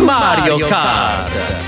Mario Kart.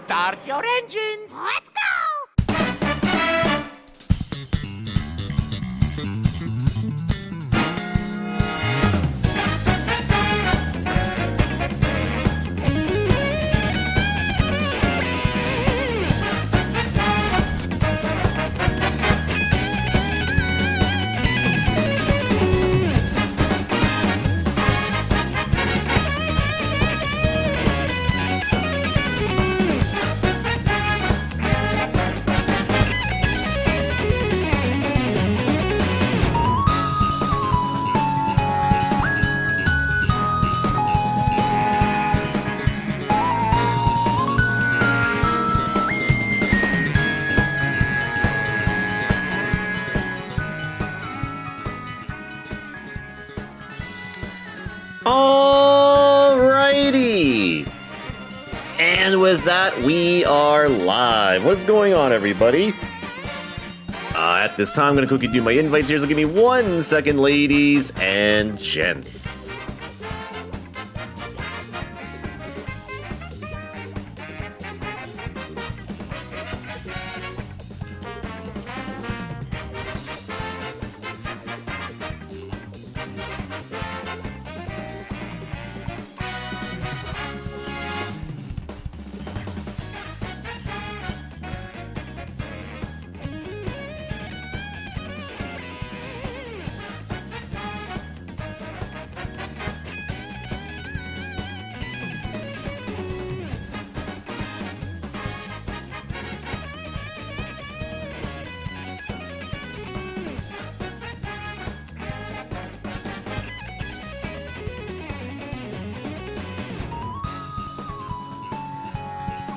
Start your engines! Let's go! Alrighty! And with that, we are live. What's going on, everybody? At this time, I'm going to quickly do my invites here, so give me 1 second, ladies and gents.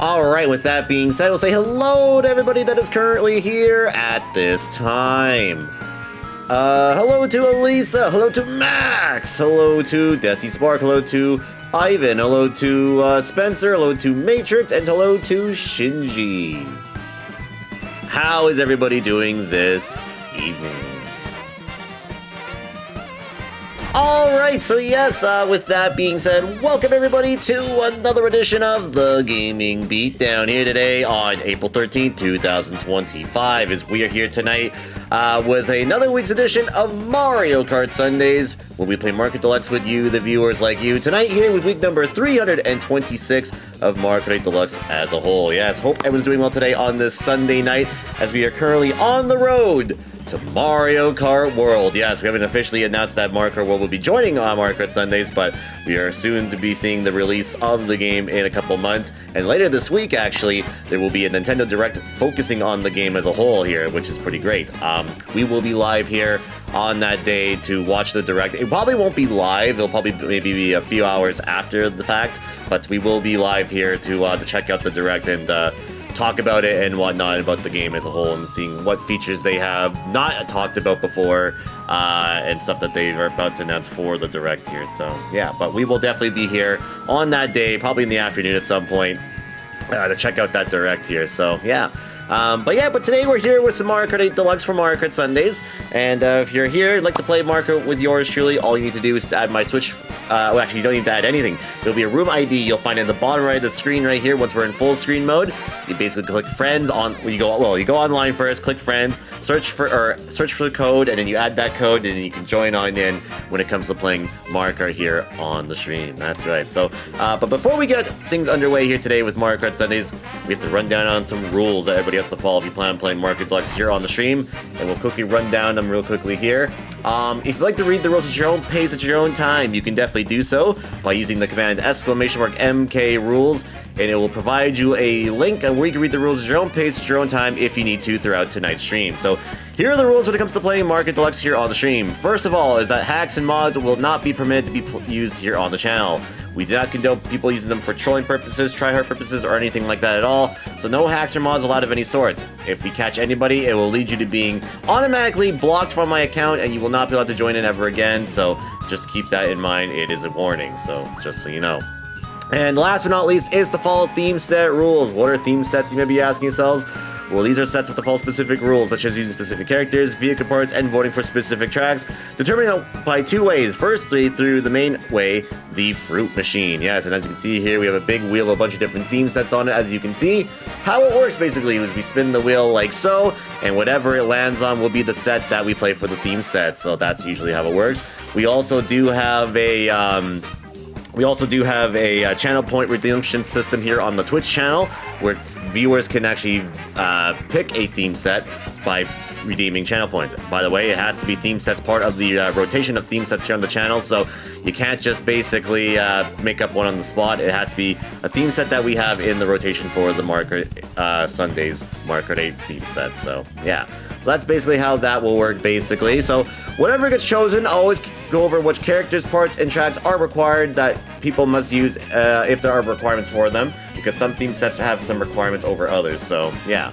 All right, with that being said, we'll say hello to everybody that is currently here at this time. Hello to Elisa, hello to Max, hello to Desi Spark, hello to Ivan, hello to Spencer, hello to Matrix, and hello to Shinji. How is everybody doing this evening? Alright, so yes, with that being said, welcome everybody to another edition of the Gaming Beatdown here today on April 13th, 2025, as we are here tonight with another week's edition of Mario Kart Sundays, where we play Market Deluxe with you, the viewers like you. Tonight here with week number 326 of Mario Kart Deluxe as a whole. Yes, hope everyone's doing well today on this Sunday night, as we are currently on the road to Mario Kart World. Yes, we haven't officially announced that Mario Kart World will be joining Mario Kart Sundays, but we are soon to be seeing the release of the game in a couple months. And later this week, actually, there will be a Nintendo Direct focusing on the game as a whole here, which is pretty great. We will be live here on that day to watch the Direct. It probably won't be live. It'll probably maybe be a few hours after the fact, but we will be live here to check out the Direct and talk about it and whatnot, about the game as a whole, and seeing what features they have not talked about before, and stuff that they are about to announce for the Direct here. So yeah, but we will definitely be here on that day, probably in the afternoon at some point, to check out that Direct here. So yeah. But today we're here with some Mario Kart 8 Deluxe for Mario Kart Sundays, and if you're here and like to play Mario Kart with yours truly, all you need to do is to add my Switch. Well, actually, you don't need to add anything. There'll be a room ID you'll find in the bottom right of the screen right here. Once we're in full screen mode, you basically click friends on. You go online first, click friends, search for the code, and then you add that code, and then you can join on in when it comes to playing Mario Kart here on the stream. That's right. So, but before we get things underway here today with Mario Kart Sundays, we have to run down on some rules that everybody has to follow if you plan on playing Mario Kart Deluxe here on the stream, and we'll quickly run down them real quickly here. If you'd like to read the rules at your own pace, at your own time, you can definitely do so by using the command !MK rules, and it will provide you a link on where you can read the rules at your own pace, at your own time, if you need to throughout tonight's stream. So here are the rules when it comes to playing Mario Kart Deluxe here on the stream. First of all is that hacks and mods will not be permitted to be used here on the channel. We do not condone people using them for trolling purposes, tryhard purposes, or anything like that at all. So no hacks or mods allowed of any sorts. If we catch anybody, it will lead you to being automatically blocked from my account, and you will not be allowed to join in ever again. So just keep that in mind. It is a warning, so just so you know. And last but not least is to follow theme set rules. What are theme sets, you may be asking yourselves? Well, these are sets with the follow specific rules, such as using specific characters, vehicle parts, and voting for specific tracks, determined by two ways. Firstly, through the main way, the fruit machine. Yes, and as you can see here, we have a big wheel, a bunch of different theme sets on it, as you can see. How it works, basically, is we spin the wheel like so, and whatever it lands on will be the set that we play for the theme set. So that's usually how it works. We also do have a channel point redemption system here on the Twitch channel, where viewers can actually pick a theme set by redeeming channel points. By the way, it has to be theme sets part of the rotation of theme sets here on the channel, so you can't just basically make up one on the spot. It has to be a theme set that we have in the rotation for the Mario Kart Sundays Mario Kart 8 theme set. So yeah, so that's basically how that will work basically. So whatever gets chosen, always go over which characters, parts, and tracks are required that people must use if there are requirements for them, because some theme sets have some requirements over others. So yeah.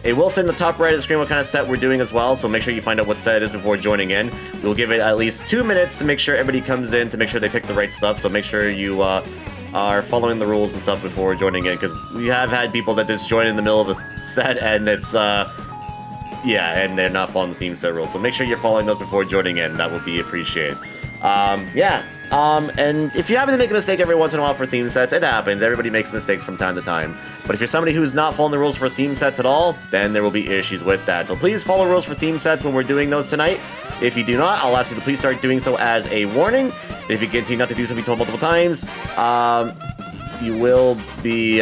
It will say in the top right of the screen what kind of set we're doing as well, so make sure you find out what set it is before joining in. We'll give it at least 2 minutes to make sure everybody comes in, to make sure they pick the right stuff, so make sure you are following the rules and stuff before joining in, because we have had people that just join in the middle of the set and it's, yeah, and they're not following the theme set rules, so make sure you're following those before joining in. That would be appreciated. And if you happen to make a mistake every once in a while for theme sets, it happens. Everybody makes mistakes from time to time. But if you're somebody who's not following the rules for theme sets at all, then there will be issues with that. So please follow rules for theme sets when we're doing those tonight. If you do not, I'll ask you to please start doing so as a warning. If you continue not to do so, be told multiple times, you will be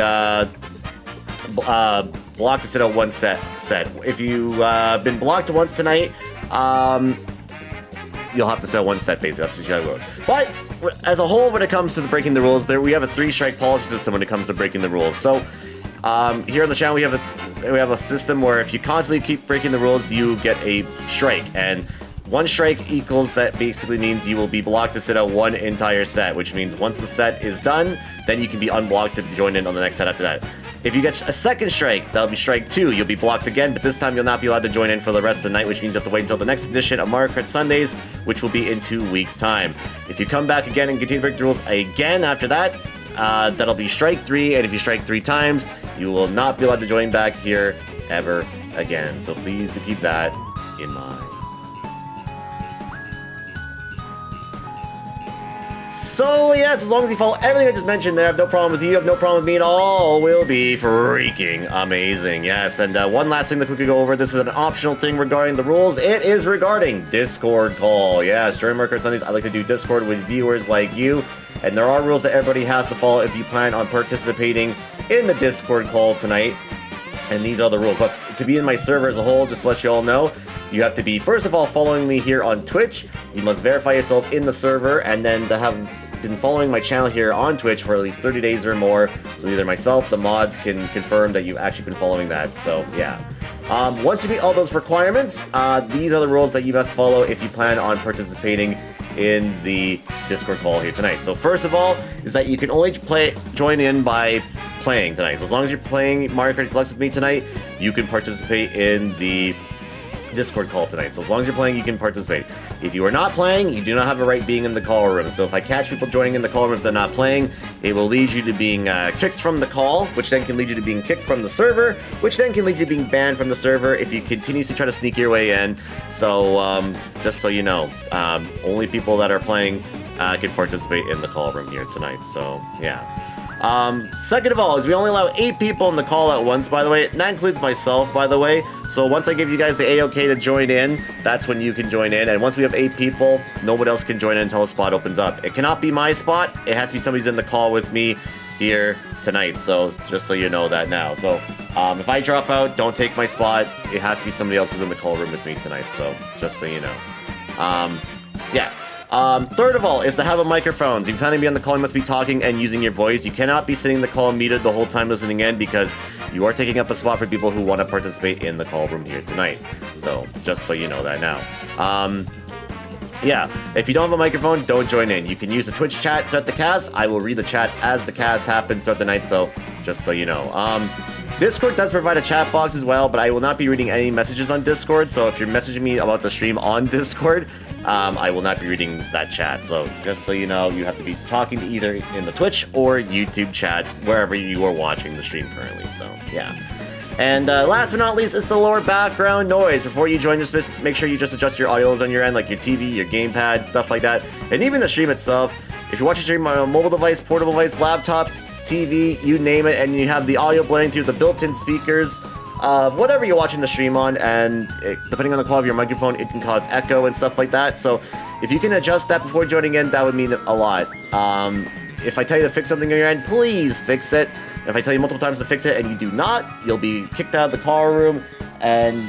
blocked to sit out one set. If you've been blocked once tonight, you'll have to set one set, basically. That's just how it goes. But as a whole, when it comes to the breaking the rules, we have a 3-strike policy system when it comes to breaking the rules. So here on the channel, we have a system where if you constantly keep breaking the rules, you get a strike. And 1 strike equals that basically means you will be blocked to sit out 1 entire set, which means once the set is done, then you can be unblocked to join in on the next set after that. If you get a 2nd strike, that'll be strike 2. You'll be blocked again, but this time you'll not be allowed to join in for the rest of the night, which means you have to wait until the next edition of Mario Kart Sundays, which will be in 2 weeks' time. If you come back again and continue to break the rules again after that, that'll be strike 3, and if you strike 3 times, you will not be allowed to join back here ever again. So please do keep that in mind. So yes, as long as you follow everything I just mentioned there, I have no problem with you, I have no problem with me at all, will be freaking amazing. Yes, and one last thing that we could go over, this is an optional thing regarding the rules. It is regarding Discord call. Yes, during Mario Kart Sundays, I like to do Discord with viewers like you, and there are rules that everybody has to follow if you plan on participating in the Discord call tonight. And these are the rules. But to be in my server as a whole, just to let you all know, you have to be, first of all, following me here on Twitch. You must verify yourself in the server, and then to have been following my channel here on Twitch for at least 30 days or more. So either myself, the mods can confirm that you've actually been following that. So yeah. Once you meet all those requirements, these are the rules that you must follow if you plan on participating in the Discord call here tonight. So first of all, is that you can only join in by playing tonight. So as long as you're playing Mario Kart Deluxe with me tonight, you can participate in the Discord call tonight. So as long as you're playing, you can participate. If you are not playing, you do not have a right being in the call room. So if I catch people joining in the call room if they're not playing, it will lead you to being kicked from the call, which then can lead you to being kicked from the server, which then can lead you to being banned from the server if you continuously try to sneak your way in. So just so you know, only people that are playing can participate in the call room here tonight. So yeah. Second of all, is we only allow 8 people in the call at once, by the way. And that includes myself, by the way. So once I give you guys the A-OK to join in, that's when you can join in. And once we have 8 people, nobody else can join in until a spot opens up. It cannot be my spot. It has to be somebody's in the call with me here tonight. So just so you know that now. So if I drop out, don't take my spot. It has to be somebody else who's in the call room with me tonight. So just so you know. Yeah. Third of all is to have a microphone. If you plan to be on the call, you must be talking and using your voice. You cannot be sitting in the call muted the whole time listening in because you are taking up a spot for people who want to participate in the call room here tonight. So, just so you know that now. Yeah, if you don't have a microphone, don't join in. You can use the Twitch chat throughout the cast. I will read the chat as the cast happens throughout the night, so just so you know. Discord does provide a chat box as well, but I will not be reading any messages on Discord, so if you're messaging me about the stream on Discord, I will not be reading that chat. So just so you know, you have to be talking to either in the Twitch or YouTube chat, wherever you are watching the stream currently. So yeah. And last but not least is the lower background noise. Before you join, just make sure you just adjust your audios on your end, like your TV, your gamepad, stuff like that. And even the stream itself. If you're watching the stream on a mobile device, portable device, laptop, TV, you name it, and you have the audio blending through the built-in speakers of whatever you're watching the stream on, and depending on the quality of your microphone, it can cause echo and stuff like that. So if you can adjust that before joining in, that would mean a lot. If I tell you to fix something on your end, please fix it. If I tell you multiple times to fix it and you do not, you'll be kicked out of the call room, and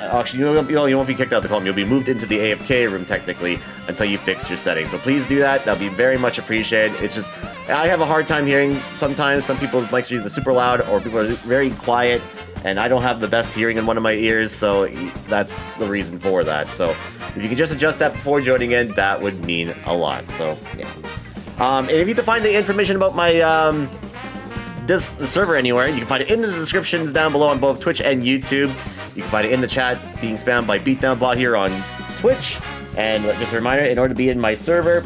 actually, you won't be kicked out of the call room. You'll be moved into the AFK room, technically, until you fix your settings. So please do that. That'll be very much appreciated. It's just, I have a hard time hearing sometimes. Some people's mics are either super loud or people are very quiet, and I don't have the best hearing in one of my ears, so that's the reason for that. So if you can just adjust that before joining in, that would mean a lot. So, yeah. And if you need to find the information about my this server anywhere, you can find it in the descriptions down below on both Twitch and YouTube. You can find it in the chat being spammed by Beatdown bot here on Twitch. And just a reminder, in order to be in my server,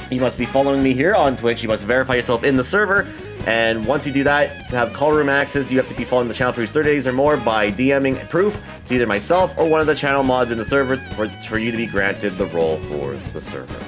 you must be following me here on Twitch. You must verify yourself in the server. And once you do that, to have call room access, you have to be following the channel for 30 days or more by DMing proof to either myself or one of the channel mods in the server for you to be granted the role for the server.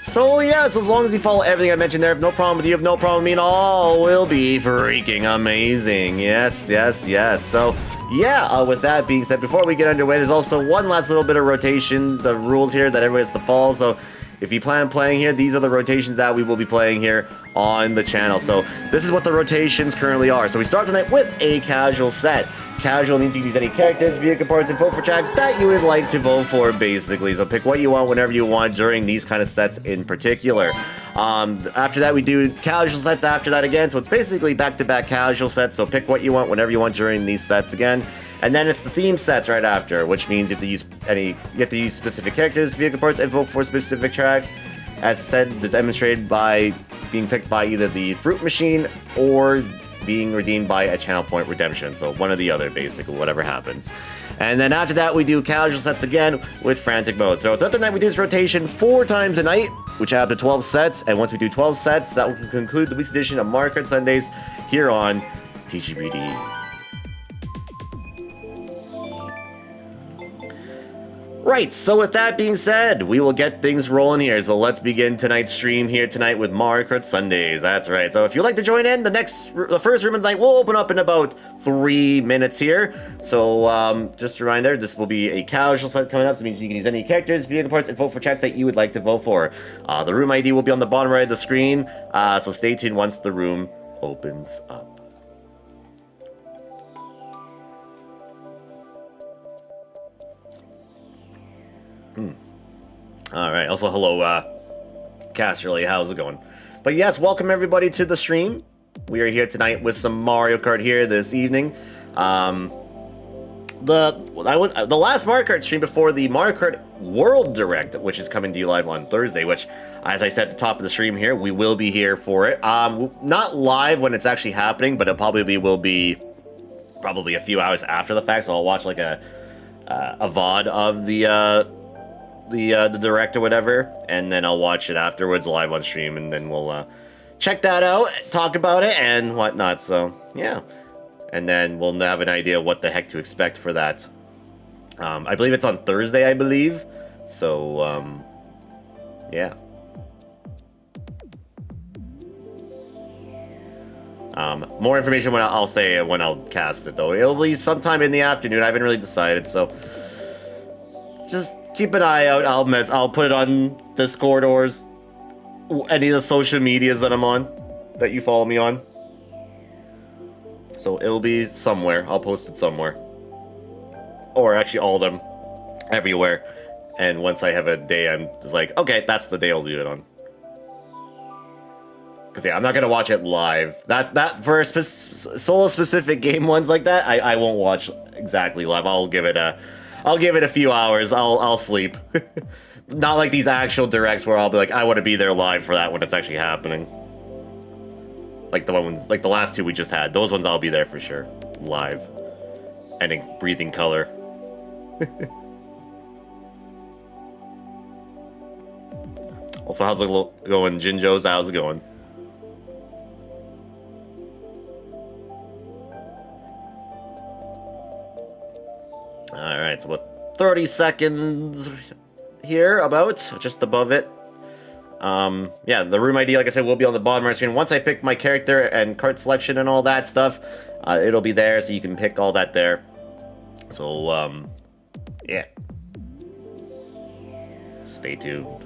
So yes, as long as you follow everything I mentioned there, I have no problem with you, I have no problem with me, and all will be freaking amazing. Yes, yes, yes. So yeah, with that being said, before we get underway, there's also one last little bit of rotations of rules here that everybody has to follow. So if you plan on playing here, these are the rotations that we will be playing here on the channel. So this is what the rotations currently are. So we start tonight with a casual set. Casual means you can use any characters, vehicle parts, and vote for tracks that you would like to vote for, basically. So pick what you want whenever you want during these kind of sets in particular. After that, we do casual sets after that again. So it's basically back-to-back casual sets. So pick what you want whenever you want during these sets again. And then it's the theme sets right after, which means you have to use specific characters, vehicle parts, and vote for specific tracks. As I said, it's demonstrated by being picked by either the fruit machine or being redeemed by a channel point redemption. So one or the other, basically, whatever happens. And then after that, we do casual sets again with frantic mode. So throughout the night, we do this rotation 4 times a night, which add up to 12 sets. And once we do 12 sets, that will conclude the week's edition of Mario Kart Sundays here on TGBD. Right, so with that being said, we will get things rolling here. So let's begin tonight's stream here tonight with Mario Kart Sundays. That's right. So if you'd like to join in, the first room of the night will open up in about 3 minutes here. So just a reminder, this will be a casual set coming up. So it means you can use any characters, vehicle parts, and vote for tracks that you would like to vote for. The room ID will be on the bottom right of the screen. So stay tuned once the room opens up. All right. Also, hello, Casterly. How's it going? But yes, welcome everybody to the stream. We are here tonight with some Mario Kart here this evening. The last Mario Kart stream before the Mario Kart World Direct, which is coming to you live on Thursday. Which, as I said at the top of the stream here, we will be here for it. Not live when it's actually happening, but it will be a few hours after the fact. So I'll watch like a VOD of the direct or whatever, and then I'll watch it afterwards live on stream, and then we'll check that out, talk about it, and whatnot. So yeah, and then we'll have an idea what the heck to expect for that. I believe it's on Thursday, I believe. So yeah. More information when I'll say when I'll cast it, though. It'll be sometime in the afternoon. I haven't really decided, so just keep an eye out. I'll put it on Discord or any of the social medias that I'm on, that you follow me on. So it'll be somewhere. I'll post it somewhere. Or actually all of them. Everywhere. And once I have a day, I'm just like, okay, that's the day I'll do it on. Because yeah, I'm not going to watch it live. That for solo specific game ones like that, I won't watch exactly live. I'll give it a few hours. I'll sleep. Not like these actual directs where I'll be like, I want to be there live for that when it's actually happening. Like the ones, like the last 2 we just had. Those ones I'll be there for sure, live, and in breathing color. Also, how's it going, Jinjo's? How's it going? All right, so about 30 seconds here, about just above it. Yeah, the room ID, like I said, will be on the bottom right screen. Once I pick my character and cart selection and all that stuff, it'll be there, so you can pick all that there. So, yeah. Stay tuned.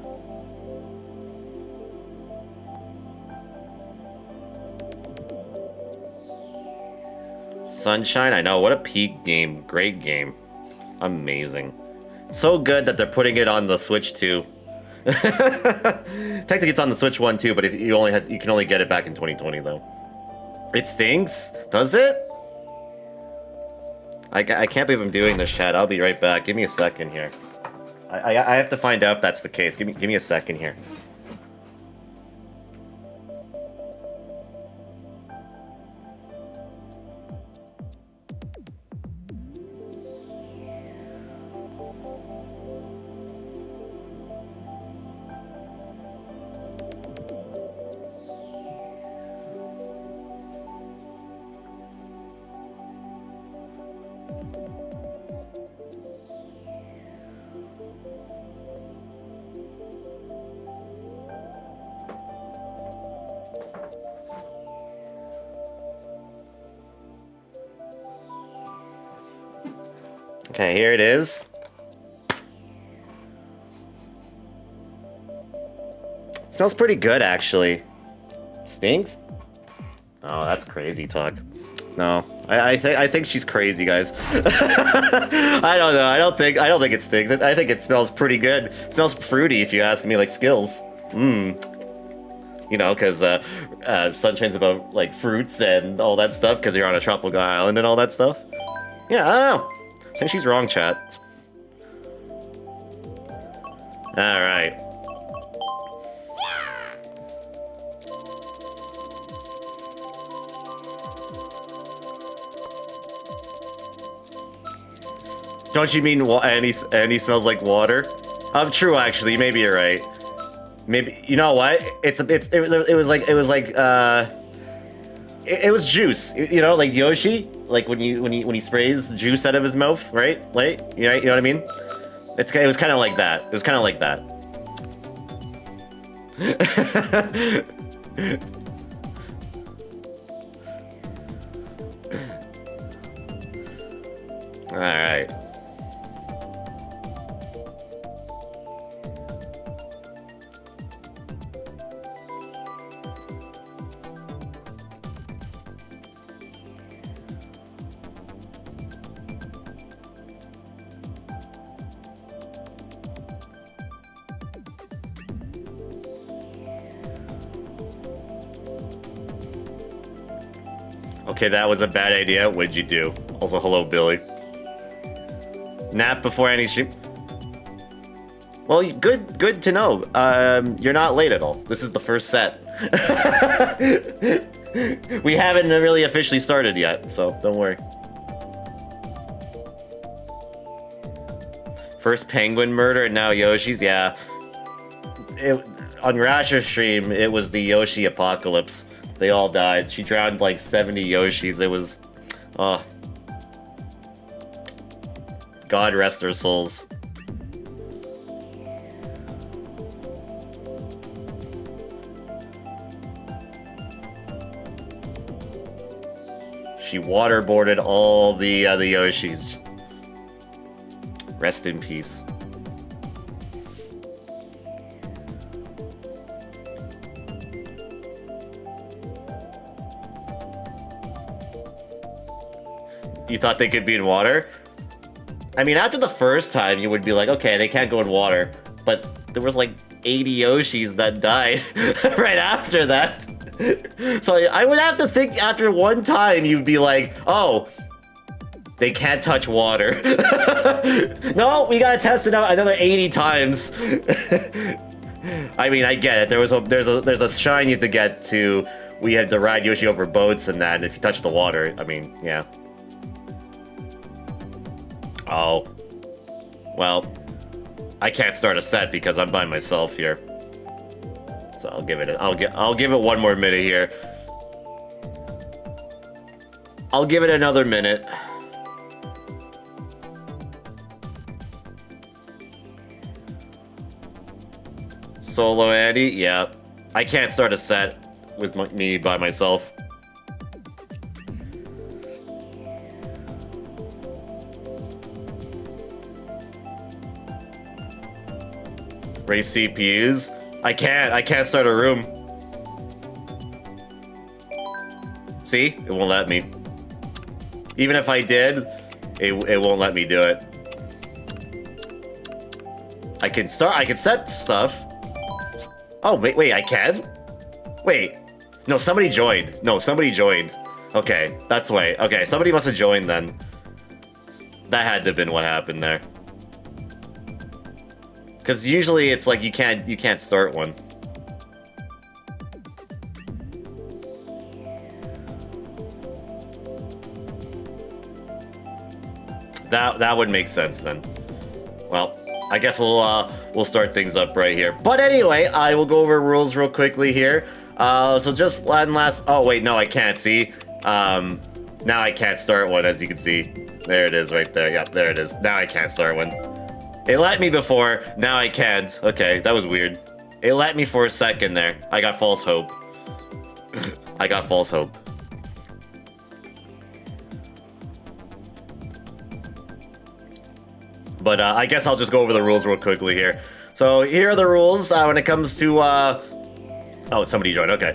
Sunshine, I know, what a peak game. Great game. Amazing. So good that they're putting it on the Switch too. Technically it's on the Switch 1 too, but if you can only get it back in 2020 though. It stinks? Does it? I can't believe I'm doing this, chat. I'll be right back. Give me a second here. I have to find out if that's the case. Give me a second here. Okay, here it is. Smells pretty good, actually. Stinks? Oh, that's crazy talk. No, I think she's crazy, guys. I don't know. I don't think it stinks. I think it smells pretty good. It smells fruity, if you ask me, like Skills. You know, because Sunshine's about like fruits and all that stuff, because you're on a tropical island and all that stuff. Yeah, I don't know. I think she's wrong, chat. All right. Don't you mean Andy smells like water? True, actually. Maybe you're right. Maybe, you know what? It was juice. You know, like Yoshi, like when he sprays juice out of his mouth, right? Like, you know what I mean? It was kind of like that. It was kind of like that. All right. Okay, that was a bad idea. What'd you do? Also, hello, Billy. Nap before any shoot. Well, good to know. You're not late at all. This is the first set. We haven't really officially started yet, so don't worry. First penguin murder and now Yoshi's, yeah. On Rasher's stream, it was the Yoshi apocalypse. They all died. She drowned like 70 Yoshis. It was... Oh. God rest their souls. She waterboarded all the other Yoshis. Rest in peace. You thought they could be in water? I mean, after the first time, you would be like, okay, they can't go in water. But there was like 80 Yoshis that died right after that. So I would have to think after one time, you'd be like, oh, they can't touch water. No, we gotta test it out another 80 times. I mean, I get it. There's a shrine you have to get to. We had to ride Yoshi over boats and that. And if you touch the water, I mean, yeah. Oh, well, I can't start a set because I'm by myself here. So I'll give it one more minute here. I'll give it another minute. Solo Andy, yeah. I can't start a set with me by myself. Race CPUs? I can't start a room. See? It won't let me. Even if I did, it won't let me do it. I can set stuff. Oh, wait, I can? Wait. No, somebody joined. Okay, that's why. Okay, somebody must have joined then. That had to have been what happened there. Because usually it's like you can't start one. That would make sense then. Well, I guess we'll start things up right here. But anyway, I will go over rules real quickly here. So just one last. Oh wait, no, I can't see. Now I can't start one, as you can see. There it is, right there. Yep, there it is. Now I can't start one. It let me before, now I can't. Okay, that was weird. It let me for a second there. I got false hope. I got false hope. But I guess I'll just go over the rules real quickly here. So here are the rules when it comes to Oh, somebody joined. Okay.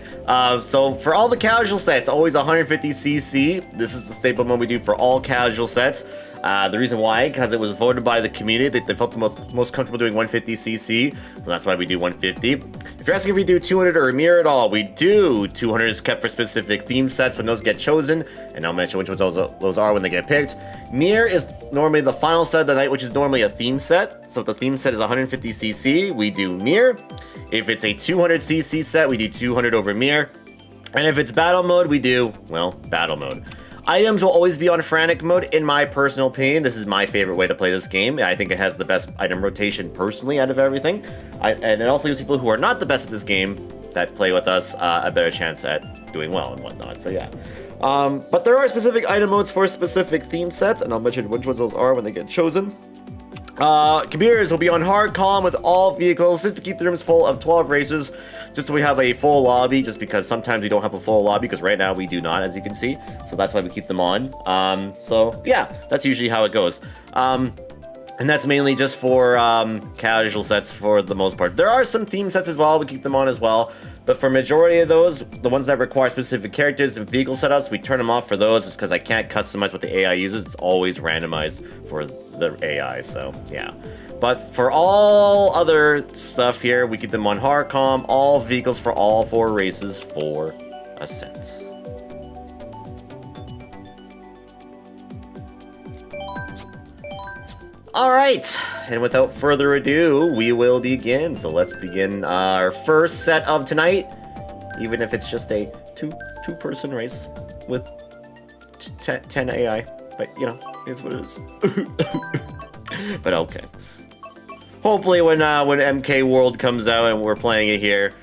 So for all the casual sets, always 150cc. This is the staple mode we do for all casual sets. The reason why, because it was voted by the community that they felt the most comfortable doing 150cc. So that's why we do 150. If you're asking if we do 200 or a mirror at all, we do. 200 is kept for specific theme sets when those get chosen, and I'll mention which ones those are when they get picked. Mirror is normally the final set of the night, which is normally a theme set. So if the theme set is 150cc, we do mirror. If it's a 200cc set, we do 200 over mirror. And if it's battle mode, we do, well, battle mode. Items will always be on frantic mode, in my personal opinion. This is my favorite way to play this game. I think it has the best item rotation personally out of everything. And it also gives people who are not the best at this game that play with us a better chance at doing well and whatnot. So yeah. But there are specific item modes for specific theme sets, and I'll mention which ones those are when they get chosen. Computers will be on hard column with all vehicles just to keep the rooms full of 12 racers, just so we have a full lobby, just because sometimes we don't have a full lobby, because right now we do not, as you can see. So that's why we keep them on. So yeah, that's usually how it goes. And that's mainly just for casual sets for the most part. There are some theme sets as well, we keep them on as well. But for majority of those, the ones that require specific characters and vehicle setups, we turn them off for those just because I can't customize what the AI uses. It's always randomized for the AI, so yeah. But for all other stuff here, we keep them on hard comm, all vehicles for all 4 races for a set. Alright, and without further ado, we will begin. So let's begin our first set of tonight, even if it's just a two-person race with 10 AI. But, you know, it's what it is. But okay. Hopefully when MK World comes out and we're playing it here,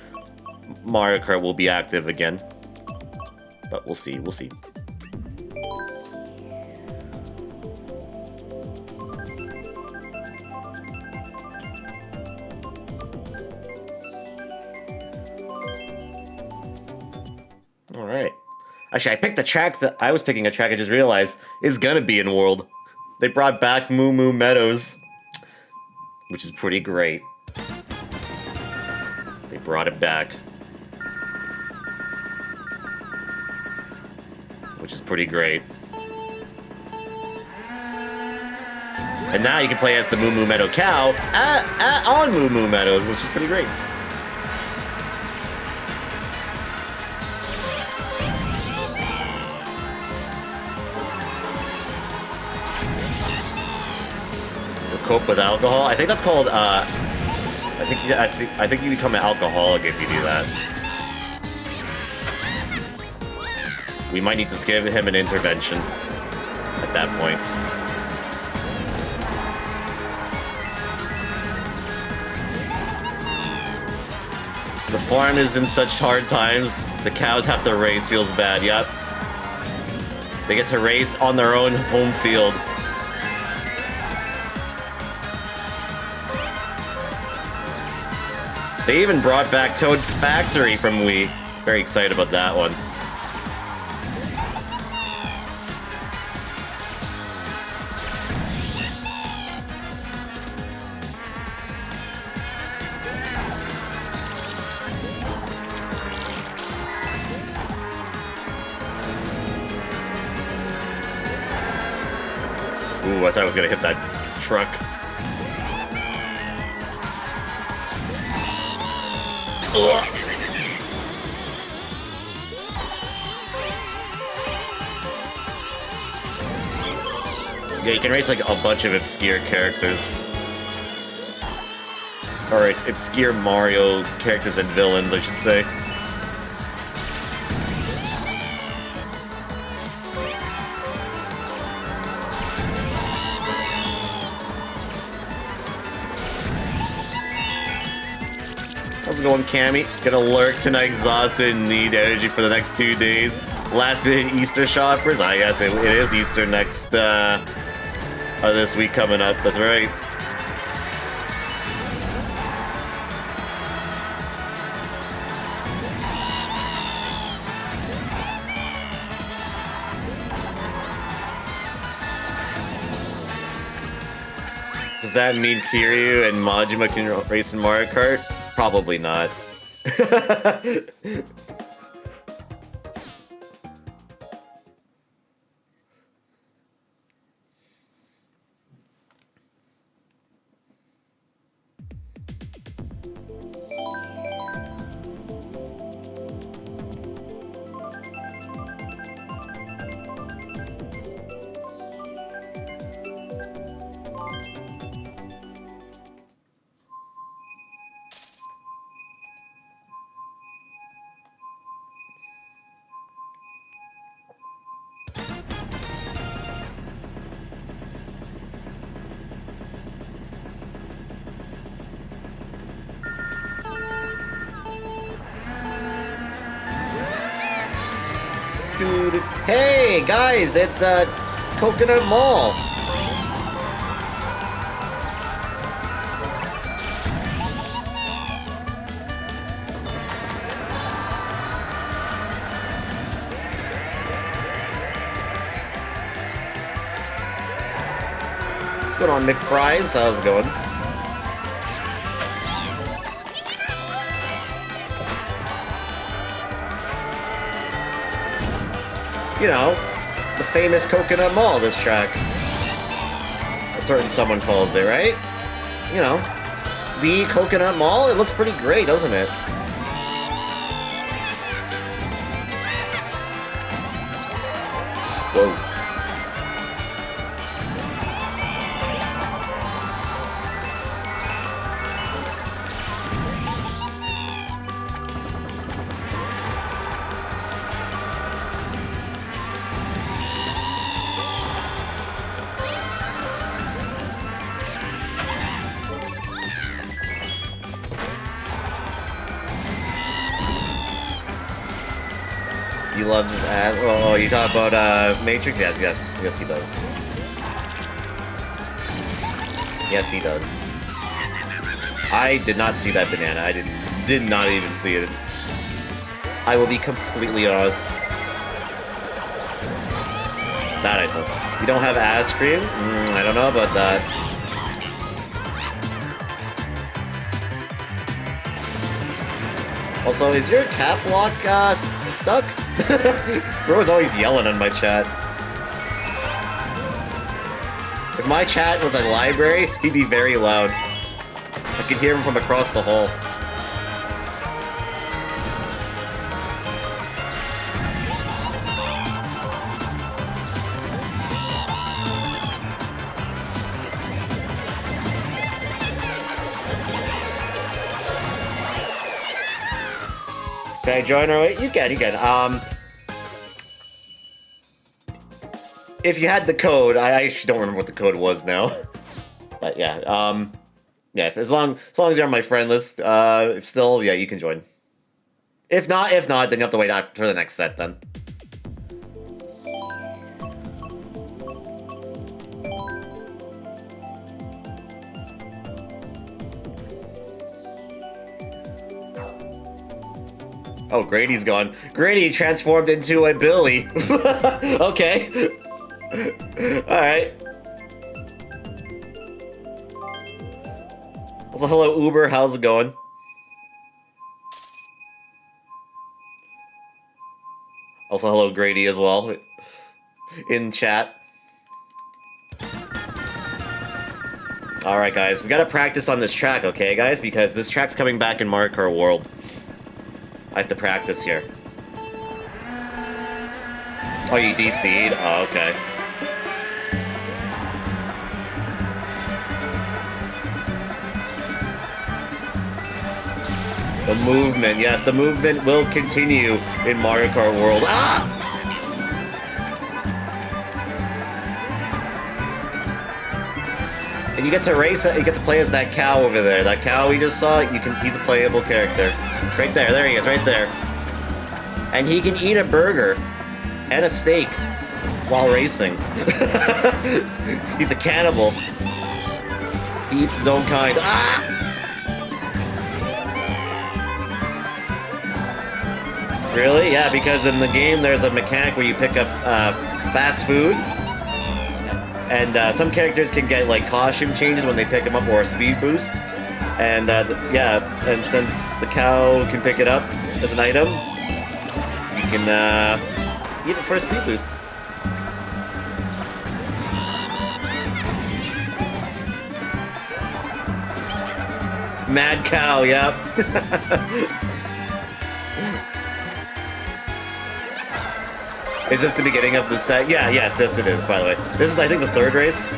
Mario Kart will be active again. But we'll see, we'll see. Alright. Actually, I picked the track that I was picking a track I just realized is gonna be in World. They brought back Moo Moo Meadows, which is pretty great. They brought it back, which is pretty great. And now you can play as the Moo Moo Meadow cow on Moo Moo Meadows, which is pretty great. Cope with alcohol. I think that's called. I think you become an alcoholic if you do that. We might need to give him an intervention at that point. The farm is in such hard times. The cows have to race. Feels bad. Yep. They get to race on their own home field. They even brought back Toad's Factory from Wii. Very excited about that one. Ooh, I thought I was gonna hit that truck. Ugh. Yeah, you can race like a bunch of obscure characters. Or obscure Mario characters and villains, I should say. How's it going, Cammy? Gonna lurk tonight, exhausted, and need energy for the next 2 days. Last minute Easter shoppers? I guess it is Easter next, this week coming up. That's right. Does that mean Kiryu and Majima can race in Mario Kart? Probably not. Dude. Hey, guys, it's Coconut Mall. What's going on, McFries? How's it going? You know, the famous Coconut Mall, this track. A certain someone calls it, right? You know, the Coconut Mall? It looks pretty great, doesn't it? Whoa. He loves his ass. Oh, you talk about Matrix? Yes, he does. Yes, he does. I did not see that banana. I did not even see it. I will be completely honest. That I saw. You don't have ass cream? I don't know about that. Also, is your cap lock stuck? Bro's always yelling on my chat. If my chat was a library, he'd be very loud. I could hear him from across the hall. Can I join our way? You can. If you had the code, I actually don't remember what the code was now. But yeah, yeah, as long as you're on my friend list, if still, yeah, you can join. If not, then you have to wait for the next set then. Oh, Grady's gone. Grady transformed into a Billy. Okay. Alright. Also, hello Uber, how's it going? Also, hello Grady as well. In chat. Alright guys, we gotta practice on this track, okay guys? Because this track's coming back in Mario Kart World. I have to practice here. Oh, you DC'd? Oh, okay. The movement, yes, the movement will continue in Mario Kart World. Ah! And you get to race it, you get to play as that cow over there. That cow we just saw, he's a playable character. Right there he is, right there. And he can eat a burger and a steak while racing. He's a cannibal. He eats his own kind. Ah! Really? Yeah, because in the game there's a mechanic where you pick up fast food. And some characters can get like costume changes when they pick them up or a speed boost. And yeah, and since the cow can pick it up as an item, you can eat it for a speed boost. Mad cow, yep. Is this the beginning of the set? Yeah, yes, it is, by the way. This is, I think, the third race.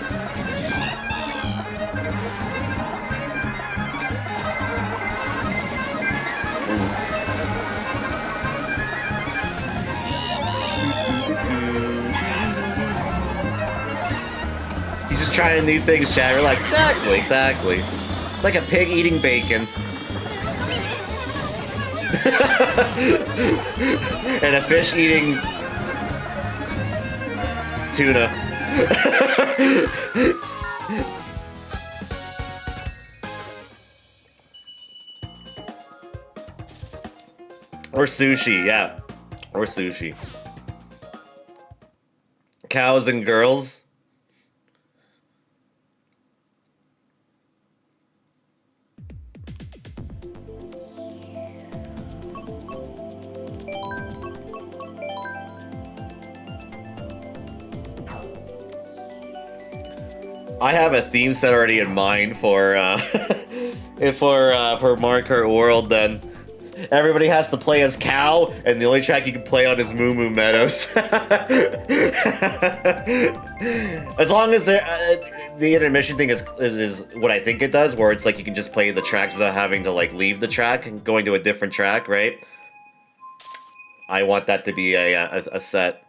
He's just trying new things, Chad. Relax. Exactly. It's like a pig eating bacon. And a fish eating tuna. Or sushi, yeah. Or sushi. Cows and girls. I have a theme set already in mind for for Mario Kart World. Then everybody has to play as Cow, and the only track you can play on is Moo Moo Meadows. As long as the intermission thing is what I think it does, where it's like you can just play the tracks without having to like leave the track and going to a different track, right? I want that to be a set.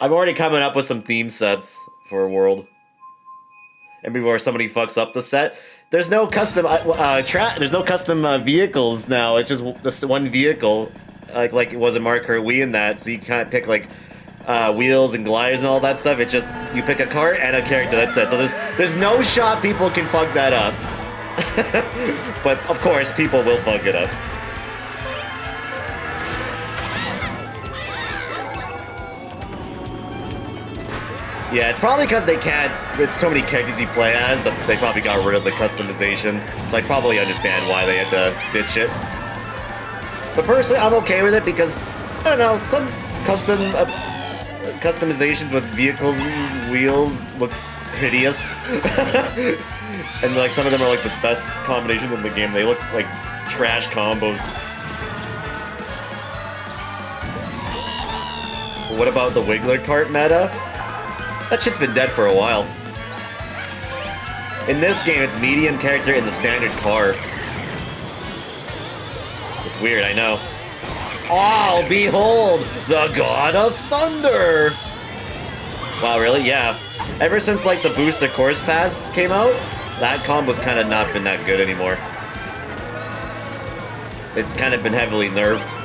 I'm already coming up with some theme sets for World. And before somebody fucks up the set, there's no custom there's no custom vehicles now. It's just this one vehicle, like it was in Mario Kart Wii and that. So you can't pick like wheels and gliders and all that stuff. It's just you pick a cart and a character. That's it. So there's no shot people can fuck that up. But of course, people will fuck it up. Yeah, it's probably because they can't. It's so many characters you play as that they probably got rid of the customization. So I probably understand why they had to ditch it. But personally, I'm okay with it because I don't know, some customizations with vehicles and wheels look hideous, and like some of them are like the best combinations in the game. They look like trash combos. But what about the Wiggler Kart meta? That shit's been dead for a while. In this game, it's medium character in the standard car. It's weird, I know. Oh, behold, the God of Thunder! Wow, really? Yeah. Ever since, like, the Booster Course Pass came out, that combo's kind of not been that good anymore. It's kind of been heavily nerfed.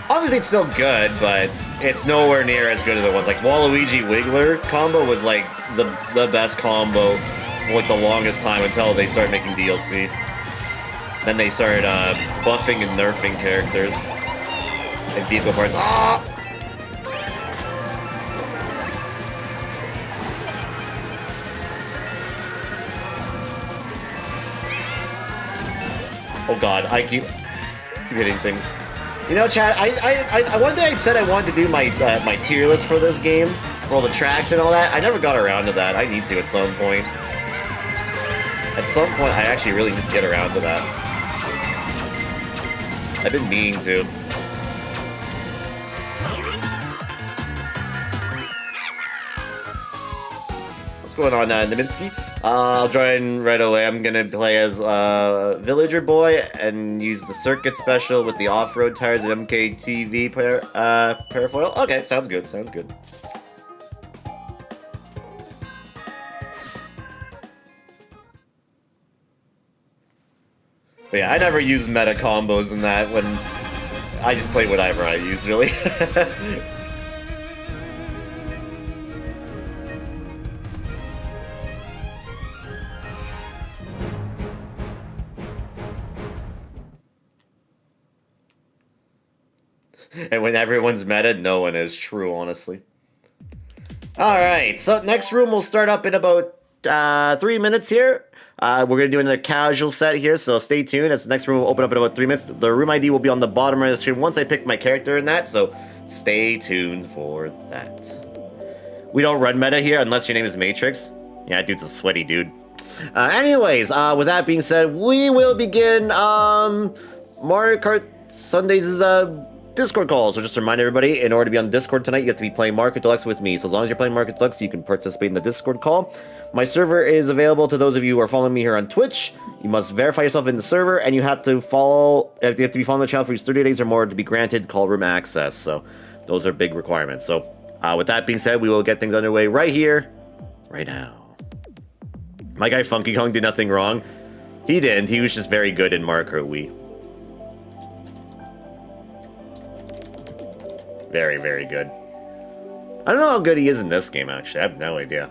Obviously, it's still good, but it's nowhere near as good as the ones. Like, Waluigi Wiggler combo was, like, the best combo for, like, the longest time until they started making DLC. Then they started buffing and nerfing characters. And vehicle parts. Ah! Oh god, I keep hitting things. You know, Chad, I one day I said I wanted to do my my tier list for this game, for all the tracks and all that. I never got around to that. I need to at some point. At some point, I actually really need to get around to that. I've been meaning to. What's going on, Naminsky? I'll join right away. I'm gonna play as Villager Boy and use the circuit special with the off-road tires of MKTV parafoil. Okay, sounds good, sounds good. But yeah, I never use meta combos in that when I just play whatever I use, really. And when everyone's meta, no one is. True, honestly. Alright, so next room will start up in about 3 minutes here. We're going to do another casual set here, so stay tuned as the next room will open up in about 3 minutes. The room ID will be on the bottom right of the screen once I pick my character in that, so stay tuned for that. We don't run meta here unless your name is Matrix. Yeah, dude's a sweaty dude. Anyways, with that being said, we will begin Mario Kart Sundays' Discord call. So just to remind everybody, in order to be on Discord tonight, you have to be playing Mario Kart Deluxe with me. So as long as you're playing Mario Kart Deluxe, you can participate in the Discord call. My server is available to those of you who are following me here on Twitch. You must verify yourself in the server, and you have to follow. You have to be following the channel for at least 30 days or more to be granted call room access. So those are big requirements. So with that being said, we will get things underway right here, right now. My guy Funky Kong did nothing wrong. He didn't. He was just very good in Mario Kart Wii. Very, very good. I don't know how good he is in this game, actually. I have no idea.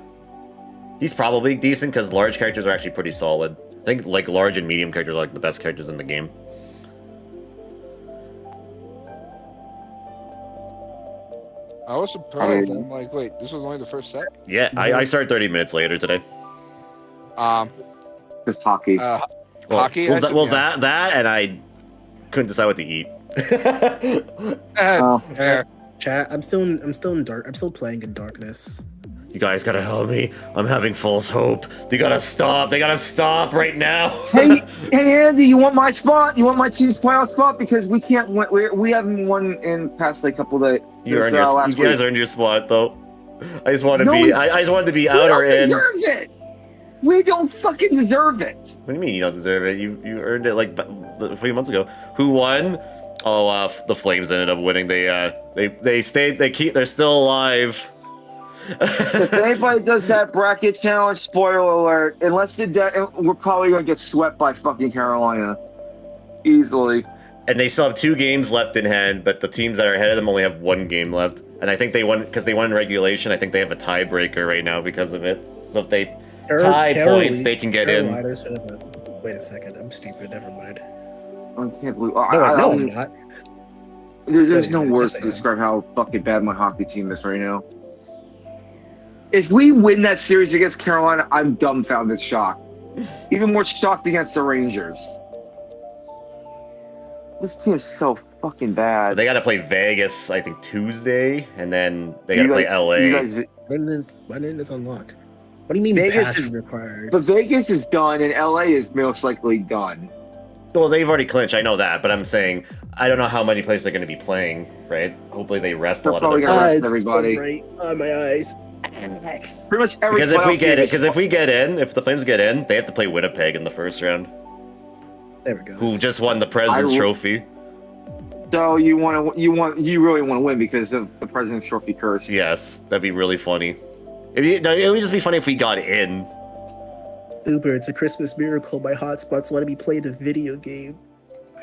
He's probably decent because large characters are actually pretty solid. I think like large and medium characters are like the best characters in the game. I was surprised. I'm like, wait, this was only the first set? Yeah, I started 30 minutes later today. Just hockey. Hockey? That and I couldn't decide what to eat. Chat, I'm still in dark. I'm still playing in darkness. You guys gotta help me. I'm having false hope. They gotta stop. They gotta stop right now. hey, Andy, you want my spot? You want my team's playoff spot? Because we can't win. We haven't won in past like couple days. You guys earned your spot though. I just want to be. I just wanted to be out or in. We don't deserve it. We don't fucking deserve it. What do you mean you don't deserve it? You earned it like a few months ago. Who won? Oh, the Flames ended up winning. They stayed. They're still alive. If anybody does that bracket challenge, spoiler alert, unless we're probably gonna get swept by fucking Carolina. Easily. And they still have 2 games left in hand, but the teams that are ahead of them only have 1 game left. And I think they won because they won in regulation. I think they have a tiebreaker right now because of it. So if they tie points, they can get in. Wait a second, I'm stupid. Never mind. I can't believe. I'm not. There's no words to describe how fucking bad my hockey team is right now. If we win that series against Carolina, I'm dumbfounded shocked. Even more shocked against the Rangers. This team is so fucking bad. But they got to play Vegas, I think, Tuesday, and then they got to play LA. When did this unlock? What do you mean Vegas is required? But Vegas is done, and LA is most likely done. Well, they've already clinched. I know that, but I'm saying I don't know how many players they're going to be playing. Right? Hopefully, they rest a lot of their players. Everybody. Right on my eyes. Pretty much every. Because if we get in, if the Flames get in, they have to play Winnipeg in the first round. There we go. Who just won the President's Trophy? So you really want to win because of the President's Trophy curse. Yes, that'd be really funny. It would just be funny if we got in. Uber, it's a Christmas miracle. My hotspot's letting me play the video game.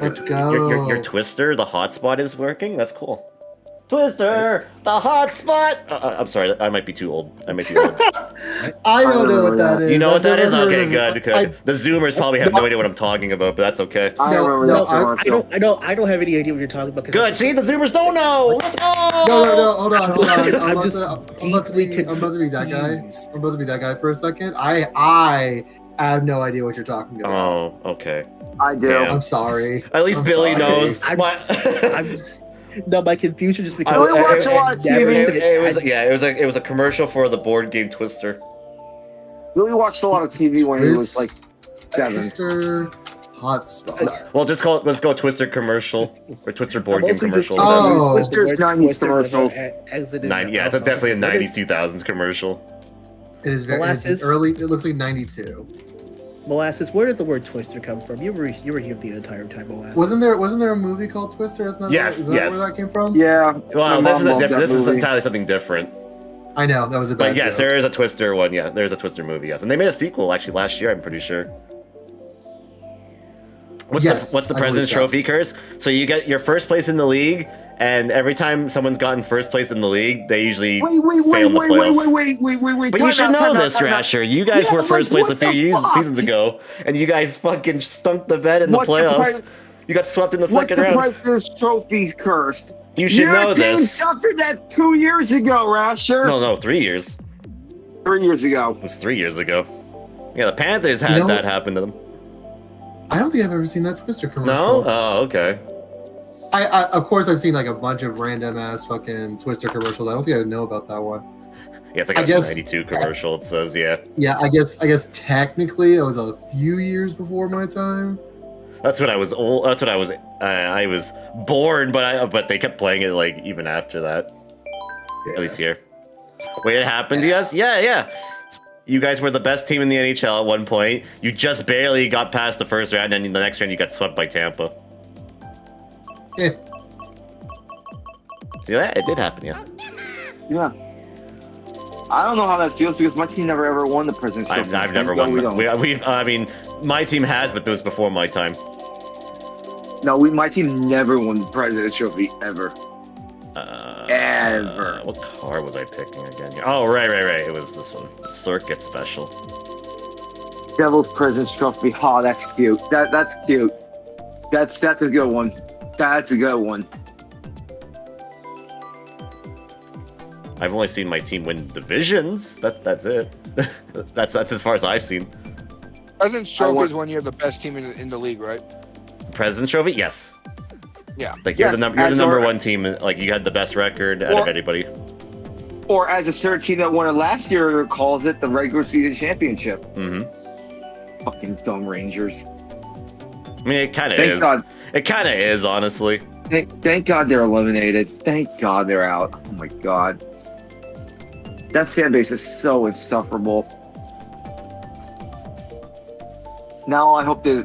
Let's go. Your Twister, the hotspot is working? That's cool. Twister, the hotspot! I'm sorry, I might be too old. I don't know what that is. You know what that is? Okay, good. The Zoomers probably have no idea what I'm talking about, but that's okay. I don't have any idea what you're talking about. Good, see, the Zoomers don't know! Let's go! No, hold on. I'm just about to be that guy. I'm about to be that guy for a second. I have no idea what you're talking about. Oh, okay. I do. Damn. I'm sorry. At least Billy knows. No, my confusion just because I only watch a lot of TV. It was a commercial for the board game Twister. Billy watched a lot of TV when he was like 7. Twister hotspot. Well, let's go Twister commercial or Twister board game commercial. Oh, Twister's 90s commercials. Yeah, it's definitely a 90s 2000s commercial. It is very early. It looks like 92. Molasses, where did the word Twister come from? You were here the entire time, Molasses. Wasn't there a movie called Twister? Is that where that came from? Yeah. Well, this is entirely something different. I know, that was a bad But yes, joke. there is a Twister one. Yeah, there's a Twister movie. Yes, and they made a sequel actually last year. I'm pretty sure. What's the President's Trophy curse? So you get your first place in the league, and every time someone's gotten first place in the league, they usually fail in the playoffs. Wait. But you should know this, Rasher. You guys were first place a few seasons ago, and you guys fucking stunk the bed in the playoffs. You got swept in the second round. What's the President's Trophy cursed? You should know Your team this. suffered that 2 years ago, Rasher. No, 3 years. 3 years ago. It was 3 years ago. Yeah, the Panthers had that happen to them. I don't think I've ever seen that Twister commercial. No? Oh, okay. I of course I've seen like a bunch of random ass fucking Twister commercials. I don't think I would know about that one. Yeah, it's like a 92 commercial, it says, yeah. Yeah, I guess technically it was a few years before my time. That's when I was old. That's when I was born, but they kept playing it like even after that. Yeah. At least here. Wait, it happened to us? Yeah. You guys were the best team in the NHL at one point. You just barely got past the first round, and then the next round you got swept by Tampa. Yeah. See that? It did happen, yeah. Yeah. I don't know how that feels because my team never ever won the President's Trophy. I've never won. I mean, my team has, but it was before my time. No, my team never won the President's Trophy ever. Ever. What car was I picking again? Oh, right. It was this one. Circuit Special. Devil's President's Trophy. Oh, that's cute. That's cute. That's a good one. That's a good one. I've only seen my team win divisions. That's it. that's as far as I've seen. President's Trophy is when you're the best team in the league, right? President's Trophy, yes. Yeah. Like you're Yes, the number one team. Like you had the best record out of anybody. Or as a certain team that won it last year calls it, the regular season championship. Mm-hmm. Fucking dumb Rangers. I mean, it kind of Thank is. God. It kind of is, honestly. Thank God they're eliminated. Thank God they're out. Oh my God. That fan base is so insufferable. Now I hope they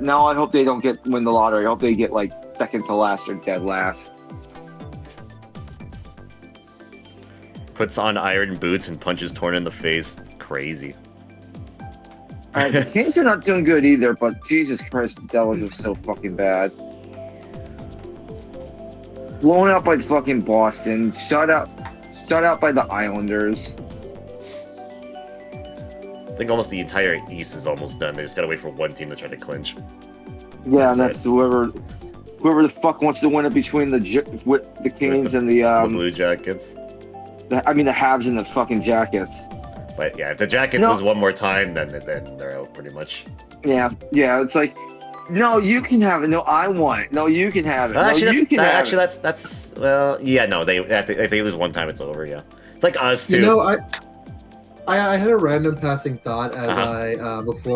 don't win the lottery. I hope they get like second to last or dead last. Puts on iron boots and punches torn in the face. Crazy. Alright, the Kings are not doing good either, but Jesus Christ, the Devils are so fucking bad. Blown out by fucking Boston. Shut out by the Islanders. I think almost the entire East is almost done. They just gotta wait for one team to try to clinch. Yeah, and that's whoever the fuck wants to win it between the Kings and the Blue Jackets. the Habs and the fucking Jackets. But yeah, if the Jackets lose one more time, then they're out pretty much. Yeah, it's like, no, you can have it. No, I want it. No, you can have it. No, That's well, yeah, no, if they lose one time, it's over. Yeah, it's like us too. You know, I had a random passing thought as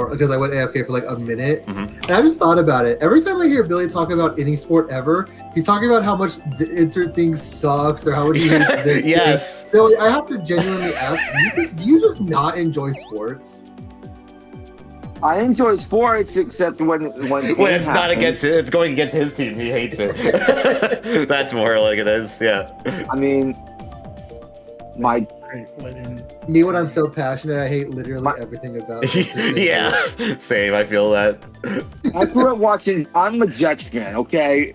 because I went AFK for like a minute, and I just thought about it. Every time I hear Billy talk about any sport ever, he's talking about how much the insert thing sucks or how much he hates this. Yes, thing. Billy, I have to genuinely ask: do you just not enjoy sports? I enjoy sports except when it's not against it, it's going against his team. He hates it. That's more like it is. Yeah. I mean, Me, when I'm so passionate, I hate literally everything about it. Yeah, same. I feel that. I grew up watching. I'm a Jets fan. Okay,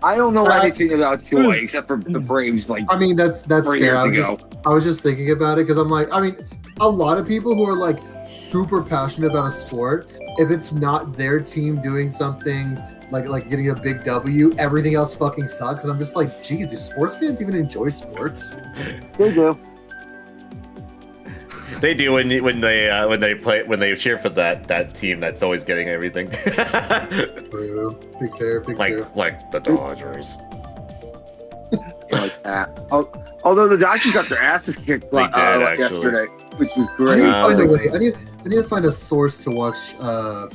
I don't know anything about Tua except for the Braves. Like, I mean, that's 3 fair. years I was just thinking about it because I'm like, I mean, a lot of people who are like super passionate about a sport, if it's not their team doing something like getting a big W, everything else fucking sucks. And I'm just like, geez, do sports fans even enjoy sports? They do. They do when they cheer for that team that's always getting everything. True. Big fair. Like the Dodgers. Like that. Although the Dodgers got their asses kicked yesterday, which was great. I need to find a way. I need to find a source to watch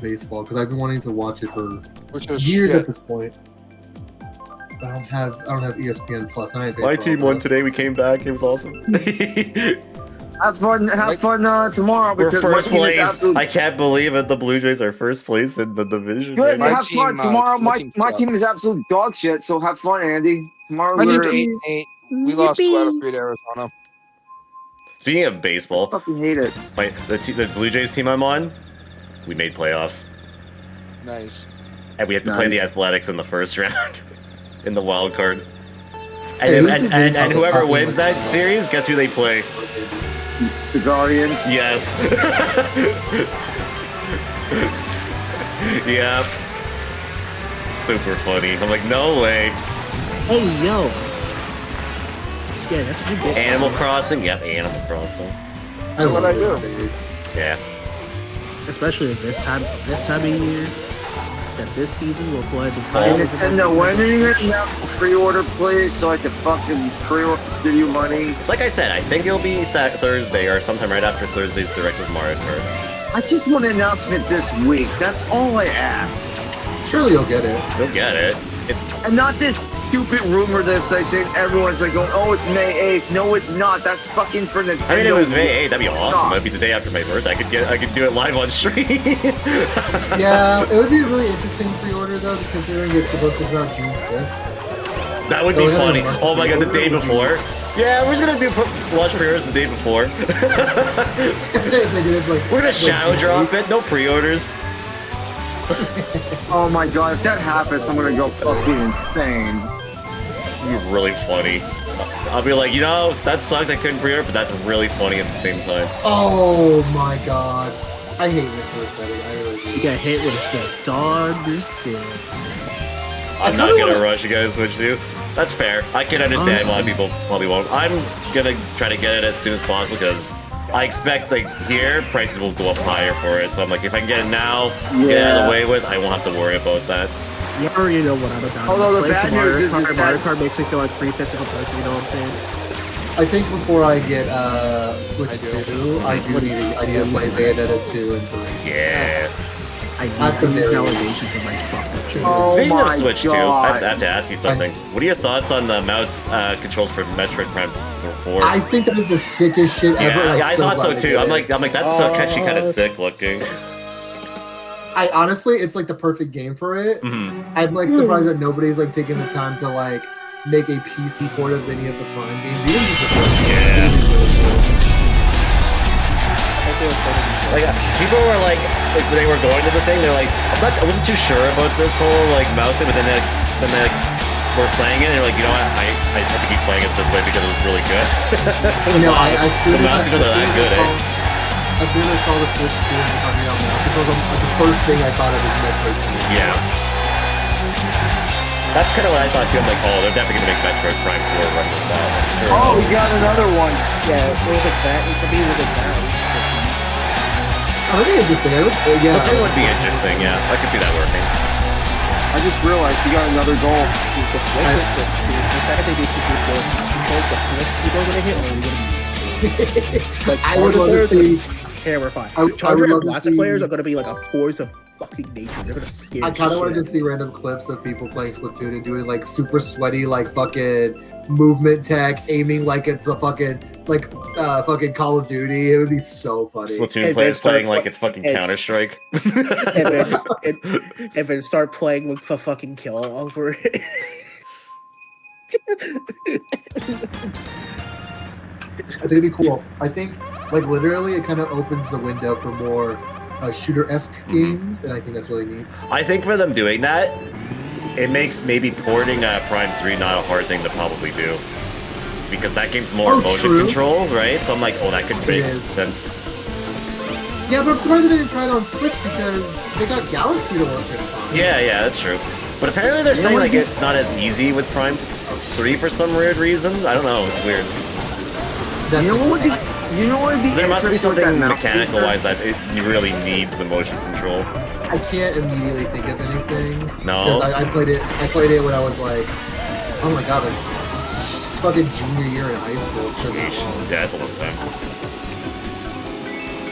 baseball because I've been wanting to watch it for years at this point. But I don't have ESPN Plus. My team won today. We came back. It was awesome. Have fun tomorrow because we're first my team place. I can't believe it. The Blue Jays are first place in the division. Good. Have fun tomorrow. My team is absolute dog shit. So have fun, Andy. Tomorrow we're 8-8. We lost 2 out of 3 to Arizona. Speaking of baseball, I fucking hate it. The Blue Jays team I'm on, we made playoffs. Nice. And we had to play the Athletics in the first round, in the wild card. And whoever wins that series, guess who they play? The Guardians. Yes. Yeah. Super funny. I'm like, no way. Hey, yo. Yeah, that's what you get. Animal Crossing. Yep, Animal Crossing. I love I this do. stage. Yeah. Especially at this time of year. That this season will play as Hey, entirely. Nintendo, when are you gonna announce the pre-order, please, so I can fucking give you money? It's like I said, I think it'll be Thursday or sometime right after Thursday's Direct with Mario Kart. I just want an announcement this week. That's all I ask. Surely you'll get it. You'll get it. It's And not this stupid rumor that's like saying everyone's like going, oh, it's May 8th. No, it's not. That's fucking for Nintendo. I mean, it was May 8th. That'd be awesome. That'd be the day after my birthday. I could do it live on stream. Yeah, it would be a really interesting pre-order though, considering it's supposed to come out June 5th. That would So be we have funny. a month Oh my god, the day pre-order? before. Yeah, we're just gonna do launch pre-orders the day before. They did it, like, We're gonna like shadow June drop 8th. it. No pre-orders. Oh my god, if that happens, I'm gonna go fucking insane. It'd be really funny. I'll be like, you know, that sucks. I couldn't pre-order, but that's really funny at the same time. Oh my god. I hate Mr. Setting. I really do. You got hit with the dog sin. I'm not gonna rush you guys, switch to. That's fair. I can understand why people probably won't. I'm gonna try to get it as soon as possible because I expect like here prices will go up higher for it. So I'm like, if I can get it now, get it out of the way with, I won't have to worry about that. You already know what I'm about. Although the Slave bad to Mario news is Kart, Mario that- Kart makes me feel like free physical person. You know what I'm saying? I think before I get Switch 2, I do need to play Bayonetta 2 and 3. Yeah. I At the need very validation for my fucking choice. Oh Speaking of my Switch 2, God. I have to ask you something. What are your thoughts on the mouse controls for Metroid Prime 4? I think that is the sickest shit ever. yeah, and I I'm thought so glad they too. did I'm it. like that's so actually kind of sick looking. I honestly, it's like the perfect game for it. Mhm. I'm like surprised that nobody's like taking the time to like make a PC port of any of the Prime games, even just the first one. Yeah. It is really cool. Like people were like they were going to the thing. They're like, I wasn't too sure about this whole like mouse thing, but then they were playing it, and they're like, you know what? I just have to keep playing it this way because it was really good. You know, as soon the as mouse controls are that good, eh? as soon as I saw the Switch 2 and they talking about mouse controls, like, the first thing I thought of was Metroid 2. Yeah. That's kind of what I thought too. I'm like, oh, they're definitely gonna make Metroid Prime 4 run with that. I'm sure. Oh, we got another one. Yeah, it was like that. And for me, it was like that. Oh, that'd be interesting. Yeah. Splatoon would be interesting. Yeah, I could see that working. I just realized we got another goal. The flicks, the second they do specific controls, the flicks people are gonna hit, or are gonna be sick. Like, I would love to see. Yeah, we're fine. I would Charger and love to Blaster see- players are gonna be like a force of fucking nature. They're gonna scare. I kind of want to shit just see random clips of people playing Splatoon and doing like super sweaty, like fucking movement tech, aiming like it's a fucking fucking Call of Duty. It would be so funny. Splatoon And players then start playing like pl- it's fucking and- Counter Strike. and then start playing with a fucking kill over it. I think it'd be cool. I think like literally it kind of opens the window for more shooter-esque games, and I think that's really neat. I think for them doing that, it makes maybe porting Prime 3 not a hard thing to probably do. Because that game's more Oh, motion true. control, right? So I'm like, oh, that could make is. sense. Yeah, but I'm surprised they didn't try it on Switch because they got Galaxy to work just fine. Yeah, that's true. But apparently they're saying what like he- it's not as easy with Prime 3 for some weird reason. I don't know, it's weird. That's You know what would be? You know what would be? There must be interesting with something that mouse mechanical feature? wise that it really needs the motion control. I can't immediately think of anything. No? Because I played it when I was like, oh my god, that's fucking junior year in high school. It's been that Yeesh. long. Yeah, it's a long time.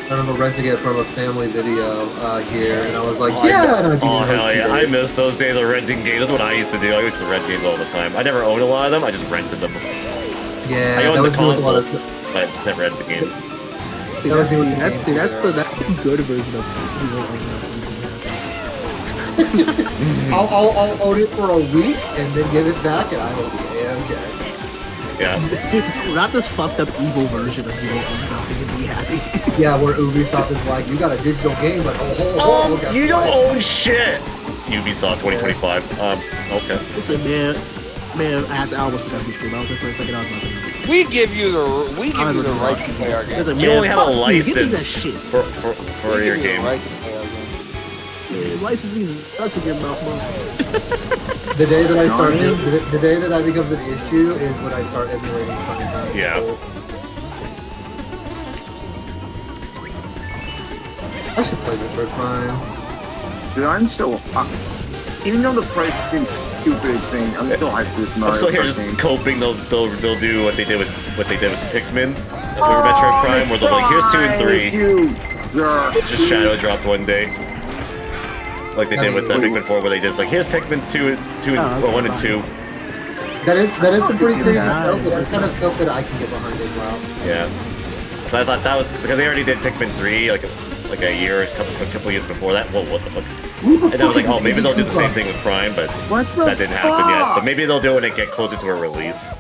I remember renting it from a family video here, and I was like, Oh, yeah, and I'd be Oh, there hell for 2 yeah. I days. miss those days of renting games. That's what I used to do. I used to rent games all the time. I never owned a lot of them, I just rented them. Yeah, I that owned the was me with a lot console, of. but I just never had the games. See, That was me with the that's games, that's the good version of I'll own it for a week and then give it back, and I will be okay. Yeah. not this fucked up evil version of you don't own nothing and be happy. Yeah, where Ubisoft is like, you got a digital game, but look at You don't that. own shit! Ubisoft 2025. Okay. Listen, man, I almost forgot who stream. I was there for a second. I was like, We give you the right to play our game. Listen, You man, only have a fuck you, give me that license shit. for We your give you game. the right to play our game. License these nuts in your mouth, motherfucker. The day that I start, the day that becomes an issue is when I start emulating Prime. Yeah. I should play Metroid Prime. Dude, I'm still. Even though the price seems stupid thing, I'm still hyped for this Mario I'm still here Kart just game. hoping they'll do what they did with Pikmin. Over Metroid Prime, where they're like, here's 2 and 3. You jerk. Just shadow dropped one day. Like they did with Pikmin 4, where they just like, here's Pikmin's 1 and 2. That is some pretty crazy stuff, but that's kind of stuff that I can get behind as well. Yeah. So I thought that was because they already did Pikmin 3 like a year, a couple years before that. Whoa, what the fuck? And I was like, oh, maybe they'll do the same thing with Prime, but that didn't happen yet. But maybe they'll do it when it get closer to a release.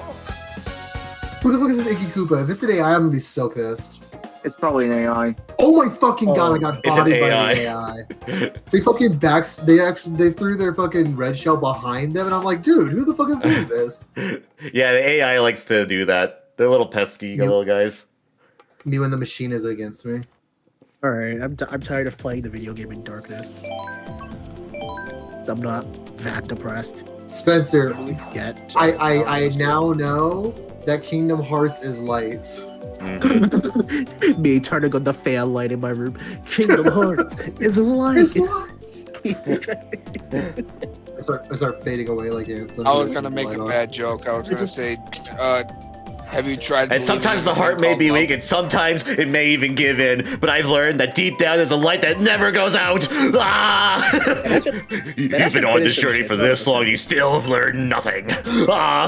Who the fuck is this Icky Koopa? If it's an AI, I'm gonna be so pissed. It's probably an AI. Oh my fucking god! I got It's an bodied by AI. the AI. They fucking they threw their fucking red shell behind them, and I'm like, dude, who the fuck is doing this? Yeah, the AI likes to do that. They're little pesky little guys. Me when the machine is against me. Alright, I'm tired of playing the video game in darkness. I'm not that depressed Spencer, yet. I now know that Kingdom Hearts is light. Me turning on the fan light in my room. Kingdom Hearts is light. It's light. I start fading away like ants. I was gonna make a bad joke. I was gonna say, have you tried? And sometimes the heart may be weak, and sometimes it may even give in. But I've learned that deep down is a light that never goes out. Ah! You've been on this journey for this long, you still have learned nothing. Ah!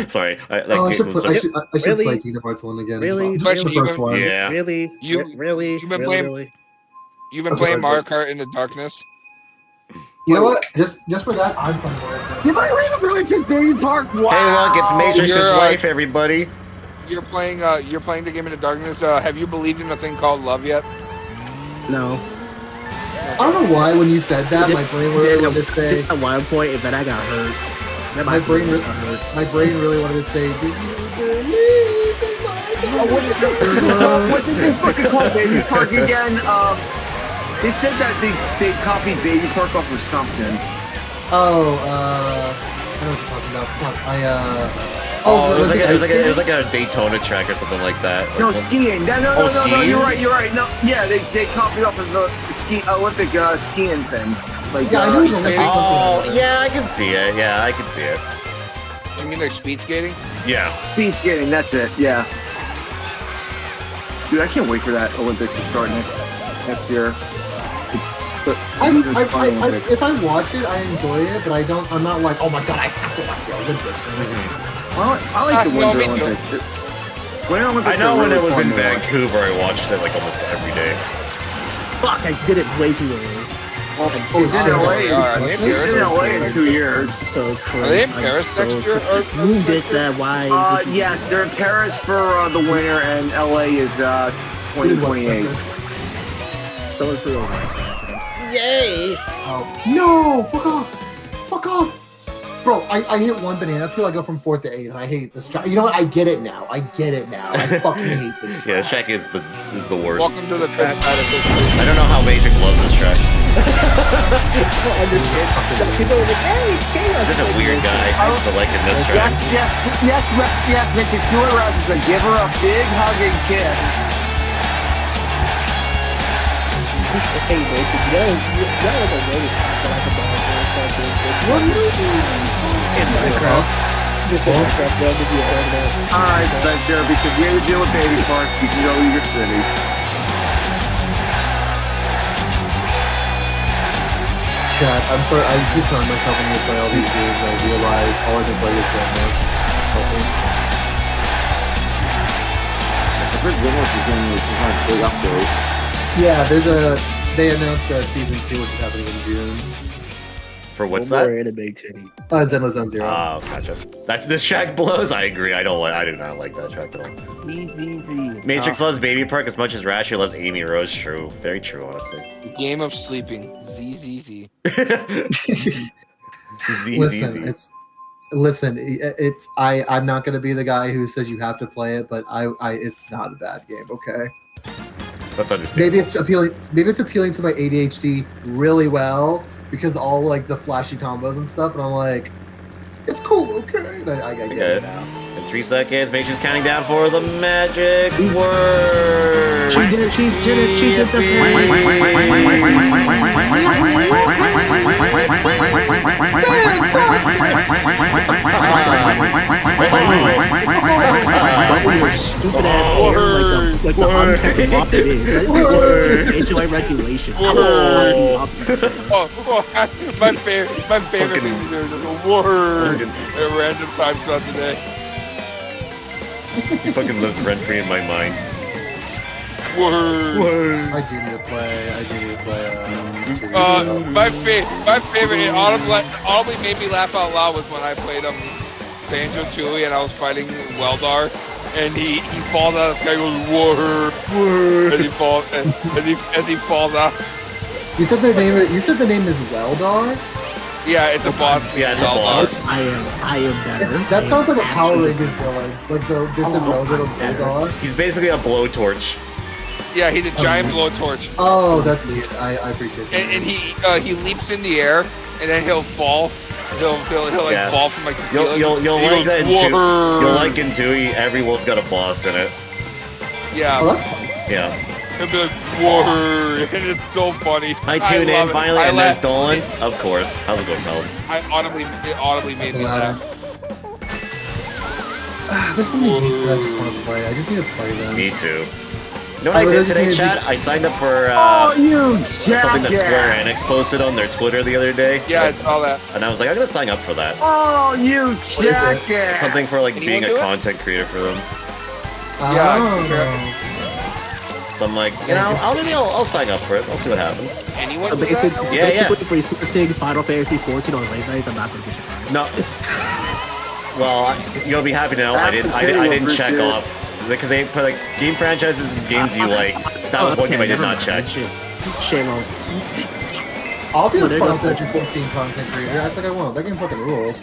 Sorry. I should play Kingdom Hearts 1 again. Really? Just the first one. Yeah. Really? You've been Really? playing Mario Kart in the darkness. You know what? Just for that, I'm playing Mario Kart. Did I really pick Baby Park? Wow. Hey, look, it's Matrix's You're, wife, everybody. You're playing the game in the darkness. Have you believed in a thing called love yet? No. I don't know why when you said that, my brain really wanted to say. At one point, but I got hurt. My brain really wanted to say. Do you believe in my What did they fucking call Baby Park again? They said that they copied Baby Park off of something. I know what you're talking about. Fuck, it was like a Daytona track or something like that. No, Like, skiing. No, skiing? you're right. No, yeah, they copied off of the Olympic skiing thing. Like, Yeah, I know you're skating? Oh, yeah, I can see it. Yeah, I can see it. You mean like speed skating? Yeah. speed skating. That's it. Yeah. Dude, I can't wait for that Olympics to start next year. But if I watch it, I enjoy it, but I'm not like, oh my god, I have to watch the Olympics. I like the No, Winter me too. Olympics. Winter Olympics I know are when really it was fun in to watch. Vancouver, I watched it like almost every day. Fuck, I did it way too early. Well, it's in LA. It's in LA in 2 years. So crazy. Are they in Paris next year? You did that, why? Yes, they're in Paris for the winter, and LA is 2028. Someone threw over. Yay! Oh no! Fuck off! Fuck off! Bro, I hit one banana peel, I go from 4th to 8th. I hate this track. You know what? I get it now. I fucking hate this track. Yeah, this track is the worst. Welcome to the track. I don't know how Matrix loves this track. I don't understand. People are like, hey, it's chaos. He's such a weird guy for liking this track. Yes, Mitch, Stuart Rouse is going to give her a big hug and kiss. Hey, Matrix, you gotta notice that I can What are you doing? in Minecraft. Just in Minecraft, they'll give you a hand out. Alright, Spencer, because we had to deal with Baby Park, you can go to your city. Chat, I'm sorry, I keep telling myself when I play all these games, I realize all I can play is Zenless. The first Zenless is going to have a big update. Yeah, they announced season 2, which is happening in June. For what's One that? more anime kitty. Zenless Zone Zero. Oh, gotcha. This track blows. I agree. I do not like that track at all. Matrix loves Baby Park as much as Rasher loves Amy Rose. True. Very true, honestly. Game of sleeping. ZZZ. I'm not gonna be the guy who says you have to play it, but it's not a bad game, okay? That's understandable. Maybe it's appealing to my ADHD really well because all like the flashy combos and stuff, and I'm like, it's cool, okay. And I get it now. In 3 seconds, Matrix counting down for the magic word. She did it. She did the stupid ass air, like the unkept walk it is. It's HOI regulations. My favorite thing to do is a word at random times throughout the day. He fucking lives rent free in my mind. Word. I do need to play. My favorite, it audibly made me laugh out loud was when I played Banjo Tooie and I was fighting Weldar, and he falls out of the sky, goes word, and he falls, and as he falls out. You said the name is Weldar? Yeah, it's a boss. Yeah, it's a boss. I am better. That sounds like a Power Rangers villain, like the disenrolled little Weldar. He's basically a blowtorch. Yeah, he's a giant blowtorch. Oh, that's neat. I appreciate that. And he leaps in the air, and then he'll fall. He'll like fall from like the ceiling. You'll like that in Tooie. You'll like in Tooie. Every world's got a boss in it. Yeah. Oh, that's fun. Yeah. He'll be like, whoa, and it's so funny. I tuned in finally, and there's Dolan. Of course. How's it going, Mel? It audibly made me laugh. There's so many games that I just want to play. I just need to play them. Me too. You know what I did today, chat? I signed up for something that Square Enix posted on their Twitter the other day. Yeah, I saw that. And I was like, I'm gonna sign up for that. Oh, you jackass! It's something for like Anyone being a do it? content creator for them. Yeah. So I'm like, you know, I'll sign up for it. I'll see what happens. Anyone do Basically, that? if you start saying Final Fantasy 14 on late nights, I'm not going to be surprised. No. Well, you'll be happy to know I didn't check off because they put like game franchises and games you like. That was one game I did not check. Shame on. I'll be a there Final goes Fantasy 14 content creator. That's like I won't. That game fucking rules.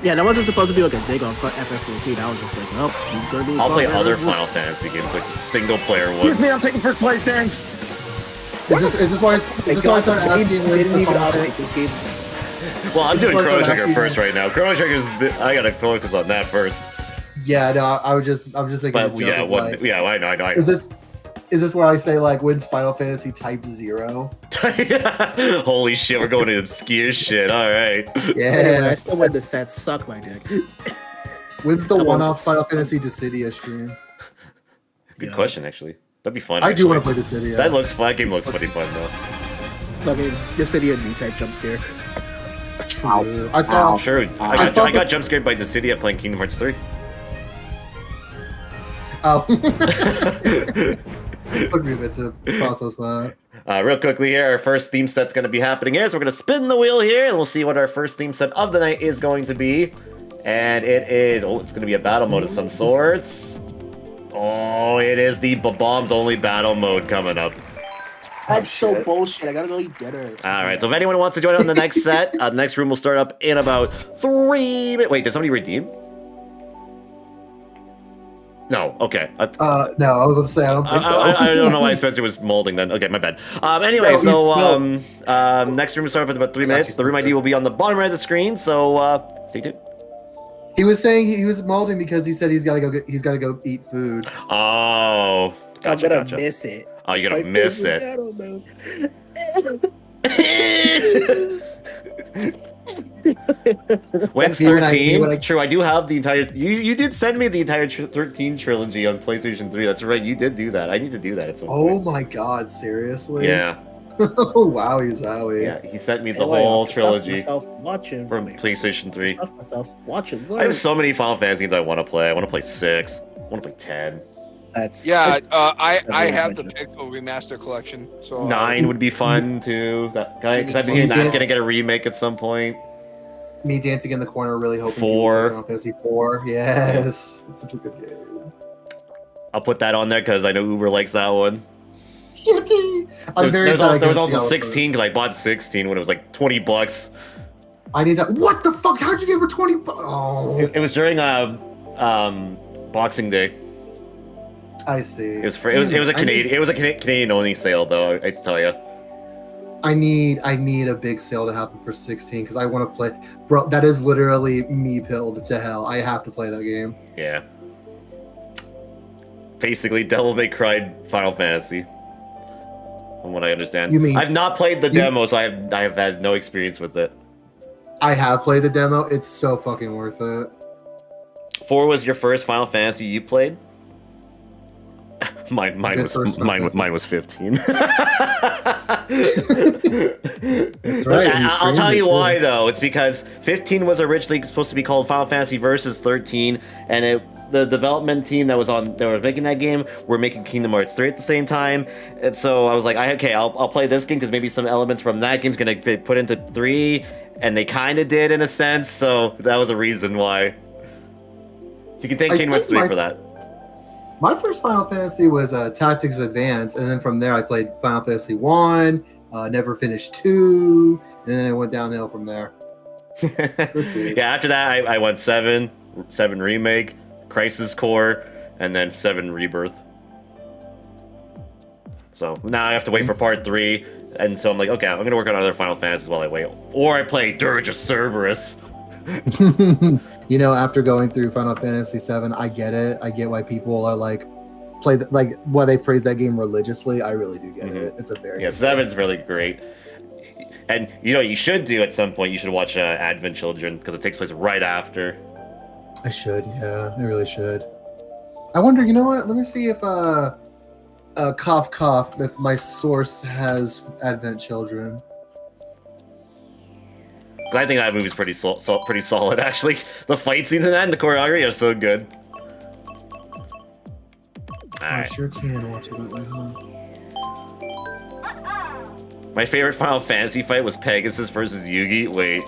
Yeah, that wasn't supposed to be like a dig on FF14. I was just like, well, he's going to be. I'll play other Final Fantasy games like single player ones. Excuse me, I'm taking first place, thanks. Is this why I started asking? They didn't even operate this game. Well, I'm doing This Chrono was Trigger asking- first right now. Chrono Trigger's I gotta focus on that first. Yeah, no, I'm just making But a joke. yeah, Of, what? like, Yeah, I know. is this where I say like wins Final Fantasy Type 0? Holy shit, we're going to obscure shit. All right. Anyway, I Yeah, still win the sets. Suck my dick. wins the one-off Final Fantasy Dissidia stream. Good question, actually. That'd be fun. I do want to actually. play Dissidia. That looks fun. That game looks pretty fun though. Fucking Dissidia D-type jump scare. True. I saw. Sure. I got jump scared by Dissidia playing Kingdom Hearts 3. Oh. Took me a bit to process that. Real quickly here, our first theme set's going to be happening here. So we're going to spin the wheel here, and we'll see what our first theme set of the night is going to be. And it is, it's going to be a battle mode of some sorts. Oh, it is the bombs only battle mode coming up. That's so bullshit. I gotta go eat dinner. All right, so if anyone wants to join on the next set, the next room will start up in about 3 minutes. Wait, did somebody redeem? No, okay. No, I was going to say I don't think so. I don't know why Spencer was molding then. Okay, my bad. Anyway, next room will start up in about 3 minutes. The room ID will be on the bottom right of the screen, so stay tuned. He was saying he was molding because he said he's got to go eat food. Oh, gotcha, I'm gonna gotcha. miss it. Oh, you're gonna My miss favorite it. battle mode. When's See, when I- 13? True, I do have the entire. You did send me the entire 13 trilogy on PlayStation 3. That's right, you did do that. I need to do that at some Oh point. my god, seriously? Yeah, Oh wowie zowie. yeah. He sent me the Anyway, whole I'll stuff trilogy myself watching. from PlayStation 3. Stuff myself watching. I have so many Final Fantasy games I want to play. I want to play 6. I want to play 10. That's Yeah, I Everyone have the mentioned. Pixel Remaster Collection. So 9 would be fun too. Because I've been hearing that's gonna get a remake at some point. Me dancing in the corner, really hoping. 4. Final Fantasy 4. Yes, it's such a good game. I'll put that on there because I know Uber likes that one. I'm very There sad. was also 16 because I bought 16 when it was like $20. I need to. What the fuck? How'd you get for 20? Oh, It was during Boxing Day. I see. It was free. It was a Canadian. It was a Canadian only sale though. I tell you. I need a big sale to happen for 16 because I want to play. Bro, that is literally me pilled to hell. I have to play that game. Yeah. Basically, Devil May Cry Final Fantasy. From what I understand. You mean I've not played the demo, so I have had no experience with it. I have played the demo. It's so fucking worth it. 4 was your first Final Fantasy you played? Mine was 15. That's right. I'll tell you why though. It's because 15 was originally supposed to be called Final Fantasy Versus 13, and the development team that was making that game were making Kingdom Hearts 3 at the same time. And so I was like, okay, I'll play this game because maybe some elements from that game's gonna get put into 3, and they kind of did in a sense. So that was a reason why. So you can thank Kingdom Hearts 3 for that. My first Final Fantasy was Tactics Advance, and then from there I played Final Fantasy 1, never finished 2, and then it went downhill from there. Yeah, after that I went 7 Remake, Crisis Core, and then 7 Rebirth. So now I have to wait for part 3, and so I'm like, okay, I'm gonna work on other Final Fantasies while I wait. Or I play Dirge of Cerberus. You know, after going through Final Fantasy 7, I get it. I get why people are like why they praise that game religiously. I really do get it. It's a very 7's really great. And you know what you should do at some point? You should watch Advent Children because it takes place right after. I should, yeah, I really should. I wonder, you know what? Let me see if cough cough if my source has Advent Children. I think that movie's pretty solid, actually. The fight scenes in that and the choreography are so good. I sure can watch it right now. My favorite Final Fantasy fight was Pegasus versus Yugi. Wait.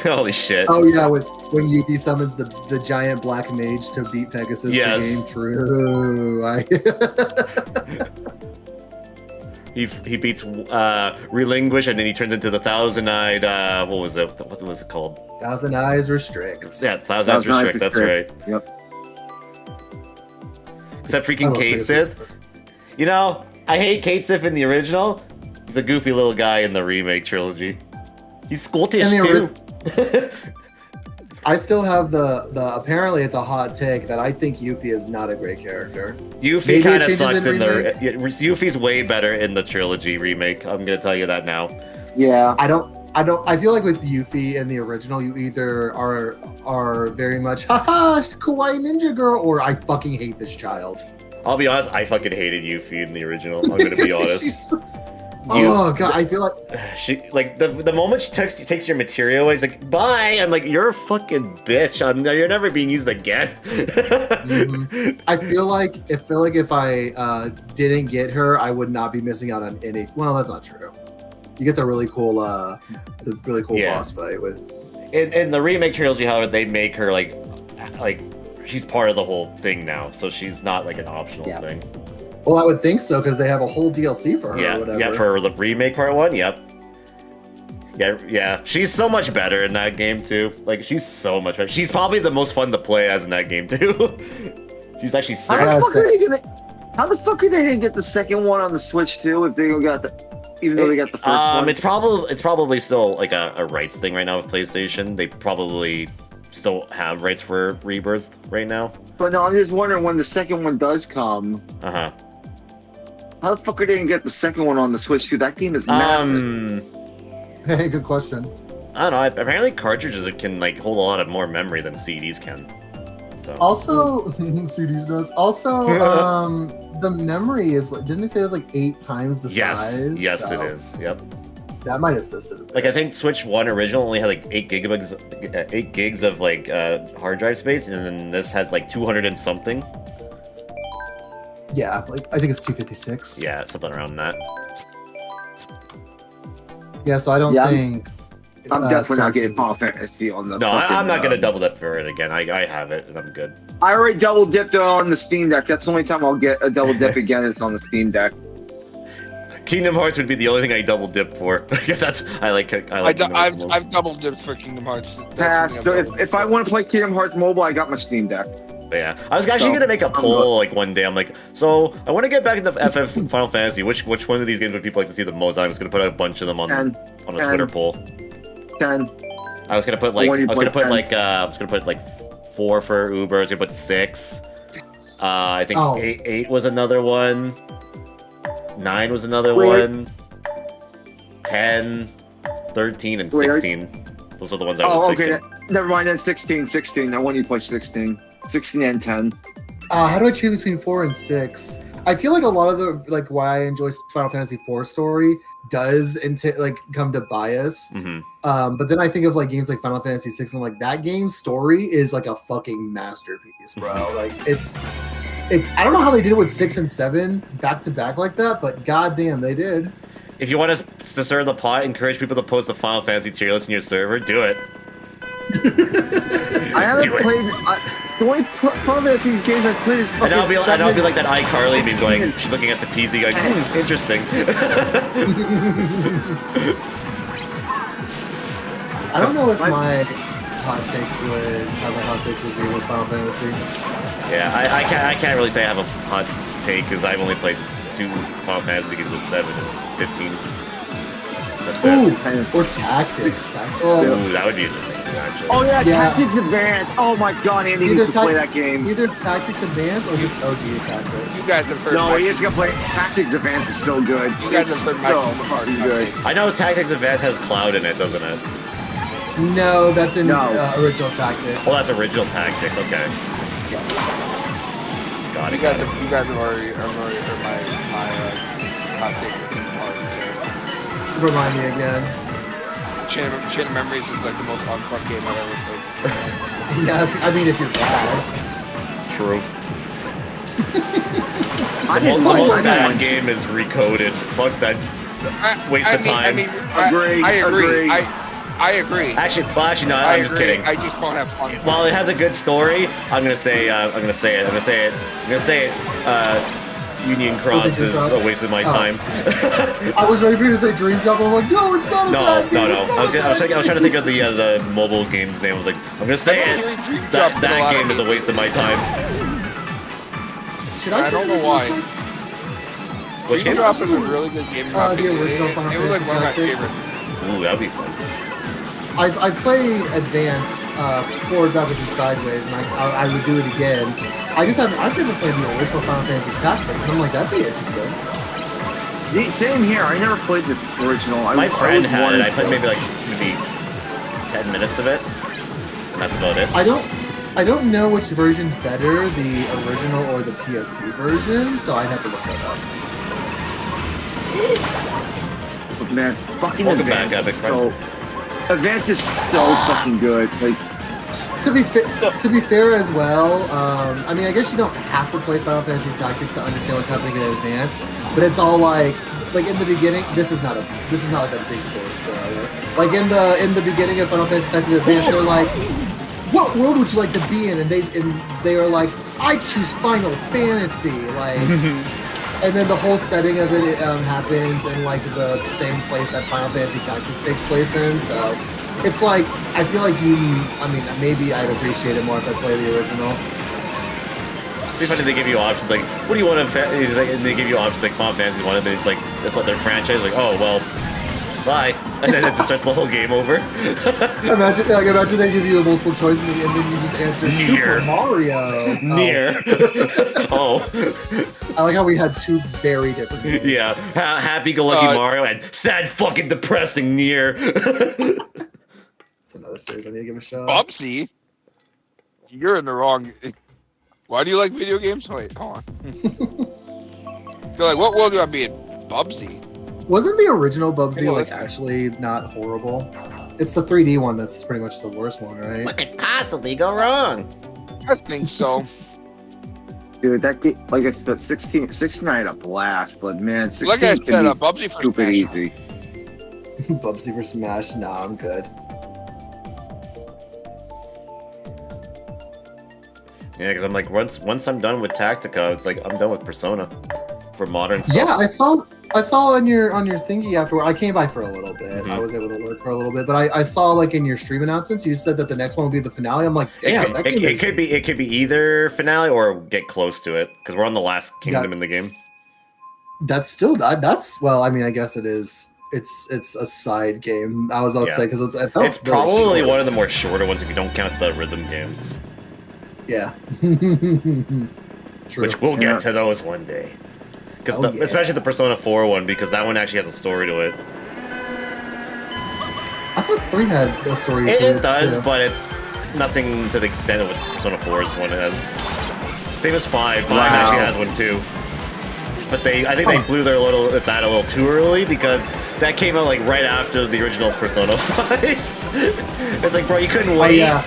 Holy shit. Oh yeah, when Yugi summons the giant black mage to beat Pegasus in the game. True. He beats Relinquish, and then he turns into the Thousand-Eyed, what was it called? Thousand Eyes Restrict. Yeah, Thousand Eyes Restrict, that's right. Yep. Except freaking Kate Sith. You know, I hate Kate Sith in the original. He's a goofy little guy in the remake trilogy. He's Scottish too. I still have the apparently it's a hot take that I think Yuffie is not a great character. Yuffie kind of sucks in the Yuffie's way better in the trilogy remake. I'm gonna tell you that now. Yeah. I feel like with Yuffie in the original, you either are very much haha kawaii ninja girl, or I fucking hate this child. I'll be honest, I fucking hated Yuffie in the original. I'm gonna be honest. Oh god, I feel like she the moment she takes your material away, she's like, bye. I'm like, you're a fucking bitch. You're never being used again. I feel like if I didn't get her, I would not be missing out on any. Well, that's not true. You get the really cool boss fight with. In the remake trilogy, however, they make her like she's part of the whole thing now, so she's not like an optional thing. Well, I would think so because they have a whole DLC for her. Yeah, or whatever. yeah, for the remake part 1. Yep. Yeah. She's so much better in that game too. Like, she's so much better. She's probably the most fun to play as in that game too. She's actually sick. How the fuck are they gonna get the second one on the Switch too? If they got even though they got the first one. It's probably still like a rights thing right now with PlayStation. They probably still have rights for Rebirth right now. But no, I'm just wondering when the second one does come. How the fuck are they gonna get the second one on the Switch too? That game is massive. Hey, good question. I don't know. Apparently, cartridges can like hold a lot of more memory than CDs can. So. Also, CDs does. Also, the memory is like, didn't they say it was like 8 times the size? Yes, so it is. Yep. That might assist it. Like, I think Switch 1 original only had like 8 gigs of like hard drive space, and then this has like 200 and something. Yeah, like I think it's 256. Yeah, something around that. Yeah, so I don't think. I'm definitely not getting Final Fantasy on the. No, I'm not gonna double dip for it again. I have it and I'm good. I already double dipped on the Steam Deck. That's the only time I'll get a double dip again is on the Steam Deck. Kingdom Hearts would be the only thing I double dip for. I guess I like I've double dipped for Kingdom Hearts. Pass. So if I want to play Kingdom Hearts Mobile, I got my Steam Deck. But yeah, I was actually gonna make a poll like one day. I'm like, so I want to get back into FF Final Fantasy. Which one of these games would people like to see the most? I was gonna put a bunch of them on a Twitter poll. 10. I was gonna put like 4 for Uber. I was gonna put 6. I think 8 was another one. 9 was another one. 10, 13, and 16. Those are the ones I was thinking. Okay. Never mind. Then 16. I want you to play 16. 16 and 10. How do I choose between 4 and 6? I feel like a lot of the why I enjoy Final Fantasy 4 story does come to bias. But then I think of games like Final Fantasy 6 and that game's story is a fucking masterpiece, bro. It's I don't know how they did it with 6 and 7 back to back like that, but goddamn they did. If you want us to stir the pot, encourage people to post the Final Fantasy tier list in your server, do it. I haven't played. The only Final Fantasy games I've played is fucking. And I'll be like that iCarly meme going. She's looking at the PZ going, interesting. I don't know if my hot takes would be with Final Fantasy. Yeah, I can't really say I have a hot take because I've only played 2 Final Fantasy games with 7 and 15. That's it. Or Tactics. Ooh, that would be interesting actually. Oh yeah, Tactics Advance. Oh my god, Andy needs to play that game. Either Tactics Advance or just OG Tactics. You guys have heard. No, he is gonna play Tactics Advance. Is so good. You guys have heard my good. I know Tactics Advance has Cloud in it, doesn't it? No, that's in original Tactics. Oh, that's original Tactics. Okay. Yes. Got it. You guys have already heard my hot take for Kingdom Hearts. Remind me again. Chain of Memories is the most unfun game I've ever played. Yeah, I mean if you're bad. True. The most bad game is Recoded. Fuck that. Waste of time. I agree. Actually, no, I'm just kidding. I just don't have fun. While it has a good story, I'm gonna say it. Union Cross is a waste of my time. I was ready for you to say Dream Drop, and I'm like, no, it's not a bad game. No. I was trying to think of the mobile game's name. I was like, I'm gonna say it. That game is a waste of my time. I don't know why. Which Dream game? Drop is a really good game. The original Final It was Fantasy one of my Tactics. favorites. Ooh, that'd be fun. I've played Advance, forward, backwards, and sideways, and I would do it again. I've never played the original Final Fantasy Tactics, and I'm like, that'd be interesting. Same here. I never played the original. My friend had it. I played maybe 10 minutes of it. And that's about it. I don't know which version's better, the original or the PSP version, so I'd have to look that up. But man, fucking Welcome back, Advance Epic. Advance is so fucking good. To be fair as well, I mean, I guess you don't have to play Final Fantasy Tactics to understand what's happening in Advance, but it's all like in the beginning, this is not a big story spoiler. In the beginning of Final Fantasy Tactics Advance, they're like, what world would you like to be in? And they are like, I choose Final Fantasy, and then the whole setting of it happens in the same place that Final Fantasy Tactics takes place in. So it's I feel like maybe I'd appreciate it more if I play the original. It'd be funny if they give you options what do you want to? And they give you options Final Fantasy 1, and then it's that's what their franchise oh well, bye, and then it just starts the whole game over. Imagine they give you a multiple choice and then you just answer Nier. Super Mario. Nier. Oh. I like how we had 2 very different games. Yeah, happy-go-lucky Mario and sad fucking depressing Nier. It's another series I need to give a shot. Bubsy? You're in the wrong. Why do you like video games? Wait, hold on. You're what world do I be in? Bubsy. Wasn't the original Bubsy actually not horrible? It's the 3D one that's pretty much the worst one, right? What could possibly go wrong? I think so. Dude, that game, I said, 16 I had a blast, but man, 16 Like I said, can be Bubsy for stupid Smash. easy. Bubsy for Smash? Nah, I'm good. Yeah, because I'm once I'm done with Tactica, it's I'm done with Persona for modern stuff. Yeah, I I saw on your thingy afterward. I came by for a little bit. Mhm. I was able to lurk for a little bit, but I saw like in your stream announcements, you said that the next one will be the finale. I'm like, damn, that game is... It could be either finale or get close to it because we're on the last kingdom in the game. That's still that's well. I mean, I guess it is. It's a side game. I was about to say because it's It's really probably short. one of the more shorter ones if you don't count the rhythm games. Yeah. True. Which we'll get to those one day. Because especially the Persona 4 one, because that one actually has a story to it. I thought 3 had a story to it. It does, too. but it's nothing to the extent of what Persona 4's one has. Same as 5. 5 actually has one too. But I think they blew that a little too early because that came out like right after the original Persona 5. It's like, bro, you couldn't wait. Oh, yeah.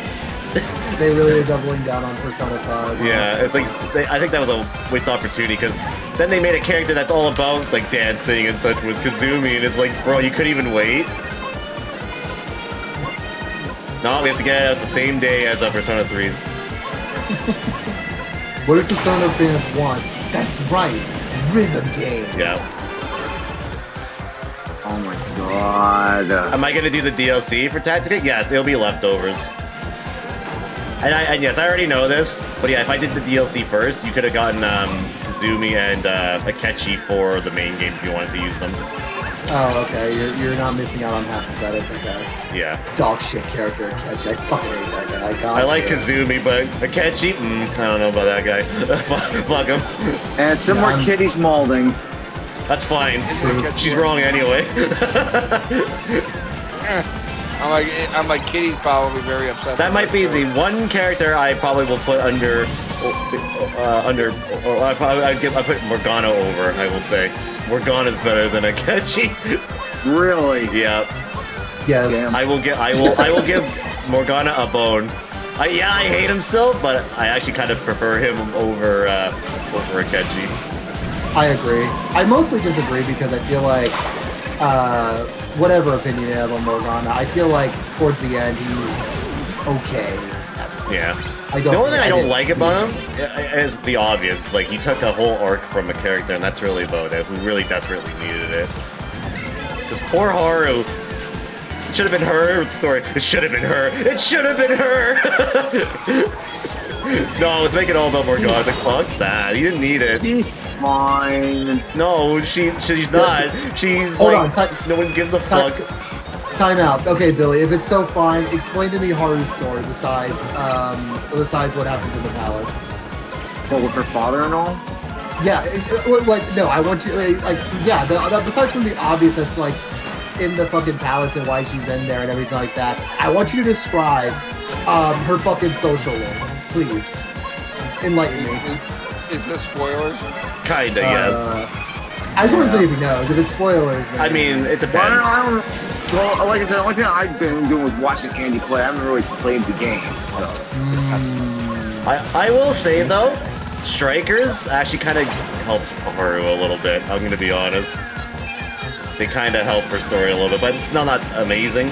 They really were doubling down on Persona 5. Yeah, it's like I think that was a wasted opportunity because then they made a character that's all about like dancing and such with Kazumi, and it's like, bro, you couldn't even wait. No, we have to get it out the same day as Persona 3's. What do Persona fans want? That's right, rhythm games. Yeah. Oh my god. Am I gonna do the DLC for Tactica? Yes, it'll be leftovers. And yes, I already know this, but yeah, if I did the DLC first, you could have gotten Kazumi and Akechi for the main game if you wanted to use them. Oh, okay. You're not missing out on half the credits. Okay. Yeah. Dog shit character Akechi. I fucking hate that guy. I like Kazumi, but Akechi, I don't know about that guy. Fuck him. And some more kitties molding. That's fine. She's wrong anyway. I'm like Kitty's probably very upset. That might be the one character I probably will put under. I put Morgana over. I will say Morgana's better than Akechi. Really? Yeah. Yes. Damn. I will give Morgana a bone. I hate him still, but I actually kind of prefer him over Akechi. I agree. I mostly disagree because I feel like, whatever opinion you have on Morgana, I feel like towards the end he's okay. Yeah. The only thing I don't like about him is the obvious. It's like he took a whole arc from a character, and that's really about it. Who really desperately needed it. Because poor Haru. It should have been her story. It should have been her. It should have been her. No, let's make it all about Morgana. Like, fuck that. He didn't need it. She's fine. No, she's not. She's Hold like, on, no one gives a fuck. Time out. Okay, Billy, if it's so fine, explain to me Haru's story besides what happens in the palace. What, with her father and all? Yeah, no, I want you, besides from the obvious that's, like, in the fucking palace and why she's in there and everything like that, I want you to describe, her fucking social life. Please. Enlighten me. Is this spoilers? Kinda, yes. I just want to see if he knows. If it's spoilers, then... I mean, it depends. Well, like I said, the only thing I've been doing was watching Andy play. I haven't really played the game. So. I will say, though, Strikers actually kind of helps Haru a little bit, I'm going to be honest. They kind of help her story a little bit, but it's still not amazing.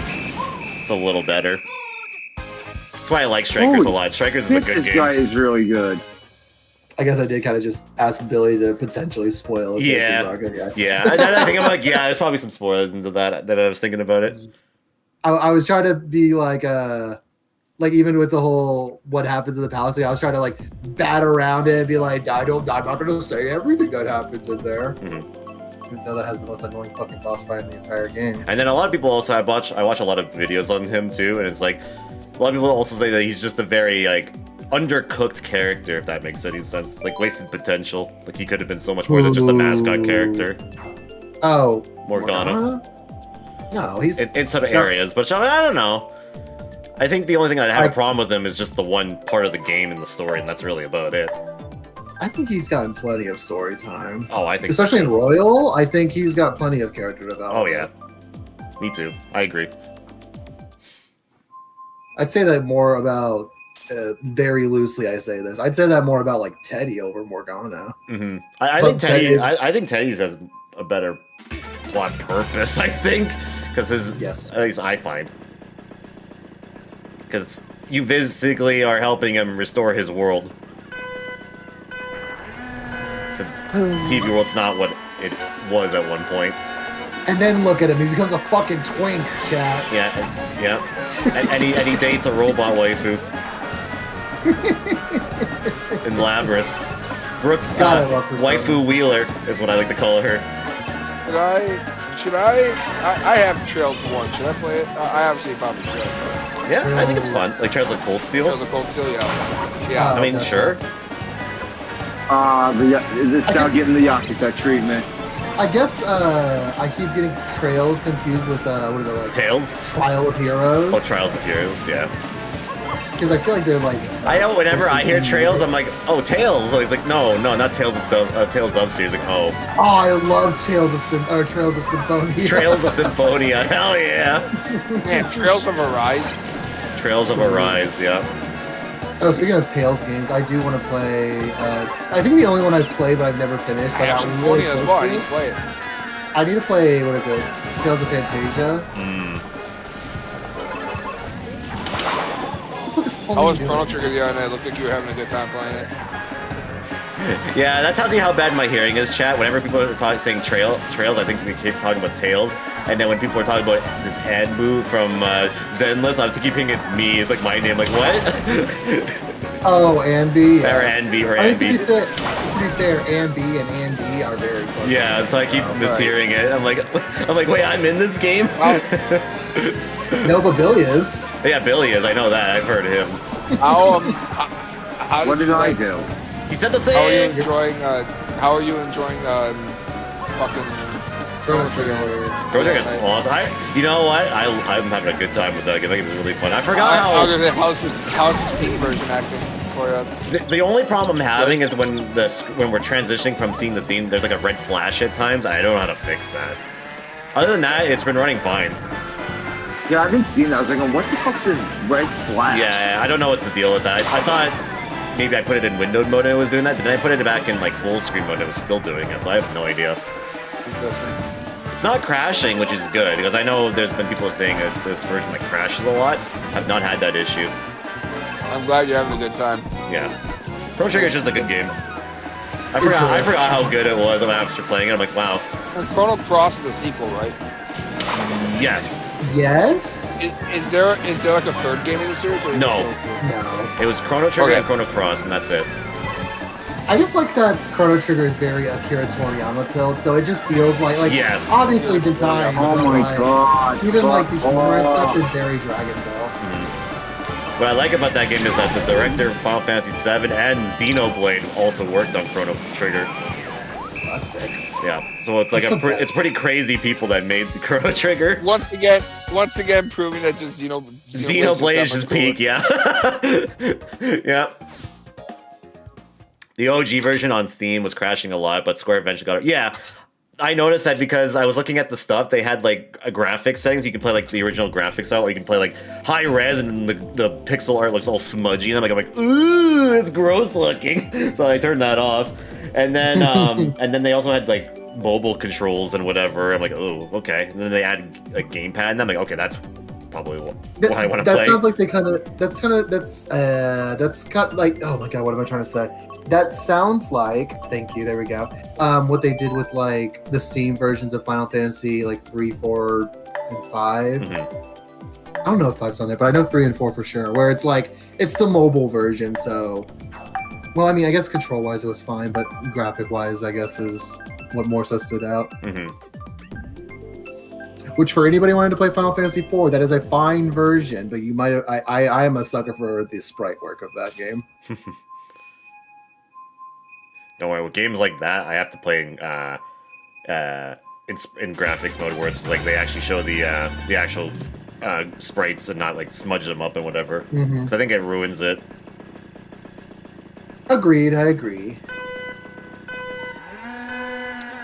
It's a little better. That's why I like Strikers a lot. Strikers is a good game. This guy is really good. I guess I did kind of just ask Billy to potentially spoil it. Yeah. I think I'm like, yeah, there's probably some spoilers into that I was thinking about it. I was trying to be like even with the whole what happens in the palace, I was trying to like bat around it and be like, I'm not going to say everything that happens in there. Even though that has the most annoying fucking boss fight in the entire game. And then a lot of people also, I watch a lot of videos on him too, and it's like, a lot of people also say that he's just a very, like, undercooked character, if that makes any sense. Like, wasted potential. Like, he could have been so much more than just a mascot character. Oh. Morgana? No, he's... In some areas, but I don't know. I think the only thing I have a problem with him is just the one part of the game in the story, and that's really about it. I think he's gotten plenty of story time. Oh, I think especially in Royal, I think he's got plenty of character development. Oh, yeah. Me too. I agree. I'd say that more about... very loosely, I say this. I'd say that more about like Teddy over Morgana. I think Teddy. I think Teddy's has a better plot purpose. I think because at least I find, because you physically are helping him restore his world. Since TV World's not what it was at one point. And then look at him, he becomes a fucking twink, chat. Yeah. and he dates a robot waifu. In Labras. Brooke, God, I love Persona. waifu Wheeler is what I like to call her. Should I have Trails 1. Should I play it? I obviously probably should. Yeah, I think it's fun. Like Trails of Cold Steel. Trails of Cold Steel, yeah. I mean, okay. sure. It's now getting the Yakuza treatment. I guess I keep getting Trails confused with what is it like? Tails? Trial of Heroes. Oh, Trials of Heroes, yeah. Because I feel like they're like. I know. Whenever I hear Trails, I'm like, oh, Tails. So he's like, no, not Tales of series. Like, oh. Oh, I love Trails of Symphonia. Trails of Symphonia. Hell yeah. Man, Trails of Arise. Trails of Arise, yeah. Oh, speaking of Tales games, I do want to play. I think the only one I've played but I've never finished. I But have I'm Symphonia really as close well. I to. need to play it. I need to play. What is it? Tales of Fantasia. I was Chrono Trigger the other night. It looked like you were having a good time playing it. Yeah, that tells you how bad my hearing is, chat. Whenever people are saying Trails, I think they keep talking about Tails. And then when people are talking about this Anbu from Zenless, I keep thinking it's me. It's like my name. Like, what? Oh, Andy. Or Anby, or I mean, Anby. to be fair, Andy and Andy are very close. Yeah, so I keep mishearing it. I'm like, wait, I'm in this game? No, but Billy is. Yeah, Billy is. I know that. I've heard of him. How What did I do? He said the thing. How are you enjoying fucking Chrono Trigger? Chrono Trigger's awesome. You know what? I'm having a good time with that game. I think it's really fun. I forgot How's the Steam version acting for you? The only problem I'm having is when we're transitioning from scene to scene, there's like a red flash at times. I don't know how to fix that. Other than that, it's been running fine. Yeah, I've been seeing that. I was like, what the fuck's this red flash? Yeah, I don't know what's the deal with that. I thought maybe I put it in windowed mode and it was doing that. Then I put it back in like full screen mode and it was still doing it, so I have no idea. It's not crashing, which is good, because I know there's been people saying that this version like crashes a lot. I've not had that issue. I'm glad you're having a good time. Yeah. Chrono Trigger is just a good game. I forgot how good it was after playing it. I'm like, wow. And Chrono Cross is a sequel, right? Yes. Yes. Is there like a third game in the series? Or No. No. It was Chrono Trigger and Chrono Cross, and that's it. I just like that Chrono Trigger is very Akira Toriyama build, so it just feels like yes. Obviously designed. Oh my god. Even like the humor and stuff is very Dragon Ball. What I like about that game is that the director of Final Fantasy VII and Xenoblade also worked on Chrono Trigger. That's sick. Yeah, so it's like it's pretty crazy people that made the Chrono Trigger. Once again, proving that just Xenoblade is just peak, yeah. Yeah. The OG version on Steam was crashing a lot, but Square eventually got it. Yeah, I noticed that because I was looking at the stuff. They had like a graphics settings. You can play like the original graphics style, or you can play like high res, and the pixel art looks all smudgy. And I'm like, ooh, it's gross looking. So I turned that off. And then and then they also had like mobile controls and whatever. I'm like, oh, okay. And then they added a gamepad, and I'm like, okay, that's probably what I want to play. That sounds like that's kind of like, oh my god, what am I trying to say? That sounds like, thank you, there we go. What they did with like the Steam versions of Final Fantasy like 3, 4, and 5. I don't know if 5's on there, but I know 3 and 4 for sure. Where it's like it's the mobile version, so. Well, I mean, I guess control-wise it was fine, but graphic-wise, I guess, is what more so stood out. Which, for anybody wanting to play Final Fantasy IV, that is a fine version, but you might. I am a sucker for the sprite work of that game. Don't worry, with games like that, I have to play in graphics mode, where it's like they actually show the actual sprites and not like smudge them up and whatever. 'Cause I think it ruins it. Agreed, I agree.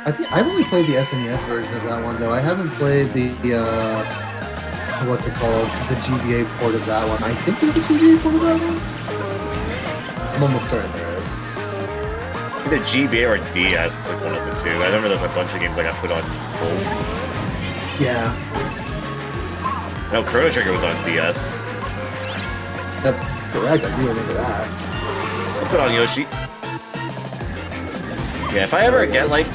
I think I've only played the SNES version of that one though. I haven't played the what's it called? The GBA port of that one. I think there's a GBA port of that one. I'm almost certain there is. Either GBA or DS, it's like one of the two. I remember there's a bunch of games like I put on both. Yeah. No, Chrono Trigger was on DS. That's correct, I do remember that. Let's put on Yoshi. Yeah, if I ever get like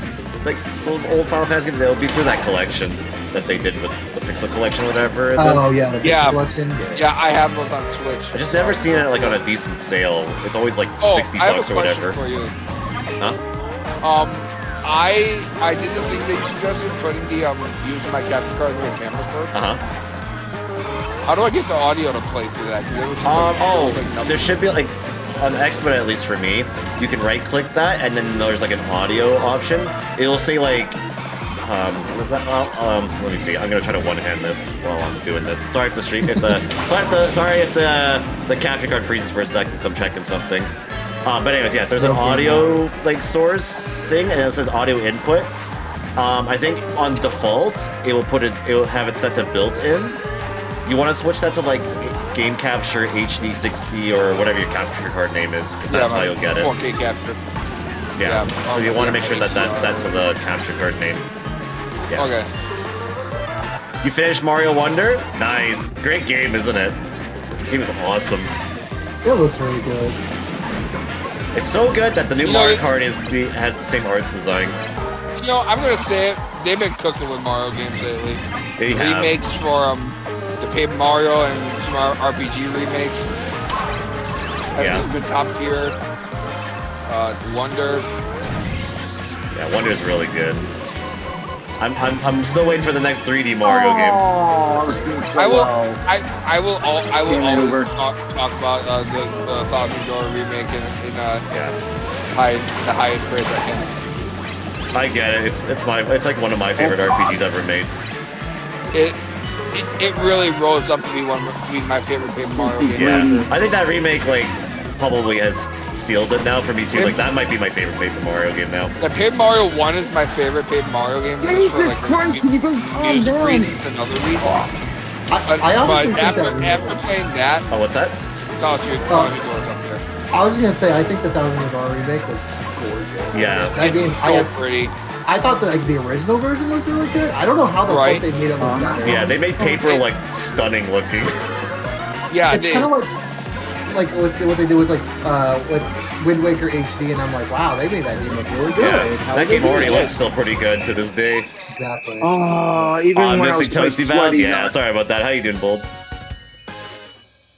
like those old Final Fantasy games, they'll be through that collection that they did with the Pixel Collection, whatever. Oh yeah, the Yeah. collection. Yeah, I have those on Switch. I just never seen it like on a decent sale. It's always like $60 I have a or whatever. question for you. Huh? I did the thing that you suggested, putting the using my capture card and the camera first. How do I get the audio to play through that? 'Cause it was just like, There should be like on Xbox, at least for me, you can right click that and then there's like an audio option. It'll say like let me see. I'm gonna try to one-hand this while I'm doing this. Sorry if the stream, sorry if the capture card freezes for a second because I'm checking something. But anyways, yes, there's an audio like source thing, and it says audio input. I think on default it will have it set to built-in. You want to switch that to like Game Capture HD 60 or whatever your capture card name is, because that's how you'll get it. 4K capture. Yeah. So you want to make sure that that's set to the capture card name. Yeah. Okay. You finished Mario Wonder? Nice. Great game, isn't it? It was awesome. It looks really good. It's so good that the new Mario Kart has the same art design. You know, I'm gonna say it. They've been cooking with Mario games lately. They have. Remakes for the Paper Mario and some RPG remakes. Have just been top tier. Wonder. Yeah, Wonder is really good. I'm still waiting for the next 3D Mario game. I will always talk about the Thousand Door remake in the highest praise I can. I get it. It's like one of my favorite RPGs ever made. It really rolls up to be my favorite Paper Mario game. Yeah, I think that remake like probably has sealed it now for me too. Like that might be my favorite Paper Mario game now. The Paper Mario 1 is my favorite Paper Mario game. Jesus Christ, can you guys calm down? Reasons and other reasons. I honestly think after that playing that, oh, what's that? Thousand Doors up there. I was gonna say I think the $1,000 remake looks gorgeous. Yeah, that game. So pretty. I thought that like the original version looked really good. I don't know how the fuck they made it look better. Yeah, they made Paper like stunning looking. Yeah, it's kind of like what they do with like Wind Waker HD, and I'm like, wow, they made that game look really good. Yeah, that game already looks still pretty good to this day. Exactly. Oh, even when I was missing Toasty Bells. Yeah, sorry about that. How you doing, Bold?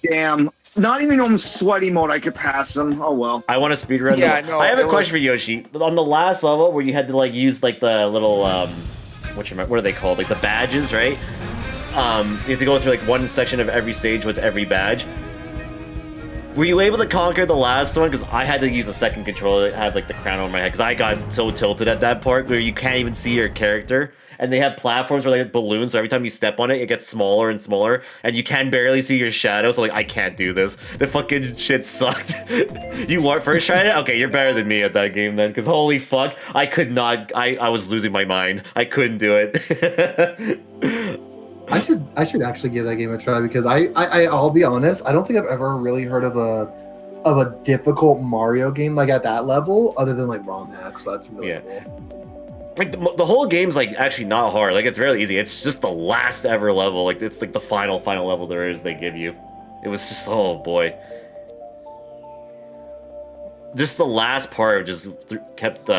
Damn. Not even on sweaty mode I could pass them. Oh well. I want to speedrun. Yeah, no, I have a question for Yoshi. On the last level where you had to like use like the little what are they called? Like the badges, right? You have to go through like one section of every stage with every badge. Were you able to conquer the last one? Because I had to use a second controller to have like the crown on my head because I got so tilted at that part where you can't even see your character. And they have platforms where like balloons, so every time you step on it, it gets smaller and smaller, and you can barely see your shadow, so like, I can't do this. The fucking shit sucked. You first tried it? Okay, you're better than me at that game then, because holy fuck, I could not, I was losing my mind. I couldn't do it. I should actually give that game a try, because I'll be honest, I don't think I've ever really heard of a difficult Mario game like at that level, other than like ROM hacks, so that's really cool. Like the whole game's like actually not hard. Like it's really easy. It's just the last ever level. Like it's like the final level there is they give you. It was just, oh boy. Just the last part just kept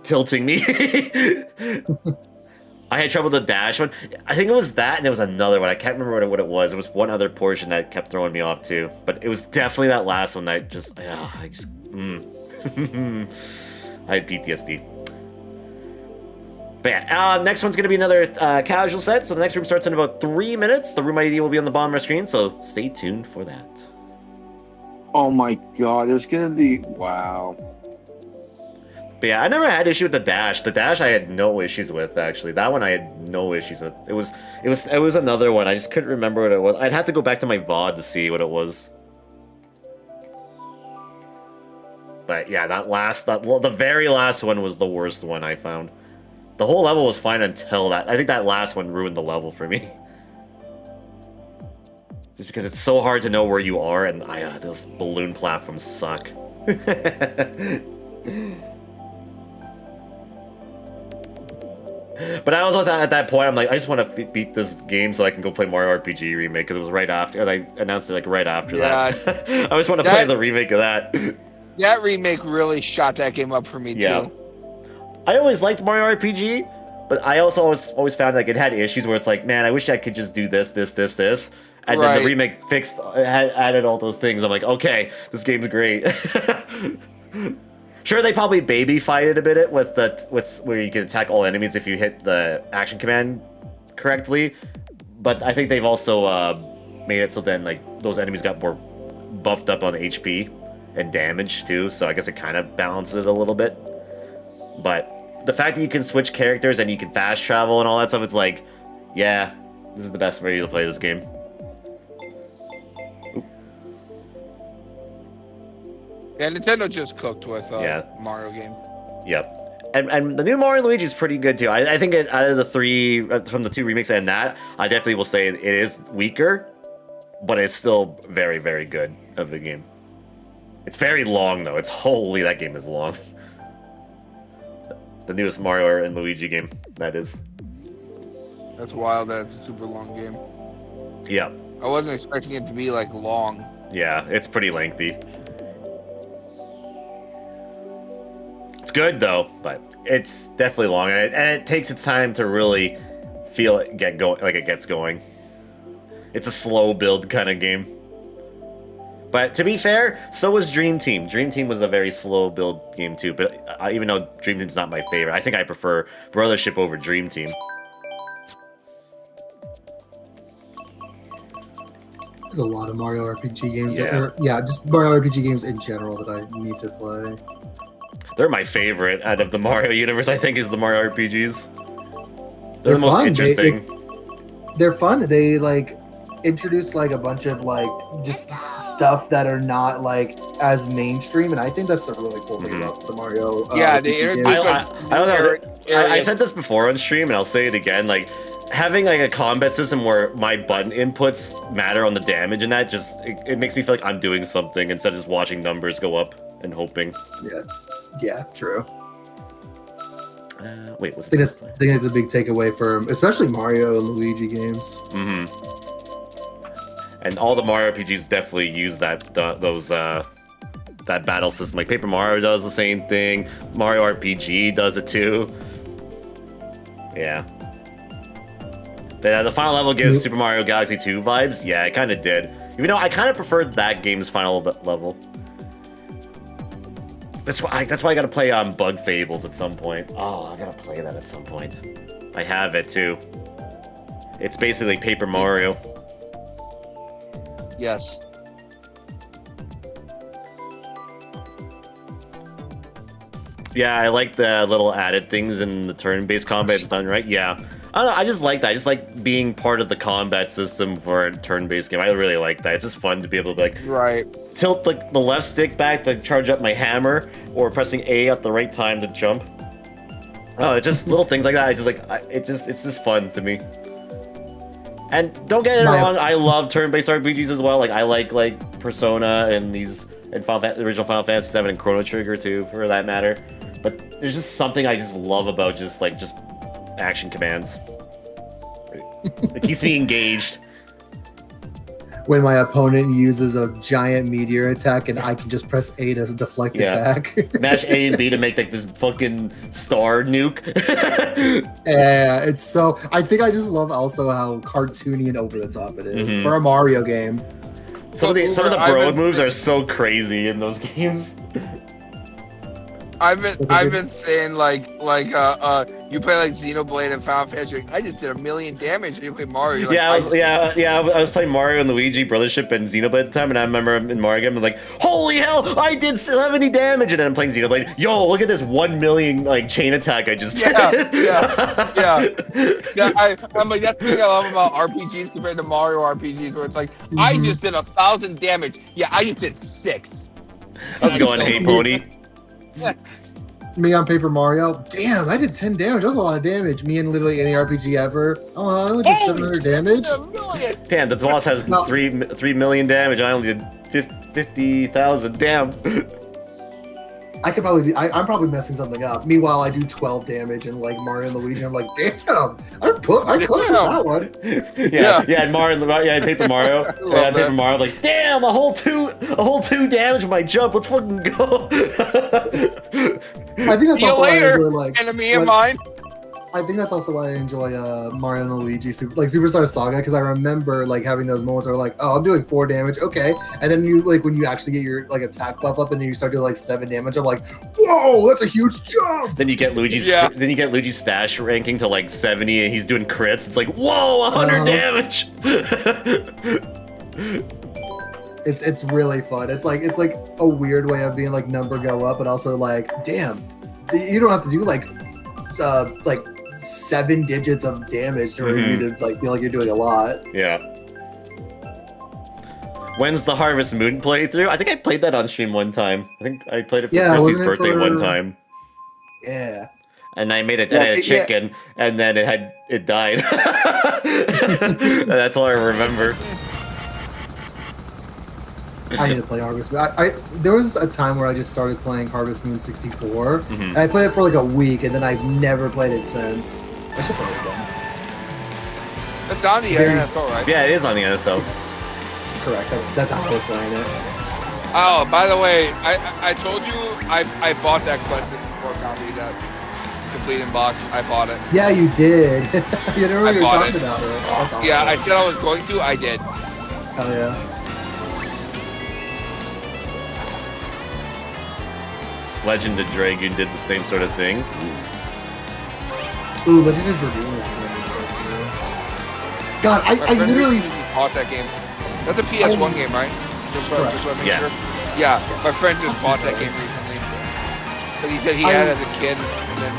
tilting me. I had trouble with the dash one. I think it was that, and there was another one. I can't remember what it was. It was one other portion that kept throwing me off too. But it was definitely that last one that just, I had PTSD. But yeah, next one's going to be another casual set. So the next room starts in about 3 minutes. The room ID will be on the bottom of our screen, so stay tuned for that. Oh my god, there's going to be... Wow. But yeah, I never had issue with the dash. The dash I had no issues with, actually. That one I had no issues with. It was another one. I just couldn't remember what it was. I'd have to go back to my VOD to see what it was. But yeah, the very last one was the worst one I found. The whole level was fine until that. I think that last one ruined the level for me. Just because it's so hard to know where you are, and those balloon platforms suck. But I was at that point, I'm like, I just want to beat this game so I can go play Mario RPG Remake, because it was right after, I announced it like right after that. I just want to play the remake of that. That remake really shot that game up for me too. I always liked Mario RPG, but I also always found like it had issues where it's like, man, I wish I could just do this, and then the remake added all those things. I'm like, okay, this game's great. Sure, they probably baby-fied it a bit with where you can attack all enemies if you hit the action command correctly, but I think they've also made it so then like those enemies got more buffed up on HP and damage too, so I guess it kind of balances it a little bit. But the fact that you can switch characters and you can fast travel and all that stuff, it's like, yeah, this is the best way to play this game. Yeah, Nintendo just cooked with Mario game. Yep. And the new Mario and Luigi is pretty good too. I think out of the three, from the two remakes and that, I definitely will say it is weaker, but it's still very, very good of a game. It's very long though. Holy, that game is long. The newest Mario and Luigi game, that is. That's wild that it's a super long game. Yeah. I wasn't expecting it to be like long. Yeah, it's pretty lengthy. It's good though, but it's definitely long, and it takes its time to really feel it get going, like it gets going. It's a slow build kind of game. But to be fair, so was Dream Team. Dream Team was a very slow build game too, but even though Dream Team's not my favorite, I think I prefer Brothership over Dream Team. There's a lot of Mario RPG games. Yeah. Just Mario RPG games in general that I need to play. They're my favorite out of the Mario universe, I think, is the Mario RPGs. They're the most fun. interesting. They're fun. They like introduce like a bunch of like just stuff that are not like as mainstream, and I think that's the really cool thing about the Mario. They introduce I said this before on stream, and I'll say it again. Like having like a combat system where my button inputs matter on the damage, and that just it makes me feel like I'm doing something instead of just watching numbers go up and hoping. Yeah, true. Wait, what's I think it's a big takeaway for especially Mario and Luigi games. And all the Mario RPGs definitely use that battle system. Like Paper Mario does the same thing. Mario RPG does it too. Yeah. The final level gives Super Mario Galaxy 2 vibes. Yeah, it kind of did. Even though I kind of preferred that game's final level. That's why I gotta play Bug Fables at some point. Oh, I gotta play that at some point. I have it too. It's basically Paper Mario. Yes. Yeah, I like the little added things in the turn-based combat it's done right. Yeah. I don't know, I just like that. I just like being part of the combat system for a turn-based game. I really like that. It's just fun to be able to like tilt like the left stick back to charge up my hammer, or pressing A at the right time to jump. Oh, it's just little things like that. I just like it's just fun to me. And don't get it wrong, I love turn-based RPGs as well. Like I like Persona and original Final Fantasy 7 and Chrono Trigger too, for that matter. But there's just something I just love about just action commands. It keeps me engaged. When my opponent uses a giant meteor attack and I can just press A to deflect it back. Mash A and B to make like this fucking star nuke. Yeah, it's so. I think I just love also how cartoony and over the top it is for a Mario game. Some of the bro moves are so crazy in those games. I've been saying like you play like Xenoblade and Final Fantasy. I just did 1 million damage. And you play Mario. I was playing Mario and Luigi Brothership and Xenoblade at the time, and I remember in Mario game I'm like, holy hell, I did 70 damage, and then I'm playing Xenoblade. Yo, look at this 1 million like chain attack I just did. Yeah. I'm like, that's the thing I love about RPGs compared to Mario RPGs, where it's like I just did 1,000 damage. Yeah, I just did 6. I was going, hey pony. Me on Paper Mario, damn, I did 10 damage. That was a lot of damage. Me in literally any RPG ever. Oh, I only did 700 damage. Damn, the boss has 3 million damage. I only did 50,000. Damn. I'm probably messing something up. Meanwhile, I do 12 damage in like Mario and Luigi. I'm like, damn, I cooked that one. Yeah, and and Paper Mario. Paper Mario, like, damn, a whole two damage with my jump. Let's fucking go. I think that's See you also why I later, enjoy like. enemy of mine. I think that's also why I enjoy Mario and Luigi Superstar Saga, because I remember like having those moments where like, oh, I'm doing 4 damage, okay, and then you like when you actually get your like attack buff up and then you start doing like 7 damage, I'm like, whoa, that's a huge jump. Then you get Luigi's stash ranking to like 70 and he's doing crits. It's like, whoa, 100 damage. It's really fun. It's like a weird way of being like number go up, but also like, damn, you don't have to do like 7 digits of damage for you to like feel like you're doing a lot. Yeah. When's the Harvest Moon playthrough? I think I played that on stream one time. I think I played it for Chrissy's birthday one time. Yeah. And I made it. I had a chicken, and then it died. That's all I remember. I need to play Harvest Moon. There was a time where I just started playing Harvest Moon 64, and I played it for like a week, and then I've never played it since. I should play it again. It's on the NSO, right? Yeah, it is on the NSO. Correct. That's how I was playing it. Oh, by the way, I told you I bought that Quest 64 copy, that complete in box. I bought it. Yeah, you did. You never were talking it. about it. That's awesome. Yeah, I said I was going to. I did. Hell yeah. Legend of Dragoon did the same sort of thing. Ooh, Legend of Dragoon is really good too. God, I literally bought that game. That's a PS1 game, right? Just want to make sure. Yeah, my friend just bought that game recently. But he said he had it as a kid and then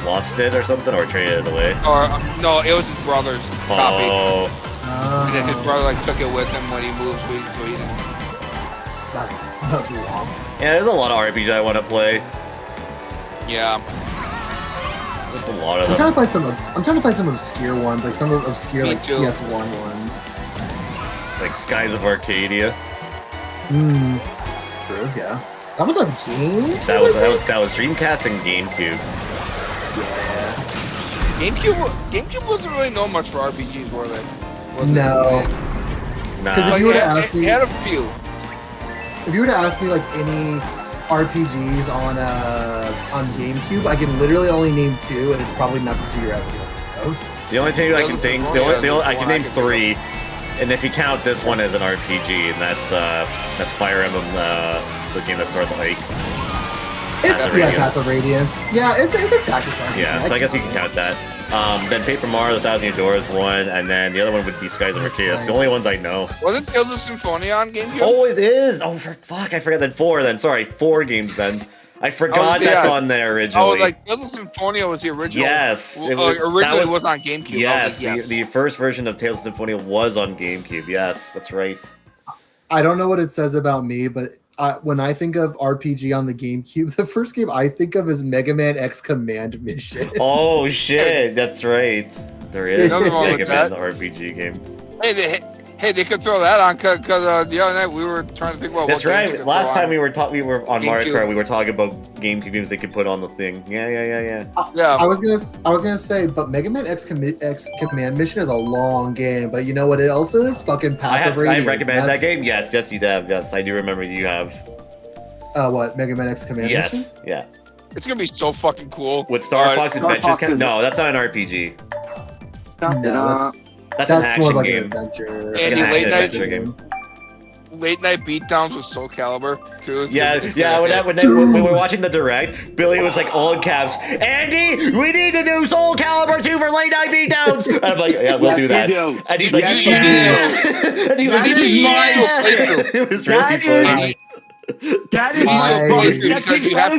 lost it or something, or traded it away. Or no, it was his brother's copy. Oh. And then his brother like took it with him when he moved, so he didn't. That's long. Yeah, there's a lot of RPGs I want to play. Yeah. There's a lot of I'm them. trying to find some obscure ones, like some obscure like too. PS1 ones. Like Skies of Arcadia. True, yeah. That was a game? That was Dreamcast and GameCube. Yeah. GameCube wasn't really known much for RPGs, were they? No. Because if you were to ask me, it had a few. If you were to ask me like any RPGs on GameCube, I can literally only name 2, and it's probably not the 2 you're thinking of. The only two I can think, I can name 3, and if you count this one as an RPG, and that's Fire Emblem, the game that starts like. Path of Radiance. Yeah, it's a tactics RPG. Yeah, so I guess you can count that. Then Paper Mario: The Thousand Year Door is one, and then the other one would be Skies of Arcadia. It's the only ones I know. Wasn't Tales of Symphonia on GameCube? Oh, it is! Oh, fuck, I forgot that 4 then. Sorry, 4 games then. I forgot that's on there originally. Oh, like Tales of Symphonia was the original. Yes. Originally was on GameCube. Yes, the first version of Tales of Symphonia was on GameCube. Yes, that's right. I don't know what it says about me, but when I think of RPG on the GameCube, the first game I think of is Mega Man X Command Mission. Oh shit, that's right. There is a Mega Man RPG game. Hey, they could throw that on because the other night we were trying to think about. That's right. Last time we were on Mario Kart, we were talking about GameCube games they could put on the thing. Yeah. I was gonna say, but Mega Man X Command Mission is a long game. But you know what else is? Fucking Path of Radiance. I recommended that game. Yes, you have. Yes, I do remember you have. What Mega Man X Command Mission? Yes, yeah. It's gonna be so fucking cool. With Star Fox Adventures? No, that's not an RPG. No, that's an action more like game. an adventure. And an adventure game. Late night beatdowns with Soul Calibur too. Yeah. When we were watching the direct, Billy was like all in caps. Andy, we need to do Soul Calibur 2 for late night beatdowns. And I'm like, yeah, we'll do that. And he's like, Yes, and he's like, it was really funny. That is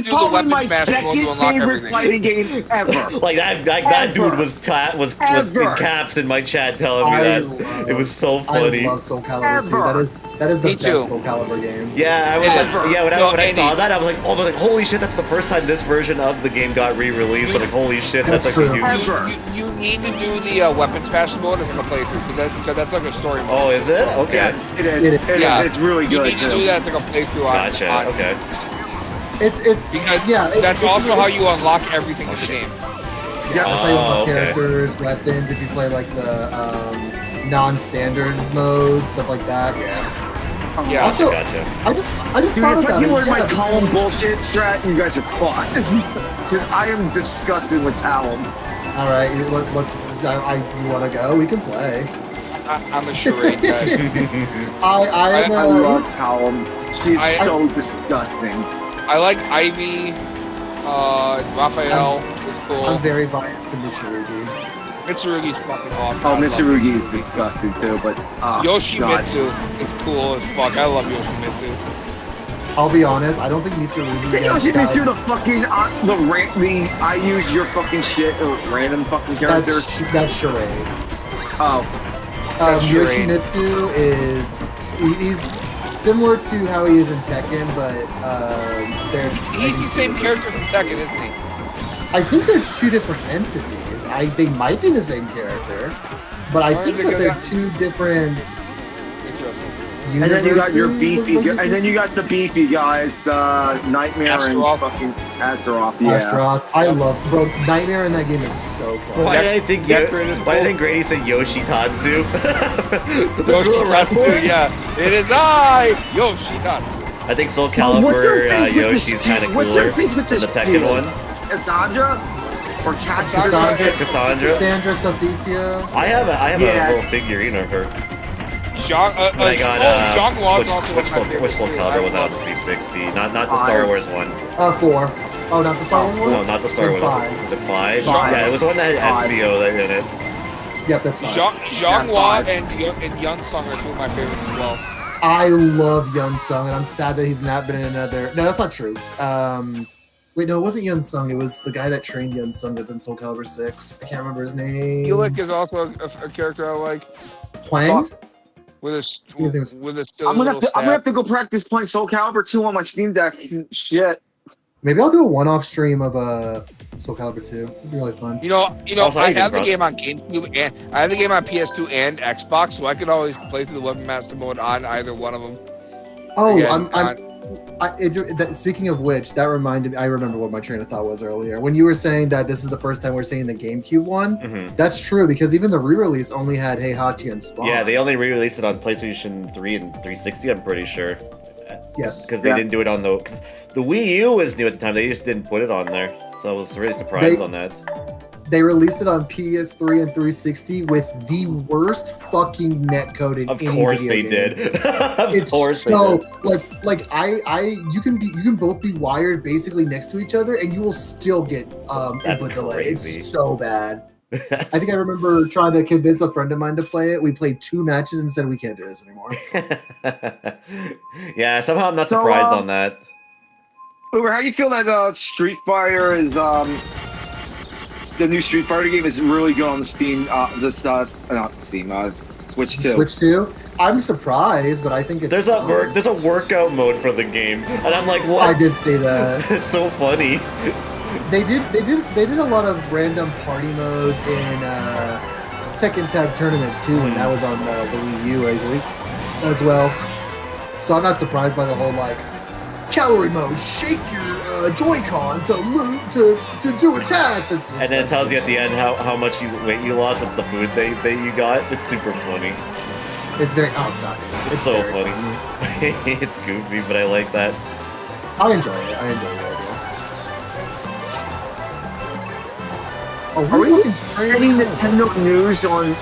probably my second favorite fighting game ever. Like that dude was in caps in my chat telling me that. It was so funny. I love Soul Calibur too. That is the best Soul Calibur game. Yeah, I was when I saw that, I was like, holy shit, that's the first time this version of the game got re-released. I'm like, holy shit, that's like a huge. You need to do the weapon smash mode as like a playthrough because that's like a story mode. Oh, is it? Okay. Yeah, it is. It's really good. You need to do that as like a playthrough. Gotcha. Okay. It's that's also how you unlock everything in the game. Yeah, that's how you unlock characters, weapons. If you play like the non-standard mode, stuff like that. Yeah. Yeah. Also, Gotcha. I just Dude, thought if I about can it. learn my Yeah, Talon bullshit strat, you guys are fucked. Because I am disgusted with Talon. all right, let's. You want to go? We can play. I'm a charade guy. I I love Talon. She is so disgusting. I like Ivy. Raphael is cool. I'm very biased to Mitsurugi. Mitsurugi's fucking awesome. Oh, I love Mr. him. Rugi is disgusting too, but God. Yoshimitsu is cool as fuck. I love Yoshimitsu. I'll be honest, I don't think Mitsurugi. Yoshimitsu, the fucking I use your fucking shit or random fucking character. That's charade. Oh, That's charade. Yoshimitsu is he's similar to how he is in Tekken, but He's the same character from Tekken, isn't he? I think they're two different entities. They might be the same character, but I think that they're two different Interesting. and then you got your universes beefy, of what you and then you got the beefy guys, Nightmare Astaroth. and fucking Astaroth. Yeah. Astaroth. I love, bro. Nightmare in that game is so fun. Why did I think Grady said Yoshitatsu? The little wrestler? Yoshitatsu, yeah. It is I, Yoshitatsu. I think Soul Oh, what's her Calibur face with Yoshi's this- kind of What's cooler her face with than this the Tekken one. Cassandra or Cassandra? Cassandra. Sandra Sophia. I have Yeah. a little figurine of her. Zhang, But I got Zhang Luo's also which one of my Soul favorites, too. Calibur I was out on love the 360? Not the Star Wars one. 4. Oh, not the Star Wars one? No, not the Star Wars one. 5. Was it 5? Five. Yeah, it was the one that had Five. Ezio that in it. Yep, that's 5. Zhang Luo five. and Young Sung are two of my favorites as well. I love Young Sung, and I'm sad that he's not been in another. No, that's not true. Wait, no, it wasn't Young Sung. It was the guy that trained Young Sung that's in Soul Calibur 6. I can't remember his name. Felix is also a character I like. Huang? With a still I'm gonna little have to go practice playing Soul Calibur 2 on my Steam Deck. Shit. Maybe I'll do a one-off stream of Soul Calibur 2. It'd be really fun. You know, Also, I I have the think game on GameCube and I have the game on PS2 and Xbox, so I could always play through the Weapon Master mode on either one of them. Oh, Again, speaking of which, that reminded me. I remember what my train of thought was earlier when you were saying that this is the first time we're seeing the GameCube one. Mm-hmm. That's true because even the re-release only had Heihachi and Spawn. Yeah, they only re-released it on PlayStation 3 and 360. I'm pretty sure. Yes. Because they didn't do it on the. Cause the Wii U was new at the time. They just didn't put it on there, so I was really surprised on that. They released it on PS3 and 360 with the worst fucking netcode in Of any course video they game. did. Of It's course so they did. you can both be wired basically next to each other and you will still get That's input delay. crazy. It's so bad. I think I remember trying to convince a friend of mine to play it. We played 2 matches and said we can't do this anymore. Yeah, somehow I'm not So, surprised on that. Uber, how do you feel that Street Fighter is the new Street Fighter game is really good on the Steam Switch 2. Switch 2? I'm surprised, but I think it's There's a workout mode for the game, and I'm like, what? I did say that. It's so funny. They did a lot of random party modes in Tekken Tag Tournament 2 when that was on the Wii U, I believe, as well. So I'm not surprised by the whole like calorie mode. Shake your Joy-Con to do attacks. And then it tells you at the end how much weight you lost with the food that you got. It's super funny. It's very god. It's so very funny. It's goofy, but I like that. I enjoy it. I enjoy the idea. Oh, Are we fucking getting Nintendo news on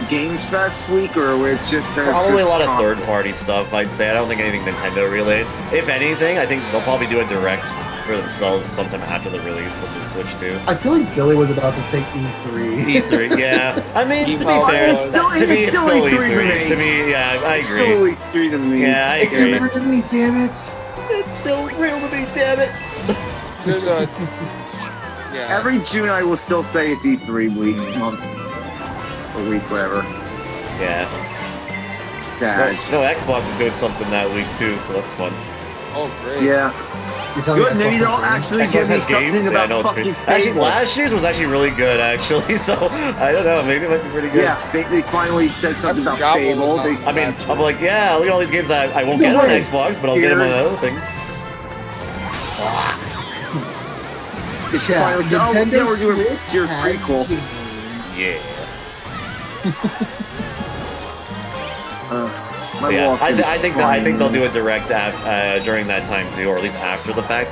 Games Fest week, or it's just Probably a lot of third-party stuff, I'd say. I don't think anything Nintendo related. If anything, I think they'll probably do a direct for themselves sometime after the release of the Switch 2. I feel like Billy was about to say E3. E3, yeah. I mean, to be Well, fair, it's still- to me, it's still E3 E3. to me. To me, yeah, I It's agree. still E3 to me. Yeah, I It's agree. E3 to me, damn it. It's still real to me, damn it. There's a yeah. Every June I will still say it's E3 week, month, or week, whatever. Yeah. Yeah. No, Xbox is doing something that week too, so that's fun. Oh great. Yeah. You're telling me Good, maybe Xbox they'll has games? actually Xbox give me has games. something Yeah, I know about it's fucking great. Actually, Fable. last year's was actually really good, actually. So I don't know. Maybe it might be pretty good. Yeah, they finally said something about forgot what Fable. was They, I mean, I'm like, yeah, look at all these games I won't No get on way. Xbox, but I'll get them on Here's- other things. Chat, finally- Nintendo yeah, we're doing Switch your has prequel. games. Yeah. My Yeah, wall's I gonna think they'll do a direct during that time too, or at least after the fact,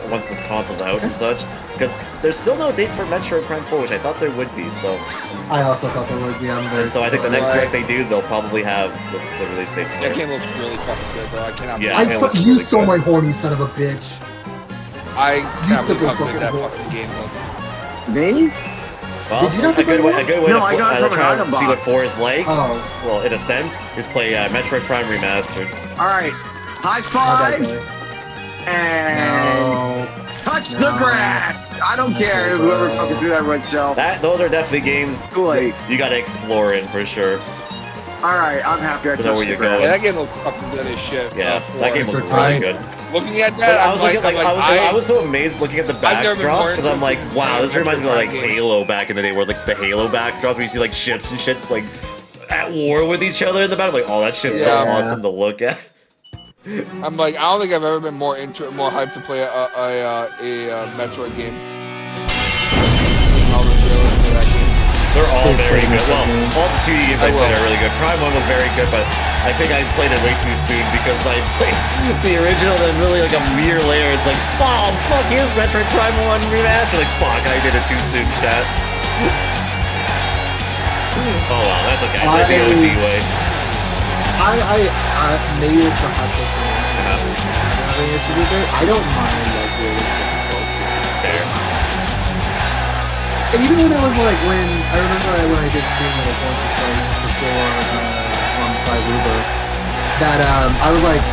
once the console's out and such. Because there's still no date for Metroid Prime 4, which I thought there would be. So I also thought there would be. I'm very and so I think the next Right. direct they do, they'll probably have the release date for That it. game looks really fucking good, though. I cannot. Yeah. I it fuck looks you really stole good. my horn, you son of a bitch. I cannot took believe how a good that fucking fucking game looks. Me? Well, Did you not a good way, take to No, I got it to from try an to item see what box. 4 is like. Oh, Well, in a sense, is play Metroid Prime Remastered. All right. High how'd that five go? and touch the grass. I don't care bro. whoever fucking threw that red shell. Those are definitely games Too late. you gotta explore in for sure. All right, I'm happy I To know touched where the you're grass. going. Yeah, that game looks fucking good as shit. Yeah, for that game it. looks Metroid really Prime. good. Looking at But that, I I'm was like, looking I was so amazed looking at the I've never been more backdrops because I'm like, interested in wow, this playing reminds me of Metroid like Prime game. Halo back in the day, where like the Halo backdrops where you see like ships and shit like at war with each other in the back. I'm like, oh, that shit's so Yeah. awesome to look at. I'm like, I don't think I've ever been more hyped to play a Metroid game. All the trailers for that game. They're all Please very play good. Well, Metroid games. all the 2D games I I played will. are really good. Prime 1 was very good, but I think I played it way too soon because I played the original and really like a mere layer. It's like, oh, fuck, here's Metroid Prime 1 remastered. Like, fuck, I did it too soon, chat. Oh, well, that's okay. I did the OG way. Maybe it's a hot take for me. Uh-huh. I'm having issues with it. I don't mind like the original control scheme. There. And even when I was like, when I did stream like once or twice before on 5 Uber, that I was like,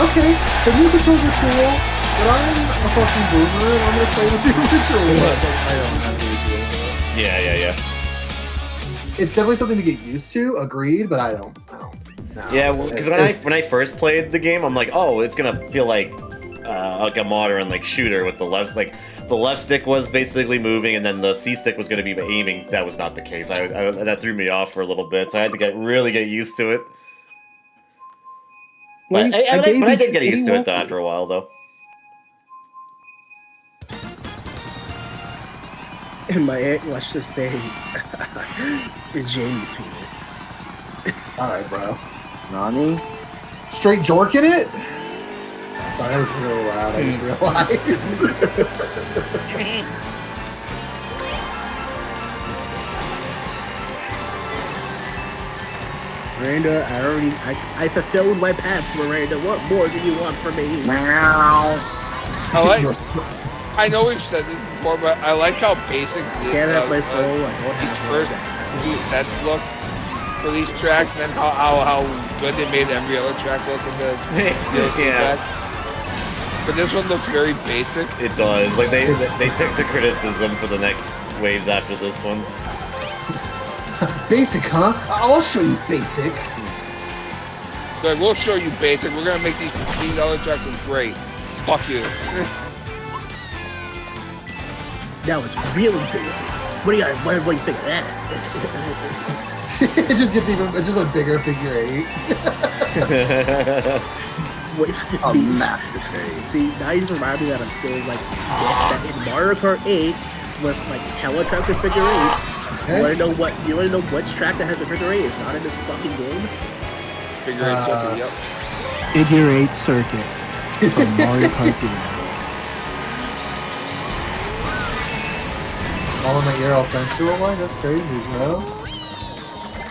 okay, the new controls are cool, but I'm a fucking boomer and I'm gonna play with the original ones. Like, I don't have the issue with it. Yeah. It's definitely something to get used to, agreed, but I don't. No, Yeah, because when I first played the game, I'm like, oh, it's gonna feel like a modern like shooter with the left, like the left stick was basically moving, and then the C stick was gonna be aiming. That was not the case. That threw me off for a little bit, so I had to really get used to it. But I did get used to it though after a while though. And my aunt, let's just say, it's Jamie's peanuts. Alright, bro. Nani? Straight jork in it? Sorry, that was really loud. I just realized. Miranda, I fulfilled my path, Miranda. What more do you want from me? Meow. I know we've said this before, but I like how basic Can't have my soul. I don't these have first that's look for these tracks, and then how good they made every other track look in the DLC Yeah. pack. But this one looks very basic. It does. Like they picked the criticism for the next waves after this one. Basic, huh? I'll show you basic. They're like, we'll show you basic. We're gonna make these other tracks look great. Fuck you. Now it's really basic. What do you think of that? It just gets it's just a bigger figure 8. What A beats- massive fade. See, now you just remind me that I'm still like that in Mario Kart 8 with like hella tracks with figure 8. You wanna know which track that has a figure 8 is not in this fucking game? Figure eight circuit, yep. Figure 8 circuit from Mario Kart games. All in my ear, all sensual line? That's crazy, bro.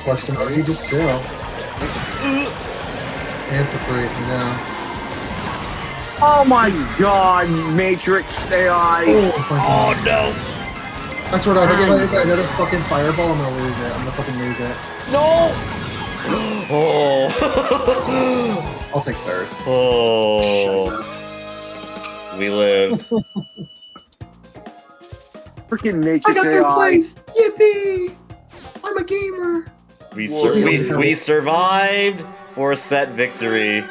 Flush emoji, just chill. And for free, you know. Oh my god, Matrix AI. Oh no! I swear to God, if I get another fucking fireball, I'm gonna lose it. I'm gonna fucking lose it. No! Oh! I'll take third. Oh! We live. Freaking Matrix I got AI. third place! Yippee! I'm a gamer! We survived for a set victory.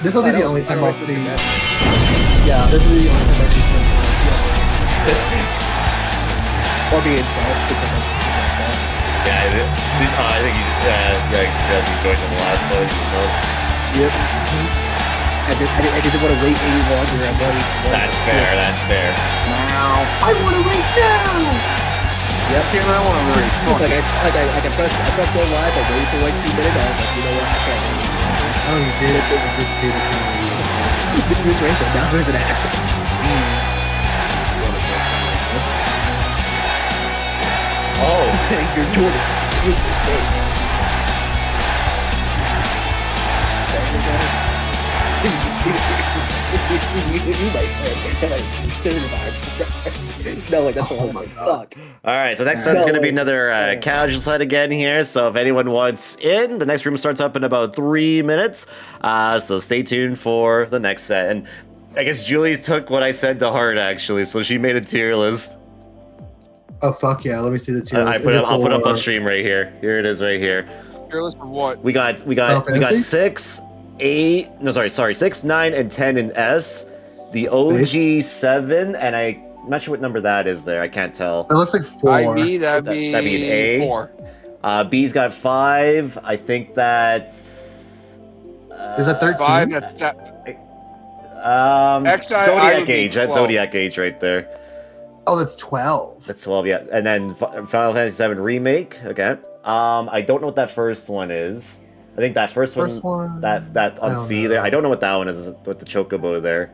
This will be I the don't- only I time don't I'll like this see. event. Yeah, this will be the only time I see Spencer. Or being 12 because I'm Yeah, I think Greg's gonna be joining the last one. Yep. I didn't want to wait any longer. That's fair. Now. I want to race now! Yep. Damn, I want to really I can press go live, I wait for like 2 minutes, I was like, you know what, I can't. Oh, you did. This did This racer, now there's an app. Oh, Your Jordan's completely fake. You might like certified. No, like that's the one. Fuck. all right. So next one's gonna be another casual set again here. So if anyone wants in, the next room starts up in about 3 minutes. So stay tuned for the next set. And I guess Julie took what I said to heart actually, so she made a tier list. Oh fuck yeah! Let me see the tier list. I'll put up on stream right here. Here it is, right here. Tier list for what? We got Fantasy? 6, 8. No, sorry, 6, 9, and 10 in S. The OG 7, and I'm not sure what number that is there. I can't tell. It looks like 4. IB, that'd be an A. 4. B's got 5. I think that's. Is that 13? 5, that's Zodiac Age. That's Zodiac Age right there. Oh, that's 12. That's 12, yeah. And then Final Fantasy 7 Remake. Okay. I don't know what that first one is. I think that first one that on C there. I don't know what that one is with the chocobo there.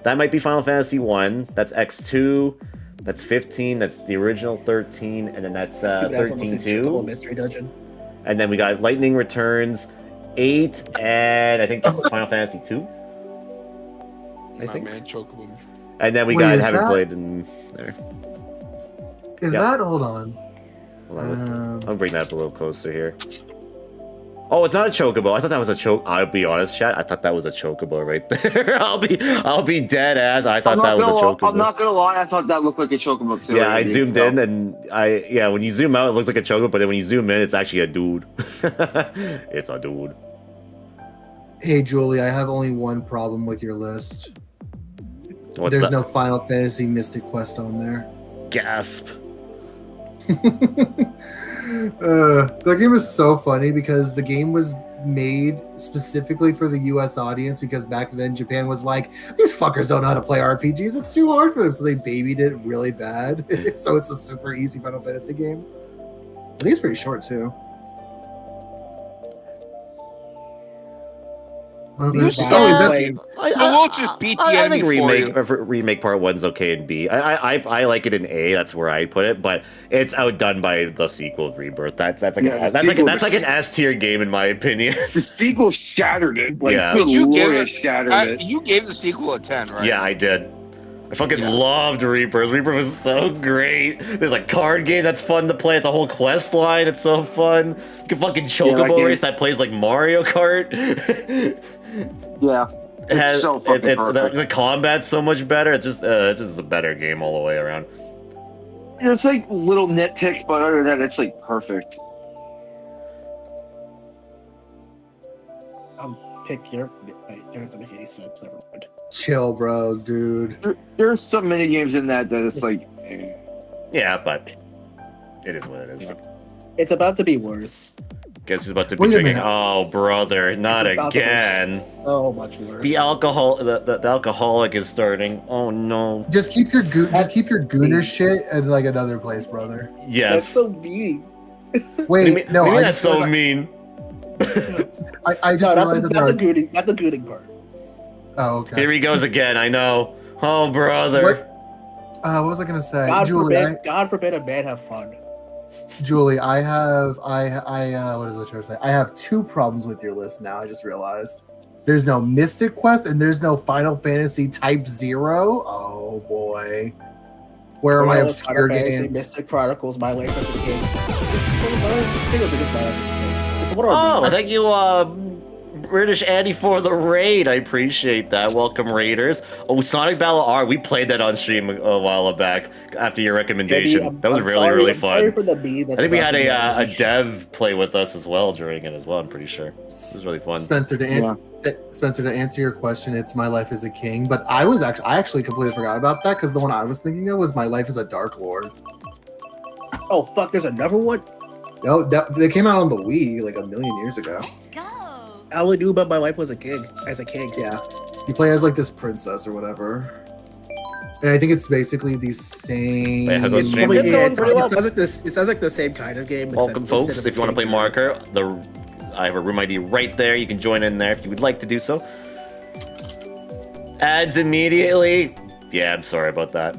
That might be Final Fantasy 1. That's X2. That's 15. That's the original 13. And then that's 13-2. Mystery Dungeon. And then we got Lightning Returns 8. And I think that's Final Fantasy 2. I think. Man, chocobo. And then we Wait, haven't played in there. Is that? Hold on. Hold on, I'll bring that up a little closer here. Oh, it's not a chocobo. I thought that was a choke. I'll be honest, chat. I thought that was a chocobo right there. I'll be dead ass. I thought that was a chocobo. I'm not gonna lie. I thought that looked like a chocobo too. Yeah, I zoomed in and when you zoom out, it looks like a chocobo, but then when you zoom in, it's actually a dude. It's a dude. Hey, Julie, I have only one problem with your list. What's There's that? no Final Fantasy Mystic Quest on there. Gasp. That game is so funny because the game was made specifically for the US audience because back then Japan was like, these fuckers don't know how to play RPGs, it's too hard for them, so they babied it really bad. So it's a super easy Final Fantasy game. I think it's pretty short too. We'll just beat the I think enemy remake part 1's okay in B. I like it in A. That's where I put it, but it's outdone by the sequel Rebirth. That's like an S tier game in my opinion. The sequel shattered it. Like, Yeah. good You lord, gave it shattered it. You gave the sequel a 10, right? Yeah, I did. I fucking loved Rebirth. Rebirth was so great. There's a card game that's fun to play. It's a whole quest line. It's so fun. You can fucking chocobo race that plays like Mario Kart. Yeah. It's so fucking perfect. The combat's so much better. It's just a better game all the way around. Yeah, it's like little nitpicks, but other than that, it's like perfect. Pick your. That doesn't make any sense. Never mind. Chill, bro, dude. There's so many games in that it's like. Yeah, but it is what it is. It's about to be worse. Guess who's about to be Wait a drinking? minute. Oh, brother, not It's about to be again. So much worse. The alcoholic is starting. Oh no. Just keep your gooner shit at like another place, brother. Yes. That's so mean. Wait, no, Maybe I that's just so realized- mean. I just realized that there are... not the gooning part. Oh, okay. Here he goes again. I know. Oh, brother. What was I gonna say? God Julie, forbid a man have fun. Julie, what is I trying to say? I have 2 problems with your list now. I just realized there's no Mystic Quest and there's no Final Fantasy Type 0. Oh boy, where are my obscure games? Mystic Chronicles, My Life as a King. Oh, thank you, British Andy, for the raid. I appreciate that. Welcome, Raiders. Oh, Sonic Battle R. We played that on stream a while back after your recommendation. That was really fun. Sorry for the B. I think we had a dev play with us as well during it as well. I'm pretty sure. This was really fun. Spencer, to answer your question, it's My Life as a King. But I actually completely forgot about that because the one I was thinking of was My Life as a Dark Lord. Oh fuck! There's another one. No, they came out on the Wii like a million years ago. Let's go. I only knew about My Life as a King. Yeah. You play as like this princess or whatever. And I think it's basically the same. Wait, how goes the Probably- It's going pretty well. It sounds like this. It sounds like the same kind of game. Welcome, except folks. instead of If you want to play changing- Mario Kart, I have a room ID right there. You can join in there if you would like to do so. Ads immediately. Yeah, I'm sorry about that.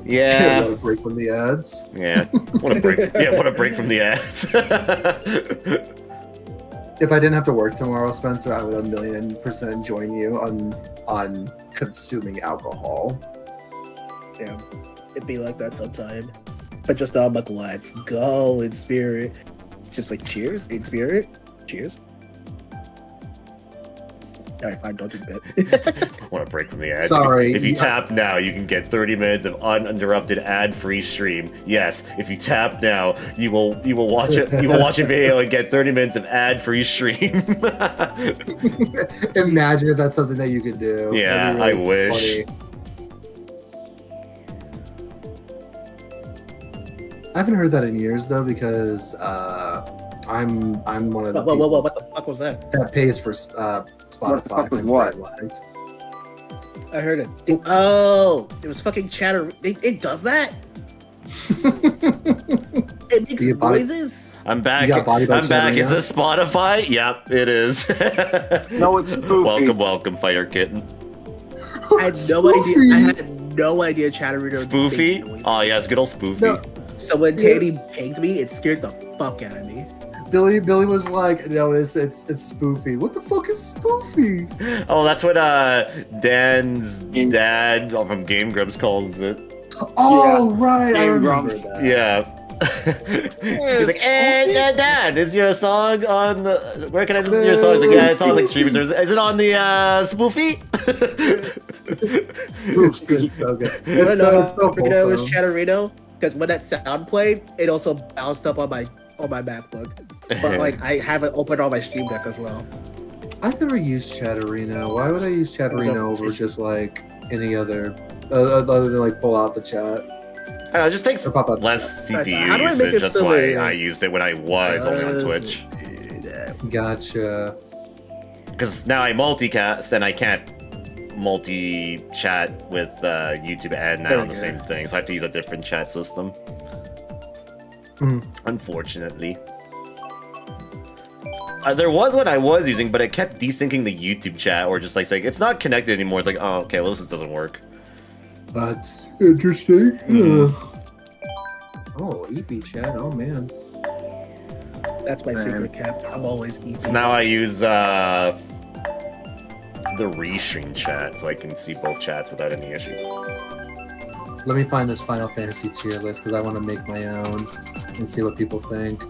Yeah. Yeah. A break from the ads. Yeah. What a break. Yeah, what a break from the ads. If I didn't have to work tomorrow, Spencer, I would 1,000,000% join you on consuming alcohol. Yeah, it'd be like that sometime. But just I'm like, let's go in spirit. Just like cheers in spirit. Cheers. Alright, fine, don't do that. What a break from the ads. Sorry. If you tap now, you can get 30 minutes of uninterrupted ad-free stream. Yes, if you tap now, you will watch it. You will watch a video and get 30 minutes of ad-free stream. Imagine if that's something that you could do. Yeah, That'd be I really wish. funny. I haven't heard that in years though, because I'm one of the people What the fuck was that? that pays for Spotify. What the fuck was and what? Redlines. I heard it. Oh, it was fucking chatter. It does that? It makes You bought it? noises? I'm back. You got body by I'm back. Chatterino? Is this Spotify? Yep, it is. No, it's spoofy. Welcome, Fire Kitten. I had no idea. I had no idea Chatterino Spoofy? made noises. Oh, yeah, it's good old Spoofy. No. So when Tandy pinged me, it scared the fuck out of me. Billy was like, no, it's spoofy. What the fuck is spoofy? Oh, that's what Dan's dad from Game Grumps calls it. Oh, right, I Game remember Grumps. that. Yeah. He's like, hey, Dad, is your song on the... Where can I listen to your song? He's like, yeah, it's on like streaming services. Is it on the Spoofy? Oops, it's so good. I don't It's know. so It was wholesome. Chatterino because when that sound played, it also bounced up on my MacBook. But like, I have it open on my Steam Deck as well. I've never used Chatterino. Why would I use Chatterino over just like any other, other than like pull out the chat? I don't know, it just takes Or pop up. less Right, so CPU how do I make usage. it That's so why that- I used it when I was only on Twitch. Gotcha. Because now I multicast and I can't multi-chat with YouTube and now There on we the go. same thing. So I have to use a different chat system. Mhm. Unfortunately. There was one I was using, but it kept desyncing the YouTube chat or just like saying, it's not connected anymore. It's like, oh, okay, well, this doesn't work. That's interesting. Mhm. Oh, EP chat. Oh man. That's my secret cap. I'm always eating. So now I use the restream chat so I can see both chats without any issues. Let me find this Final Fantasy tier list because I want to make my own and see what people think.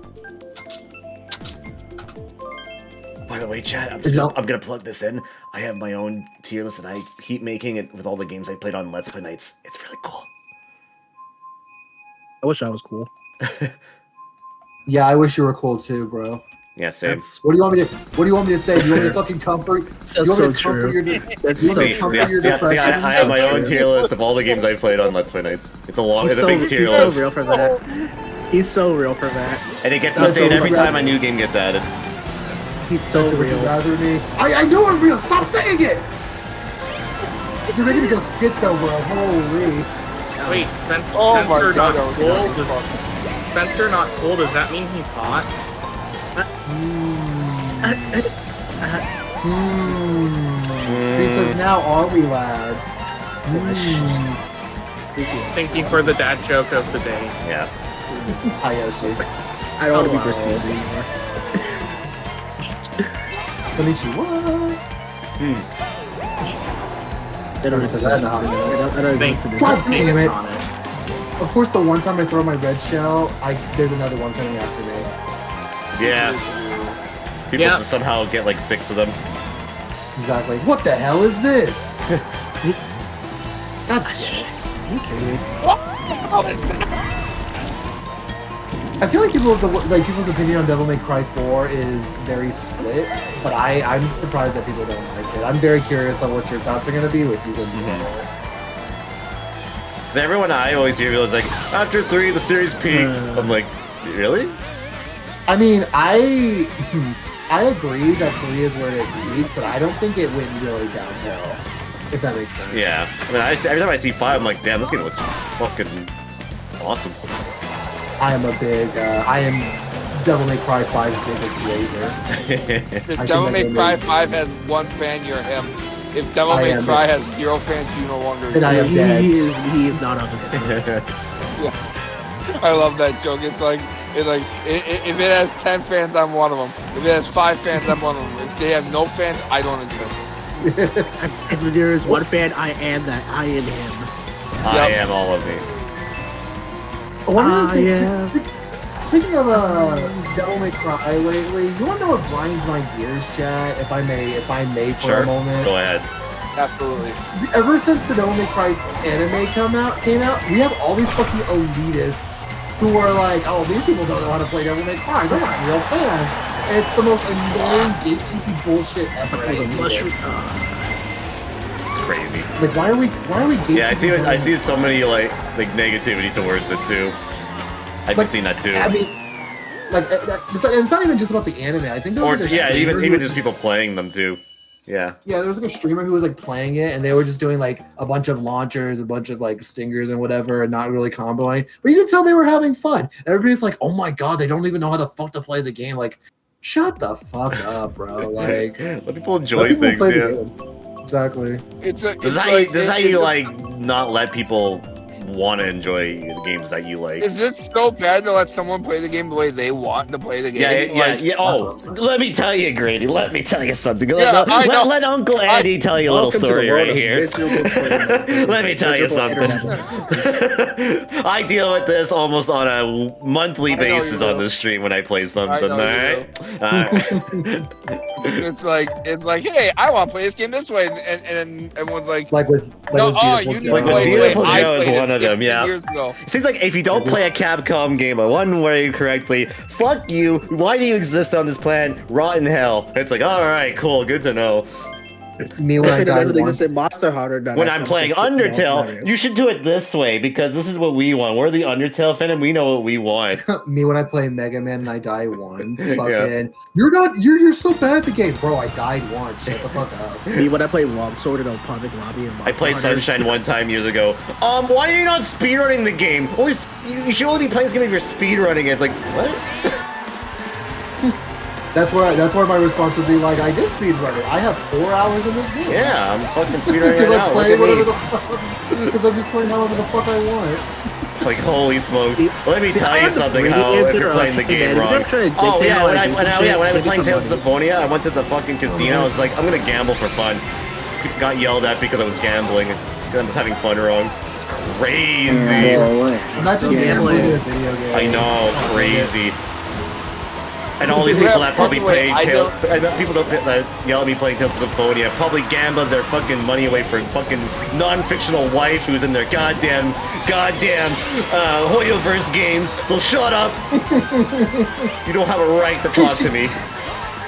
By the way, chat, I'm Is it- gonna plug this in. I have my own tier list and I keep making it with all the games I played on Let's Play Nights. It's really cool. I wish I was cool. Yeah, I wish you were cool too, bro. Yeah, same. That's What do you want me to say? Do you want me to fucking comfort? so, you want me so to comfort true. your That's you so want me See, to true. comfort your depression? I have my own true. tier list of all the games I played on Let's Play Nights. It's a long, it's a big tier he's list. so real for that. He's so real for that. And it gets That's so updated every real. time a new game gets added. He's so Spencer, would you real. rather me? I know I'm real. Stop saying it. You're making me go schizo, bro. Holy. Wait, Spencer, Oh my Spencer God, not that was cool? good. Spencer not cool, does that mean he's hot? Treats us now, are we, lad? Thank you for the dad joke of the day. Yeah. Hi, Yoshi. I don't want to be Oh, wow. perceived anymore. Konnichiwa. I don't Says that in exist. the house. I don't Thanks. exist in this. God damn it. On it. Of course, the one time I throw my red shell, there's another one coming after me. Yeah. People Yeah. just somehow get like 6 of them. Exactly. What the hell is this? God damn it. You kidding? I feel like people's opinion on Devil May Cry 4 is very split, but I'm surprised that people don't like it. I'm very curious on what your thoughts are going to be with you. Because everyone I always hear is like, after 3, the series peaked. I'm like, really? I mean, I agree that 3 is where it peaked, but I don't think it went really downhill. If that makes sense. Yeah. I mean, every time I see 5, I'm like, damn, this game looks fucking awesome. I am Devil May Cry 5's biggest blazer. If Devil May Cry 5 has 1 fan, you're him. If Devil May Cry has 0 fans, you no longer. Then I am dead. He is not on this thing. Yeah. I love that joke. It's like if it has 10 fans, I'm one of them. If it has 5 fans, I'm one of them. If they have no fans, I don't exist. If there is one fan, I am that. I am him. I am all of me. One of the things, speaking of Devil May Cry lately, you want to know what grinds my gears, chat? If I may for a moment. Go ahead. Absolutely. Ever since the Devil May Cry anime came out, we have all these fucking elitists who are like, oh, these people don't know how to play Devil May Cry. They're not real fans. And it's the most annoying gatekeeping bullshit ever. It's crazy. Like, why are we gatekeeping? Yeah, I see so many like negativity towards it too. I've seen that too. I mean, it's not even just about the anime. I think there was even just people playing them too. Yeah. Yeah, there was like a streamer who was like playing it, and they were just doing like a bunch of launchers, a bunch of like stingers and whatever, and not really comboing. But you can tell they were having fun. Everybody's like, "Oh my god, they don't even know how the fuck to play the game." Like, shut the fuck up, bro. Like, let people enjoy things. Yeah. Exactly. This is how you not let people want to enjoy the games that you like. Is it so bad to let someone play the game the way they want to play the game? Yeah. Oh, let me tell you, Grady. Let me tell you something. Yeah, let Uncle Andy tell you a little story right here. Let me tell you something. I deal with this almost on a monthly basis on the stream when I play something. All right. It's like, hey, I want to play this game this way, and everyone's like with Beautiful Joe is one of them. Yeah. It seems like if you don't play a Capcom game one way correctly, fuck you. Why do you exist on this planet? Rot in hell. It's like, all right, cool, good to know. Me when I died once. Monster Hunter. When I'm playing Undertale, you should do it this way because this is what we want. We're the Undertale fan and we know what we want. Me when I play Mega Man and I die once. Fucking, you're so bad at the game, bro. I died once. Shut the fuck up. Me when I play Longsword in a public lobby. And I played Sunshine one time years ago. Why are you not speedrunning the game? You should only be playing this game if you're speedrunning it. It's like, what? That's where my response would be like, I did speedrun it. I have 4 hours in this game. Yeah, I'm fucking speedrunning right now. Because I'm just playing however the fuck I want. Like, holy smokes. Let me tell you something, if you're playing the game wrong. Oh, yeah, when I was playing Tales of Symphonia, I went to the fucking casino. I was like, I'm gonna gamble for fun. Got yelled at because I was gambling. I was having fun wrong. It's crazy. Imagine gambling in a video game. I know, it's crazy. And all these people that probably played people that yell at me playing Tales of Symphonia probably gambled their fucking money away for fucking non-fictional wife who's in their goddamn Hoyoverse games. So shut up. You don't have a right to talk to me.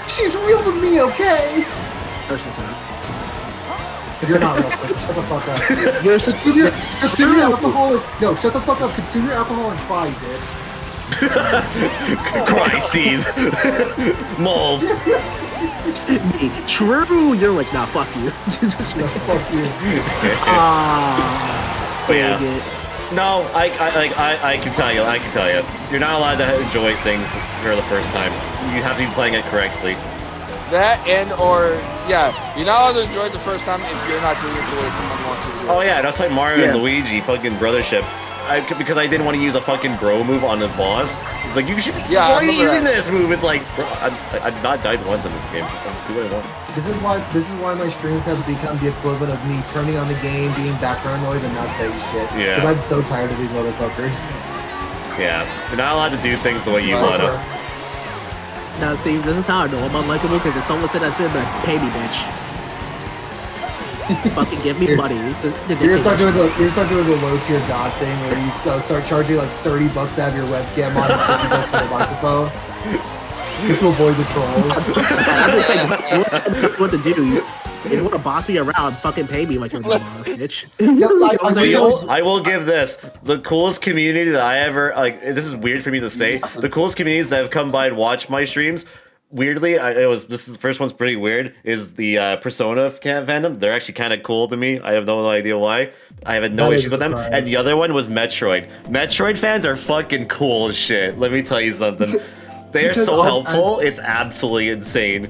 She's real to me, okay? No, she's not. You're not real. Shut the fuck up. Consume your alcohol. No, shut the fuck up. Consume your alcohol and cry, bitch. Cry, seethe. Mold. True. You're like, nah, fuck you. Fuck you. But yeah. No, I can tell you. You're not allowed to enjoy things for the first time. You have to be playing it correctly. That you're not allowed to enjoy it the first time if you're not doing it the way someone wants you to do it. Oh yeah, and I was playing Mario and Luigi, fucking brothership. Because I didn't want to use a fucking bro move on the boss. It's like, you should be why are you using this move? It's like, bro, I've not died once in this game. Do what I want. This is why my streams have become the equivalent of me turning on the game, being background noise, and not saying shit. Yeah. Because I'm so tired of these motherfuckers. Yeah. You're not allowed to do things the way you want to. Now, see, this is how I know I'm unlikable, because if someone said that shit, then pay me, bitch. Fucking give me money. You're gonna start doing the low tier god thing where you start charging like $30 to have your webcam on and $50 for the microphone. Just to avoid the trolls. I'm just like, what to do. If you want to boss me around, fucking pay me like you're the boss, bitch. I will give this. The coolest community that I ever, this is weird for me to say, the coolest communities that have come by and watched my streams weirdly, this is the first one's pretty weird. Is the Persona fandom? They're actually kind of cool to me. I have no idea why. I have no That is issues a with them. surprise. And the other one was Metroid. Metroid fans are fucking cool as shit. Let me tell you something. They are Because so as- helpful. It's absolutely insane.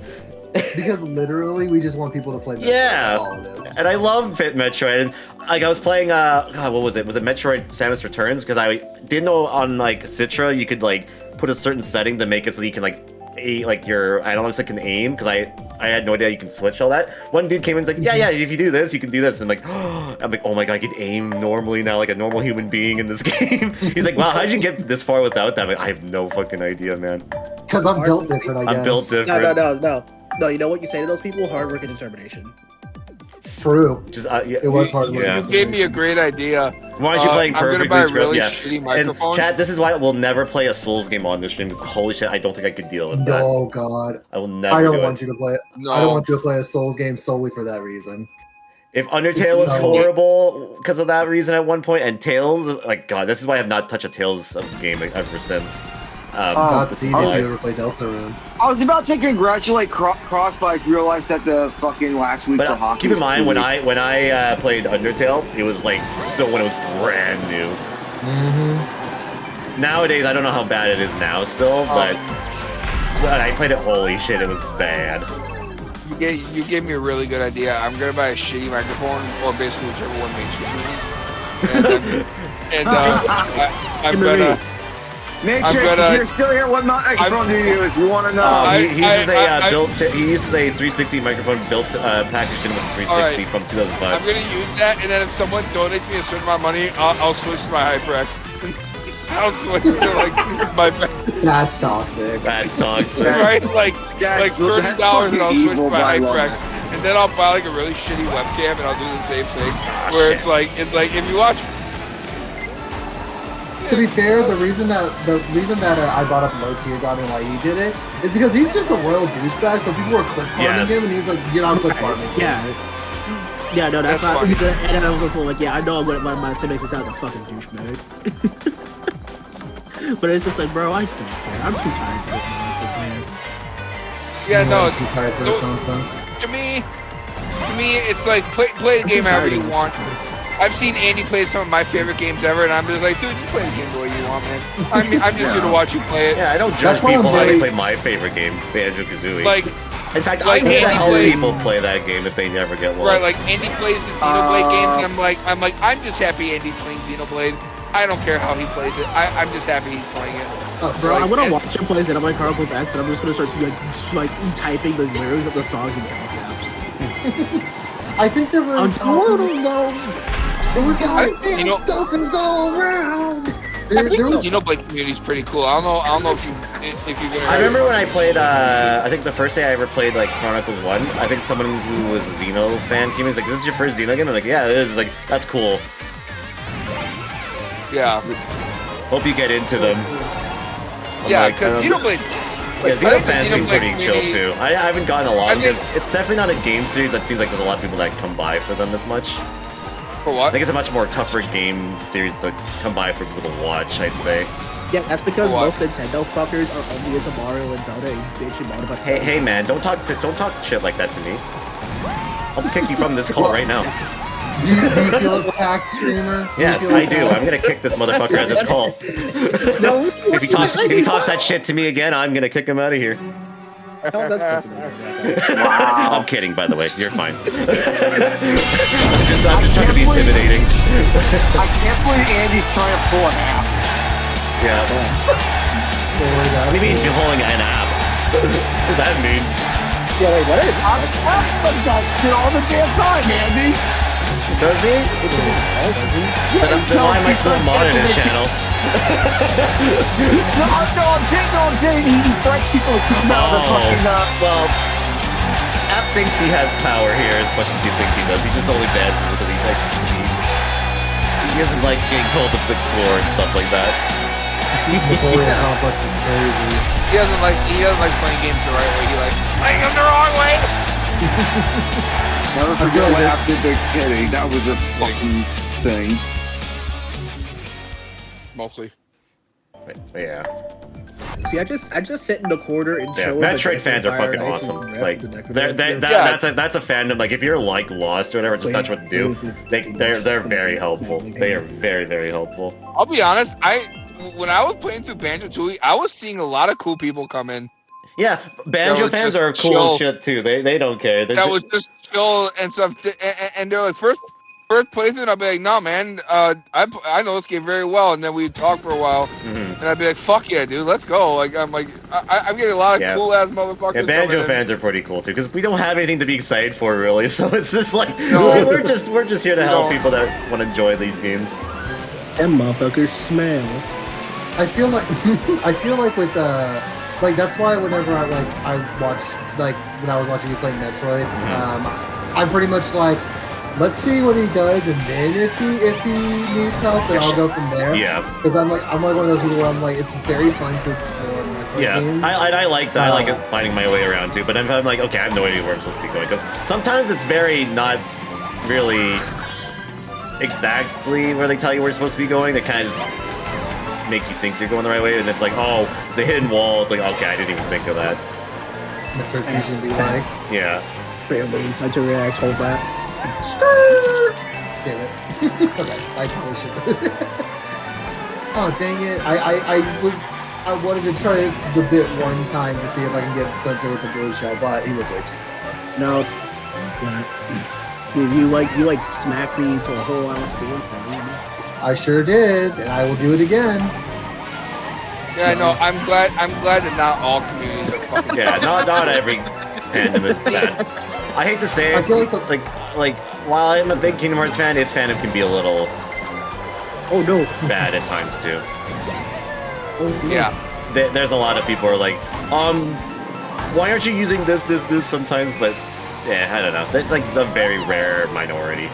Because literally, we just want people to play Metroid. Yeah, That's all it is. and I love Metroid. And like I was playing, God, what was it? Was it Metroid: Samus Returns? Because I didn't know on like Citra you could like put a certain setting to make it so you can like your I don't know if it can aim because I had no idea you can switch all that. One dude came in and was like, yeah, if you do this, you can do this, and like I'm like, oh my god, I can aim normally now like a normal human being in this game. He's like, wow, how'd you get this far without that? I'm like, I have no fucking idea, man. Because I'm built different, I guess. I'm built different. No, you know what you say to those people? Hard work and determination. True. Just It was hard work. Yeah. You gave me a great idea. Why don't you playing I'm perfectly gonna buy a scripted? really Yeah. shitty microphone. And chat, this is why we'll never play a Souls game on this stream. Because holy shit, I don't think I could deal with that. Oh god. I will never. I don't do want it. you to play it. No. I don't want you to play a Souls game solely for that reason. If Undertale It's was so- horrible because of that reason at one point, and Tales, like god, this is why I have not touched a Tales game ever since. Godspeed oh, if you ever play Deltarune. I was about to congratulate Cross, but I realized that the fucking last week But for hockey. keep in was mind cool. when I played Undertale, it was like still when it was brand new. Mm-hmm. Nowadays, I don't know how bad it is now still, but when I played it, holy shit, it was bad. You gave me a really good idea. I'm gonna buy a shitty microphone, or basically whichever one makes you. And I'm gonna. Matrix, if you're still here, what microphone do you use? We want to know. He uses a 360 microphone built packaged in with a 360 from 2005. I'm gonna use that, and then if someone donates me a certain amount of money, I'll switch to my HyperX. I'll switch to like my. That's toxic. That's toxic. Right, like That's $30, and I'll switch to evil, my but I love HyperX, and then I'll buy like a really shitty webcam, and I'll do the same thing. Where shit. it's like if you watch. To be fair, the reason that I brought up low tier God and why he did it is because he's just a royal douchebag. So people were click farming him, and he's like, "You're not click farming." Yeah. Yeah, no, that's not. funny. And then I was also like, yeah, I know I'm gonna my son makes me sound like a fucking douchebag. But it's just like, bro, I don't care. I'm too tired for this nonsense, man. Yeah, no. I'm too tired for this nonsense. To me, it's like play the game however you want. I've seen Andy play some of my favorite games ever, and I'm just like, dude, just play the game the way you want, man. I'm just here to watch you play it. Yeah, I don't judge That's why people I'm how they very- play my favorite game, Banjo-Kazooie. Like, in fact, like I hate Andy how plays- people play that game if they never get lost. right, like Andy plays the Xenoblade games, and I'm just happy Andy's playing Xenoblade. I don't care how he plays it. I'm just happy he's playing it. Bro, Like, I'm gonna and- watch him play Xenoblade Chronicles X, and I'm just gonna start like typing the lyrics of the songs in all caps. I think there was. I don't know. It was like Xeno- stuff is all around. I There think the was. Xenoblade community is pretty cool. I don't know if you've ever I remember when I played, I think the first day I ever played, like, Chronicles 1, I think someone who was a Xeno fan came in and was like, this is your first Xeno game? I'm like, yeah, it is. Like, that's cool. Yeah. Hope you get into them. I'm Yeah, like, because Xenoblade. Yeah, I Xeno think the fans seem Xenoblade pretty chill, community- too. I haven't gotten a lot, I think- because it's definitely not a game series that seems like there's a lot of people that come by for them this much. For I what? think it's a much more tougher game series to come by for people to watch, I'd say. Yeah, that's because What? most Nintendo fuckers are only into Mario and Zelda and bitch and moan about. Hey man, don't talk shit like that to me. I'll kick you from this call right now. Do you feel attacked, streamer? Yes, I do. I'm gonna kick this motherfucker at this call. No, If he talks that shit to me again, I'm gonna kick him out of here. I'm kidding, by the way. You're fine. I'm just trying to be intimidating. I can't believe Andy's trying to pull an app. Yeah. What do you mean pulling an app? What does that mean? Yeah, wait, what? I'm that shit all the damn time, Andy. Does he? Then why am I still modding his channel? No, I'm saying he threats people to come out of the fucking, well, App thinks he has power here as much as he thinks he does. He just only bans people because he likes to cheat. He doesn't like getting told to explore and stuff like that. Napoleon Complex is crazy. He doesn't like playing games the right way. He likes playing them the wrong way. Never forget what happened to Big Kitty. That was a fucking thing. Mostly. Yeah. See, I just sit in the corner and Yeah, chill. Metroid fans are fucking awesome. Like, that's a fandom. Like, if you're like lost or whatever, just not sure what to do. They're very helpful. They are very, very helpful. I'll be honest. When I was playing through Banjo-Tooie, I was seeing a lot of cool people come in. Yeah, Banjo fans are cool chill. as shit too. They don't care. Was just chill and stuff. And they're like first playthrough, and I'll be like, no, man, I know this game very well. And then we talk for a while, and I'd be like, fuck yeah, dude, let's go. Like, I'm getting a lot of cool ass motherfuckers. Yeah, Banjo fans are pretty cool too, because we don't have anything to be excited for really. So it's just like we're just here to help people that want to enjoy these games. Them motherfuckers smell. I feel like with like that's why whenever I watch like when I was watching you play Metroid, I'm pretty much like, let's see what he does, and then if he needs help, then I'll go from there. Yeah. Because I'm like one of those people where I'm like, it's very fun to explore Metroid games. I like that. I like finding my way around too. But I'm like, okay, I have no idea where I'm supposed to be going, because sometimes it's very not really exactly where they tell you where you're supposed to be going. They kind of just make you think you're going the right way, and it's like, oh, it's a hidden wall. It's like, okay, I didn't even think of that. Metroid usually be like, yeah. Barely inside to react, hold that. Damn it. Okay, I push it. Oh, dang it. I wanted to try the bit one time to see if I can get Spencer with the blue shell, but he was way too far. No. You like smacked me into a whole ass stance. I sure did, and I will do it again. Yeah, no, I'm glad that not all communities are fucking. Yeah, not every fandom is bad. I hate to say it, I feel like while I'm a big Kingdom Hearts fan, its fandom can be a little bad at times too. Yeah. There's a lot of people who are like, why aren't you using this sometimes? But yeah, I don't know. It's like the very rare minority.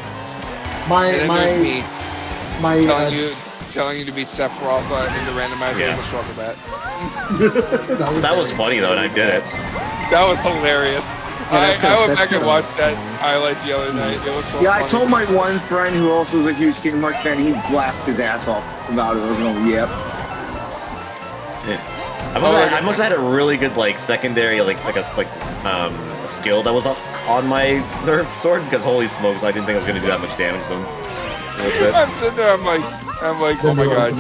Telling you to beat Sephiroth in the randomizer game of Struggle Bat. That was funny though, and I did it. That was hilarious. I went back and watched that highlight the other night. It was so funny. I told my one friend who also is a huge Kingdom Hearts fan, he laughed his ass off about it. I was going, yep. I must have had a really good like secondary a skill that was on my Nerf sword, because holy smokes, I didn't think I was gonna do that much damage to him. I'm sitting there, I'm like, oh my god,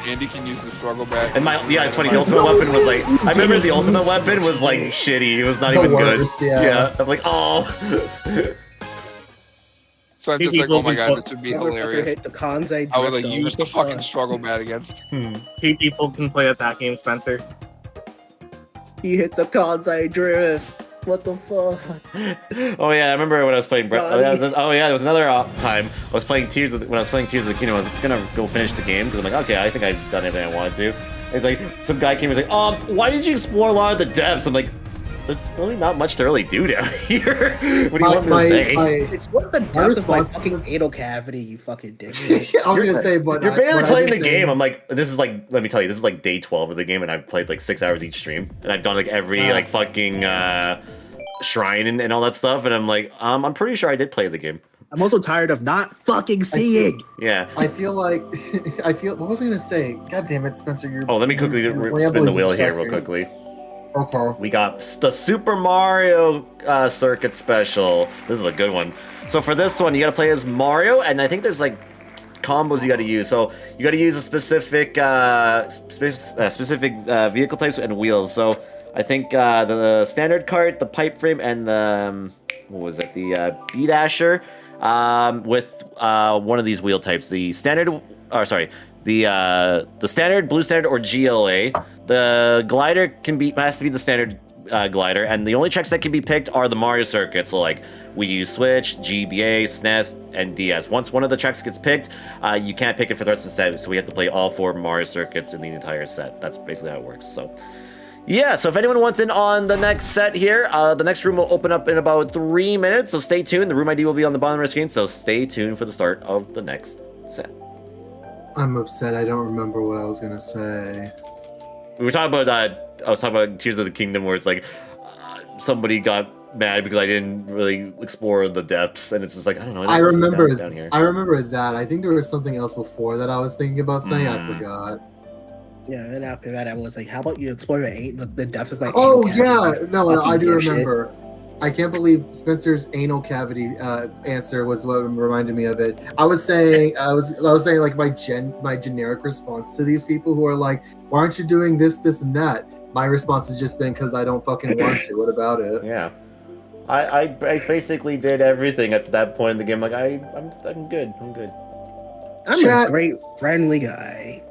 Andy can use the struggle back. And it's funny, the ultimate weapon was like, I remember the ultimate weapon was like shitty, it was not even worst, good. Yeah, I'm like, oh. So I'm just like, oh my god, this would be hilarious. Hit the Kanzai I would like use the fucking struggle bat against. 2 people can play at that game, Spencer. He hit the Kanzai drift. What the fuck? Oh yeah, I remember when I was playing. There was another time I was playing Tears of the Kingdom. I was gonna go finish the game because I'm like, okay, I think I've done everything I wanted to. It's like some guy came and was like, why did you explore a lot of the depths? I'm like, there's really not much to really do down here. What do you want me to say? It's what the depths of my fucking anal cavity, you fucking dick. I was gonna say, but you're barely playing the game. I'm like, this is like, let me tell you, this is like day 12 of the game, and I've played like 6 hours each stream, and I've done like every like fucking shrine and all that stuff, and I'm like, I'm pretty sure I did play the game. I'm also tired of not fucking seeing. Yeah. I feel like what was I gonna say? God damn it, Spencer! Let me quickly spin the wheel here real quickly. Okay. We got the Super Mario Circuit Special. This is a good one. So for this one, you gotta play as Mario, and I think there's like combos you gotta use. So you gotta use a specific vehicle types and wheels. So I think the standard cart, the pipe frame, and the the B-dasher with one of these wheel types. The standard, the standard, blue standard, or GLA. The glider has to be the standard glider, and the only tracks that can be picked are the Mario circuits. So like Wii U, Switch, GBA, SNES, and DS. Once one of the tracks gets picked, you can't pick it for the rest of the set. So we have to play all 4 Mario circuits in the entire set. That's basically how it works. So. Yeah, so if anyone wants in on the next set here, the next room will open up in about 3 minutes, so stay tuned. The room ID will be on the bottom of the screen, so stay tuned for the start of the next set. I'm upset. I don't remember what I was gonna say. We were talking about, I was talking about Tears of the Kingdom, where it's like, somebody got mad because I didn't really explore the depths, and it's just like, I don't know. I remember down here. I remember that. I think there was something else before that I was thinking about saying. I forgot. Yeah, and after that, I was like, "How about you explore the depths of my?" Oh anal cavity, yeah, no, fucking I do dipshit." remember. I can't believe Spencer's anal cavity answer was what reminded me of it. I was saying like my generic response to these people who are like, why aren't you doing this, this, and that? My response has just been because I don't fucking want to. What about it? Yeah. I basically did everything up to that point in the game. Like I'm good. I'm good. I'm Chat- a great friendly guy.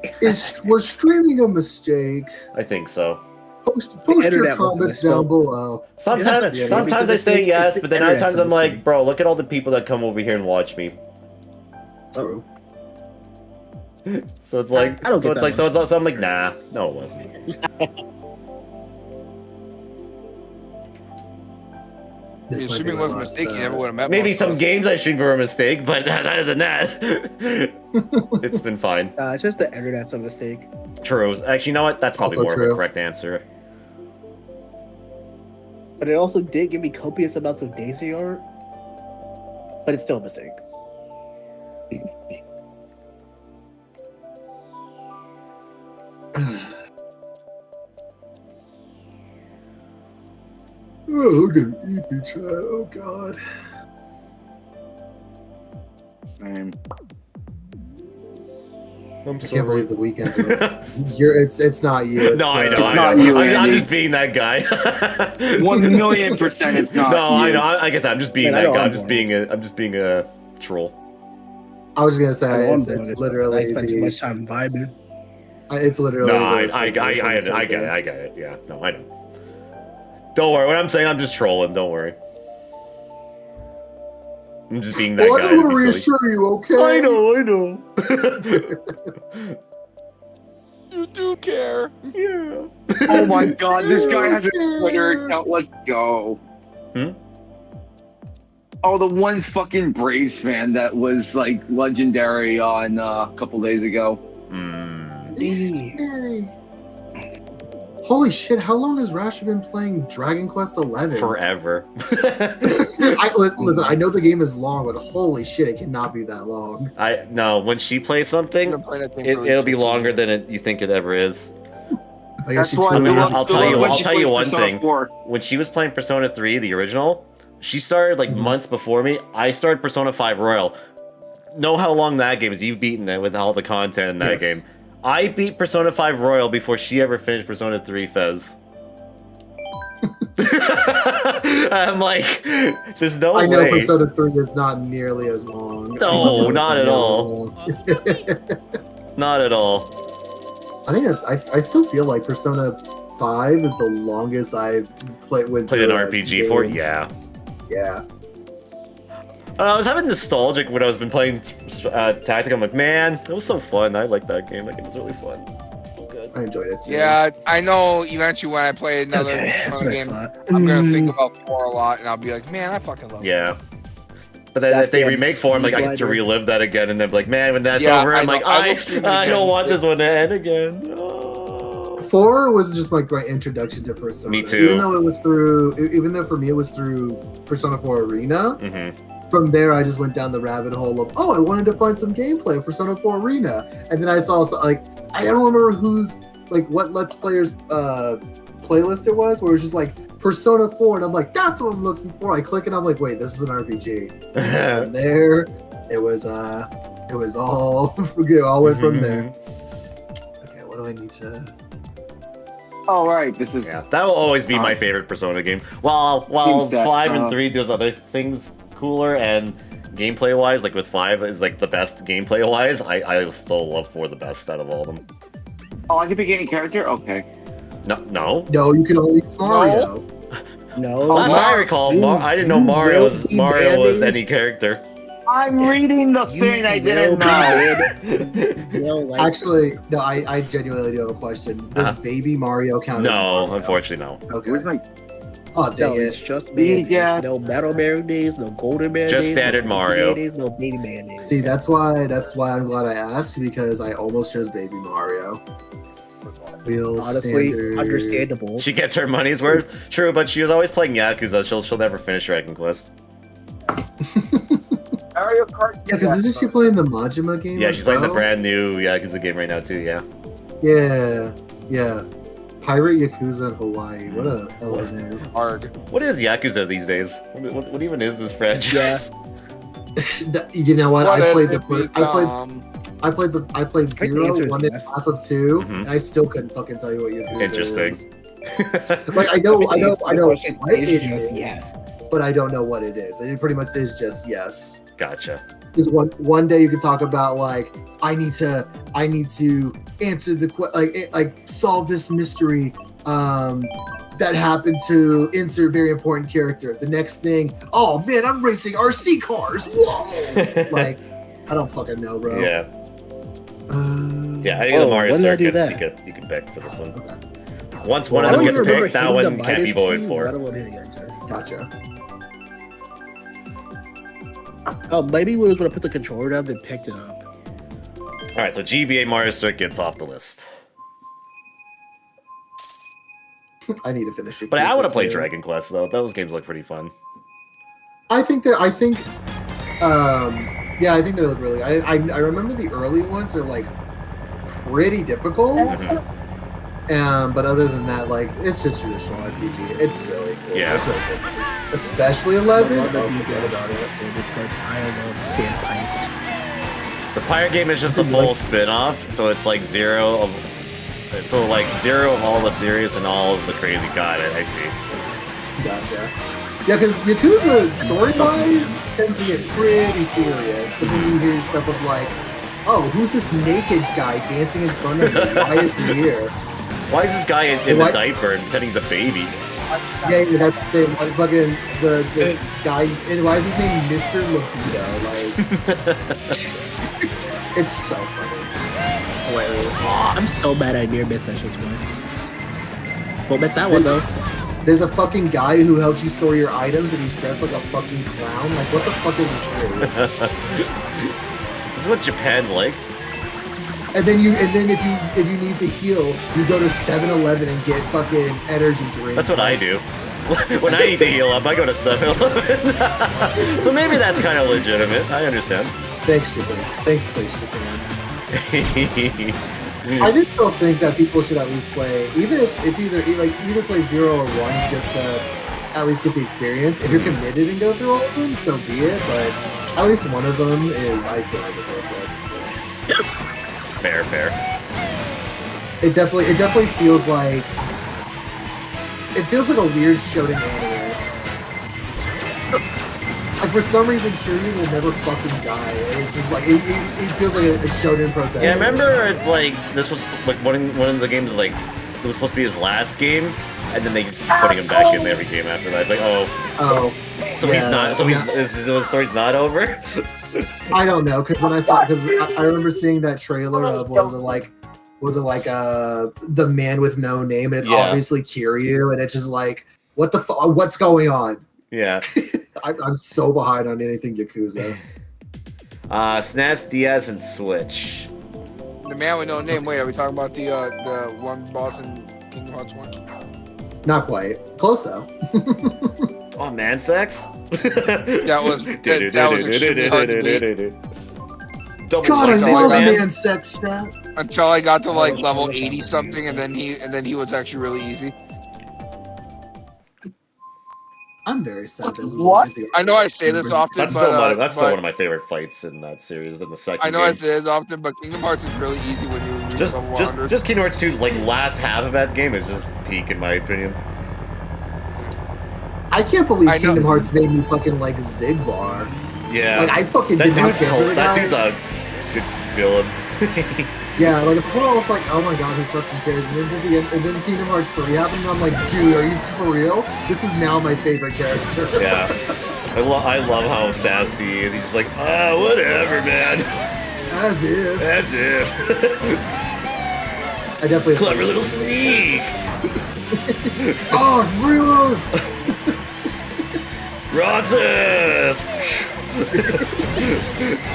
Was streaming a mistake? I think so. Post The your internet was a comments down mistake. below. Sometimes, Yeah, sometimes maybe I it's a say mistake. yes, It's but the then other internet's times a I'm like, mistake. bro, look at all the people that come over here and watch me. True. So it's like, I don't get that so I'm like, nah, no, it wasn't. This If might be streaming my was a last, mistake, you never would have met Maybe most some of us. games I shouldn't were a mistake, but other than that, it's been fine. It's just the internet's a mistake. True. Actually, you know what? That's probably Also more of a true. correct answer. But it also did give me copious amounts of Daisy art. But it's still a mistake. Oh, look at EP chat. Oh god. Same. I'm I can't believe the weekend. It's not you. It's No, I know. It's I not know. you, I'm Andy. just being that guy. 1,000,000% it's not No, I you. know. Like I said, I'm just being Man, I that know guy. I'm I'm just being a troll. I was just gonna say I know I'm it's doing this because literally I spent too the. much time vibing. It's literally. No, the I same get it. I get it. Yeah. No, I know. Don't worry. What I'm saying, I'm just trolling. Don't worry. I'm just being that Well, I guy. just want to to be silly. reassure you, okay? I know. You do care. Yeah. Oh my god, this guy has a Twitter account. Let's go. Hmm? Oh, the one fucking Braves fan that was like legendary on a couple days ago. Holy shit! How long has Rasha been playing Dragon Quest XI? Forever. Listen, I know the game is long, but holy shit, it cannot be that long. No. When she plays something, I've been playing that thing for it'll be 15 longer years. than you think it ever is. I guess That's she why truly mean, is I'll tell you- when I'll she tell you plays one Persona thing. 4. When she was playing Persona 3, the original, she started like months before me. I started Persona 5 Royal. Know how long that game is. You've beaten it with all the content in that Yes. game. I beat Persona 5 Royal before she ever finished Persona 3 Fez. I'm like, there's no I know way. Persona 3 is not nearly as long. No, It's not at nearly all. as long. Not at all. I think I still feel like Persona 5 is the longest I've played Played an through a RPG for it? game. Yeah. Yeah. I was having nostalgic when I was been playing Tactic. I'm like, man, it was so fun. I like that game. That game was really fun. So good. I enjoyed it too. Yeah, I know eventually when I play another That's Persona what I game, thought. I'm gonna think about 4 a lot, and I'll be like, man, I fucking love it. Yeah. But then That if they damn remake 4, I'm like, I get to speed relive that again, and then be like, man, when that's Yeah, over, I I'm know. like, I will stream it I again. don't want this one to end again. Oh. 4 was just like my introduction to Persona. Me too. Even though for me it was through Persona 4 Arena. Mm-hmm. From there, I just went down the rabbit hole of, I wanted to find some gameplay of Persona 4 Arena, and then I saw like I don't remember what Let's Players playlist it was, where it was just like Persona 4, and I'm like, that's what I'm looking for. I click and I'm like, wait, this is an RPG. From there, it was all all went from there. Okay, what do I need to? Oh, right, this is... Yeah, that will always be my favorite Persona game. While Seems that, 5 and 3 does other things cooler, and gameplay-wise, like with 5 is like the best gameplay-wise, I still love 4 the best out of all of them. Oh, I can pick any character? Okay. No. No, you can only use Mario. No. Last I recall, I didn't know Mario was any character. I'm reading the thing I didn't know. Actually, no, I genuinely do have a question. Does Baby Mario count as No, Mario? unfortunately, no. Okay. Where's my... Oh, dang No, it. it's just mayonnaise. Yeah. No Metal Mayonnaise, no Golden Mayonnaise. Just standard no Mario. Mayonnaise, no Baby Mayonnaise. See, that's why I'm glad I asked, because I almost chose Baby Mario. Wheel Honestly, standard. understandable. She gets her money's worth. True, but she was always playing Yakuza. She'll never finish Dragon Quest. Mario Kart. Yeah, because isn't she playing the Majima game? Yeah, as she's playing the well? brand new Yakuza game right now too. Yeah. Yeah. Pirate Yakuza in Hawaii. What a hell of a name. Hard. What is Yakuza these days? What even is this franchise? You know what? I played the first. I played the Zero, answer is 1 and yes. half of 2, Mhm. and I still couldn't fucking tell you what Yakuza Interesting. is. Like I know what It's it just is, yes. but I don't know what it is. It pretty much is just yes. Gotcha. Because one day you could talk about like I need to answer the like solve this mystery that happened to insert very important character. The next thing, oh man, I'm racing RC cars. Whoa! Like I don't fucking know, bro. Yeah. Yeah, any of the Mario when did I do circuits that? you can pick for this one. Okay. Once one I of them don't gets even remember picked, that hitting the one can't be Midas voted key, for. but I don't want to hit it again, sir. Gotcha. Oh, maybe it was when I put the controller down, then picked it up. Alright, so GBA Mario Circuit's off the list. I need to finish it. But I want to play Dragon Quest, though. Those games look pretty fun. I think they look really. I remember the early ones are like pretty difficult. But other than that, like it's just traditional RPG. It's really cool. Yeah. It's really good. Especially 11. I love Oh, that you forget did about it. it. I love standpipe. The Pirate game is just a full spin-off, so it's like zero of all the series and all of the crazy. Got it. I see. Gotcha. Yeah, because Yakuza story-wise tends to get pretty serious, but then you hear stuff of like, oh, who's this naked guy dancing in front of me? Why is he here? Why is this guy in the diaper and pretending he's a baby? Yeah, that's the fucking the guy. And why is his name Mr. Libido? Like, it's so funny. Hilarious. I'm so mad I near missed that shit twice. Well, missed that one though. There's a fucking guy who helps you store your items, and he's dressed like a fucking clown. Like, what the fuck is this series? This is what Japan's like. And then if you need to heal, you go to 7-Eleven and get fucking energy drinks. That's what I do. When I need to heal up, I go to 7-Eleven. So maybe that's kind of legitimate. I understand. Thanks, Japan. Thanks, Japan. I just still think that people should at least play, even if it's either play 0 or 1, just to at least get the experience. If you're committed and go through all of them, so be it. But at least one of them is, I feel like, a good. Fair. It definitely feels like a weird shonen anime. Like for some reason, Kiryu will never fucking die. It's just like it feels like a shonen protagonist. Yeah, I remember it's like this was like one of the games like it was supposed to be his last game, and then they just keep putting him back in every game after that. It's like so he's not. So his story's not over. I don't know because when I remember seeing that trailer of the man with no name, and it's obviously Kiryu, and it's just like what the fuck? What's going on? Yeah. I'm so behind on anything Yakuza. SNES, DS, and Switch. The man with no name. Wait, are we talking about the one boss in Kingdom Hearts 1? Not quite. Close though. Oh, man sex? That was extremely hard to beat. God, I love man sex chat. Until I got to like level 80 something, and then he was actually really easy. I'm very sad that What? I know I say this often, That's still one of my favorite fights in that series. In the second, I know game. I say this often, but Kingdom Hearts is really easy when you reach level 100. Just Kingdom Hearts 2's like last half of that game is just peak in my opinion. I can't believe Kingdom Hearts made me fucking like Zigbar. Yeah. Like I fucking did not care for the guy. That dude's a good villain. Yeah, like before I was like, oh my god, who fucking cares? And then at the end, and then Kingdom Hearts 3 happened, and I'm like, dude, are you for real? This is now my favorite character. Yeah. I love how sassy he is. He's just like, whatever, man. As if. I definitely clever little sneak. Oh, reload. Roxas.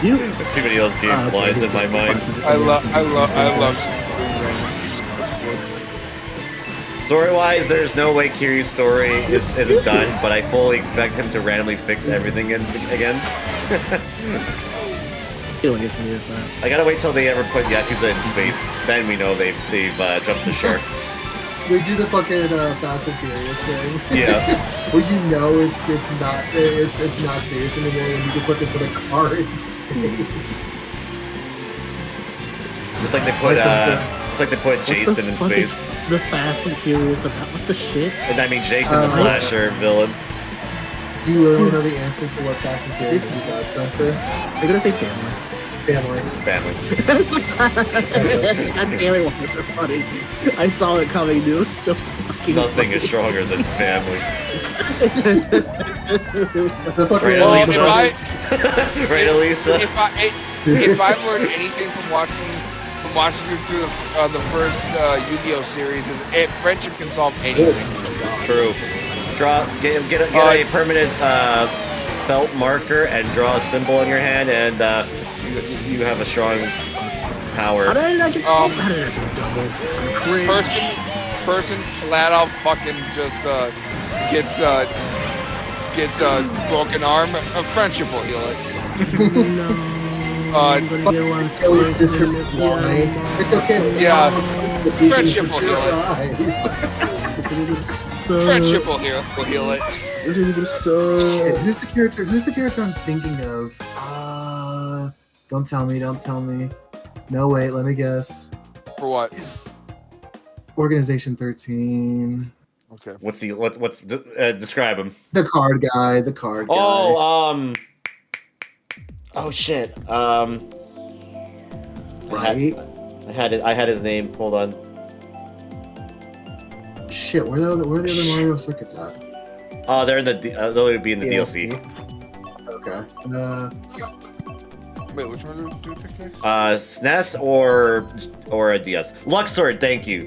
Too many of those games lines in my mind. I love. Story-wise, there's no way Kiryu's story isn't done, but I fully expect him to randomly fix everything again. Get away from me with that. I gotta wait till they ever put Yakuza in space. Then we know they've jumped the shark. We do the fucking Fast and Furious thing. Yeah. Where you know it's not serious anymore, and you can put a car in space. Just like they put Jason in space. The Fast and Furious about what the shit? And I mean Jason the slasher villain. Do you really want to know the answer for what Fast and Furious is about, Spencer? I'm gonna say family. Family. God damn it, why is it funny? I saw it coming, dude. It was still fucking Nothing funny. is stronger than family. Right, Elisa? Right, Elisa? If I learned anything from watching you through the first Yu-Gi-Oh series, is friendship can solve anything. True. Get a permanent felt marker and draw a symbol in your hand, and you have a strong power. How did I not get double? Person flat out fucking just gets a broken arm. A friendship will heal it. No. Kelly's sister is blind. It's okay. Yeah. Friendship will heal it. Friendship will heal it. This is gonna so. Shit, who's the character I'm thinking of? Don't tell me. No, wait, let me guess. For what? It's Organization 13. Okay. What's describe him? The card guy. Oh shit. Right. I had his name. Hold on. Shit, where are the other Mario circuits at? Oh, they're in the they'll be in the DLC. Okay. Wait, which one do we pick next? SNES or a DS. Luxord, thank you.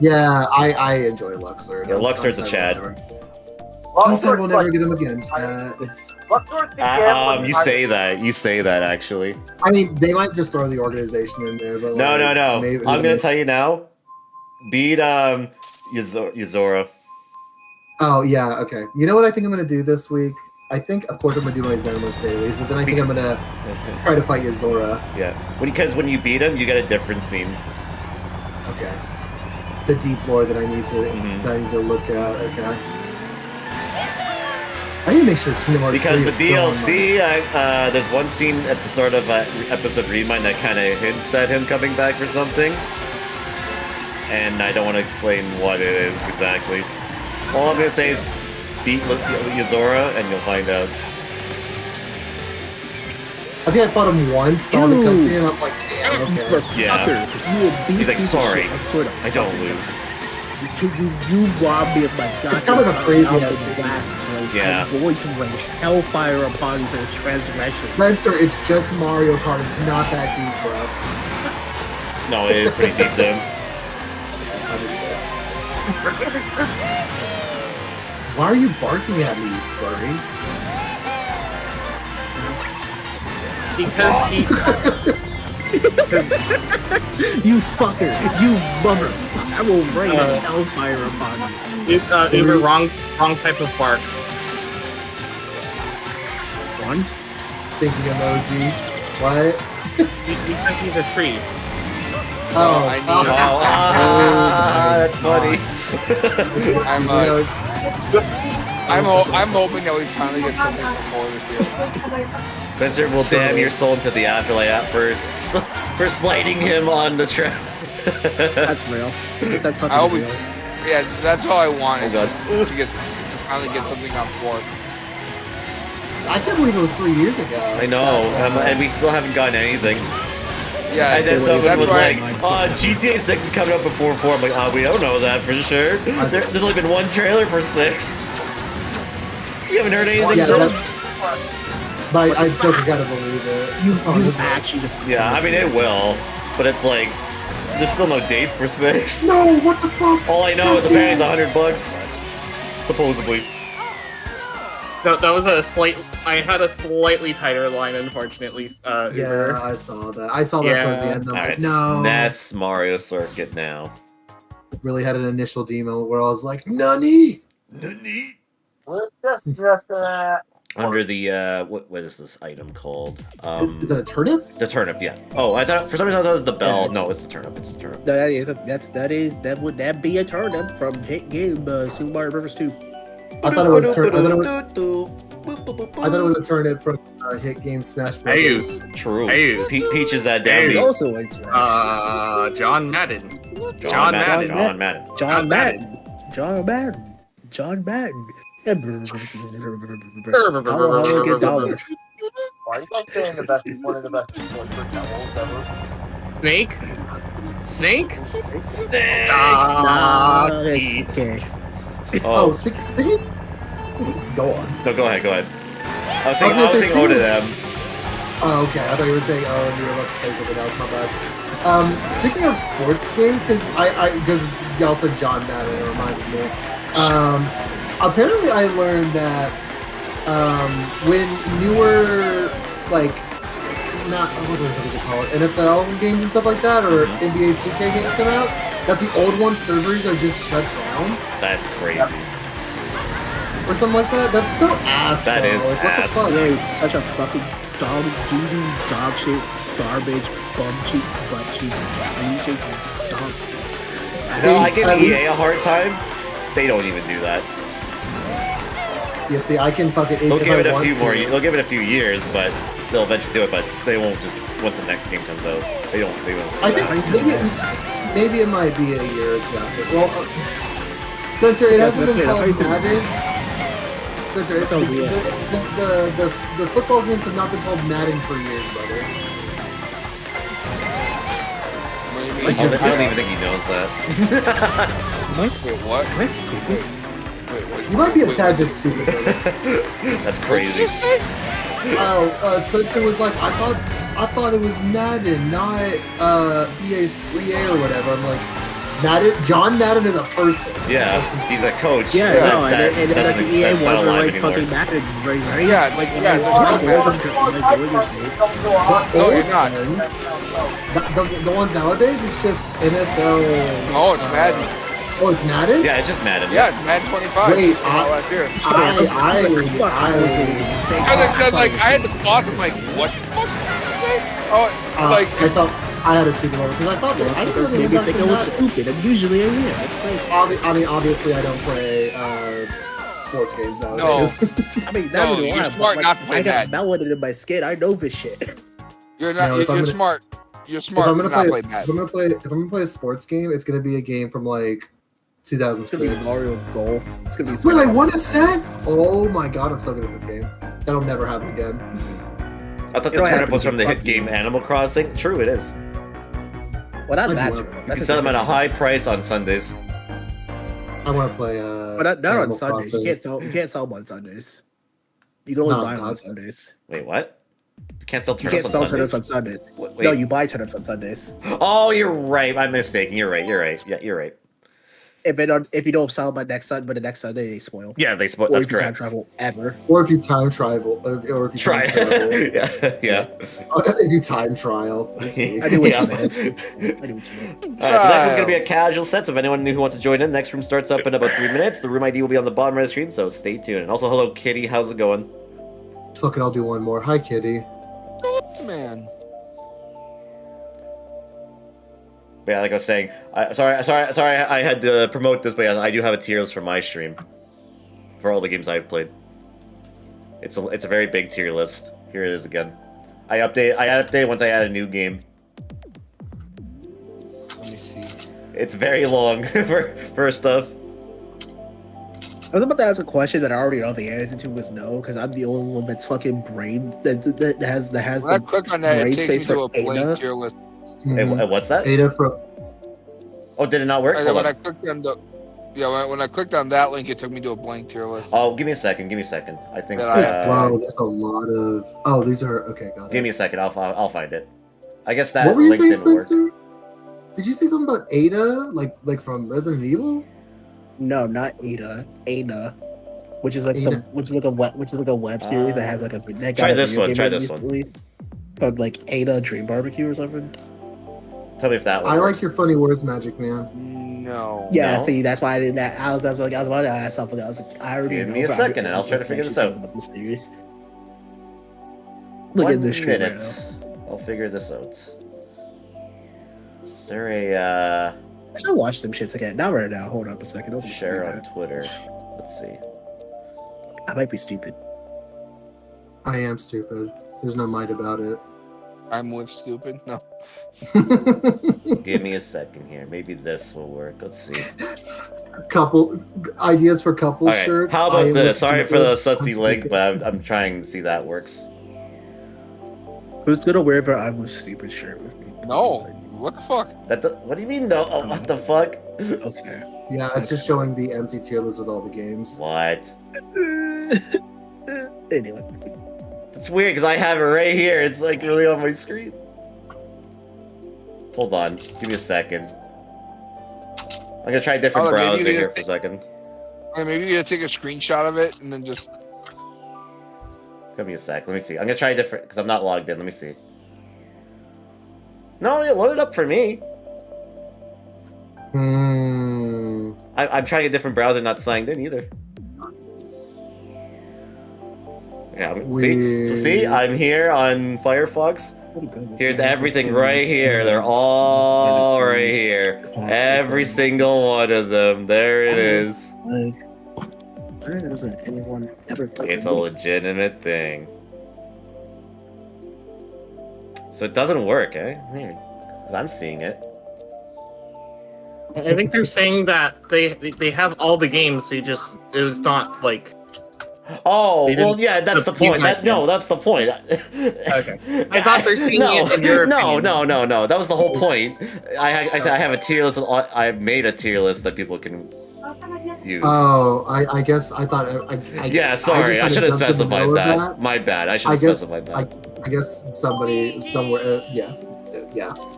Yeah, I enjoy Luxord. Yeah, Luxord's a Chad. I'm sad we'll never get him again, Chad. You say that actually. I mean, they might just throw the organization in there, but No. maybe, I'm gonna tell you now. Beat Yuzora. Oh yeah, okay. You know what I think I'm gonna do this week? I think, of course, I'm gonna do my Zenless dailies, but then I think I'm gonna try to fight Yuzora. Yeah, because when you beat him, you get a different scene. Okay. The deep lore that I need to look at. Okay. I need to make sure Kingdom Hearts Because 3 the is still on DLC, there's one scene at the start of episode Remind that kind of hints at him coming back for something. And I don't want to explain what it is exactly. All I'm going to say is beat Yuzora and you'll find out. I think I fought him once, saw the cutscene, and I'm like, damn, okay. Yeah. He's like, sorry, I don't lose. You robbed me of my goddamn. It's kind of a crazy ass scene. Yeah. I'm going to rain hellfire upon you for this transgression. Spencer, it's just Mario Kart. It's not that deep, bro. No, it is pretty deep to him. Why are you barking at me, you furry? Because he. You fucker! You motherfucker! I will rain hellfire upon you. You were wrong type of bark. One? Thinking emoji. What? Because he's a tree. Oh, That's funny. I'm hoping that we finally get something before this deal. Spencer will damn your soul into the afterlife for sliding him on the track. That's real. That's fucking real. Yeah, that's all I want is God. just to finally get something on 4. I can't believe it was 3 years ago. I know, and we still haven't gotten anything. Yeah, And then someone that's was why like, GTA 6 is coming up before 4. I'm like, we don't know that for sure. There's only been one trailer for 6. You haven't heard anything since? But I still gotta believe it. You actually just. Yeah, I mean, it will. But it's like, there's still no date for 6. No, what the fuck? All I know is apparently it's $100. Supposedly. That was I had a slightly tighter line, unfortunately. Yeah, I saw that. I saw that towards the end. I'm like, Alright, no. SNES Mario Circuit now. Really had an initial demo where I was like, Nani? Nani? Under the what is this item called? Is that a turnip? The turnip, yeah. Oh, I thought for some reason I thought it was the bell. No, it's the turnip. It's the turnip. That would be a turnip from hit game Super Mario Bros. 2. I thought it was a turnip from hit game Smash Bros. True. Hey. Peach is that damn It's beat. also in Smash. John Madden. John Madden. John Madden. I'll get dollar. Why are you guys saying one of the best sports for devils ever? Snake. Snake. Okay. Oh, speaking. Go on. No, go ahead. I was gonna say saying O to them. Oh, okay. I thought you were saying, oh, you were about to say something else. My bad. Speaking of sports games, because y'all said John Madden, it reminded me. Apparently, I learned that when newer, like, not what the fuck is it called, NFL games and stuff like that, or NBA 2K games come out, that the old ones servers are just shut down. That's crazy. Or something like that. That's so ass. That is like, ass. What the fuck? Yeah, it's such a fucking dog doo-doo, dog shit, garbage, bum cheeks, butt cheeks, blue cheeks, dog. No, I give EA a hard time. They don't even do that. Yeah, see, I can fucking. They'll give it a few more. They'll give it a few years, but they'll eventually do it. But they won't just once the next game comes out. They won't. I think maybe it might be a year or two after. Well, Spencer, it hasn't been called Madden. Spencer, the football games have not been called Madden for years, brother. I don't even think he knows that. Wait, what? Am I stupid? You might be a tad bit stupid, brother. That's crazy. Oh, Spencer was like, I thought it was Madden, not EA or whatever. I'm like, Madden. John Madden is a person. Yeah, he's a coach. Yeah, no, and doesn't the EA not ones are alive like anymore. fucking Madden, right? Yeah, like yeah. No, you're not. The ones nowadays, it's just NFL. No, it's Madden. Oh, it's Madden? Yeah, it's just Madden. Yeah, it's Madden 25. Wait, last year. I had to pause. I'm like, what the fuck did you say? Oh, like I thought I had a stupid moment because I thought that I didn't really think I was stupid. I'm usually a year. That's crazy. I mean, obviously, I don't play sports games nowadays. I mean, No, you're smart not to play I got Madden. melanin in my skin. I know this shit. You're not. No, You're smart. You're If smart. I'm gonna not play, play Madden. if I'm gonna play a sports game, it's gonna be a game from like It's gonna 2006. be Mario Golf. It's gonna be. Wait, I won a stat? Oh my god, I'm so good at this game. That'll never happen again. I thought the don't have turnip to was be from the hit fucking- game Animal Crossing. True, it is. Well, not I that. do. true. You That's can sell them at a different high price on Sundays. I want to play. But not on Animal Sundays. Crossing. You can't sell them on Sundays. You can only No, buy them on God. Sundays. Wait, what? You can't sell You turnips can't sell on turnips Sundays? on Sundays. Wait. No, you buy turnips on Sundays. Oh, you're right. I'm mistaken. You're right. Yeah, you're right. If you don't sell them by the next Sunday, they spoil. Yeah, they spoil. Or That's if you time correct. travel ever. Or if you time travel, or if you Try. time travel. yeah. If you time trial. I knew what Yeah. you meant. I knew what you meant. All right, so next one's gonna be a casual set. So if anyone who wants to join in, next room starts up in about 3 minutes. The room ID will be on the bottom right of the screen, so stay tuned. And also, hello, Kitty. How's it going? Fuck it, I'll do one more. Hi, Kitty. Man. But yeah, like I was saying, sorry, I had to promote this, but yeah, I do have a tier list for my stream for all the games I've played. It's a very big tier list. Here it is again. I update once I add a new game. Let me see. It's very long for stuff. I was about to ask a question that I already know the answer to was no, because I'm the only one that's fucking brain that has When I the click on that, it brain takes space me to for a blank Ada. tier list. Hey, what's that? Ada from. Oh, did it not work? And Hold then when on. I clicked on the, when I clicked on that link, it took me to a blank tier list. Oh, give me a second. I think. Wow, there's a lot of. Oh, these are okay. Got it. Give me a second. I'll find it. I guess that What were you link saying, didn't work. Spencer? Did you say something about Ada, like from Resident Evil? No, not Ada. Ada, which is like Ada. which is like a web series that has like a that got Try a this video one, game try out this one. recently, called like Ada Dream Barbecue or something. Tell me if that one I works. like your funny words, Magic Man. No. Yeah, No. see, that's why I did that. I was about to ask something. I was like, I already Give know. me a but second and I'll try to figure this out. About this series. Look 1 at this stream minute. right now. I'll figure this out. Is there a I should watch them shits again. Not right now. Hold up a second. Those are share pretty on bad. Twitter? Let's see. I might be stupid. I am stupid. There's no might about it. I'm with stupid. No. Give me a second here. Maybe this will work. Let's see. Couple ideas for couple All right. shirts. How I about am this? with Sorry for stupid. the sussy I'm link, stupid. but I'm trying to see that works. Who's gonna wear the I'm with stupid shirt with me? No. What the fuck? What do you mean no? Oh, what the fuck? Okay. Yeah, it's just showing the empty tier list with all the games. What? Anyway. It's weird because I have it right here. It's like really on my screen. Hold on. Give me a second. I'm gonna try a different Oh, maybe browser you here just for a second. Or maybe you gotta take a screenshot of it and then just. Give me a sec. Let me see. I'm gonna try a different because I'm not logged in. Let me see. No, it loaded up for me. I'm trying a different browser, not signed in either. Yeah, see, I'm here on Firefox. Here's everything right here. They're all right here. Every single one of them. There it is. Why doesn't anyone ever play It's a legitimate thing. So it doesn't work, eh? Weird. 'Cause I'm seeing it. I think they're saying that they have all the games. It was not like. Oh, They well, didn't yeah, that's the point. No, that's the point. Okay. I thought they're seeing it in your opinion. No. That was the whole point. I said I have a tier list. I've made a tier list that people can use. Oh, I guess I thought. Yeah, sorry. I should have specified that. that. My bad. I should I have guess specified that. I guess somebody somewhere. Yeah.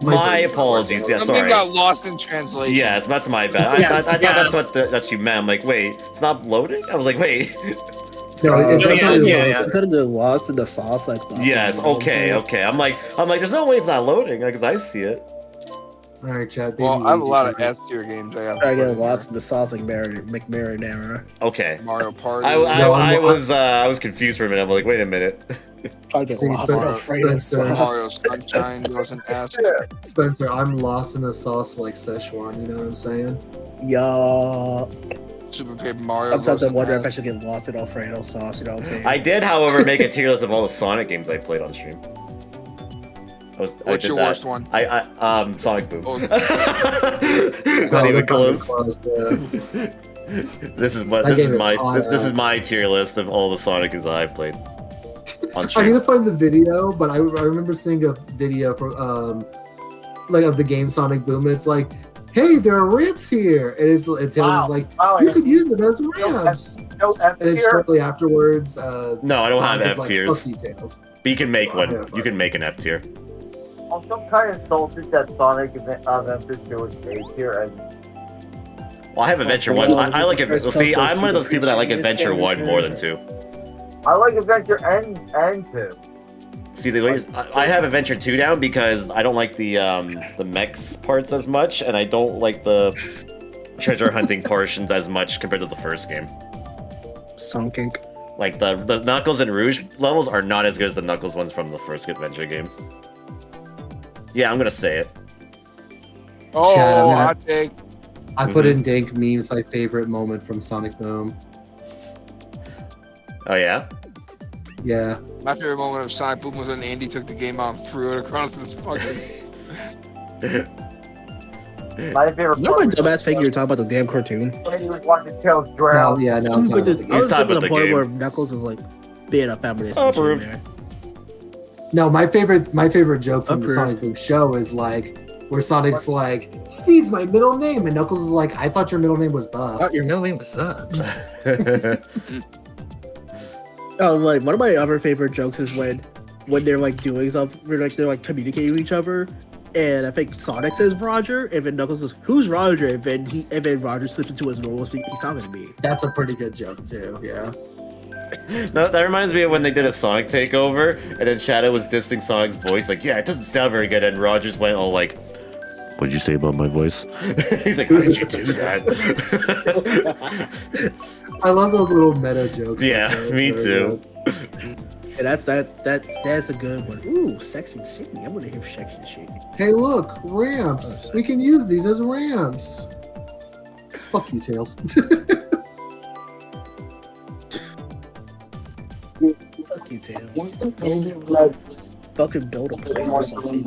My apologies. Yeah, Something sorry. got lost in translation. Yes, that's my bad. I thought that's what that's you meant. I'm like, wait, it's not loading? I was like, wait. No, it's I could have been lost in the sauce like that. Yes, okay. I'm like, there's no way it's not loading because I see it. All right, Chad. Well, I have a lot of S tier games. I get lost in the sauce like McMarinara. Okay. Mario Party. I was confused for a minute. I'm like, wait a minute. I get lost in the Fredo sauce. Mario Sunshine goes in S. Spencer, I'm lost in the sauce like Szechuan. You know what I'm saying? Yo. Super Paper Mario. Sometimes I goes in wonder S. if I should get lost in Alfredo sauce. You know what I'm saying? I did, however, make a tier list of all the Sonic games I played on stream. What's your worst one? Sonic Boom. Oh. Not even close. Yeah. This is my tier list of all the Sonic games that I've played on I need stream. to find the video, but I remember seeing a video from like of the game Sonic Boom. It's like, hey, there are ramps here. It tells us like you could use them as ramps. No F And then tier. shortly afterwards, No, I don't have Sonic is F like, tiers. "Fuck details." But you can make one. Yeah, You can make an F tier. I'm so kind of insulted that Sonic Adventure 2 is A tier and Well, I have Adventure 1. I like it. Well, see, I'm one of those people that like Adventure 1 more than 2. I like Adventure and 2. See, I have Adventure 2 down because I don't like the mechs parts as much, and I don't like the treasure hunting portions as much compared to the first game. Sunkink. Like, the Knuckles and Rouge levels are not as good as the Knuckles ones from the first Adventure game. Yeah, I'm gonna say it. Oh, Chad, I'm gonna- hot take. I put in dank memes. My favorite moment from Sonic Boom. Oh, yeah? Yeah. My favorite moment of Sonic Boom was when Andy took the game out and threw it across this fucking. My favorite You know part my dumbass figure you're talking about the damn cartoon? when he was watching Tails No, drown. yeah, no. I was it's not talking about the game. talking about to the the point game. where Knuckles is like being a feminist. Approved. No, my favorite joke from the Approved. Sonic Boom show is like where Sonic's like, "Speed's my middle name," and Knuckles is like, "I thought your middle name was I the." thought your middle name was up. Oh, like one of my other favorite jokes is when they're like doing something, they're like communicating with each other, and I think Sonic says Roger, and then Knuckles says, "Who's Roger?" And then Roger slips into his normal speak. He's talking to me. That's a pretty good joke too. Yeah. No, that reminds me of when they did a Sonic takeover, and then Shadow was dissing Sonic's voice, like, yeah, it doesn't sound very good, and Rogers went all like, What did you say about my voice? He's like, how did you do that? I love those little meta jokes. Yeah, me too. Yeah, that's a good one. Ooh, sexy city. I want to hear sexy city. Hey, look, ramps. We can use these as ramps. Fuck you, Tails. Fuck you, Tails. Fucking build a plane or something.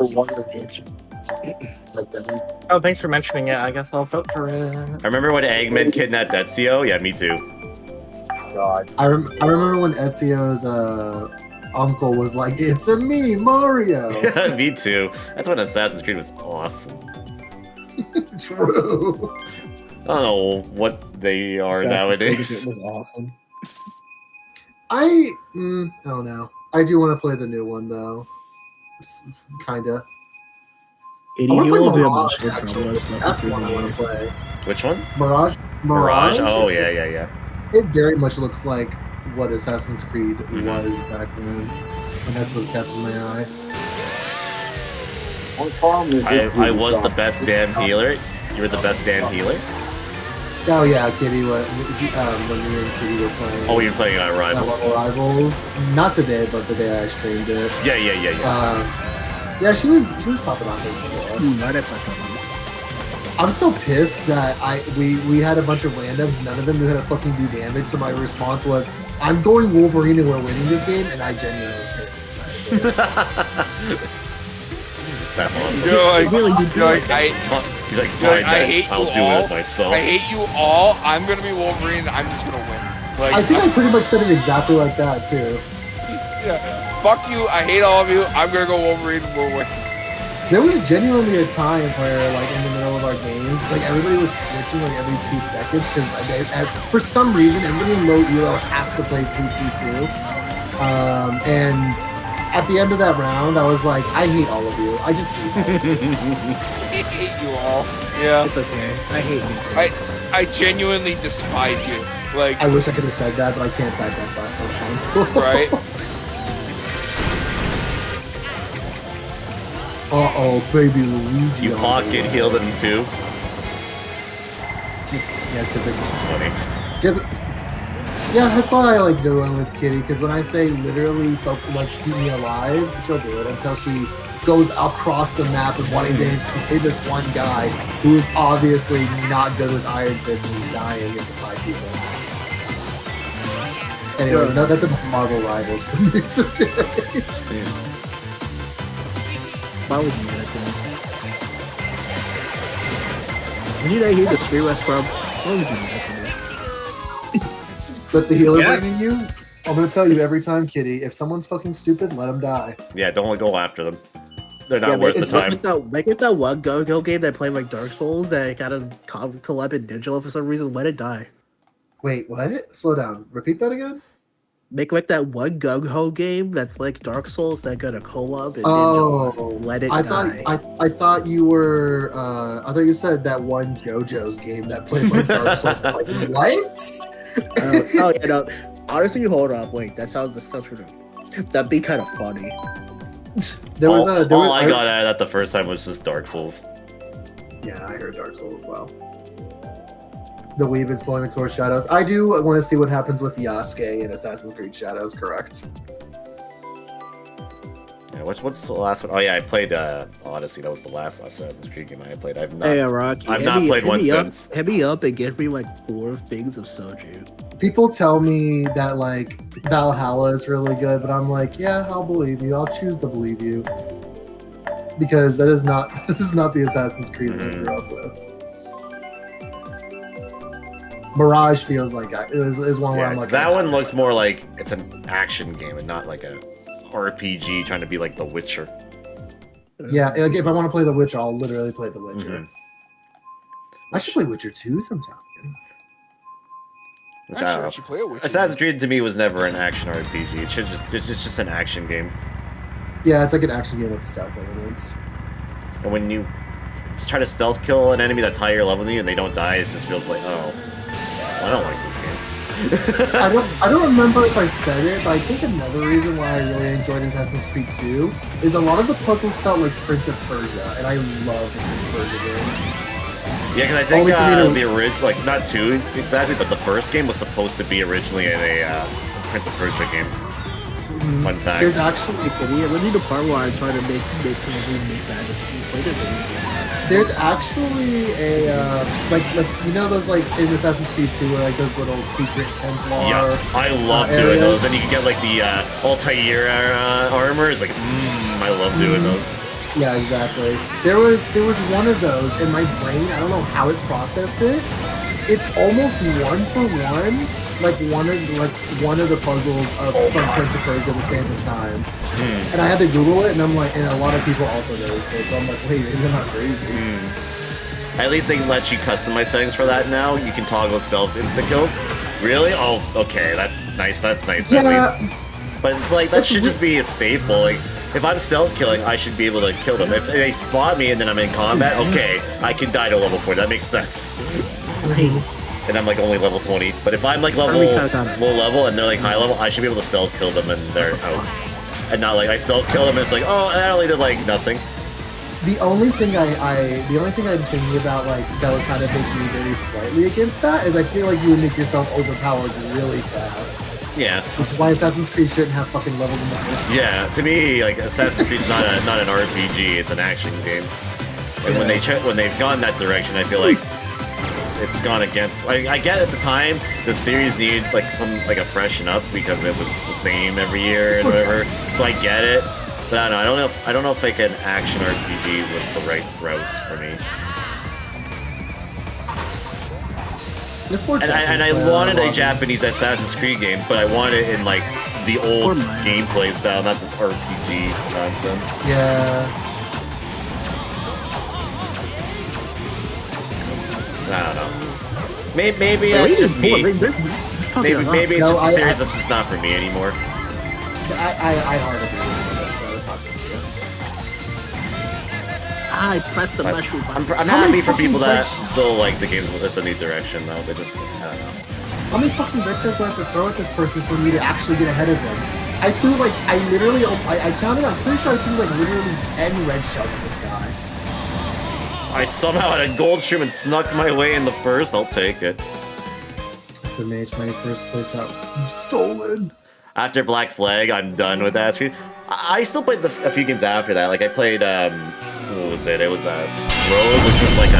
Oh, thanks for mentioning it. I guess I'll vote for it. I remember when Eggman kidnapped Ezio. Yeah, me too. God. I remember when Ezio's uncle was like, "It's a me, Mario." Me too. That's when Assassin's Creed was awesome. True. I don't know what they are nowadays. It was awesome. I don't know. I do want to play the new one though. Kinda. I wanna play Mirage, actually. That's the one I want to play. Which one? Mirage. Mirage? Oh, yeah. It very much looks like what Assassin's Creed was back then, and that's what catches my eye. I was the best damn healer. You were the best damn healer? Oh yeah, Kitty. When me and Kitty were playing. Oh, you're playing on Rivals. Rivals. Not today, but the day I streamed it. Yeah. Yeah, she was popping on this. I'm so pissed that we had a bunch of randoms. None of them knew how to fucking do damage. So my response was, "I'm going Wolverine and we're winning this game," and I genuinely played the entire game. That's awesome. He's like, fine, I hate I'll you do all. it myself. I hate you all. I'm gonna be Wolverine. I'm just gonna win. Like, I think I pretty much said it exactly like that too. Yeah. Fuck you. I hate all of you. I'm gonna go Wolverine. We'll win. There was genuinely a time where, like, in the middle of our games, like, everybody was switching, like, every 2 seconds, because for some reason, everybody in low elo has to play 2-2-2. And at the end of that round, I was like, I hate all of you. I just hate all of you. I hate you all. Yeah. It's okay. I hate you too. I genuinely despise you. Like, I wish I could have said that, but I can't type that fast on console. right? Uh-oh, baby Luigi. You pocket healed him too? Yeah, typically. Funny. Yeah, that's why I like doing with Kitty, because when I say literally, like, keep me alive, she'll do it until she goes across the map and wanting to hit this one guy who is obviously not good with Iron Fist and is dying into 5 people. Anyway, no, that's enough Marvel Rivals for me today. Why would you do that to me? When you hear the Spirit Scrub, why would you do that to me? That's a healer blaming you? I'm gonna tell you every time, Kitty, if someone's fucking stupid, let them die. Yeah, don't go after them. They're not worth the time. Like if that one Go-Go game that played like Dark Souls that got a collab in digital for some reason, let it die. Wait, what? Slow down. Repeat that again? Make like that one Go-Go game that's like Dark Souls that got a co-op and let it die. I thought you were I thought you said that one JoJo's game that played like Dark Souls. Like, what? Oh yeah, no. Honestly, hold up, wait. That sounds pretty. That'd be kind of funny. All I got out of that the first time was just Dark Souls. Yeah, I heard Dark Souls as well. The Weave is pulling me towards Shadows. I do want to see what happens with Yasuke in Assassin's Creed Shadows, correct? Yeah, what's the last one? Oh yeah, I played Odyssey. That was the last Assassin's Creed game I played. I've not played one since. Hit me up and give me like 4 things of soju. People tell me that like Valhalla is really good, but I'm like, yeah, I'll believe you. I'll choose to believe you. Because that is not the Assassin's Creed that I grew up with. Mirage feels like is one where I'm like, that one looks more like it's an action game and not like a RPG trying to be like The Witcher. Yeah, like if I want to play The Witcher, I'll literally play The Witcher. I should play Witcher 2 sometime. Which I should play a Witcher. Assassin's Creed to me was never an action RPG. It's just an action game. Yeah, it's like an action game with stealth elements. And when you try to stealth kill an enemy that's higher level than you and they don't die, it just feels like, oh, I don't like this game. I don't remember if I said it, but I think another reason why I really enjoyed Assassin's Creed 2 is a lot of the puzzles felt like Prince of Persia, and I love the Prince of Persia games. Yeah, because I think Only for me to- the original, like not 2 exactly, but the first game was supposed to be originally a Prince of Persia game. Fun fact. There's actually Yeah, when the part where I try to make that, you played it. There's actually a like you know those like in Assassin's Creed 2 where like those little secret Templar. Yeah, I love doing areas. those, and you can get like the Altair armor. It's like, I love doing those. Yeah, exactly. There was one of those in my brain. I don't know how it processed it. It's almost one for one, like one of the puzzles from Prince of Persia: The Sands of Time. And I had to Google it, and I'm like, and a lot of people also noticed it. So I'm like, wait, you're not crazy. At least they let you customize settings for that now. You can toggle stealth insta kills. Really? Oh, okay. That's nice. That's nice. Yeah. At least. But it's like that should just be a staple. Like, if I'm stealth killing, I should be able to kill them. If they spot me and then I'm in combat, okay, I can die to level 4. That makes sense. And I'm like only level 20. But if I'm like level low level and they're like high level, I should be able to stealth kill them and they're out. And not like I stealth kill them and it's like, oh, I only did like nothing. The only thing I'm thinking about like that would kind of make me very slightly against that is I feel like you would make yourself overpowered really fast. Yeah. Which is why Assassin's Creed shouldn't have fucking levels in the first place. Yeah, to me, like Assassin's Creed's not an RPG; it's an action game. And when they've gone that direction, I feel like it's gone against. I get at the time the series needed like a freshen up because it was the same every year and whatever. So I get it, but I don't know if like an action RPG was the right route for me. And I wanted a Japanese Assassin's Creed game, but I wanted it in like the old gameplay style, not this RPG nonsense. Yeah. I don't know. Maybe that's just me. Maybe it's just a series that's just not for me anymore. I hardly agree with it, so it's not just you. I pressed the mushroom button. I'm happy for people that still like the games with the new direction, though. They just, I don't know. How many fucking red shells do I have to throw at this person for me to actually get ahead of him? I threw like, I counted, I'm pretty sure I threw like literally 10 red shells at this guy. I somehow had a gold shroom and snuck my way in the first. I'll take it. SMH, my first place got stolen. After Black Flag, I'm done with that. I still played a few games after that. Like I played, what was it? It was Rogue, which was like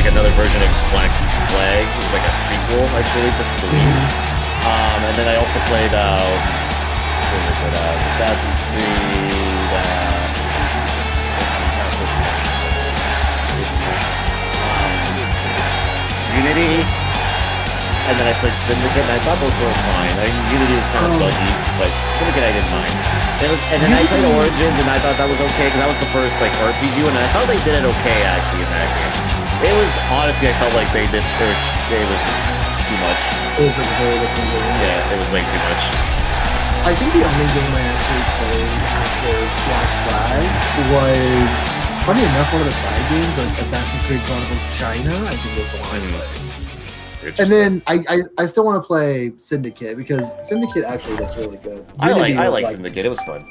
another version of Black Flag. It was like a prequel, I believe. And then I also played, what was it? Assassin's Creed. Unity, and then I played Syndicate, and I thought those were fine. Unity was kind of buggy, but Syndicate I didn't mind. And then I played Origins, and I thought that was okay, because that was the first like RPG, and I thought they did it okay actually in that game. It was honestly, I felt like it was just too much. It was like a whole different game. Yeah, it was way too much. I think the only game I actually played after Black Flag was, funny enough, one of the side games, like Assassin's Creed Chronicles China, I think was the one I played. And then I still want to play Syndicate, because Syndicate actually looks really good. I like Syndicate, it was fun.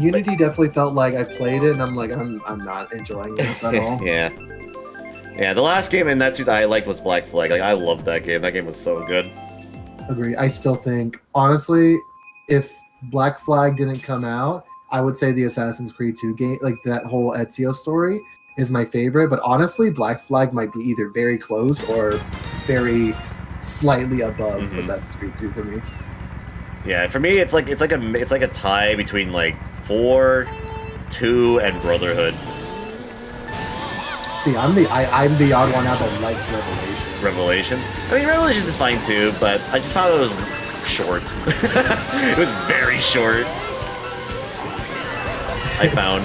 Unity definitely felt like I played it, and I'm like, I'm not enjoying this at all. Yeah, the last game in that series I liked was Black Flag. Like, I loved that game. That game was so good. Agree. I still think, honestly, if Black Flag didn't come out, I would say the Assassin's Creed 2 game, like that whole Ezio story, is my favorite. But honestly, Black Flag might be either very close or very slightly above Assassin's Creed 2 for me. Yeah, for me, it's like a tie between like 4, 2, and Brotherhood. See, I'm the odd one out that likes Revelations. Revelations? I mean, Revelations is fine too, but I just found it was short. It was very short. I found.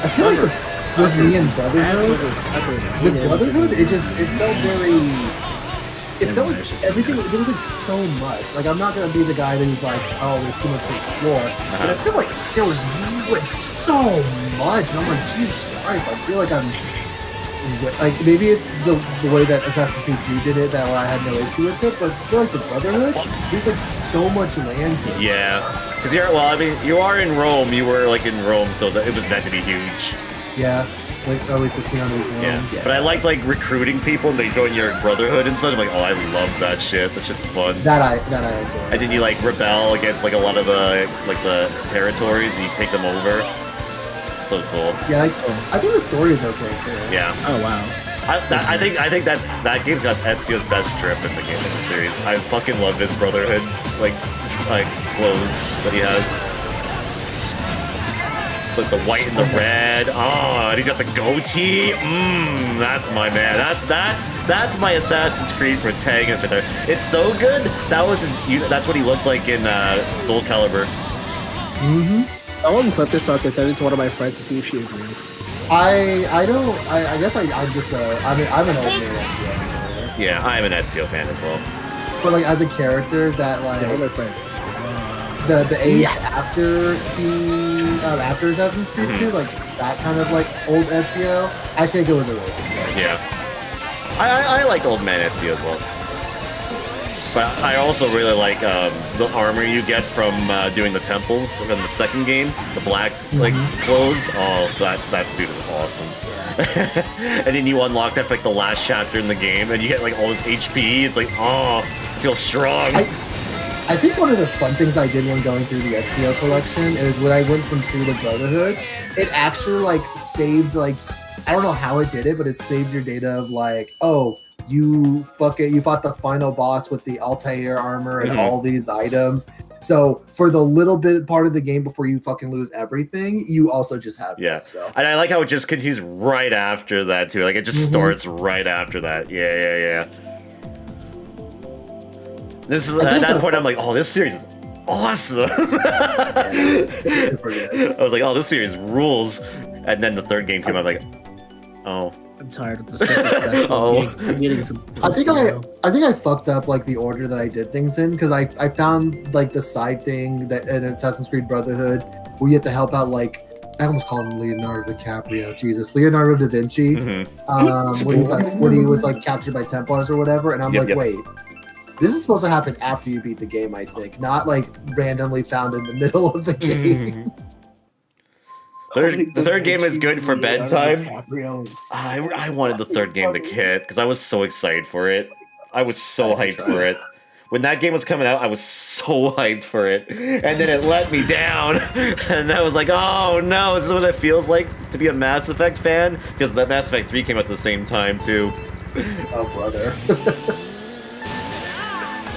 I feel like with me and Brotherhood, it felt very. It felt like everything. There was like so much. Like, I'm not gonna be the guy who's like, oh, there's too much to explore. But I feel like there was like so much, and I'm like, Jesus Christ! I feel like I'm like maybe it's the way that Assassin's Creed 2 did it that I had no issue with it, but I feel like the Brotherhood, there's like so much land to it. Yeah, because you are in Rome. You were like in Rome, so it was meant to be huge. Yeah, like early 1500s Rome. Yeah. But I liked like recruiting people and they join your Brotherhood and stuff. I'm like, oh, I love that shit. That shit's fun. That I enjoy. And then you like rebel against like a lot of the territories and you take them over. So cool. Yeah, I think the story is okay too. Yeah. Oh wow. I think that game's got Ezio's best strip in the series. I fucking love his Brotherhood like clothes that he has. Like the white and the red. Oh, and he's got the goatee. That's my man. That's my Assassin's Creed protagonist right there. It's so good. That's what he looked like in Soul Calibur. I want to clip this so I can send it to one of my friends to see if she agrees. I guess I'm just I'm an old man Ezio. Yeah, I'm an Ezio fan as well. But like as a character that like Yeah, my friends. the age after after Assassin's Creed 2, like that kind of like old Ezio, I think it was a really good game. Yeah. I liked Old Man Ezio as well. But I also really like the armor you get from doing the temples in the second game, the black clothes. Oh, that suit is awesome. And then you unlock that for like the last chapter in the game, and you get like all this HP. It's like, oh, I feel strong. I think one of the fun things I did when going through the Ezio collection is when I went from 2 to Brotherhood, it actually like saved like, I don't know how it did it, but it saved your data of like, oh, you fought the final boss with the Altair armor and all these items. So for the little bit part of the game before you fucking lose everything, you also just have that stuff. And I like how it just continues right after that too. Like it just starts right after that. Yeah. This is at that point I'm like, oh, this series is awesome. I was like, oh, this series rules. And then the third game came out, like, oh. I'm tired of the second special. I'm getting some. I think I fucked up like the order that I did things in because I found like the side thing that in Assassin's Creed Brotherhood where you have to help out like I almost called him Leonardo DiCaprio. Jesus, Leonardo da Vinci. When he was like captured by Templars or whatever, and I'm like, wait. This is supposed to happen after you beat the game, I think, not like randomly found in the middle of the game. The third game is good for bedtime. I wanted the third game to hit because I was so excited for it. I was so hyped for it. When that game was coming out, I was so hyped for it. And then it let me down. And I was like, oh no, this is what it feels like to be a Mass Effect fan? Because that Mass Effect 3 came out at the same time, too. Oh, brother.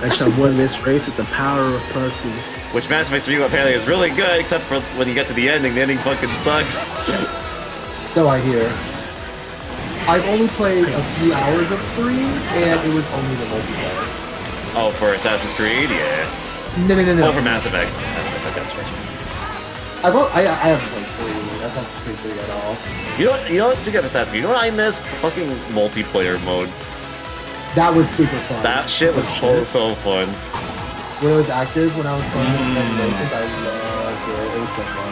I shall win this race with the power of pussy. Which Mass Effect 3 apparently is really good, except for when you get to the ending fucking sucks. So I hear. I've only played a few hours of 3, and it was only the multiplayer. Oh, for Assassin's Creed? Yeah. No. Oh, for Mass Effect. I haven't played 3, Assassin's Creed 3 at all. You know what? Forget Assassin's Creed. You know what I missed? Fucking multiplayer mode. That was super fun. That shit was so fun. When it was active, when I was playing Revelations, I loved it. It was so fun.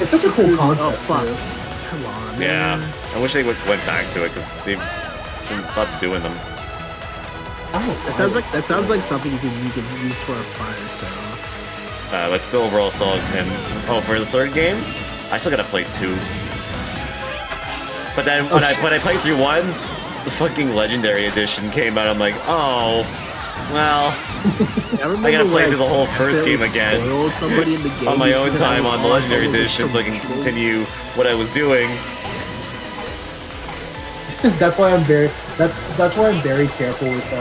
It's such a cool concept, too. Come on, man. Yeah. I wish they went back to it, because they didn't stop doing them. That sounds like something you can use for a fire spin-off. But still overall solid. And for the third game, I still gotta play 2. But then when I played through 1, the fucking Legendary Edition came out. I'm like, oh, well, I gotta play through the whole first game again on my own time on the Legendary Edition so I can continue what I was doing. That's why I'm very careful with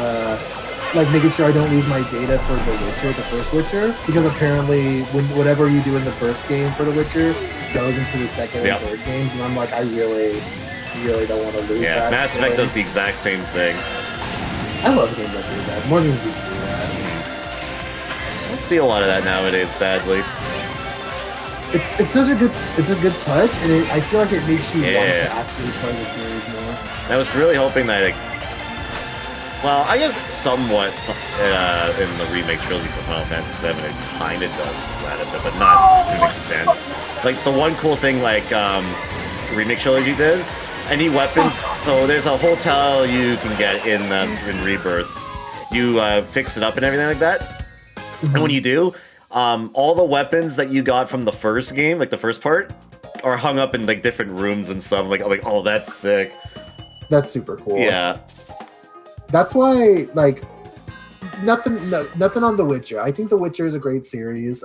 like making sure I don't lose my data for The Witcher, the first Witcher, because apparently whatever you do in the first game for The Witcher goes into the second and third games, and I'm like, I really don't want to lose that. Yeah, Mass Effect does the exact same thing. I love games that do that. More games that do that. I don't see a lot of that nowadays, sadly. It's a good touch, and I feel like it makes you want to actually play the series more. I was really hoping that, well, I guess somewhat in the remake trilogy for Final Fantasy VII, it kind of does that a bit, but not to an extent. Like the one cool thing, remake trilogy does. Any weapons? So there's a hotel you can get in Rebirth. You fix it up and everything like that. And when you do, all the weapons that you got from the first game, like the first part, are hung up in like different rooms and stuff. I'm like, oh, that's sick. That's super cool. Yeah. That's why, like, nothing on The Witcher. I think The Witcher is a great series.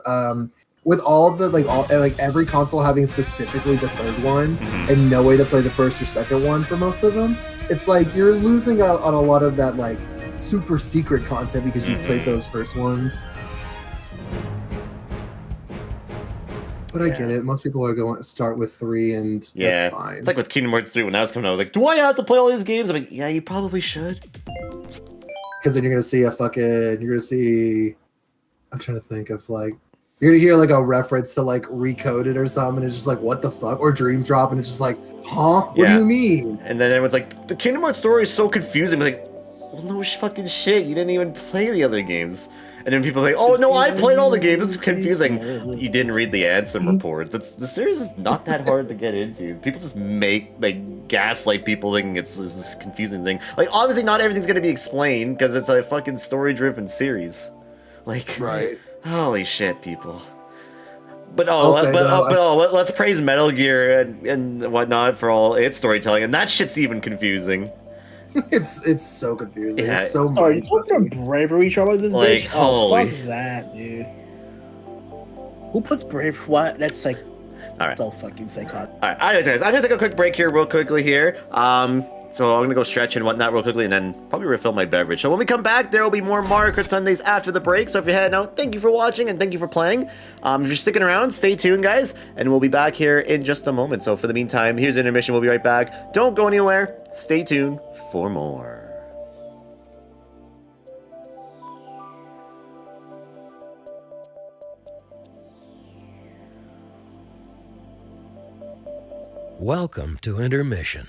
With all the every console having specifically the third one and no way to play the first or second one for most of them, it's like you're losing out on a lot of that like super secret content because you played those first ones. But I get it. Most people are going to start with 3, and that's fine. It's like with Kingdom Hearts 3 when that was coming out. I was like, do I have to play all these games? I'm like, yeah, you probably should. Because then you're gonna see I'm trying to think of like you're gonna hear like a reference to like Recoded or something, and it's just like, what the fuck? Or Dream Drop, and it's just like, huh? What do you mean? And then everyone's like, the Kingdom Hearts story is so confusing. I'm like, well, no fucking shit. You didn't even play the other games. And then people are like, oh no, I played all the games. It's confusing. You didn't read the Ansem reports. The series is not that hard to get into. People just gaslight people thinking it's this confusing thing. Like, obviously not everything's gonna be explained because it's a fucking story-driven series. Like, Right. Holy shit, people. Let's praise Metal Gear and whatnot for all its storytelling, and that shit's even confusing. It's so confusing. Yeah. It's so Sorry, you put some bravery trouble in this Like, bitch? holy. Fuck that, dude. Who puts brave? What? That's like, Alright. so fucking psychotic. Alright, anyways, guys, I'm gonna take a quick break here real quickly here. So I'm gonna go stretch and whatnot real quickly and then probably refill my beverage. So when we come back, there will be more Mario Kart Sundays after the break. So if you're heading out, thank you for watching and thank you for playing. If you're sticking around, stay tuned, guys, and we'll be back here in just a moment. So for the meantime, here's intermission. We'll be right back. Don't go anywhere. Stay tuned for more. Welcome to intermission.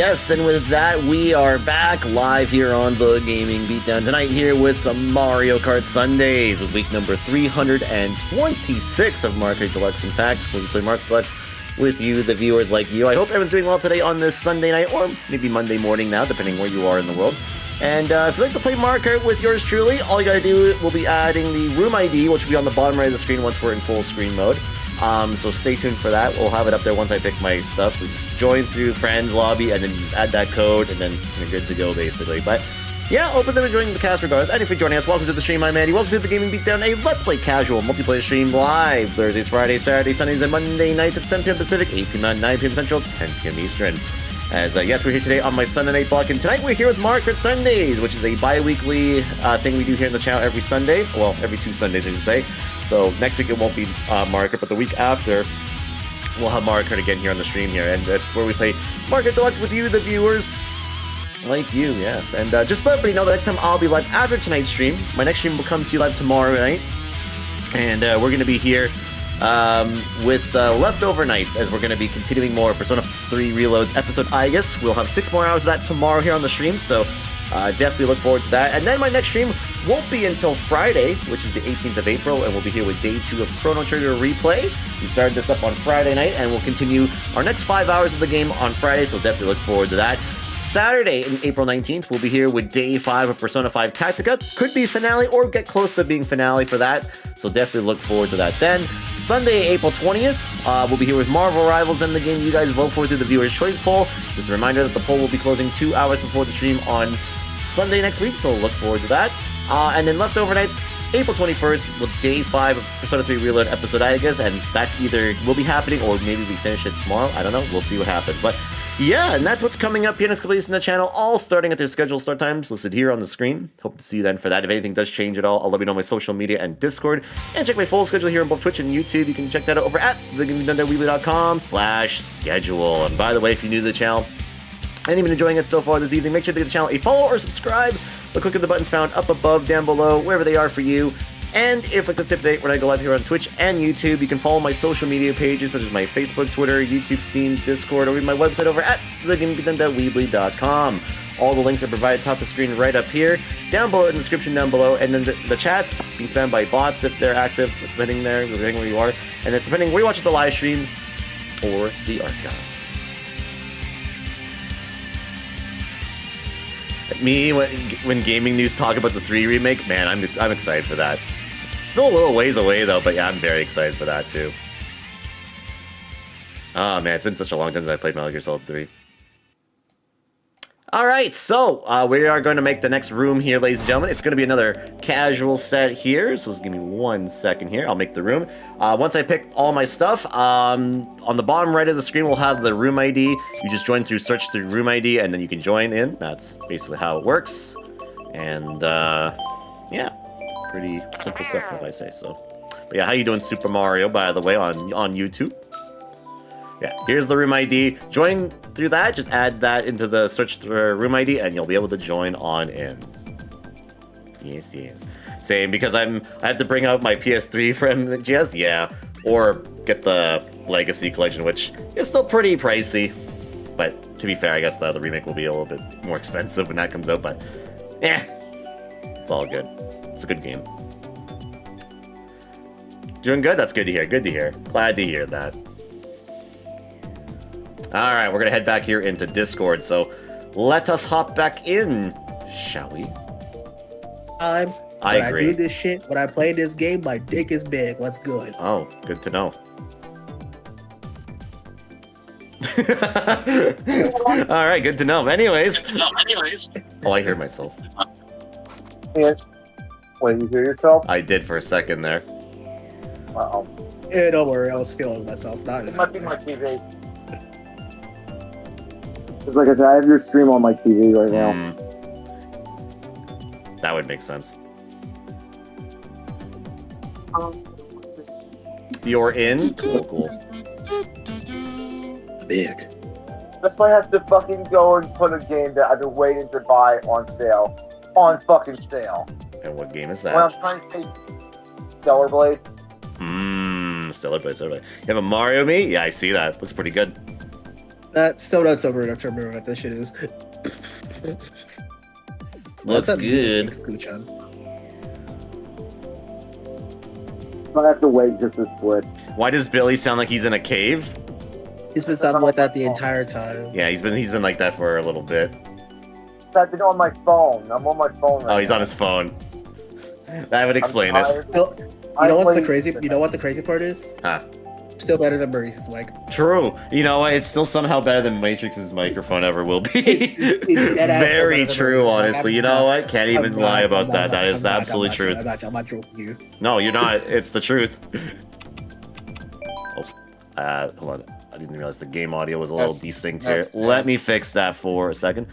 Yes, and with that, we are back live here on the Gaming Beatdown tonight here with some Mario Kart Sundays with week number 326 of Mario Kart Deluxe. In fact, we'll play Mario Kart Deluxe with you, the viewers like you. I hope everyone's doing well today on this Sunday night, or maybe Monday morning now, depending where you are in the world. And if you'd like to play Mario Kart with yours truly, all you gotta do will be adding the room ID, which will be on the bottom right of the screen once we're in full screen mode. So stay tuned for that. We'll have it up there once I pick my stuff. So just join through friends lobby and then you just add that code and then you're good to go basically. But yeah, hope you're enjoying the cast regardless. And if you're joining us, welcome to the stream. I'm Andy. Welcome to the Gaming Beatdown, a Let's Play casual multiplayer stream live Thursdays, Fridays, Saturdays, Sundays, and Monday nights at 7 p.m. Pacific, 8 p.m. 9 p.m. Central, 10 p.m. Eastern. As yes, we're here today on my Sunday night block, and tonight we're here with Mario Kart Sundays, which is a bi-weekly thing we do here in the channel every Sunday. Well, every 2 Sundays, I should say. So next week it won't be Mario Kart, but the week after we'll have Mario Kart again here on the stream here, and that's where we play Mario Kart Deluxe with you, the viewers, like you, yes. And just to let everybody know, the next time I'll be live after tonight's stream. My next stream will come to you live tomorrow night, and we're going to be here with leftover nights, as we're going to be continuing more Persona 3 Reloads episode Aegis. We'll have 6 more hours of that tomorrow here on the stream, so definitely look forward to that. And then my next stream won't be until Friday, which is the 18th of April, and we'll be here with day 2 of Chrono Trigger Replay. We started this up on Friday night, and we'll continue our next 5 hours of the game on Friday, so definitely look forward to that. Saturday, April 19th, we'll be here with day 5 of Persona 5 Tactica. Could be finale or get close to being finale for that, so definitely look forward to that then. Sunday, April 20th, we'll be here with Marvel Rivals and the game you guys vote for through the Viewer's Choice poll. Just a reminder that the poll will be closing 2 hours before the stream on Sunday next week, so look forward to that. And then leftover nights, April 21st, with day 5 of Persona 3 Reload episode Aegis, and that either will be happening or maybe we finish it tomorrow. I don't know. We'll see what happens. But yeah, and that's what's coming up here next couple days in the channel, all starting at their scheduled start times listed here on the screen. Hope to see you then for that. If anything does change at all, I'll let you know on my social media and Discord. And check my full schedule here on both Twitch and YouTube. You can check that out over at thegamingdungeonweebly.com/schedule. And by the way, if you're new to the channel and even enjoying it so far this evening, make sure to give the channel a follow or subscribe by clicking the buttons found up above, down below, wherever they are for you. And if like this tip today, when I go live here on Twitch and YouTube, you can follow my social media pages such as my Facebook, Twitter, YouTube, Steam, Discord, or read my website over at thegamingdungeon.weebly.com. All the links are provided top of the screen right up here, down below in the description down below, and then the chats being spammed by bots if they're active, depending there, depending where you are, and it's depending where you watch the live streams or the archive. Me, when gaming news talk about the 3 remake, man, I'm excited for that. Still a little ways away though, but yeah, I'm very excited for that too. Oh man, it's been such a long time since I played Metal Gear Solid 3. Alright, so we are going to make the next room here, ladies and gentlemen. It's going to be another casual set here, so just give me 1 second here. I'll make the room. Once I pick all my stuff, on the bottom right of the screen, we'll have the room ID. You just join through, search through room ID, and then you can join in. That's basically how it works. And, yeah, pretty simple stuff if I say so. But yeah, how you doing, Super Mario, by the way, on YouTube? Yeah, here's the room ID. Join through that. Just add that into the search room ID, and you'll be able to join on in. Yes, yes. Same, because I have to bring out my PS3 for MGS. Yeah, or get the Legacy Collection, which is still pretty pricey. But to be fair, I guess the remake will be a little bit more expensive when that comes out. But yeah, it's all good. It's a good game. Doing good. That's good to hear. Good to hear. Glad to hear that. Alright, we're gonna head back here into Discord, so let us hop back in, shall we? I agree. I do this shit, when I play this game, my dick is big. What's good? Oh, good to know. Alright, good to know. Anyways. Oh, I heard myself. Yeah. Wait, you hear yourself? I did for a second there. Wow. Yeah, don't worry, I was feeling myself. It might be my TV. It's like I said, I have your stream on my TV right now. That would make sense. You're in? Cool. Big. That's why I have to fucking go and put a game that I've been waiting to buy on sale. On fucking sale. And what game is When I'm that? trying to say Stellar Blade. Stellar Blade. You have a Mario Mii? Yeah, I see that. Looks pretty good. That still not so weird to remember what this shit is. Looks good. Scooch-on. I have to wait just to split. Why does Billy sound like he's in a cave? He's been sounding like that the entire time. Yeah, he's been like that for a little bit. I've been on my phone. I'm on my phone right Oh, he's now. on his phone. That would explain it. tired. You know what's the crazy? You know what the crazy part is? Huh. Still better than Maurice's mic. True. You know what? It's still somehow better than Matrix's microphone ever will be. It's dead ass Very still better than true, Maurice's mic. honestly. You know what? Can't even lie about that. That is absolute truth. I'm not joking you. No, you're not. It's the truth. Oh, hold on. I didn't realize the game audio was a little desync here. Let me fix that for a second.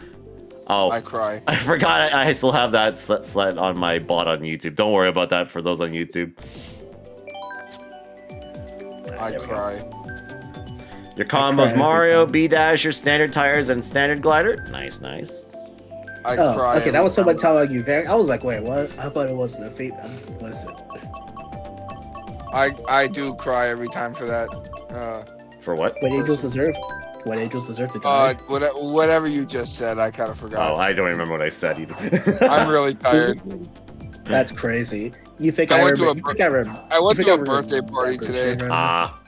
Oh, I cry. I forgot I still have that set on my bot on YouTube. Don't worry about that for those on YouTube. I cry. Your combos: Mario, B-Dash, your standard tires, and standard glider. Nice, nice. I cry. Okay, that was someone telling you. I was like, wait, what? I thought it wasn't a fate. Listen. I do cry every time for that. For what? What angels deserve? What angels deserve to die? Whatever you just said, I kind of forgot. Oh, I don't remember what I said either. I'm really tired. That's crazy. You think I I went to remember? a You think I remember? I went you to a think I birthday remember party that today. shit, right? Ah.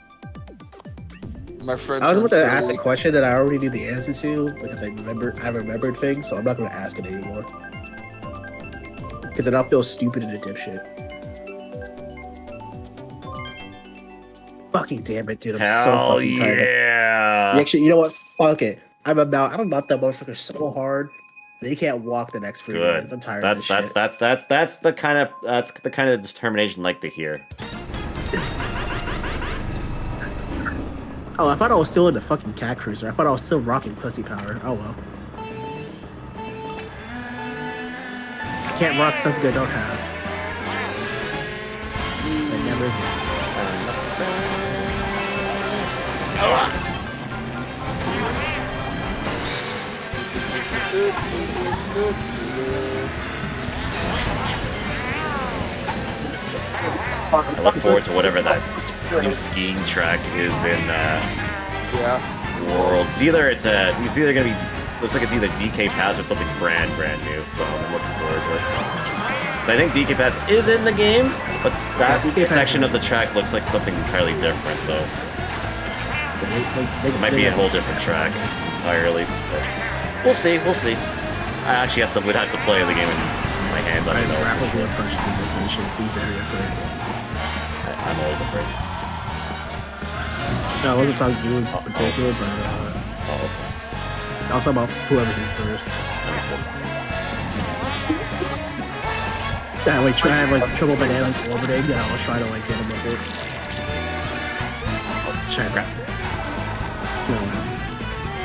My friend. I was about to ask a turned question that I already knew the answer to because I remembered things, so I'm not going to ask it anymore. Because then I'll feel stupid and a dipshit. Fucking damn it, dude! I'm so Hell fucking tired. yeah! Actually, you know what? Fuck it. I'm about that motherfucker so hard. They can't walk the next 3 Good. minutes. I'm tired of this shit. That's the kind of determination I like to hear. Oh, I thought I was still in the fucking cat cruiser. I thought I was still rocking pussy power. Oh well. I can't rock stuff that I don't have. I never. I look forward to whatever that new skiing track is in Yeah. World. It's either gonna be looks like it's either DK Pass or something brand new. So I'm looking forward to it. So I think DK Pass is in the game, but that section of the track looks like something entirely different though. It might be a whole different track entirely. So we'll see. I actually would have to play the game in my hand. I don't know. Rapidly approaching the location. Be very afraid. I'm always afraid. No, I wasn't talking to you in particular, but I was talking about whoever's in first. Understood. That way, try to have like triple bananas orbiting, and I was trying to like get him with it. Let's try that.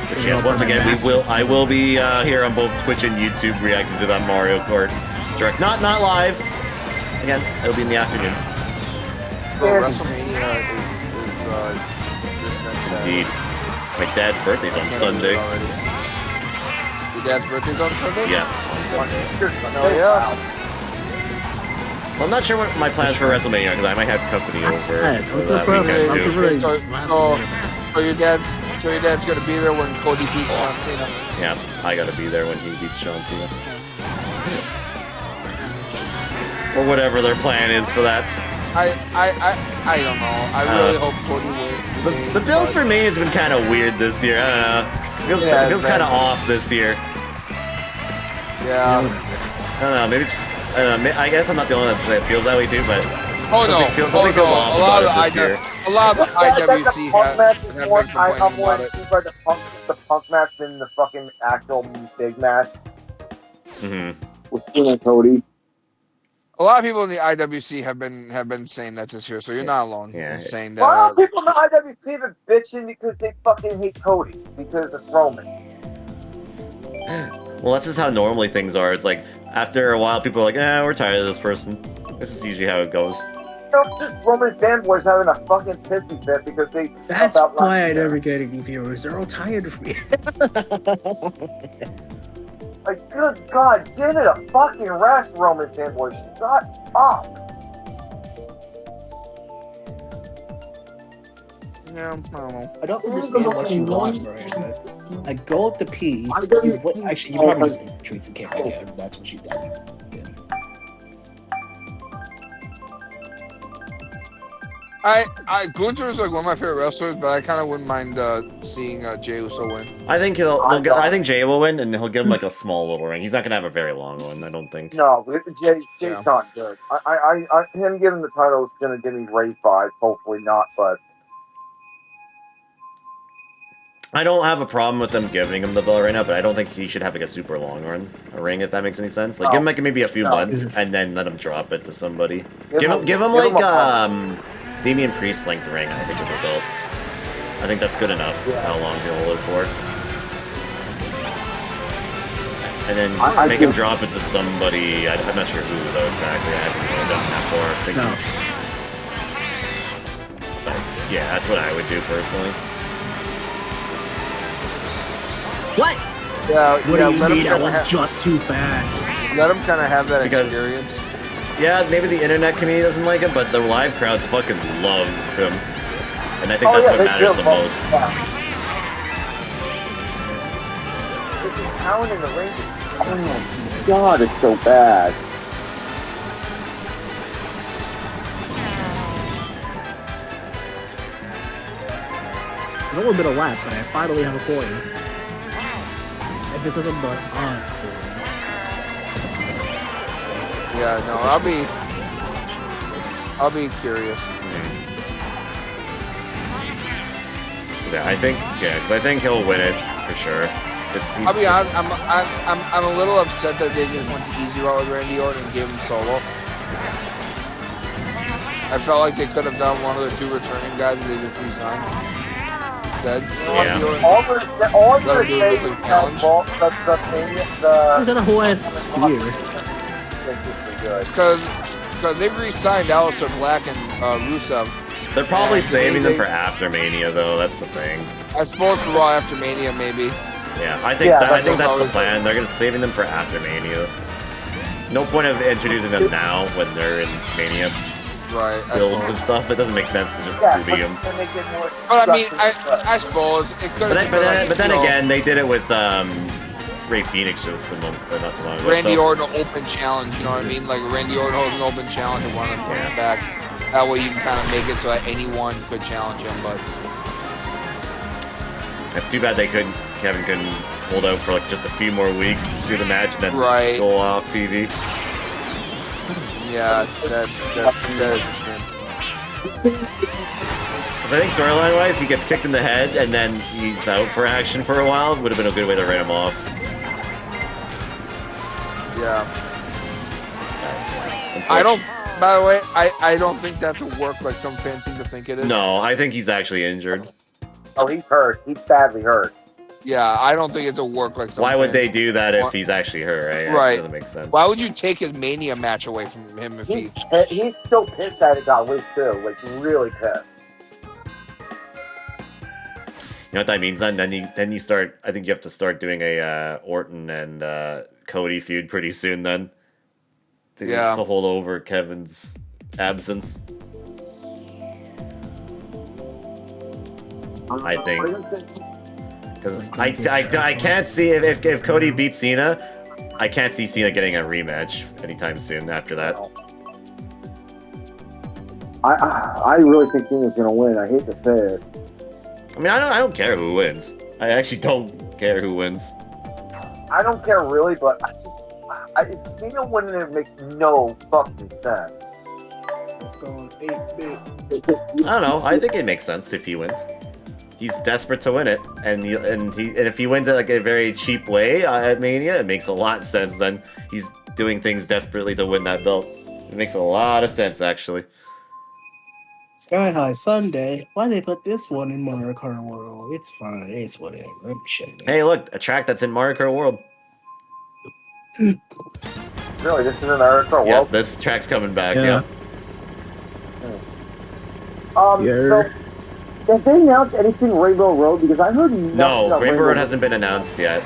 But yes, once again, I will be here on both Twitch and YouTube reacting to that Mario Kart direct. Not live. Again, it'll be in the afternoon. WrestleMania is this next Saturday. Indeed. My dad's birthday's on Sunday. Your dad's birthday's on Sunday? Yeah, on Sunday. Oh yeah. So I'm not sure what my plans for WrestleMania because I might have company over I was that gonna weekend too. So your dad's gonna be there when Cody beats John Cena. Yeah, I gotta be there when he beats John Cena. Or whatever their plan is for that. I don't know. I really hope Cody wins. The build for me has been kind of weird this year. I don't know. It feels kind of off this year. Yeah. I don't know. Maybe it's. I don't know. I guess I'm not the only one that feels that way too, but. Something feels off about it this year. A lot of the IWC have been complaining about it. Seems like the punk match than the fucking actual big match. With Cena and Cody. A lot of people in the IWC have been saying that this year, so you're not alone in saying that. Why are people in the IWC even bitching because they fucking hate Cody? Because it's Roman. Well, that's just how normally things are. It's like, after a while, people are like, we're tired of this person. This is usually how it goes. Just Roman fanboys having a fucking pissy fit because they. That's why I never get any viewers. They're all tired of me. Like, good God, give it a fucking rest, Roman fanboys. Shut up. Yeah, I don't know. I don't understand what you want, Miranda. I go up to pee. Actually, you probably just eat treats and can't forget it. That's what she does. Yeah. Gunther is like one of my favorite wrestlers, but I kind of wouldn't mind seeing Jey Uso win. I think I think Jay will win, and he'll give him like a small little ring. He's not gonna have a very long one, I don't think. No, Jay's not good. Him giving the title is gonna give me Ray 5. Hopefully not, but I don't have a problem with them giving him the belt right now, but I don't think he should have like a super long run, a ring, if that makes any sense. Like give him like maybe a few months, and then let him drop it to somebody. Give him like Damian Priest length ring, I think, with the belt. I think that's good enough. How long he'll hold it for. And then make him drop it to somebody. I'm not sure who though exactly. I haven't really done that for. But yeah, that's what I would do personally. What? Yeah, What do you mean? That was just too fast. Let him kind of have that experience. Yeah, maybe the internet community doesn't like him, but the live crowds fucking love him. And I think that's what matters the most. This is Allen in the ring. Oh my god, it's so bad. It's only been a lap, but I finally have a coin. If this isn't the Yeah, no, I'll be curious. Yeah, because I think he'll win it for sure. I'm a little upset that they didn't want the easy route with Randy Orton and gave him Solo. I felt like they could have done one of the two returning guys and they just re-signed instead. Yeah. All the challenge. Look at a whole ass spear. Because they've re-signed Aleister Black and Rusev. They're probably saving them for after Mania, though. That's the thing. I suppose for Raw after Mania, maybe. Yeah, I think that's the plan. They're gonna saving them for after Mania. No point of introducing them now when they're in Mania builds and stuff. It doesn't make sense to just review them. But I mean, I suppose it could. But then again, they did it with Ray Phoenix just not too long ago. Randy Orton open challenge. You know what I mean? Like Randy Orton holds an open challenge and one of them back. That way you can kind of make it so that anyone could challenge him. But it's too bad Kevin couldn't hold out for like just a few more weeks to do the match and then go off TV. Yeah, that's a shame. I think storyline-wise, he gets kicked in the head and then he's out for action for a while. Would have been a good way to write him off. Yeah. I don't. By the way, I don't think that's a work like some fans seem to think it is. No, I think he's actually injured. Oh, he's hurt. He's badly hurt. Yeah, I don't think it's a work like some Why would fans they do that if he's actually hurt, right? Right. It doesn't make sense. Why would you take his Mania match away from him if he's still pissed that it got loose too, like really pissed. You know what that means then? Then you start. I think you have to start doing a Orton and Cody feud pretty soon then. To hold over Kevin's absence. I think. Because I can't see if Cody beats Cena, I can't see Cena getting a rematch anytime soon after that. I really think Cena's gonna win. I hate to say it. I mean, I don't care who wins. I actually don't care who wins. I don't care really, but Cena winning it makes no fucking sense. It's going 8-bit. I don't know. I think it makes sense if he wins. He's desperate to win it, and if he wins it like a very cheap way at Mania, it makes a lot of sense. Then he's doing things desperately to win that belt. It makes a lot of sense, actually. Sky High Sunday. Why they put this one in Mario Kart World? It's fine. It's whatever. Hey, look, a track that's in Mario Kart World. Really, this is in Mario Kart World? Yeah, this track's coming back. Yeah. So, have they announced anything Rainbow Road? Because I heard nothing. No, Rainbow Road hasn't been announced yet.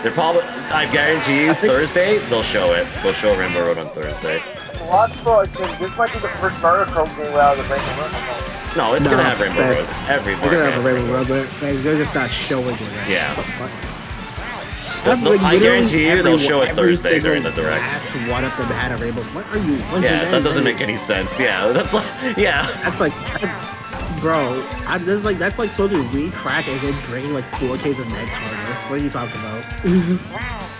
They're probably. I guarantee you, Thursday they'll show it. They'll show Rainbow Road on Thursday. This might be the first Mario Kart game out of the Rainbow Road. No, it's gonna have Rainbow that's- Road. Every They're Mario gonna Kart have a Rainbow Road, but like, they're just not showing it right. Yeah. What the fuck? I guarantee you they'll show it every Thursday during the single direct. last one of them had a rainbow. What are you? Yeah, that doesn't make any sense. Yeah, that's like, yeah. That's like, bro. That's like smoking weed, crack, and then drinking like 4 Ks of meds harder. What are you talking about?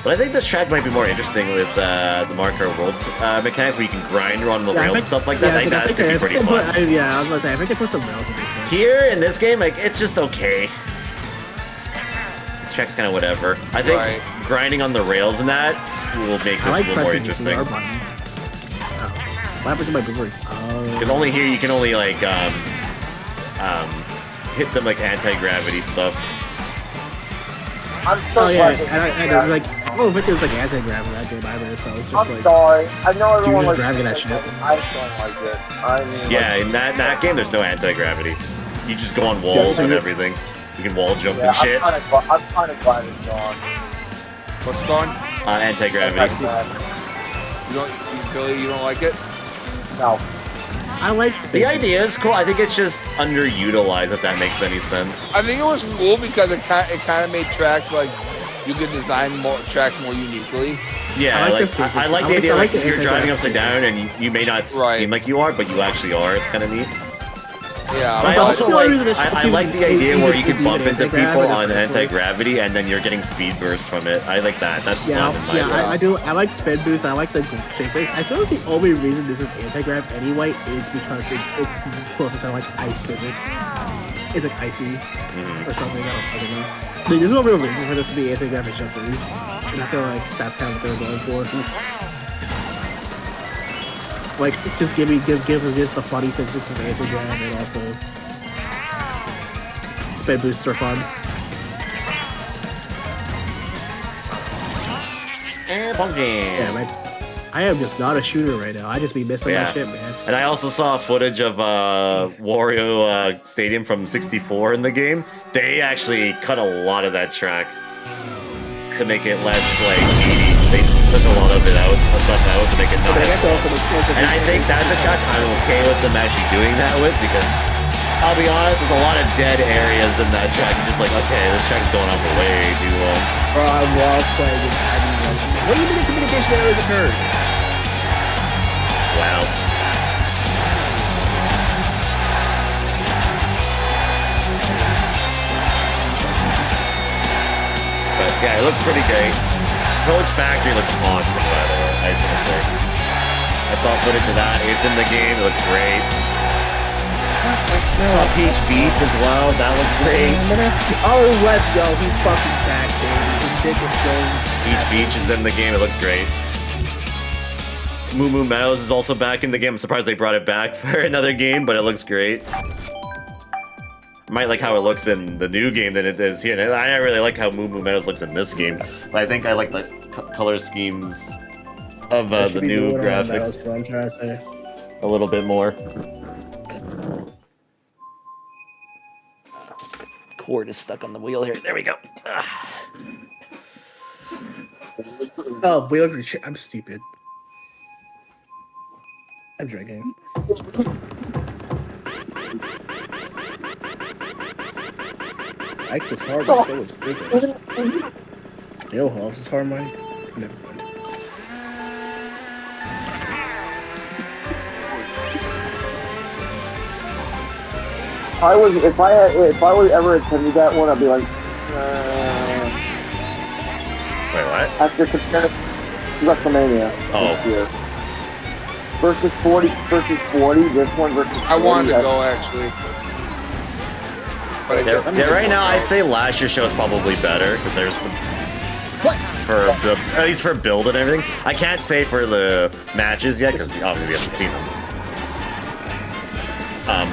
But I think this track might be more interesting with the Mario Kart World mechanics where you can grind on the rails and stuff like that. I think that could be pretty fun. Yeah, I was gonna say, I think they put some rails in this one. Here in this game, like it's just okay. This track's kind of whatever. I think grinding on the rails and that will make this a little more interesting. Oh. What happened to my boomerang? Because only here you can only like hit them like anti-gravity stuff. I'm so and like, oh, Victor was like anti-gravity that game either, so it's just I'm like. sorry. I know everyone just likes grabbing that shit. I don't like it. I mean, Yeah, in that game, there's no anti-gravity. You just go on walls and everything. You can wall jump and shit. I'm kind of glad it's gone. What's gone? Anti-gravity. You don't like it? No. I like space. The idea is cool. I think it's just underutilized, if that makes any sense. I think it was cool because it kind of made tracks like you could design more tracks more uniquely. Yeah, I like the idea like you're driving upside down and you may not seem like you are, but you actually are. It's kind of neat. Yeah, but I also like I like the idea where you can bump into people on anti-gravity and then you're getting speed bursts from it. I like that. That's fun. I do. I like spin boost. I like the physics. I feel like the only reason this is anti-grav anyway is because it's closer to like ice physics. It's like icy or something. I don't know. I mean, there's no real reason for this to be anti-grav. It's just is, and I feel like that's kind of what they're going for. Like, just give us just the funny physics of anti-grav and also spin boosts are fun. Yeah, like, I am just not a shooter right now. I just be missing my shit, man. And I also saw footage of Wario Stadium from 64 in the game. They actually cut a lot of that track to make it less like 80. They took a lot of it out, stuff out to make it not. And I think that's a track I'm okay with them actually doing that with because I'll be honest, there's a lot of dead areas in that track. You're just like, okay, this track's going on for way too long. Bro, I love playing with tiny ones. What do you mean the communication errors occurred? Wow. But yeah, it looks pretty great. Coach Factory looks awesome, by the way. I just want to say. I saw footage of that. It's in the game. It looks great. I saw Peach Beach as well. That looks great. Oh, let's go. He's fucking back, baby. His dick is going. Peach Beach is in the game. It looks great. Moo Moo Meadows is also back in the game. I'm surprised they brought it back for another game, but it looks great. I might like how it looks in the new game than it is here. And I really like how Moo Moo Meadows looks in this game, but I think I like the color schemes of the new graphics a little bit more. Cord is stuck on the wheel here. There we go. Oh, wheel of your I'm stupid. I'm drinking. Ike's is hard, but so is prison. You know who else is hard, Mike? Never mind. If I would ever attended that one, I'd be like, Wait, what? After comparing WrestleMania this year. Versus 40, this one versus 40. I wanted to go actually. But Yeah, right now I'd say last year's show is probably better because there's at least for build and everything. I can't say for the matches yet because obviously we haven't seen them.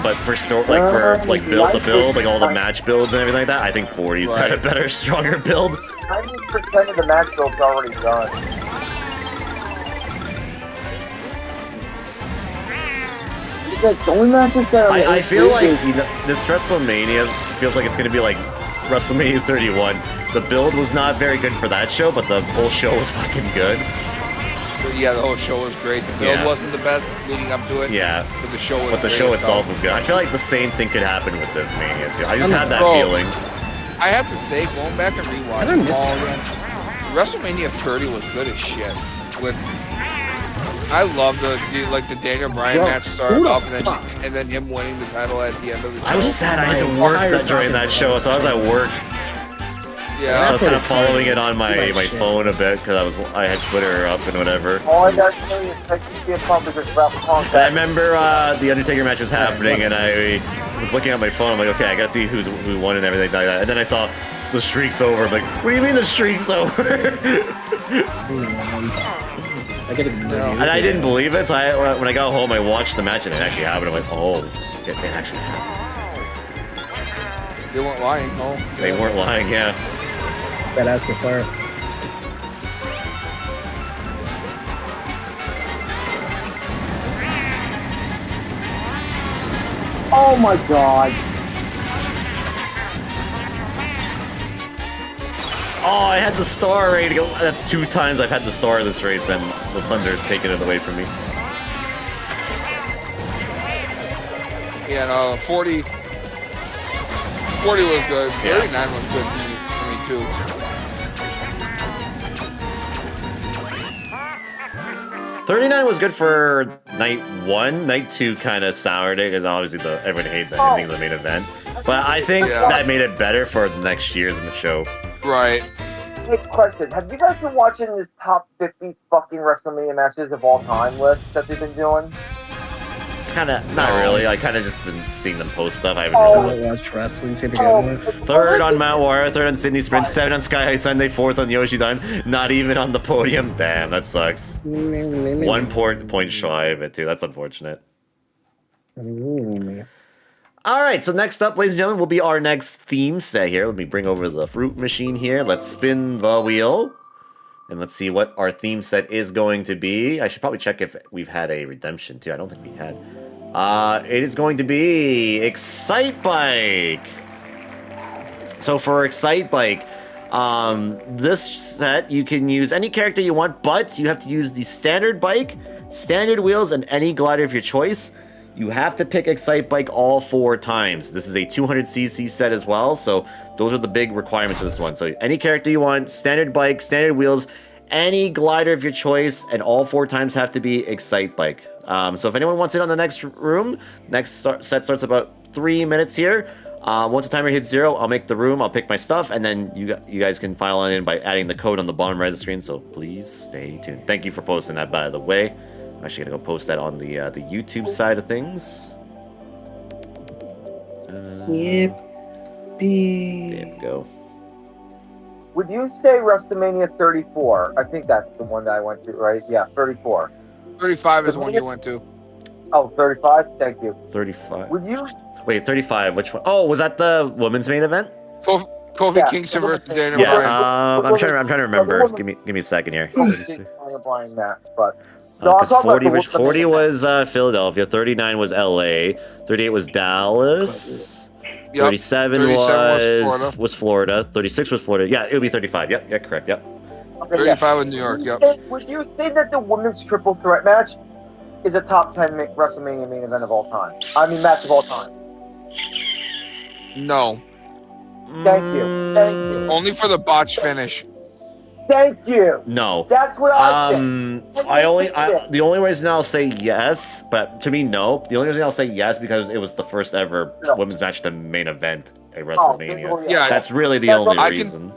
But for build, like all the match builds and everything like that, I think 40's had a better, stronger build. 90% of the match build's already done. I feel like this WrestleMania feels like it's going to be like WrestleMania 31. The build was not very good for that show, but the whole show was fucking good. Yeah, the whole show was great. The build Yeah. wasn't the best leading up to it. Yeah. But the show was But the great show itself. itself was good. I feel like the same thing could happen with this Mania too. I just had that Bro, feeling. I have to say, going back and rewatching them all again, WrestleMania 30 was good as shit. With I love the Daniel Bryan Bro, match started who the off fuck? and then him winning the title at the end of the show. I was sad I had to work during that show, so I was at work. Yeah. So I was kind of following it on my Shit. phone a bit because I had Twitter up and whatever. All I gotta say is that you see a pump because about punk. And I remember the Undertaker match was happening, and I was looking at my phone. I'm like, okay, I gotta see who won and everything like that. And then I saw the streak's over. I'm like, what do you mean the streak's over? I get it. And I didn't believe it. So when I got home, I watched the match, and it actually happened. I'm like, oh, it actually happened. They weren't lying, no. They weren't lying, yeah. Badass before. Oh my god. Oh, I had the star ready to go. That's 2 times I've had the star this race, and the Thunder's taken it away from me. Yeah, no, 40 was good. Yeah. 39 was good for me too. $39 was good for night 1. Night 2 kind of soured it because obviously everyone hated the ending of the main event. But I think Yeah. that made it better for next year's show. Right. Hey, question. Have you guys been watching this top 50 fucking WrestleMania matches of all time list that they've been doing? It's kind of not really. I kind of just been seeing them post stuff. I haven't Oh. I really. don't watch wrestling to begin Oh, with. 3rd on Mount Warrior, 3rd on Sydney Sprint, 7 on Sky High Sunday, 4th on Yoshi's Island. Not even on the podium. Damn, that sucks. 1 point shy of it too. That's unfortunate. All right, so next up, ladies and gentlemen, will be our next theme set here. Let me bring over the fruit machine here. Let's spin the wheel. And let's see what our theme set is going to be. I should probably check if we've had a redemption, too. I don't think we had. It is going to be Excite Bike. So for Excite Bike, this set, you can use any character you want, but you have to use the standard bike, standard wheels, and any glider of your choice. You have to pick Excite Bike all 4 times. This is a 200cc set as well, so those are the big requirements for this one. So any character you want, standard bike, standard wheels, any glider of your choice, and all 4 times have to be Excite Bike. So if anyone wants it on the next room, set starts about 3 minutes here. Once the timer hits 0, I'll make the room, I'll pick my stuff, and then you guys can file on in by adding the code on the bottom right of the screen, so please stay tuned. Thank you for posting that, by the way. I'm actually gonna go post that on the YouTube side of things. There we go. Would you say WrestleMania 34? I think that's the one that I went to, right? Yeah, 34. 35 is the one you went to. Oh, 35? Thank you. 35. Would you? Wait, 35. Which one? Oh, was that the women's main event? Kofi Yeah. Kingston versus Daniel Yeah. Bryan. I'm trying to remember. Give me a second here. Blind match, but no, I'm Because talking about 40 the was Philadelphia, 39 was LA, 38 was Dallas, Yep. 37 was Florida, 36 was Florida. Yeah, it would be 35. Yep, yeah, correct. Yep. Okay, 35 with New York, yep. Would you say that the women's triple threat match is a top 10 WrestleMania main event of all time? I mean, match of all time. No. Thank you. Thank you. Only for the botch finish. Thank you. No. That's what I think. The only reason I'll say yes, but to me no. The only reason I'll say yes because it was the first ever women's match, the main event at WrestleMania. Yeah. That's really the That's only what- reason.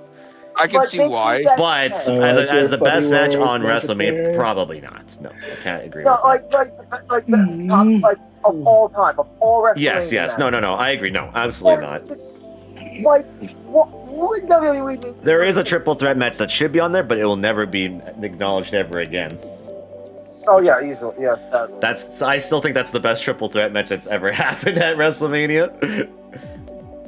I can see why. But as the best match on WrestleMania, probably not. No, I can't agree with No, that. like the top, like of all time, of all WrestleMania. Yes. matches. No. I agree. No, absolutely not. Like, what would WWE do? There is a triple threat match that should be on there, but it will never be acknowledged ever again. Oh yeah, easily. Yeah. I still think that's the best triple threat match that's ever happened at WrestleMania.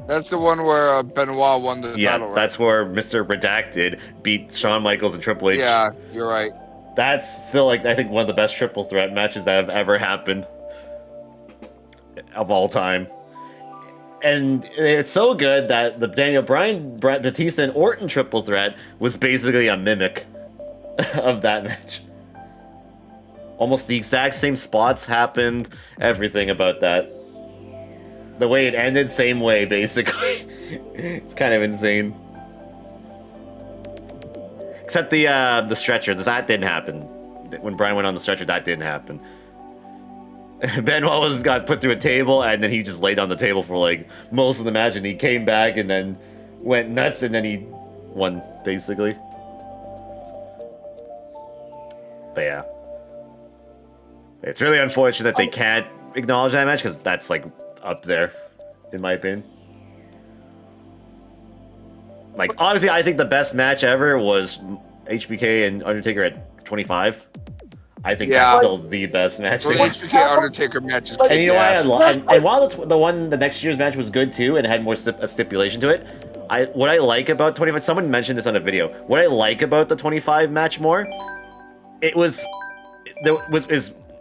That's the one where Benoit won the Yeah, title, right? that's where Mr. Redacted beat Shawn Michaels and Triple H. Yeah, you're right. That's still, I think, one of the best triple threat matches that have ever happened of all time. And it's so good that the Daniel Bryan, Batista, and Orton triple threat was basically a mimic of that match. Almost the exact same spots happened. Everything about that. The way it ended, same way, basically. It's kind of insane. Except the stretcher, that didn't happen. When Brian went on the stretcher, that didn't happen. Benoit got put through a table, and then he just laid on the table for like most of the match, and he came back and then went nuts, and then he won, basically. But yeah. It's really unfortunate that they can't acknowledge that match, because that's like up there, in my opinion. Like, obviously, I think the best match ever was HBK and Undertaker at 25. I think that's still the best match. The HBK Undertaker match is and you know why? And while the next year's match was good too, and had more a stipulation to it, what I like about 25. Someone mentioned this on a video. What I like about the 25 match more, is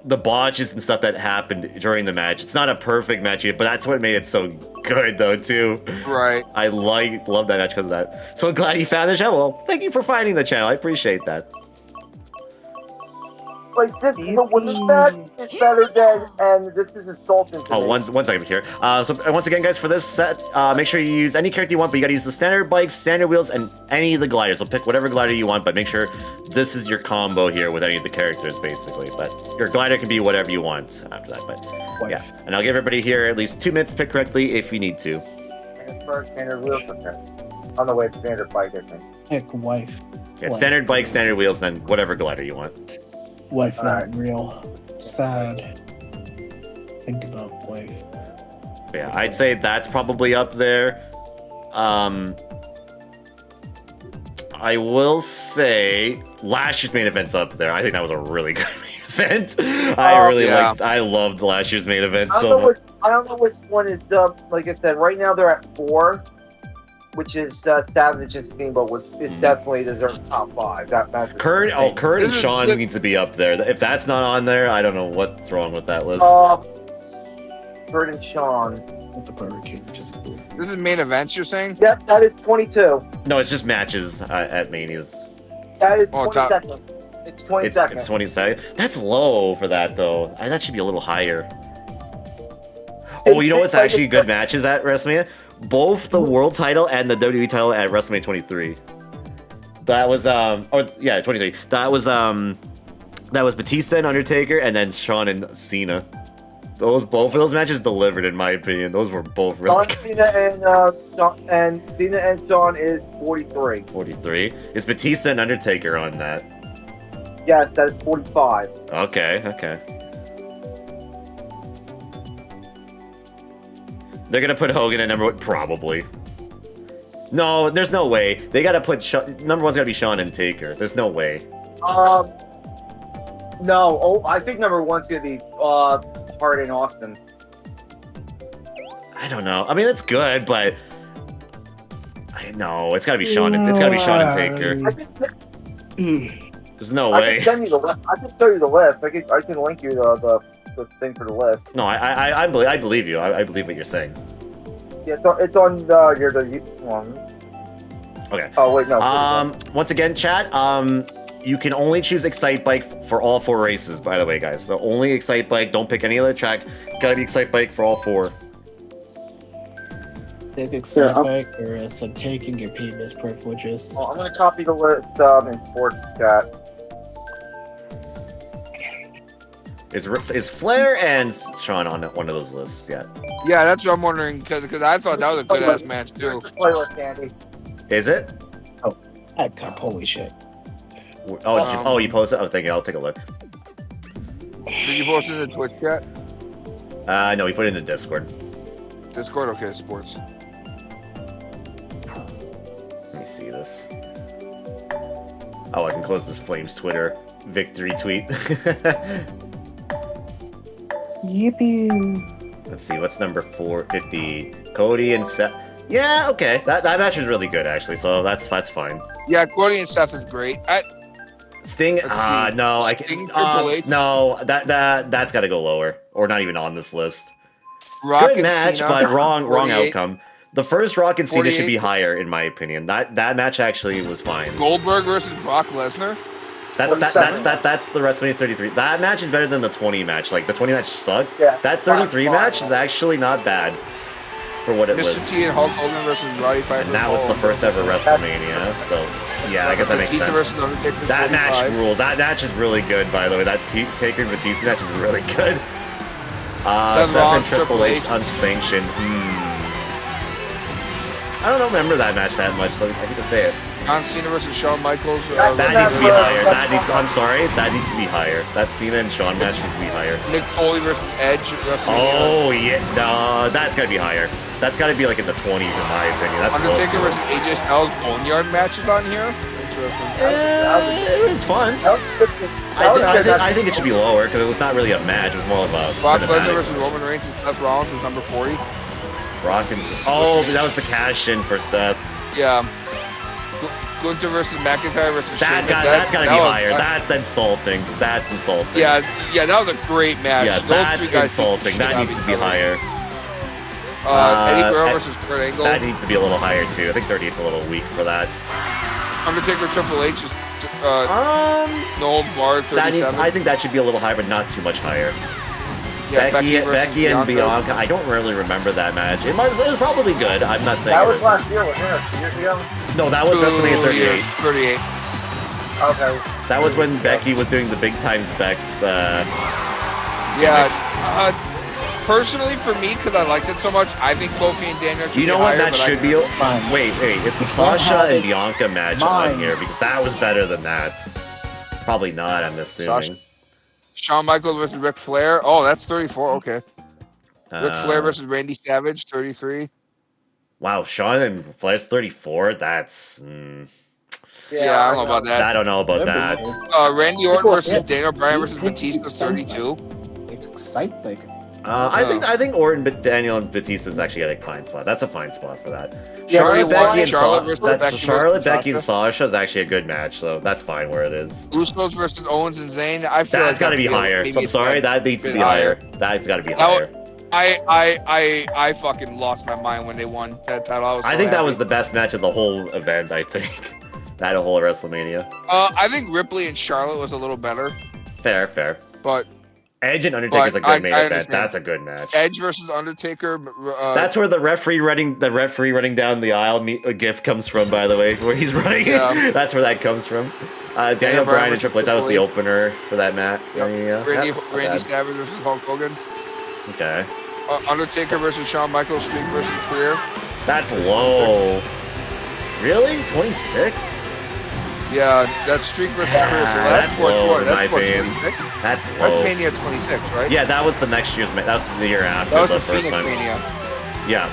the botches and stuff that happened during the match. It's not a perfect match yet, but that's what made it so good, though, too. Right. I love that match because of that. So glad you found the channel. Well, thank you for finding the channel. I appreciate that. Like this, the women's match is better than, and this is insulting to me. One second here. So once again, guys, for this set, make sure you use any character you want, but you gotta use the standard bikes, standard wheels, and any of the gliders. So pick whatever glider you want, but make sure this is your combo here with any of the characters, basically. But your glider can be whatever you want after that. But yeah, and I'll give everybody here at least 2 minutes to pick correctly if you need to. And first standard wheels on the way to standard bike, I think. Pick wife. Yeah, standard bike, standard wheels, and then whatever glider you want. Wife not real. Sad. Think about wife. Yeah, I'd say that's probably up there. I will say last year's main event's up there. I think that was a really good main event. I loved last year's main event so much. I don't know which one is like I said, right now they're at 4, which is Savage and Steamboat, which is definitely deserves top 5. Kurt and Sean needs to be up there. If that's not on there, I don't know what's wrong with that list. Kurt and Sean. The Burger King, this is main events, you're saying? Yep, that is 22. No, it's just matches at Manias. That is 22nd. It's 22nd. It's 22nd. That's low for that, though. That should be a little higher. Oh, you know what's actually good matches at WrestleMania? Both the world title and the WWE title at WrestleMania 23. That was 23. That was Batista and Undertaker, and then Shawn and Cena. Both of those matches delivered, in my opinion. Those were both really good. Cena and Shawn is 43. 43. Is Batista and Undertaker on that? Yes, that is 45. Okay. They're gonna put Hogan at number 1, probably. No, there's no way. They gotta put number 1's gotta be Shawn and Taker. There's no way. No. Oh, I think number 1's gonna be Hart and Austin. I don't know. I mean, it's good, but it's gotta be Shawn. It's gotta be Shawn and Taker. There's no way. I can send you the list. I can show you the list. I can link you the thing for the list. No, I believe you. I believe what you're saying. Yeah, so it's on the one. Okay. Oh wait, no. Once again, chat. You can only choose Excite Bike for all 4 races. By the way, guys, so only Excite Bike. Don't pick any other track. It's gotta be Excite Bike for all 4. Pick Excite Bike, or it's a taking your penis privileges. Well, I'm gonna copy the list in sports chat. Is Flair and Shawn on one of those lists yet? Yeah, that's what I'm wondering, because I thought that was a good ass match too. Playlist, Andy. Is it? Oh, I cup. Holy shit. Oh, you posted? Oh, thank you. I'll take a look. Did you post it in the Twitch chat? No, we put it in the Discord. Discord, okay, sports. Let me see this. Oh, I can close this Flames Twitter victory tweet. Yippee! Let's see, what's number 450? Cody and Seth. Yeah, okay. That match is really good, actually. So that's fine. Yeah, Cody and Seth is great. Sting. No, I can. No, that's got to go lower, or not even on this list. Rock good match, Cena, but wrong outcome. The first Rock and Cena 48. should be higher, in my opinion. That match actually was fine. Goldberg versus Brock Lesnar. That's the WrestleMania 33. That match is better than the 20 match. Like the 20 match sucked. Yeah, That 33 match is actually not bad for what it was. Mr. T and Hulk Hogan versus Roddy Piper. And that was the first ever WrestleMania. So yeah, I guess that makes Batista sense. versus Undertaker. That 45. match rules. That match is really good, by the way. That Taker and Batista match is really good. Seth Seth and Rollins, Triple H Triple H. unsanctioned. I don't remember that match that much, so I hate to say it. John Cena versus Shawn Michaels. That needs to be higher. I'm sorry. That needs to be higher. That Cena and Shawn match needs to be higher. Mick Foley versus Edge. Oh yeah, no, that's gotta be higher. That's gotta be like in the 20s in my opinion. That's Undertaker low. versus AJ Styles Boneyard matches on here. Interesting. It was fun. I think it should be lower because it was not really a match. It was more of a Brock Lesnar cinematic. versus Roman Reigns and Seth Rollins is number 40. Brock and that was the cash in for Seth. Yeah. Gunther versus McIntyre versus Sheamus. That's gotta be higher. That's insulting. That's insulting. Yeah, that was a great match. Yeah, Those that's three guys insulting. That needs to be higher. Eddie Guerrero versus Kurt Angle. That needs to be a little higher too. I think 38's a little weak for that. Undertaker Triple H is no holds barred 37. I think that should be a little higher, but not too much higher. Yeah, Becky and Bianca. I don't really remember that match. It was probably good. I'm not saying That it was is. last year, wasn't it? 2 years ago? No, that was WrestleMania 38. 38. Okay. That was when Becky was doing the Big Times Bex. Personally, for me, because I liked it so much, I think Kofi and Daniel should You know be what higher, that but should be? Wait, it's the Sasha and Bianca match on here because that was better than that. Probably not. I'm assuming. Shawn Michaels versus Ric Flair. Oh, that's 34. Okay. Ric Flair versus Randy Savage, 33. Wow, Shawn and Flair's 34. That's. Yeah, I don't know about that. I don't know about that. Randy Orton versus Daniel Bryan versus Batista, 32. It's exciting. I think Orton, but Daniel and Batista's actually got a fine spot. That's a fine spot for that. Charlotte, Becky, and Charlotte, Becky and Sasha is actually a good match, so that's fine where it is. Usos versus Owens and Zayn. I feel That's got to be higher. So I'm sorry, that needs to be higher. That's got to be higher. I fucking lost my mind when they won that title. I think that was the best match of the whole event. I think that whole WrestleMania. I think Ripley and Charlotte was a little better. Fair. But Edge and Undertaker's a good main event. Understand. That's a good match. Edge versus Undertaker. That's where the referee running down the aisle gif comes from, by the way, where he's running. Yeah. That's where that comes from. Daniel Bryan and Triple H. That was the opener for that match. Yep. Randy Savage versus Hulk Hogan. Okay. Undertaker versus Shawn Michaels. Streak versus Career. That's low. Really? 26? Yeah, that's Streak versus Career. So that's low, in my opinion. 26? That's low. That's Mania 26, right? Yeah, that was the next year's. That was the year after. That was the the first Phoenix time. Mania. Yeah.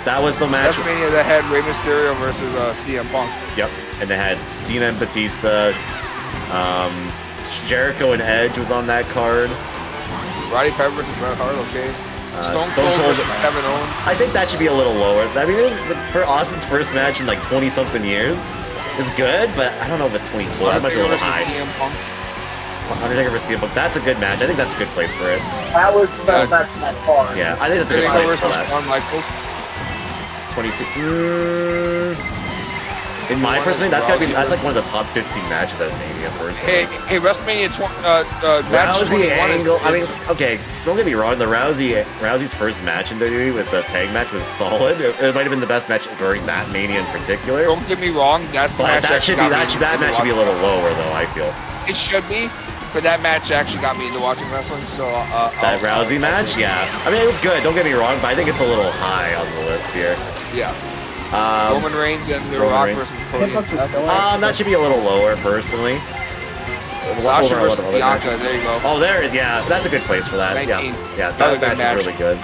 That was the match. That's Mania that had Rey Mysterio versus CM Punk. Yep. And they had Cena and Batista. Jericho and Edge was on that card. Roddy Piper versus Bret Hart, okay. Stone Stone Cold Cold- versus Kevin Owens. I think that should be a little lower. I mean, for Austin's first match in like 20-something years, is good, but I don't know if it's 24. That might be a little Undertaker high. versus CM Punk. Undertaker versus CM Punk. That's a good match. I think that's a good place for it. That was the best match that far. Yeah, I think that's a good Undertaker place for versus that. Shawn Michaels. 22. In my perspective, that's like one of the top 15 matches at Mania. Personally. Hey, WrestleMania match Rousey 21 Angle. is, I mean, okay, don't get me wrong. Rousey's first match in WWE with the tag match was solid. It might have been the best match during that Mania in particular. Don't get me wrong. That's the But match that match should be a little lower, though. I feel It should be, but that match actually got me into watching wrestling. So that Rousey match, yeah. I mean, it was good. Don't get me wrong, but I think it's a little high on the list here. Yeah. Roman Reigns and The Rock versus Cody. That should be a little lower, personally. Sasha versus Bianca. There you go. Oh, there. Yeah, that's a good place for that. 19. Yeah, that match is really good.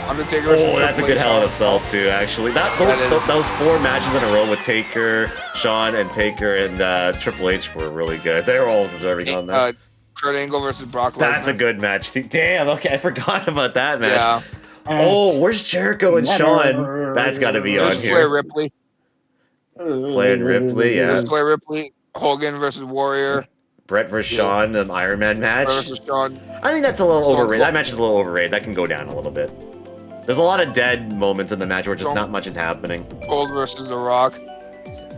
Undertaker versus Oh, that's a good Hell in a Triple Cell too. Actually, those 4 matches in a row with Taker, Shawn, and Taker and Triple H were really good. They were all deserving on that. Kurt Angle versus Brock Lesnar. That's a good match too. Damn. Okay, I forgot about that match. Yeah. Oh, where's Jericho and Shawn? That's got to be on There's here. Flair Ripley. Flair and Ripley, yeah. There's Flair Ripley. Hogan versus Warrior. Brett versus Shawn, the Iron Man match. Brett versus Shawn. I think that's a little overrated. That match is a little overrated. That can go down a little bit. There's a lot of dead moments in the match where just not much is happening. Cold versus The Rock.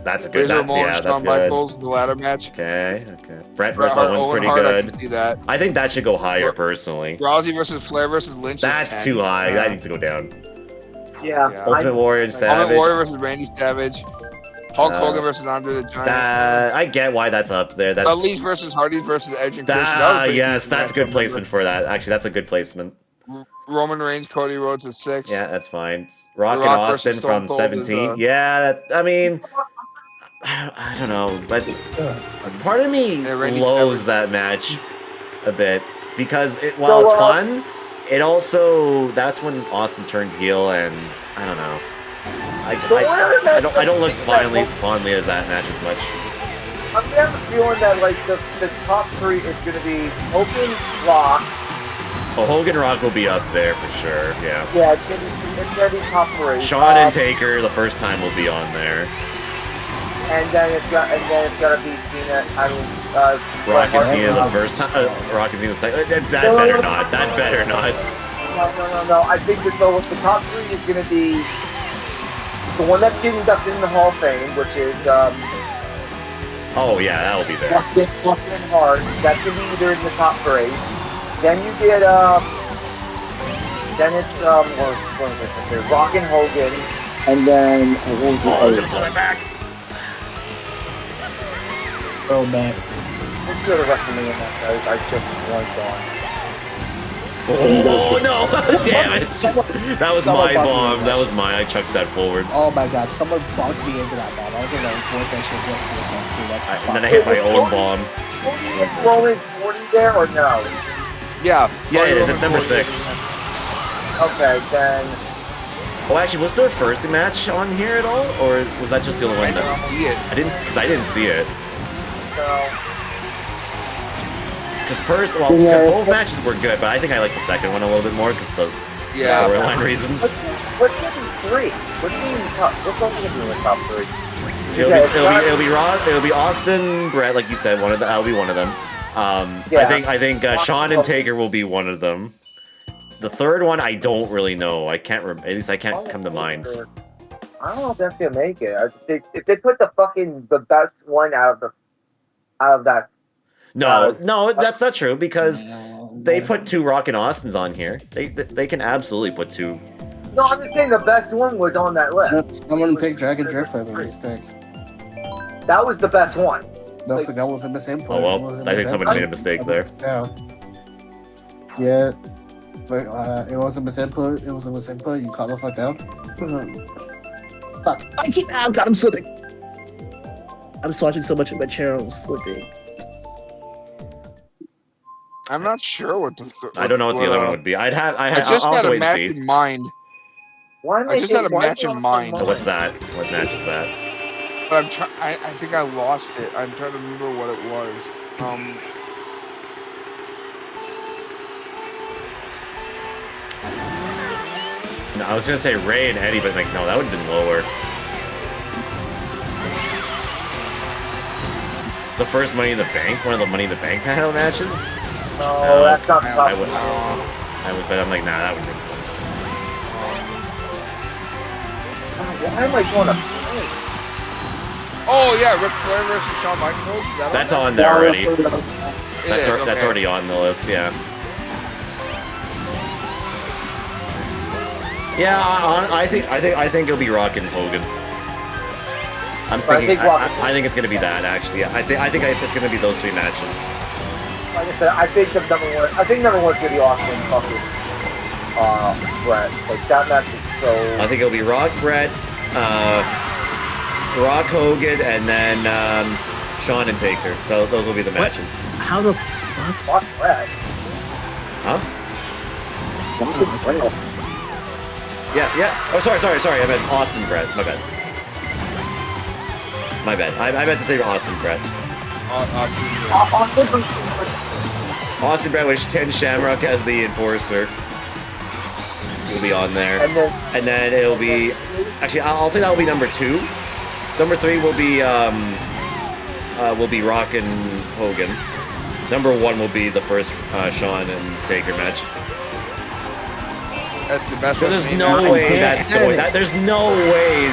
That's a good. Razor That, Ramon, yeah, that's Shawn good. Michaels, the ladder match. Okay. Brett Bret versus Hart, Owens Owen pretty Hart, I good. can see that. I think that should go higher personally. Rousey versus Flair versus Lynch. That's is 10. too high. That needs to go down. Yeah. Ultimate Warrior and Savage. Ultimate Warrior versus Randy Savage. Hulk Hogan versus Andre the Giant. I get why that's up there. That's Elise versus Hardy versus Edge and Christian. That was a pretty yes, decent that's match. good placement for that. Actually, that's a good placement. Roman Reigns, Cody Rhodes is 6. Yeah, that's fine. Rock The and Rock versus Austin Stone from Cold 17. is, Yeah, I mean, I don't know, but part of me loathes that match a bit because while it's fun, it also that's when Austin turned heel, and I don't know. I don't look fondly at that match as much. I'm having a feeling that like the top 3 is going to be Hogan, Rock. Oh, Hogan Rock will be up there for sure. Yeah. Yeah, it's going to be top 3. Shawn and Taker the first time will be on there. And then it's got to be Cena. I mean, Rock and Cena the first time. Rock and Cena the second. That better not. That better not. No. I think that the top 3 is going to be the one that's getting inducted in the Hall of Fame, which is oh yeah, that'll be there. Austin Hart. That's going to be either in the top 3. Then you get then it's what is it? Rock and Hogan, and then I was gonna pull it back. Oh man. Let's go to WrestleMania match. I just blanked on. Oh no! Damn it! That was my bomb. That was mine. I chucked that forward. Oh my god, someone bumped me into that bomb. I was gonna work that shit just to the point too. That's And then I hit my own bomb. Is Roman 40 there or no? Yeah. Yeah, it is. It's number 6. Okay, then. Oh, actually, was there a first match on here at all, or was that just the only one? I didn't see it. I didn't see it. No. Because both matches were good, but I think I like the second one a little bit more because the storyline reasons. What's going to be 3? What's going to be top? What's going to be in the top 3? It'll be Austin, Brett, like you said. That'll be one of them. I think Shawn and Taker will be one of them. The third one, I don't really know. I can't remember. At least I can't come to mind. I don't know if that's gonna make it. If they put the best one out of that. No, that's not true because they put 2 Rock and Austins on here. They can absolutely put 2. No, I'm just saying the best one was on that list. Someone picked Dragon Drift by mistake. That was the best one. Looks like that was a misinput. Oh well, I think somebody made a mistake there. Yeah, but it was a misinput. It was a misinput. You caught the fuck down. Fuck! Oh god, I'm slipping. I'm swatching so much in my chair, I'm slipping. I'm not sure what I don't know what the other one would be. I just had a match in mind. I just had a match in mind. Oh, what's that? What match is that? But I think I lost it. I'm trying to remember what it was. No, I was gonna say Ray and Eddie, but like no, that would have been lower. The first Money in the Bank, one of the Money in the Bank title matches. No, that's not I would, but I'm like, nah, that would make sense. Why am I going to play? Oh yeah, Ric Flair versus Shawn Michaels. That's on there already. That's already on the list. Yeah. Yeah, I think it'll be Rock and Hogan. I think it's gonna be that actually. I think it's gonna be those 3 matches. Like I said, I think number one's gonna be Austin fucking Brett. Like that match is so. I think it'll be Rock, Brett, Rock, Hogan, and then Shawn and Taker. Those will be the matches. How the fuck? Rock Brett. Huh? Yeah. Oh, sorry. I meant Austin Brett. My bad. I meant to say Austin Brett. Austin Brett with Ken Shamrock as the enforcer. He'll be on there. And then it'll be... Actually, I'll say that'll be number 2. Number 3 will be Rock and Hogan. Number 1 will be the first Shawn and Taker match. That's the best. There's WrestleMania no match. way that's going. There's no way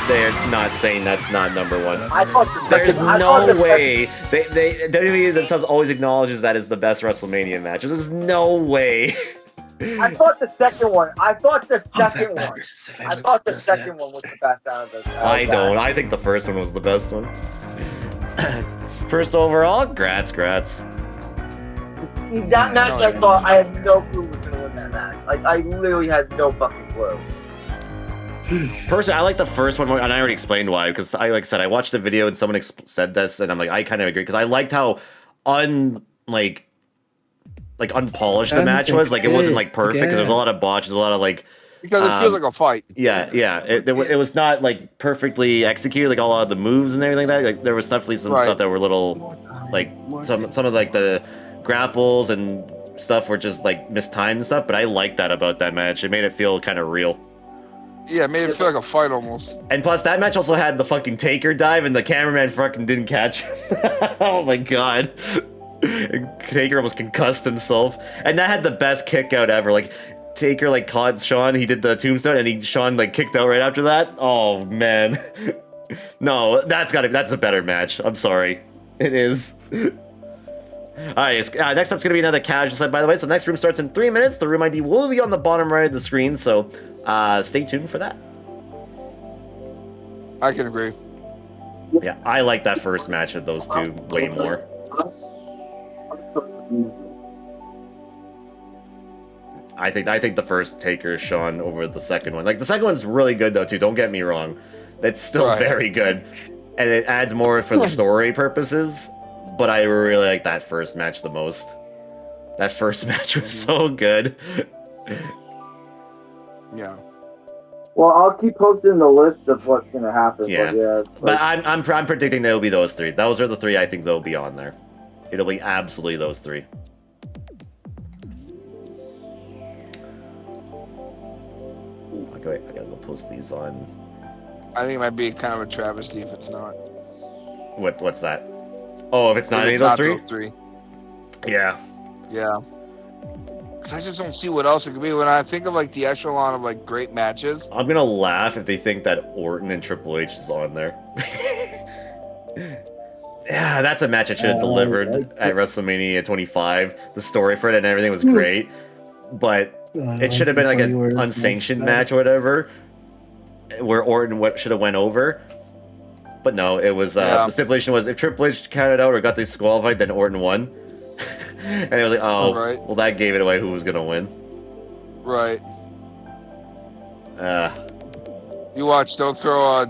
they're not saying that's not number one. I thought There's no way they WWE themselves always acknowledges that is the best WrestleMania match. There's no way. I thought the second one. I thought the second one was the best out of the. I don't. I think the first one was the best one. First overall, grats. That match I saw, I had no clue who was gonna win that match. Like I literally had no fucking clue. Personally, I like the first one more, and I already explained why. Because like I said, I watched the video and someone said this, and I'm like, I kind of agree. Because I liked how unpolished the match was. Like it wasn't like perfect. Because there's a lot of botches, a lot of like. Because it feels like a fight. Yeah. It was not like perfectly executed, like a lot of the moves and everything like that. Like there was definitely some stuff that were little, like some of like the grapples and stuff were just like mistimed and stuff. But I liked that about that match. It made it feel kind of real. Yeah, it made it feel like a fight almost. And plus, that match also had the fucking Taker dive, and the cameraman fucking didn't catch him. Oh my god. And Taker almost concussed himself. And that had the best kick out ever. Like, Taker like caught Sean, he did the tombstone, and Sean like kicked out right after that. Oh man. No, that's a better match. I'm sorry. It is. Alright, next up's gonna be another casual set, by the way. So the next room starts in 3 minutes. The room ID will be on the bottom right of the screen, so stay tuned for that. I can agree. Yeah, I like that first match of those two way more. I think the first Taker is Sean over the second one. Like the second one's really good though too. Don't get me wrong, it's still very good, and it adds more for the story purposes. But I really like that first match the most. That first match was so good. Yeah. Well, I'll keep posting the list of what's gonna happen. Yeah. But I'm predicting they'll be those three. Those are the three I think they'll be on there. It'll be absolutely those three. I gotta go post these on. I think it might be kind of a travesty if it's not. What's that? Oh, if it's not any of those three? Yeah. Yeah. Because I just don't see what else it could be. When I think of like the echelon of like great matches, I'm gonna laugh if they think that Orton and Triple H is on there. Yeah, that's a match I should have delivered at WrestleMania 25. The story for it and everything was great, but it should have been like an unsanctioned match or whatever, where Orton should have went over. But no, it was the stipulation was if Triple H counted out or got disqualified, then Orton won. And it was like, oh, well, that gave it away who was gonna win. Right. You watch. Don't throw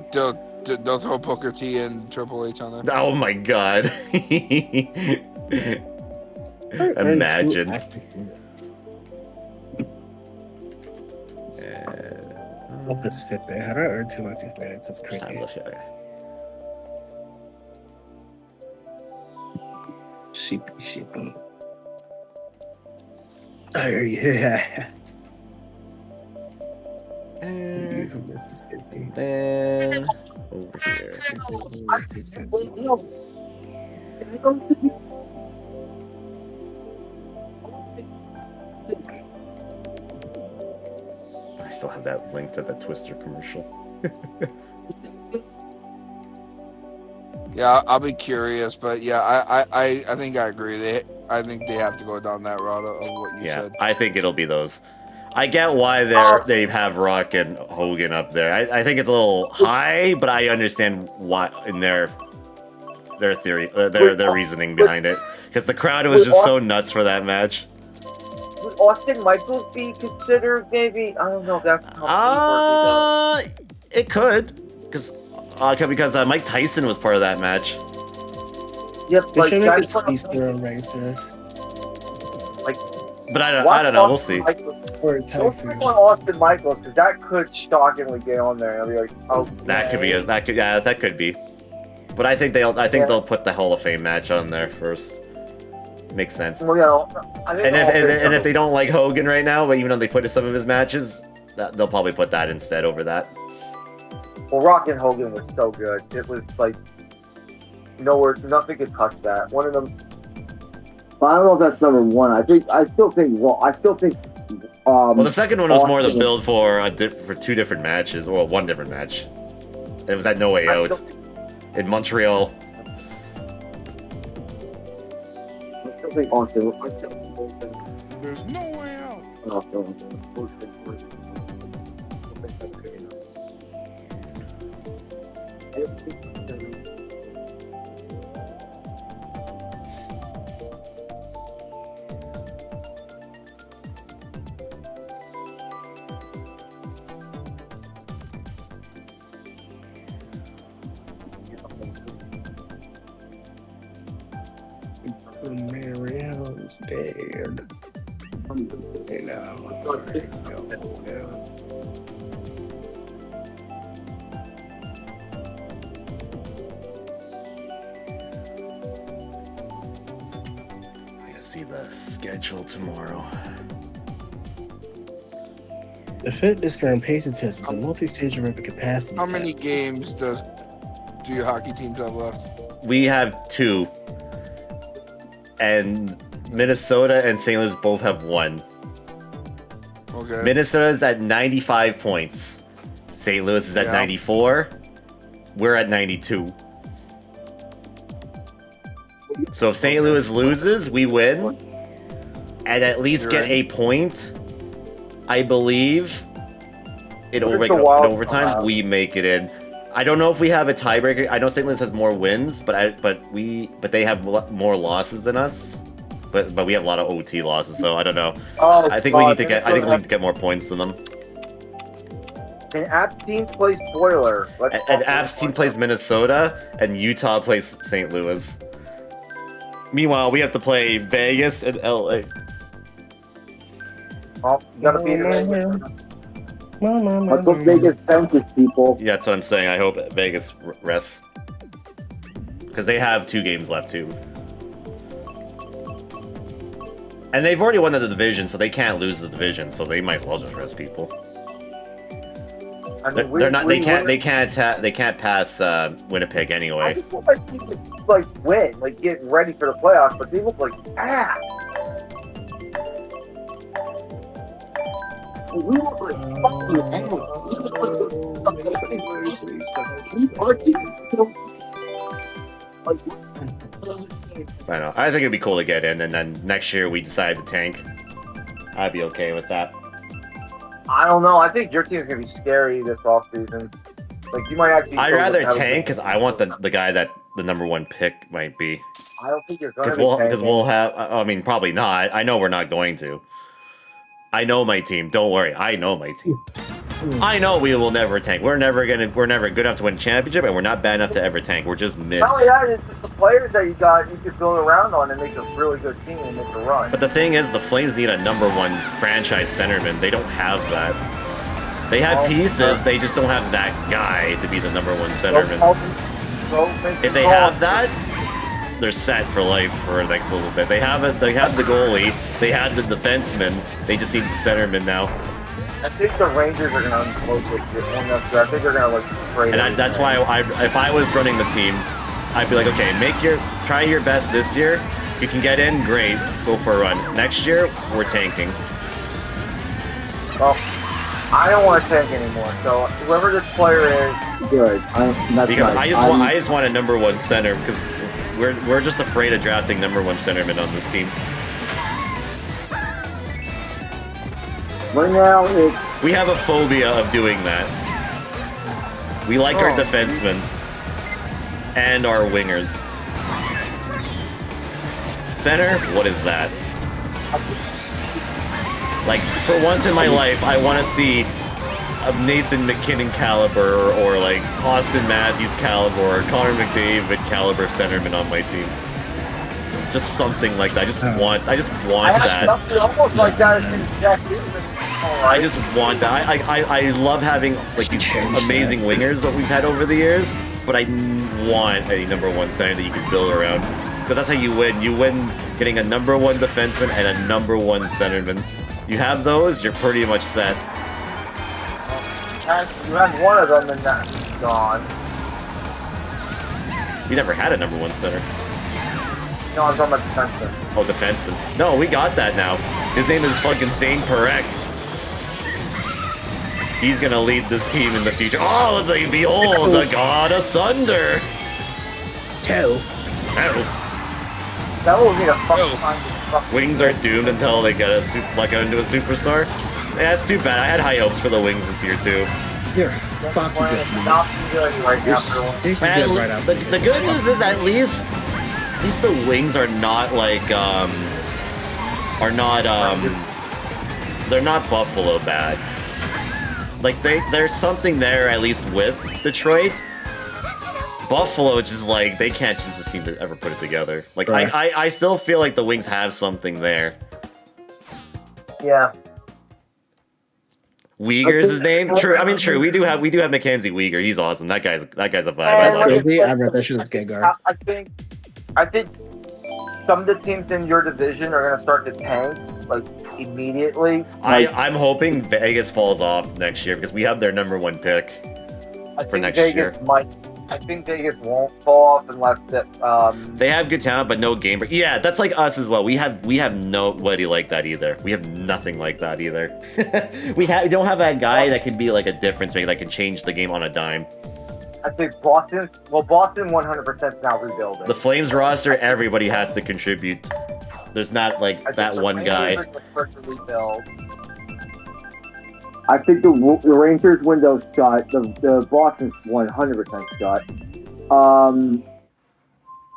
Booker T and Triple H on there. Oh my god. Imagine. What this fit there? How do I earn 2 minutes? That's crazy. Sheepy. Oh yeah. You from Mississippi. Then over here. I still have that link to the Twister commercial. Yeah, I'll be curious, but yeah, I think I agree. I think they have to go down that route of what you said. I think it'll be those. I get why they have Rock and Hogan up there. I think it's a little high, but I understand why in their theory, their reasoning behind it. Because the crowd was just so nuts for that match. Would Austin Michaels be considered maybe? I don't know if that's how it could, because Mike Tyson was part of that match. Yep, They like should make that's it Easter and Racer. like. But I don't know. We'll see. Or Don't click on Austin Michaels because that could shockingly get on there. I'll be like, oh. That could be. But I think they'll put the Hall of Fame match on there first. Makes sense. Well, yeah, I think and if they don't like Hogan right now, but even though they put some of his matches, they'll probably put that instead over that. Well, Rock and Hogan was so good. It was like nothing could touch that. One of them. But I don't know if that's number one. I still think Well, the second one was more the build for for 2 different matches, or 1 different match. It was at No Way Out in Montreal. There's no way out. Mario's dead. I gotta see the schedule tomorrow. The fitness current pacing test is a multi-stage aerobic capacity How test. many games do your hockey teams have left? We have 2. And Minnesota and St. Louis both have 1. Okay. Minnesota's at 95 points. St. Louis is at 94. We're at 92. So if St. Louis loses, we win. And at least get a point. I believe in overtime, we make it in. I don't know if we have a tiebreaker. I know St. Louis has more wins, but they have more losses than us. But we have a lot of OT losses, so I don't know. I think we need to get more points than them. And Apps team plays Spoiler. And Apps team plays Minnesota, and Utah plays St. Louis. Meanwhile, we have to play Vegas and LA. Oh, you gotta beat it. Let's hope Vegas benches people. Yeah, that's what I'm saying. I hope Vegas rests. Because they have 2 games left, too. And they've already won the division, so they can't lose the division, so they might as well just rest people. I mean, They can't pass Winnipeg anyway. I just want my team to win, get ready for the playoffs, but they look like ass. We look like fucking ass. I know. I think it'd be cool to get in, and then next year we decide to tank. I'd be okay with that. I don't know. I think your team's gonna be scary this offseason. You might actually. I'd rather tank because I want the guy that the #1 pick might be. I don't think you're gonna. Because we'll have. I mean, probably not. I know we're not going to. I know my team. Don't worry. I know my team. I know we will never tank. We're never good enough to win a championship, and we're not bad enough to ever tank. We're just mid. Not only that, it's just the players that you could build around on and make a really good team and make a run. But the thing is, the Flames need a #1 franchise centerman. They don't have that. They have pieces. They just don't have that guy to be the #1 centerman. If they have that, they're set for life for the next little bit. They have the goalie. They have the defenseman. They just need the centerman now. I think the Rangers are gonna unload this year. I think they're gonna trade. And that's why if I was running the team, I'd be like, okay, try your best this year. If you can get in, great, go for a run. Next year, we're tanking. Well, I don't want to tank anymore. So whoever this player is, good. I just want a #1 center because we're just afraid of drafting #1 centerman on this team. Right now, we have a phobia of doing that. We like our defensemen and our wingers. Center? What is that? For once in my life, I want to see a Nathan McKinnon caliber or Austin Matthews caliber or Connor McDavid caliber centerman on my team. Just something like that. I just want that. Almost like that. I just want that. I love having these amazing wingers that we've had over the years, but I want a #1 center that you can build around. Because that's how you win. You win getting a #1 defenseman and a #1 centerman. You have those, you're pretty much set. You had one of them and that's gone. We never had a #1 center. No, I was on my defenseman. Oh, defenseman. No, we got that now. His name is fucking Zane Perek. He's gonna lead this team in the future. Oh, behold, the god of thunder. Two. That will be a fucking time. Wings are doomed until they get into a superstar. Yeah, it's too bad. I had high hopes for the Wings this year too. You're fucking good. Not good right now. Sticking Man, good right out. the good news is at least the Wings are not like they're not Buffalo bad. Like there's something there at least with Detroit. Buffalo just like they can't just seem to ever put it together. Like Right. I still feel like the Wings have something there. Yeah. Uyghur's his name. True. I mean, true. We do have Mackenzie Uyghur. He's awesome. That guy's a vibe. That's like crazy. I read that shit as Gengar. I think some of the teams in your division are gonna start to tank like immediately. I'm hoping Vegas falls off next year because we have their #1 pick for next year. I think Vegas won't fall off unless They have good talent, but no game. Yeah, that's like us as well. We have nobody like that either. We have nothing like that either. we don't have that guy that can be like a difference maker that can change the game on a dime. I think Boston 100% is now rebuilding. The Flames roster, everybody has to contribute. There's not like that one guy. I think the Rangers window's shut. The Boston's 100% shut.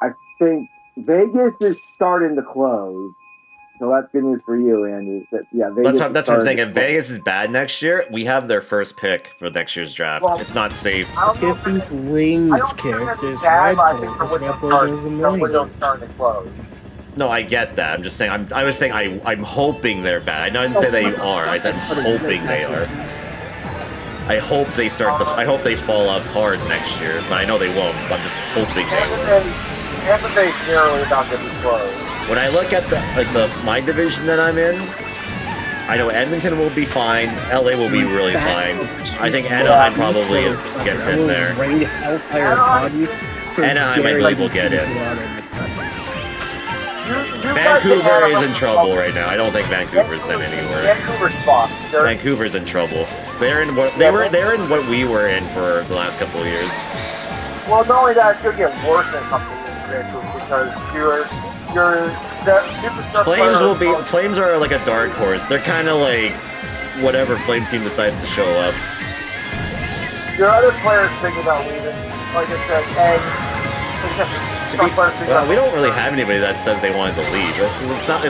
I think Vegas is starting to close. So that's good news for you, Andy. Vegas That's what I'm saying. If Vegas is bad next year, we have their first pick for next year's draft. Well, it's not safe. Let's get these Wings characters. Red Bull is the window's starting to close. No, I get that. I'm just saying. I was saying I'm hoping they're bad. I didn't say they are. I said I'm hoping they are. I hope they I hope they fall off hard next year, but I know they won't. But I'm just hoping they will. Tampa Bay's narrowly about to be closed. When I look at my division that I'm in, I know Edmonton will be fine. LA will be really fine. I think Anaheim probably gets in there. Anaheim, I believe, will get in. Vancouver is in trouble right now. I don't think Vancouver's in anywhere. Vancouver's in trouble. They're in what we were in for the last couple of years. Well, not only that, it's gonna get worse in a couple of years because your superstar Flames are like a dark horse. They're kind of like whatever Flames team decides to show up. Your other players thinking about leaving, like I said, and we don't really have anybody that says they wanted to leave. It's not.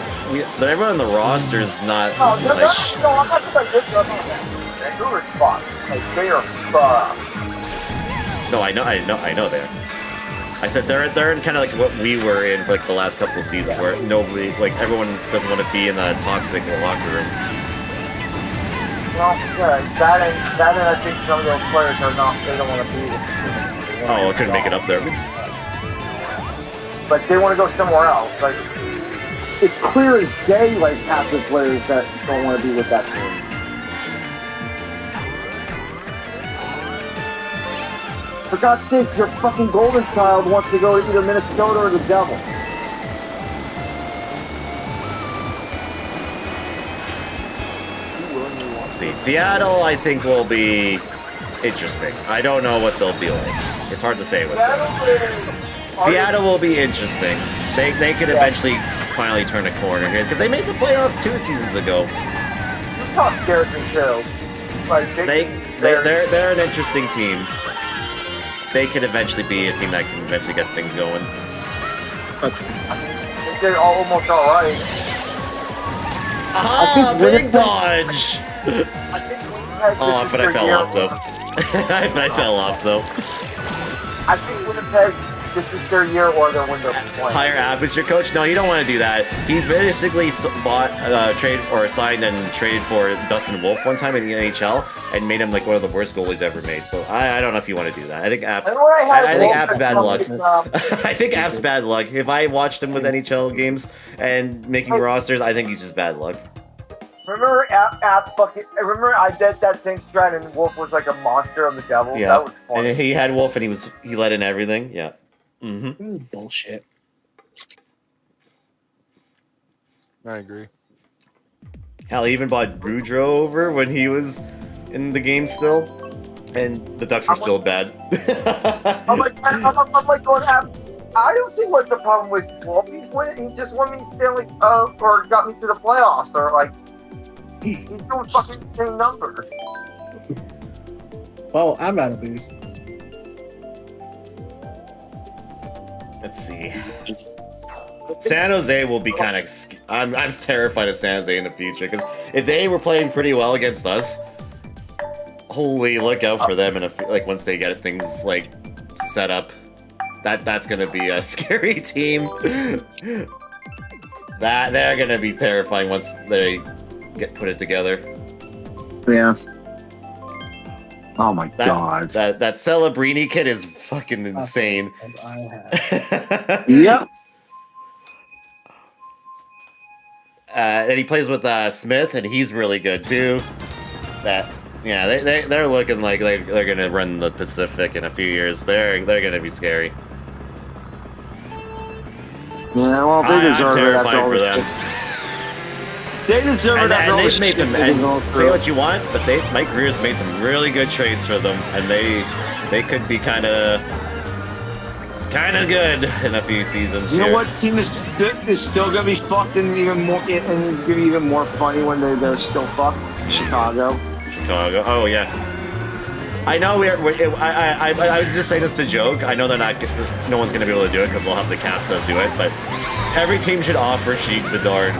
But everyone on the roster is not. No, I'm not talking about this. Vancouver's fucked. Like they are fucked. No, I know they are. I said they're in kind of like what we were in for like the last couple of seasons, where nobody, like everyone doesn't want to be in a toxic locker room. Well, yeah, that and I think some of those players are not. They don't want to be. Oh, I couldn't make it up there. Oops. But they want to go somewhere else. Like it's clear as day, like half the players that don't want to be with that team. For God's sake, your fucking golden child wants to go to either Minnesota or the Devil. Let's see, Seattle, I think will be interesting. I don't know what they'll be like. It's hard to say with them. Seattle will be interesting. They could eventually finally turn a corner here because they made the playoffs 2 seasons ago. Utah scares me too. Like they're an interesting team. They could eventually be a team that can eventually get things going. They're almost alright. Ah, big dodge! I think Winnipeg, Oh, but I fell off though. But I fell off though. I think Winnipeg, this is their year or their window. Hire atmosphere coach? No, you don't want to do that. He basically bought, signed and traded for Dustin Wolf one time in the NHL and made him like one of the worst goalies ever made. So I don't know if you want to do that. I think App's bad luck. I think App's bad luck. If I watched him with NHL games and making rosters, I think he's just bad luck. Remember App fucking. Remember I did that same strat and Wolf was like a monster on the Devil. Yeah, that was fun. And he had Wolf and he let in everything. Yeah. Mm-hmm. This is bullshit. I agree. Hell, he even bought Boudreaux over when he was in the game still, and the Ducks were still bad. I'm like going I don't see what the problem was. Well, he's winning. He just won me Stanley, or got me to the playoffs, or like he's doing fucking same numbers. Well, I'm out of booze. Let's see. San Jose will be kind of. I'm terrified of San Jose in the future because if they were playing pretty well against us, holy, look out for them. And like once they get things like set up, that's gonna be a scary team. That they're gonna be terrifying once they get put it together. Yeah. Oh my god. That Celebrini kid is fucking insane. Yep. And he plays with Smith, and he's really good too. They're looking like they're gonna run the Pacific in a few years. They're gonna be scary. Yeah, well, they deserve I'm terrified for them. They deserve it. And they've made some. And say what you want, but Mike Greer's made some really good trades for them, and they could be kind of good in a few seasons. You know what team is still gonna be fucked and even more, and it's gonna be even more funny when they're still fucked. Chicago. Oh yeah. I know I would just say this to joke. I know no one's gonna be able to do it because we'll have the cap to do it. But every team should offer Sheik Bedard.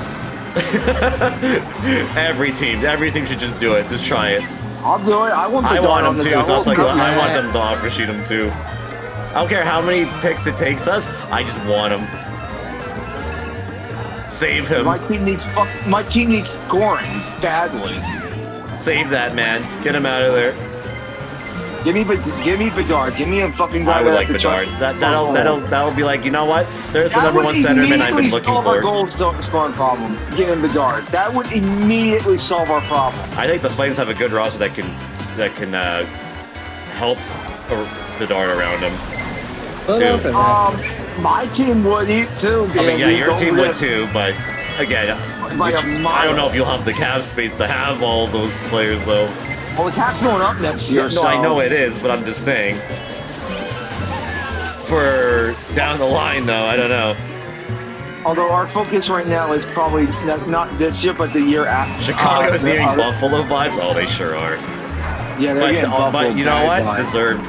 every team should just do it. Just try it. I'll do it. I want them too. So it's like I want them to offer sheet them too. I don't care how many picks it takes us. I just want him. Save him. My team needs scoring badly. Save that man. Get him out of there. Give me Bedard. Give me a fucking guy. I would like Bedard. That'll be like, you know what? There's the number one centerman I've been looking solve for. Our goal scoring problem. Get him Bedard. That would immediately solve our problem. I think the Flames have a good roster that can help Bedard around him. My team would too. I mean, yeah, your team would too, but again, I don't know if you'll have the cap space to have all those players though. Well, the cap's going up next year. Yeah, no, I know it is, but I'm just saying. For down the line, though, I don't know. Although our focus right now is probably not this year, but the year after. Chicago is nearing Buffalo vibes. Oh, they sure are. Yeah, they're getting Buffalo. But you know what? Vibes. Deserved.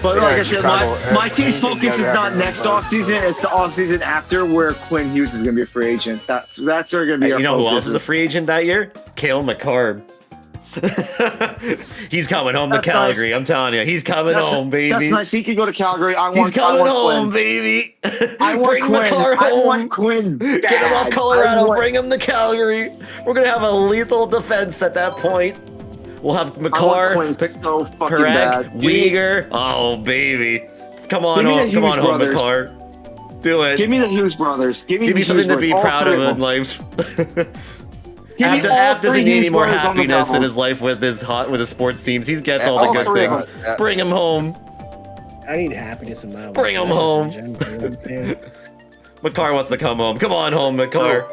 But like I said, my team's focus is not next offseason. It's the offseason after, where Quinn Hughes is going to be a free agent. That's where going to be. You know who else is a free agent that year? Cale McCarr. He's coming home to Calgary. Nice. I'm telling you, he's coming home, baby. That's nice. He can go to Calgary. He's coming home, baby. Bring McCarr home. I want Quinn. Get him off Colorado. Bring him to Calgary. We're gonna have a lethal defense at that point. We'll have McCarr, Perek, Weegar. Oh, baby. Come on home, McCarr. Do it. Give me the Hughes brothers. Give me something to be proud of in life. App doesn't need any more happiness in his life with his sports teams. He gets all the good things. Bring him home. I need happiness in my life. Bring him home. McCarr wants to come home. Come on home, McCarr.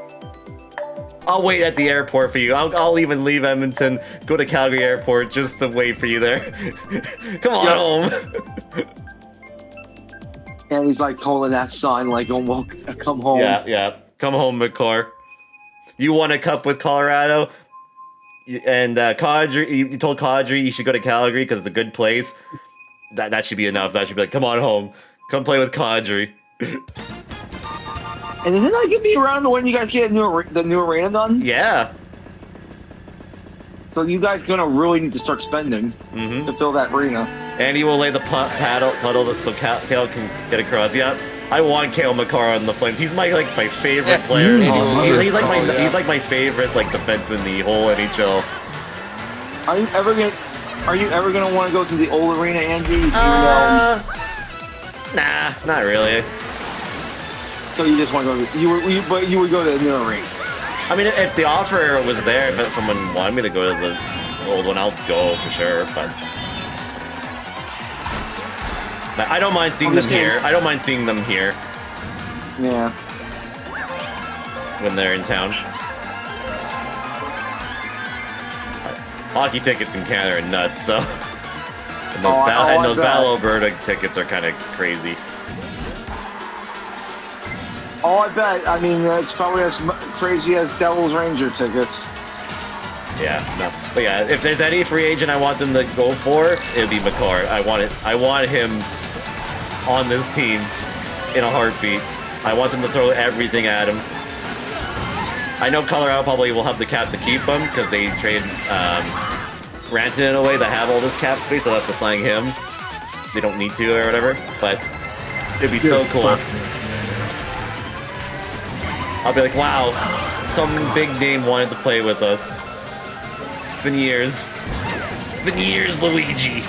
I'll wait at the airport for you. I'll even leave Edmonton, go to Calgary Airport just to wait for you there. Come on home. And he's like holding that sign like, oh, well, come home. Yeah. Come home, McCarr. You won a cup with Colorado, and Kadri, you told Kadri you should go to Calgary because it's a good place. That should be enough. That should be like, come on home. Come play with Kadri. And isn't that gonna be around when you guys get the new arena done? Yeah. So you guys gonna really need to start spending to fill that arena. And he will lay the puddle so Cale can get across. Yeah, I want Cale McCarr on the Flames. He's my favorite player. He's like my favorite defenseman in the whole NHL. Are you ever gonna want to go to the old arena, Andy? Nah, not really. So you just want to go? But you would go to the new arena. I mean, if the offer was there, if someone wanted me to go to the old one, I'll go for sure. But I don't mind seeing them here. I don't mind seeing them here. Yeah. When they're in town. hockey tickets in Canada are nuts, so. And those Battle Alberta tickets are kind of crazy. Oh, I bet. I mean, it's probably as crazy as Devil's Ranger tickets. Yeah, no. But yeah, if there's any free agent I want them to go for, it'd be McCart. I want him on this team in a heartbeat. I want them to throw everything at him. I know Colorado probably will have the cap to keep him because they trade Rantanen away that have all this cap space, so they'll have to sign him. They don't need to or whatever, but it'd be so cool. I'll be like, wow, some big name wanted to play with us. It's been years. It's been years, Luigi.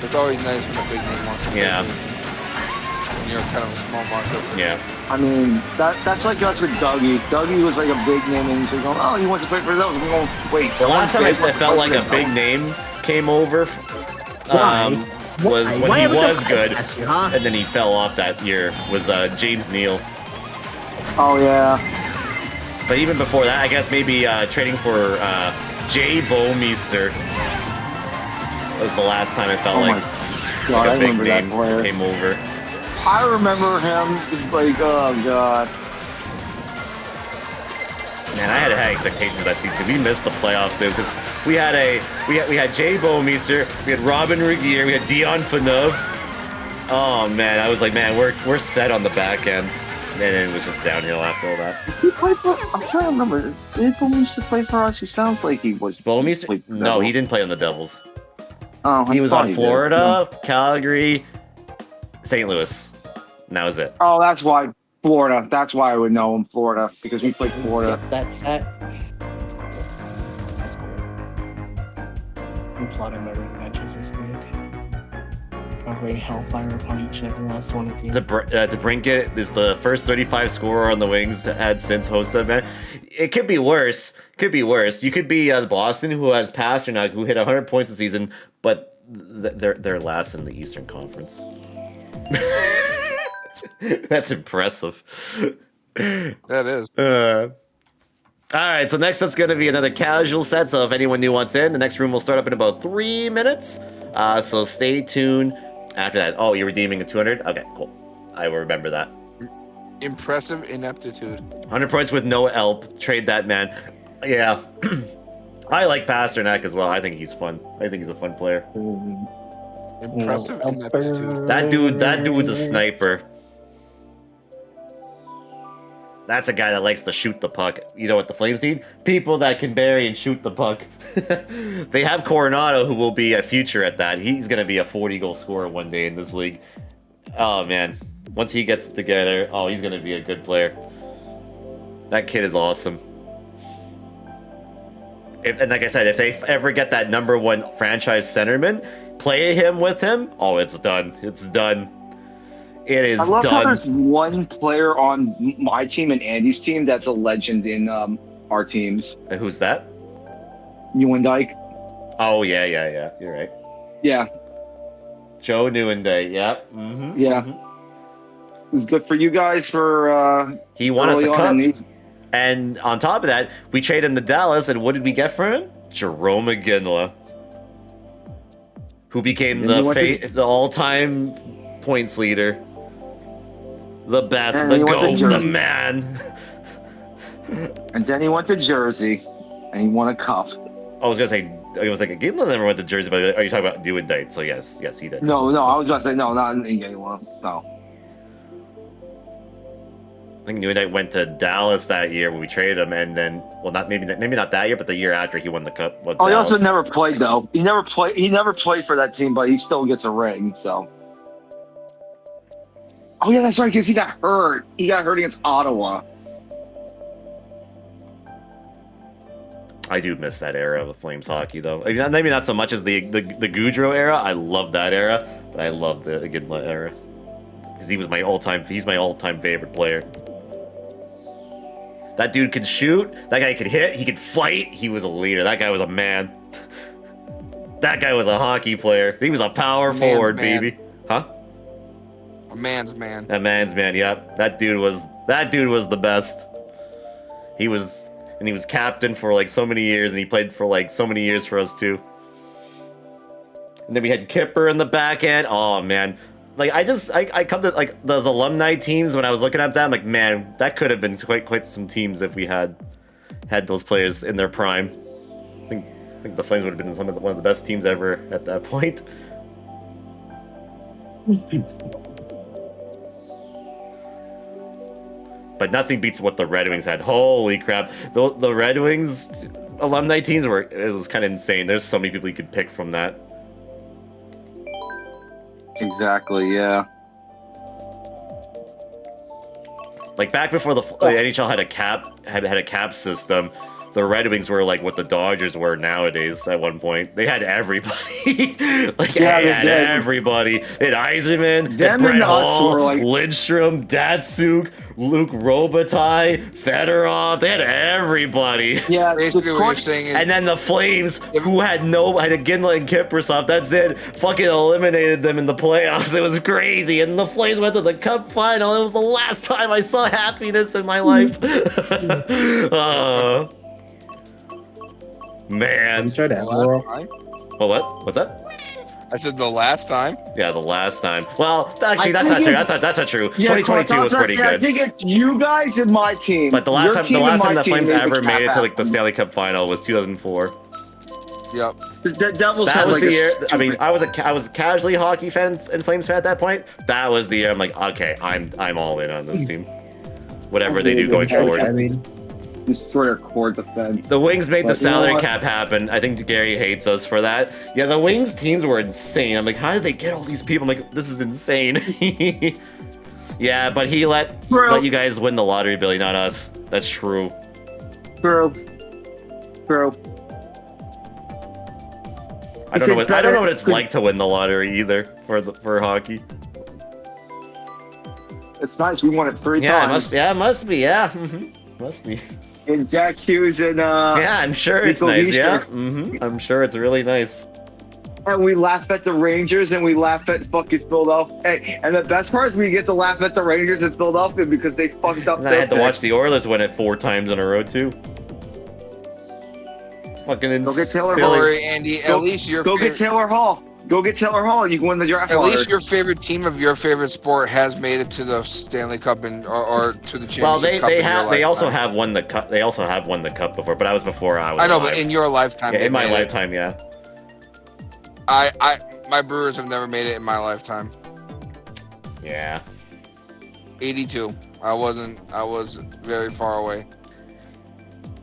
It's always nice when a big name wants to play. Yeah. When you're kind of a small market. Yeah. I mean, that's like us with Dougie. Dougie was like a big name, and he's going, oh, he wants to play for those. We're going, wait. The last time I felt like a big name came over was when he was good, and then he fell off that year, was James Neal. Oh, yeah. But even before that, I guess maybe trading for Jay Bouwmeester was the last time I felt like a big name came over. I remember him. It's like, oh, God. Man, I had high expectations for that season. We missed the playoffs, too, because we had Jay Bouwmeester, we had Robin Regier, we had Dion Phaneuf. Oh, man, I was like, man, we're set on the back end. And then it was just downhill after all that. He played for... I'm trying to remember. Did Bouwmeester play for us? He sounds like he was... Bouwmeester? No, he didn't play on the Devils. Oh, he was on Florida, Calgary, St. Louis. And that was it. Oh, that's why Florida. That's why I would know him, Florida, because we played Florida. That's cool. That's cool. I'm plotting my revenge this week. I'll rain hellfire upon each and every last one of you. DeBrincat is the first 35 scorer on the Wings had since Hossa, man. It could be worse. Could be worse. You could be Boston, who has Pasternak, who hit 100 points this season, but they're last in the Eastern Conference. That's impressive. That is. Alright, so next up's gonna be another casual set, so if anyone new wants in, the next room will start up in about 3 minutes. So stay tuned after that. Oh, you're redeeming a 200? Okay, cool. I will remember that. Impressive ineptitude. 100 points with no help. Trade that man. Yeah. I like Pasternak as well. I think he's fun. I think he's a fun player. Impressive ineptitude. That dude's a sniper. That's a guy that likes to shoot the puck. You know what the Flames need? People that can bury and shoot the puck. They have Coronado, who will be a future at that. He's going to be a 40-goal scorer one day in this league. Oh, man. Once he gets together, oh, he's going to be a good player. That kid is awesome. And like I said, if they ever get that #1 franchise centerman, play him with him, oh, it's done. It's done. It is done. I love how there's one player on my team and Andy's team that's a legend in our teams. And who's that? Nieuwendyk. Oh, yeah. You're right. Yeah. Joe Nieuwendyk, yeah. Mm-hmm. Yeah. It was good for you guys for... he won us a cup. And on top of that, we traded him to Dallas, and what did we get for him? Jerome McGinley. Who became the all-time points leader. The best, the GOAT, the man. And then he went to Jersey, and he won a cup. I was gonna say, I was like, Gimlin never went to Jersey, but are you talking about Nieuwendyk? So yes, he did. No, I was gonna say no, not in anyone. No. I think Nieuwendyk went to Dallas that year when we traded him, and then, well, maybe not that year, but the year after he won the cup. Oh, Dallas. He also never played though. He never played for that team, but he still gets a ring. So. Oh yeah, that's right, because he got hurt. He got hurt against Ottawa. I do miss that era of the Flames hockey, though. I mean, maybe not so much as the Gaudreau era. I love that era, but I love the Iginla era because he's my all-time favorite player. That dude could shoot. That guy could hit. He could fight. He was a leader. That guy was a man. That guy was a hockey player. He was a power forward, baby. Huh? A man's man. A man's man. Yep. That dude was the best. He was. And he was captain for like so many years, and he played for like so many years for us too. And then we had Kipper in the back end. Oh man. Like I come to like those alumni teams when I was looking at them, like man, that could have been quite some teams if we had those players in their prime. I think the Flames would have been one of the best teams ever at that point. But nothing beats what the Red Wings had. Holy crap. The Red Wings alumni teams it was kind of insane. There's so many people you could pick from that. Exactly, yeah. Like back before the NHL had a cap system, the Red Wings were like what the Dodgers were nowadays at one point. They had everybody. Like they had everybody. They had Yzerman, they had Brett Hall, Lidstrom, Datsuk, Luke Robitaille, Fedorov. They had everybody. Yeah, basically what you're saying is, and then the Flames, who had Ginla and Kiprusoff, that's it, fucking eliminated them in the playoffs. It was crazy. And the Flames went to the Cup final. It was the last time I saw happiness in my life. Man. You tried to Oh, what? What's that? I said the last time. Yeah, the last time. Well, actually, that's not true. That's not true. Yeah, 2022 was pretty good. I think it's you guys and my team. But the last time the Flames ever made it to like the Stanley Cup final was 2004. Yep. That was the year. I mean, I was casually hockey fan and Flames fan at that point. That was the year I'm like, okay, I'm all in on this team. Whatever they do going forward. I mean, destroy our core defense. The Wings made the salary cap happen. I think Gary hates us for that. Yeah, the Wings teams were insane. I'm like, how did they get all these people? I'm like, this is insane. Yeah, but he let you guys win the lottery, Billy, not us. That's true. True. I don't know what it's like to win the lottery either for hockey. It's nice. We won it 3 times. It must be. Yeah, must be. And Jack Hughes and yeah, I'm sure it's nice. Yeah, I'm sure it's really nice. And we laugh at the Rangers and we laugh at fucking Philadelphia. And the best part is we get to laugh at the Rangers in Philadelphia because they fucked up. And then I had to watch the Oilers win it 4 times in a row too. It's fucking insane. Go get Taylor Hall. Andy, at least go get Taylor Hall. Go get Taylor Hall. You can win the draft. At least your favorite team of your favorite sport has made it to the Stanley Cup or to the championship. Well, Cup they also have won the cup. They also have won the cup before, but I was before I was. I know, alive. but in your lifetime. Yeah, in my lifetime, yeah. My Brewers have never made it in my lifetime. Yeah. 82. I was very far away.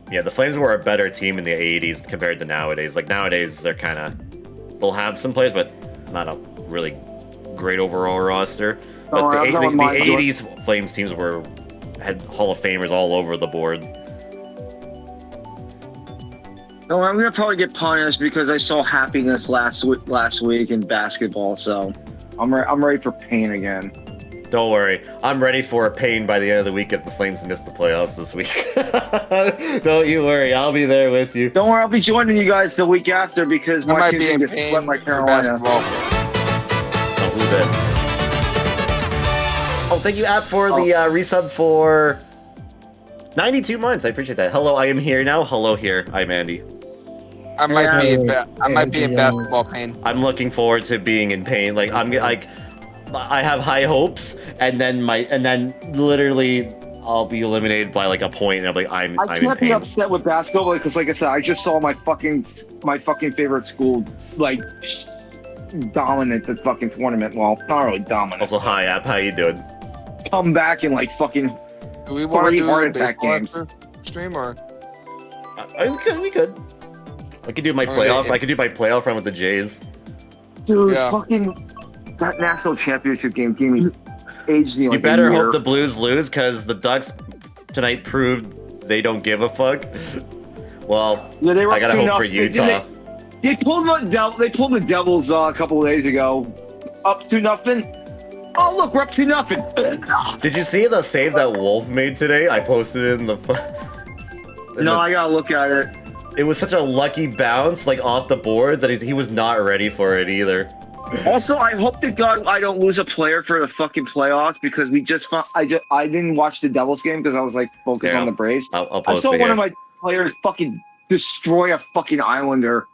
Yeah, the Flames were a better team in the 80s compared to nowadays. Like nowadays, they'll have some players, but not a really great overall roster. But the 80s Flames teams had Hall of Famers all over the board. No, I'm gonna probably get punished because I saw happiness last week in basketball, so I'm ready for pain again. Don't worry, I'm ready for a pain by the end of the week if the Flames miss the playoffs this week. Don't you worry, I'll be there with you. Don't worry, I'll be joining you guys the week after because my team's gonna get swept by Carolina. Oh, who's this? Oh, thank you, App, for the resub for 92 months. I appreciate that. Hello, I am here now. Hello, here. I'm Andy. I might be in basketball pain. I'm looking forward to being in pain. Like I have high hopes, and then literally I'll be eliminated by like a point, and I'm like, I'm in pain. I can't be upset with basketball because, like I said, I just saw my fucking favorite school like dominant the fucking tournament. Well, not really dominant. Also, hi, App. How you doing? Come back and like fucking. Do we want to do heart attack games? Stream or? We could. I could do my playoff. I could do my playoff run with the Jays. Dude, fucking that national championship game aged me like you better hope the Blues lose because the Ducks tonight proved they don't give a fuck. Well, yeah, they were I gotta hope for Utah. They pulled the Devils a couple of days ago, up 2-0. Oh look, we're up 2-0. Did you see the save that Wolf made today? I posted it in the. I gotta look at it. It was such a lucky bounce, like off the boards, that he was not ready for it either. Also, I hope to God I don't lose a player for the fucking playoffs because I didn't watch the Devils game because I was like focused on the Braves. I'll post it here. players fucking destroy a fucking Islander.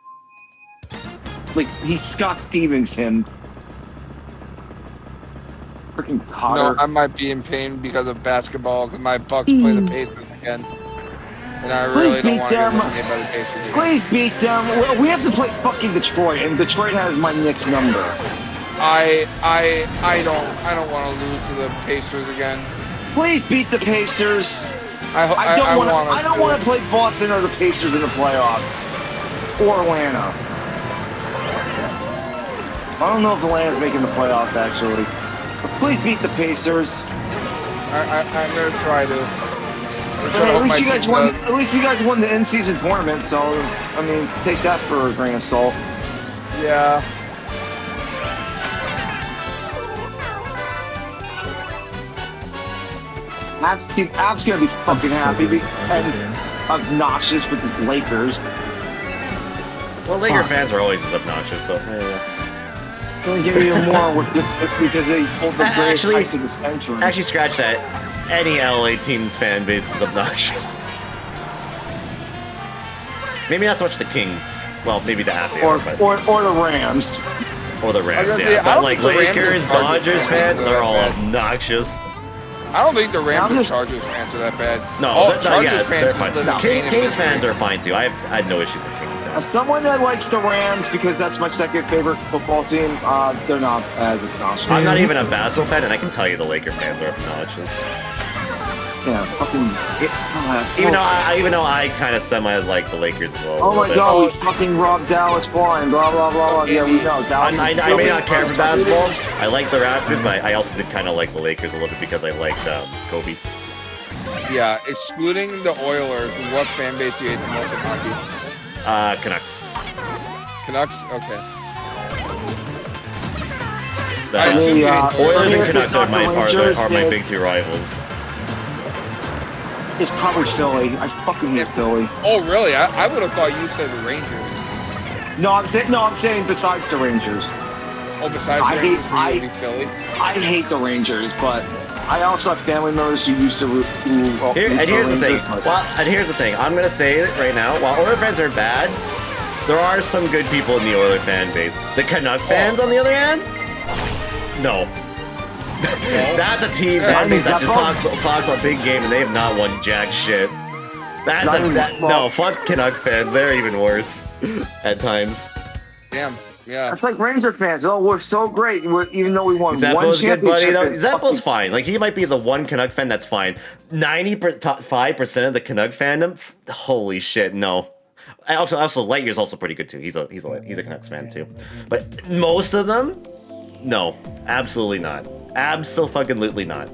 Like, he Scott Stevens him. Freaking Cotter. No, I might be in pain because of basketball, because my Bucks play the Pacers again. And I really don't want to get eliminated by the Pacers again. Please beat them. Well, we have to play fucking Detroit, and Detroit has my Knicks number. I don't want to lose to the Pacers again. Please beat the Pacers. I don't want to play Boston or the Pacers in the playoffs. Or Atlanta. I don't know if Atlanta's making the playoffs, actually. But please beat the Pacers. I'm going to try to. At least you guys won. At least you guys won the in-season tournament, so I mean, take that for a grain of salt. Yeah. Av's gonna be fucking happy and obnoxious with his Lakers. Well, Laker fans are always as obnoxious, so. Gonna give you more because they pulled the greatest ice of the century. Actually, scratch that. Any LA team's fan base is obnoxious. Maybe not so much the Kings. Well, maybe the half or the Rams. Or the Rams, yeah. But like Lakers, Dodgers fans, they're all obnoxious. I don't think the Rams and Chargers fans are that bad. No, Chargers fans they're fine. Kings fans are fine too. I had no issues with Kings fans. As someone that likes the Rams because that's my second favorite football team, they're not as obnoxious. I'm not even a basketball fan, and I can tell you the Laker fans are obnoxious. Yeah, fucking. Even though I kind of semi like the Lakers as well. Oh my god, we fucking robbed Dallas blind. Blah blah blah blah. Yeah, we know. Dallas. I may not care for basketball. I like the Raptors, but I also did kind of like the Lakers a little bit because I liked Kobe. Yeah, excluding the Oilers, what fan base do you hate the most in hockey? Canucks. Canucks? Okay. I assume Oilers and Canucks are my big two rivals. It's probably Philly. I fucking hate Philly. Oh really? I would have thought you said the Rangers. No, I'm saying besides the Rangers. Oh, besides the Rangers, would be Philly. I hate the Rangers, but I also have family members who used to root. And here's the thing. I'm gonna say it right now. While Oilers fans are bad, there are some good people in the Oilers fan base. The Canuck fans, on the other hand, no. That's a team fan base that just talks a big game and they have not won jack shit. No, fuck Canuck fans. They're even worse at times. Damn. Yeah. It's like Ranger fans. Oh, we're so great. Even though we won one championship. Good, buddy, though. Zeppo's fine. Like, he might be the one Canuck fan that's fine. 95% of the Canuck fandom, holy shit, no. Also, Lightyear's also pretty good too. He's a Canucks fan too. But most of them, no, absolutely not. Absolutely not.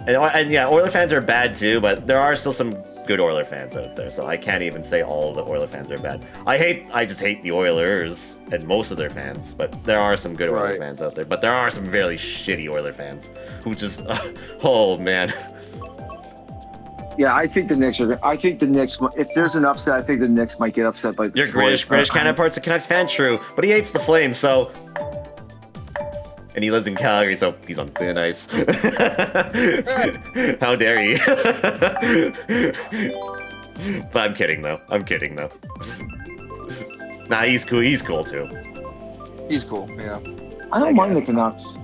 And yeah, Oilers fans are bad too, but there are still some good Oilers fans out there, so I can't even say all of the Oilers fans are bad. I just hate the Oilers and most of their fans, but there are some good Oilers fans out there. But there are some really shitty Oilers fans who just, oh man. Yeah, I think the Knicks are. I think the Knicks. If there's an upset, I think the Knicks might get upset by. Your British counterpart's a Canucks fan, true, but he hates the Flames, so. And he lives in Calgary, so he's on thin ice. How dare he? But I'm kidding though. Nah, he's cool. He's cool too. He's cool. Yeah. I don't mind the Canucks.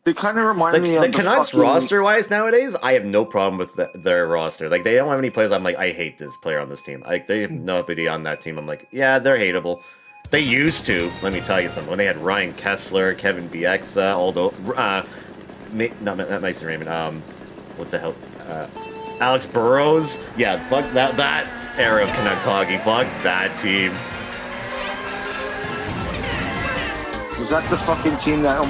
They kind of remind me of the Canucks roster-wise nowadays. I have no problem with their roster. Like, they don't have any players. I'm like, I hate this player on this team. Like, they have nobody on that team. I'm like, yeah, they're hateable. They used to. Let me tell you something. When they had Ryan Kessler, Kevin Bieksa, although not Mason Raymond. What the hell? Alex Burrows. Yeah, fuck that era of Canucks hockey. Fuck that team. Was that the fucking team that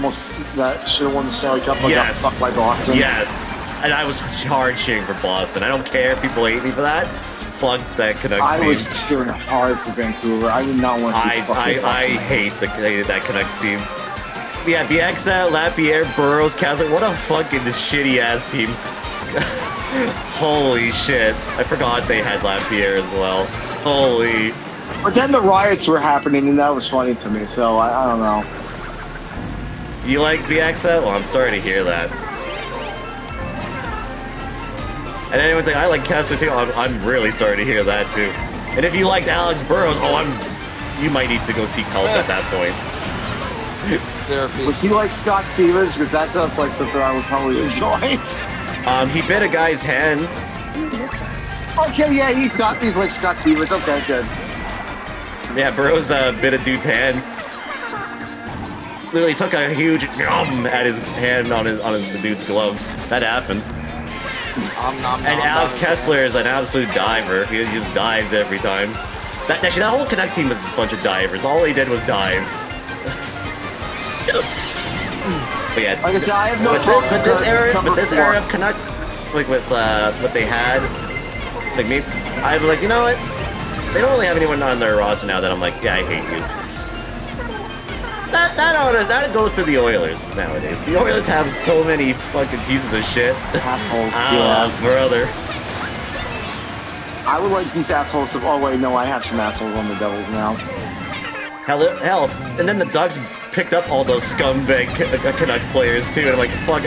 should have won the Stanley Cup? Yes. Got fucked by Boston? Yes. And I was hard cheering for Boston. I don't care if people hate me for that. Fuck that Canucks team. I was cheering hard for Vancouver. I did not want to see I hate that Canucks team. Yeah, Bieksa, Lapierre, Burrows, Kessler. What a fucking shitty-ass team. Holy shit. I forgot they had Lapierre as well. Holy... But then the riots were happening, and that was funny to me, so I don't know. You like Bieksa? Well, I'm sorry to hear that. And anyone's like, I like Kessler too. I'm really sorry to hear that too. And if you liked Alex Burrows, you might need to go see Cult at that point. Was he like Scott Stevens? Because that sounds like something I would probably enjoy. He bit a guy's hand. Okay, yeah, he's like Scott Stevens. Okay, good. Yeah, Burrows bit a dude's hand. Literally took a huge yum at his hand on the dude's glove. That happened. And Alex Kessler is an absolute diver. He just dives every time. Actually, that whole Canucks team was a bunch of divers. All they did was dive. But yeah, like I said, I have no but this era of Canucks, like with what they had, like maybe I'm like, you know what? They don't really have anyone on their roster now that I'm like, yeah, I hate you. That goes to the Oilers nowadays. The Oilers have so many fucking pieces of shit. Brother. I would like these assholes to. Oh wait, no, I have some assholes on the Devils now. Hell, and then the Ducks picked up all those scumbag Canuck players too, and I'm like, fuck.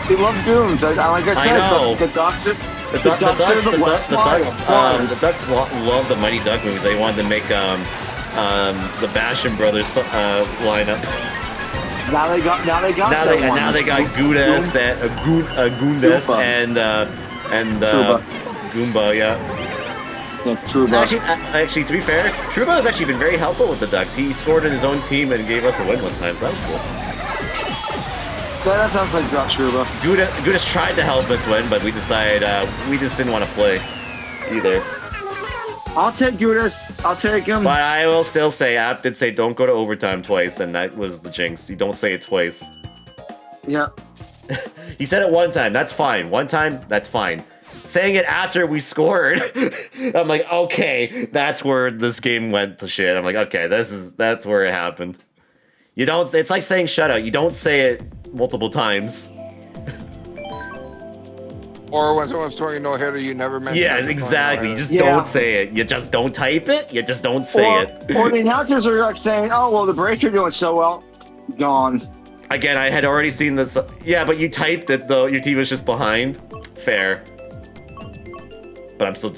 They love goons. Like I said, I know. The Ducks are The Ducks love the Mighty Duck movies. They wanted to make the Basham Brothers lineup. Now they got Gudas and Goomba, yeah. Trouba. Actually, to be fair, Trouba has actually been very helpful with the Ducks. He scored in his own team and gave us a win one time, so that was cool. Yeah, that sounds like Trouba. Gudas tried to help us win, but we decided we just didn't want to play either. I'll take Gudas. I'll take him. But I will still say, App did say don't go to overtime twice, and that was the jinx. You don't say it twice. Yeah. He said it one time. That's fine. One time, that's fine. Saying it after we scored, I'm like, okay, that's where this game went to shit. I'm like, okay, that's where it happened. You don't. It's like saying shutout. You don't say it multiple times. Or when someone's throwing a no-hitter, you never mention. Yeah, exactly. You just don't say it. You just don't type it. You just don't say it. Or the announcers are like saying, "Oh well, the Braves are doing so well." Gone. Again, I had already seen this. Yeah, but you typed it though. Your team was just behind. Fair. But I'm still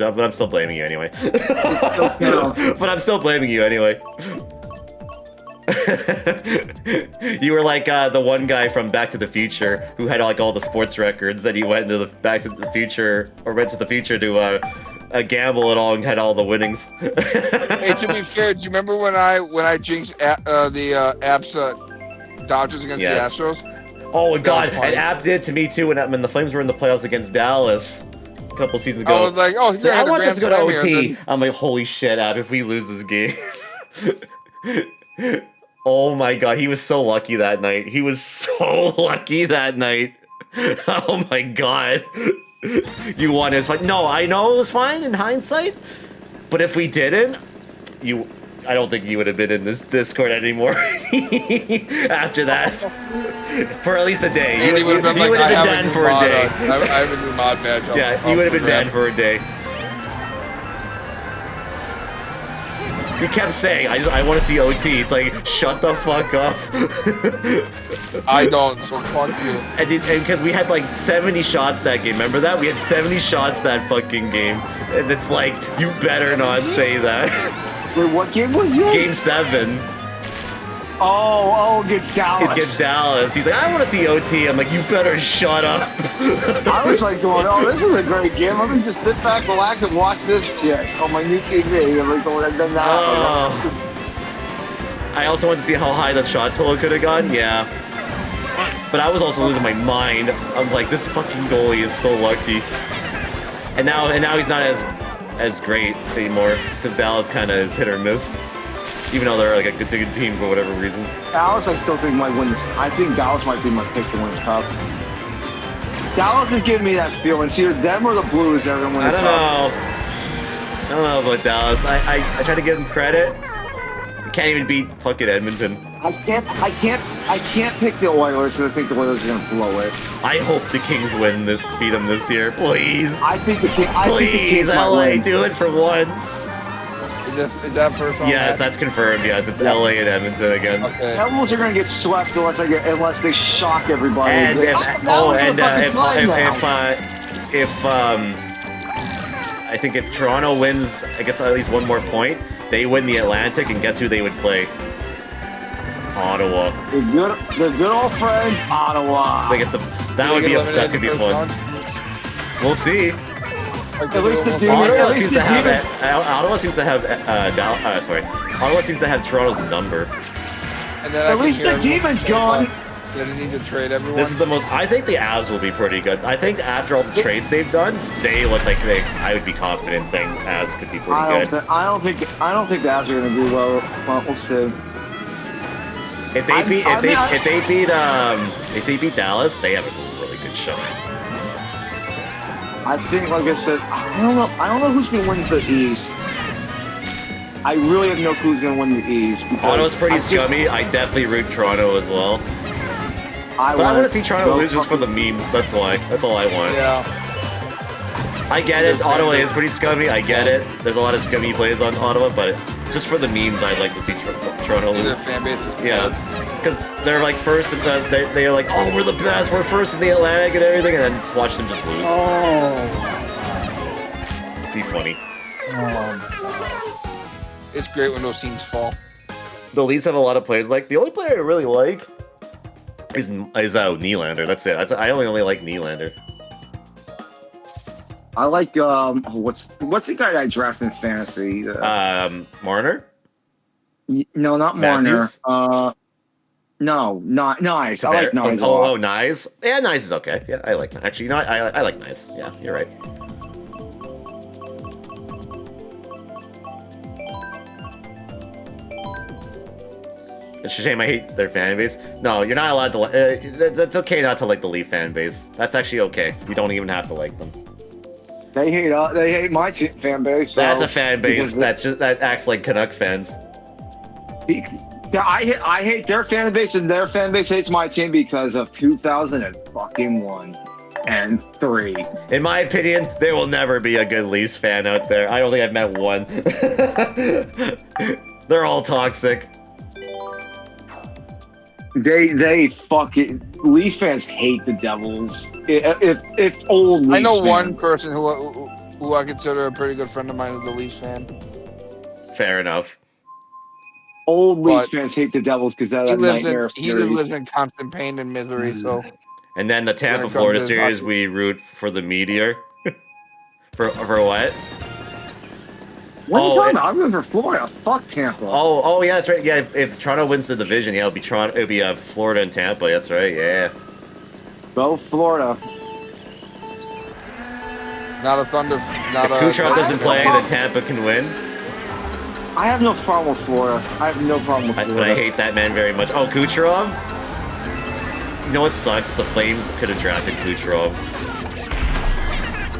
blaming you anyway. But I'm still blaming you anyway. You were like the one guy from Back to the Future who had like all the sports records, and he went into the Back to the Future to gamble it all and had all the winnings. Hey, to be fair, do you remember when I jinxed the Apps Dodgers against the Astros? Oh my god, and App did to me too when the Flames were in the playoffs against Dallas a couple seasons ago. I was like, oh, so I want this to go to OT. I'm like, holy shit, App, if we lose this game. Oh my god, he was so lucky that night. He was so lucky that night. Oh my god. You won, it was fine. No, I know it was fine in hindsight, but if we didn't, I don't think you would have been in this Discord anymore after that. For at least a day. You would have been banned for a day. I have a new mod badge. Yeah, you would have been banned for a day. You kept saying, I want to see OT. It's like, shut the fuck up. I don't, so fuck you. And because we had like 70 shots that game, remember that? We had 70 shots that fucking game. And it's like, you better not say that. Wait, what game was this? Game 7. Oh, against Dallas. Against Dallas. He's like, I want to see OT. I'm like, you better shut up. I was like going, oh, this is a great game. Let me just sit back, relax, and watch this shit on my new TV. I'm like, I also wanted to see how high the shot total could have gone. Yeah. But I was also losing my mind. I'm like, this fucking goalie is so lucky. And now he's not as great anymore because Dallas kind of is hit or miss. Even though they're like a good team for whatever reason. Dallas, I still think might win this. I think Dallas might be my pick to win the cup. Dallas is giving me that feeling. It's either them or the Blues that are going to win the cup. I don't know about Dallas. I try to give them credit. Can't even beat fucking Edmonton. I can't pick the Oilers because I think the Oilers are going to blow it. I hope the Kings beat them this year, please. I think the Kings please, might LA, win. do it for once. Is that first round? Yes, match? that's confirmed. Yes, it's LA and Edmonton again. Okay. Devils are gonna get swept unless they shock everybody. And Like, if now we're gonna fucking play now. I think if Toronto wins, gets at least one more point, they win the Atlantic, and guess who they would play? Ottawa. The good old friends, Ottawa. They get that's gonna be fun. We'll see. At least the Ottawa Demons. seems to have Ottawa seems to have Toronto's number. And then At least the Demons gone. They need to trade everyone. This is the most. I think the Avs will be pretty good. I think after all the trades they've done, they look like I would be confident saying Avs could be pretty good. I don't think the Avs are gonna do well. Well, we'll see. If they beat Dallas, they have a really good shot. I think, like I said, I don't know who's gonna win the East. I really have no clue who's gonna win the East. Ottawa's pretty scummy. I definitely root Toronto as well. I want to see Toronto lose just for the memes. That's why. That's all I want. Yeah. I get it. Ottawa is pretty scummy. I get it. There's a lot of scummy plays on Ottawa, but just for the memes, I'd like to see Toronto lose. Their fan base is Yeah. Because they're like first, they're like, oh, we're the best, we're first in the Atlantic and everything, and then just watch them just lose. Oh. Be funny. It's great when those teams fall. The Leafs have a lot of players. Like the only player I really like is Nylander. That's it. I only like Nylander. I like what's the guy I drafted in fantasy? Marner? No, not Marner. Matthews? No, not Nice. I like Nice. Oh, Nice. Yeah, Nice is okay. Yeah, I like. Actually, no, I like Nice. Yeah, you're right. It's a shame I hate their fan base. No, you're not allowed to. It's okay not to like the Leaf fan base. That's actually okay. You don't even have to like them. They hate my fan base. So That's a fan base that acts like Canuck fans. I hate their fan base, and their fan base hates my team because of 2001 and 3. In my opinion, there will never be a good Leafs fan out there. I don't think I've met one. They're all toxic. They fucking Leaf fans hate the Devils. If old Leafs I know fans. one person who I consider a pretty good friend of mine is a Leafs fan. Fair enough. Old Leafs fans hate the Devils because that nightmare he lives in constant pain and misery. So. And then the Tampa Florida series, we root for the Meteor. for what? What are you talking about? I'm rooting for Florida. Fuck Tampa. Oh yeah, that's right. Yeah, if Toronto wins the division, yeah, it'll be Toronto. It'll be Florida and Tampa. That's right. Yeah. Go Florida. Not a Thunder. If Kucherov doesn't play, then Tampa can win. I have no problem with Florida. I have no problem with Florida. But I hate that man very much. Oh, Kucherov? You know what sucks? The Flames could have drafted Kucherov.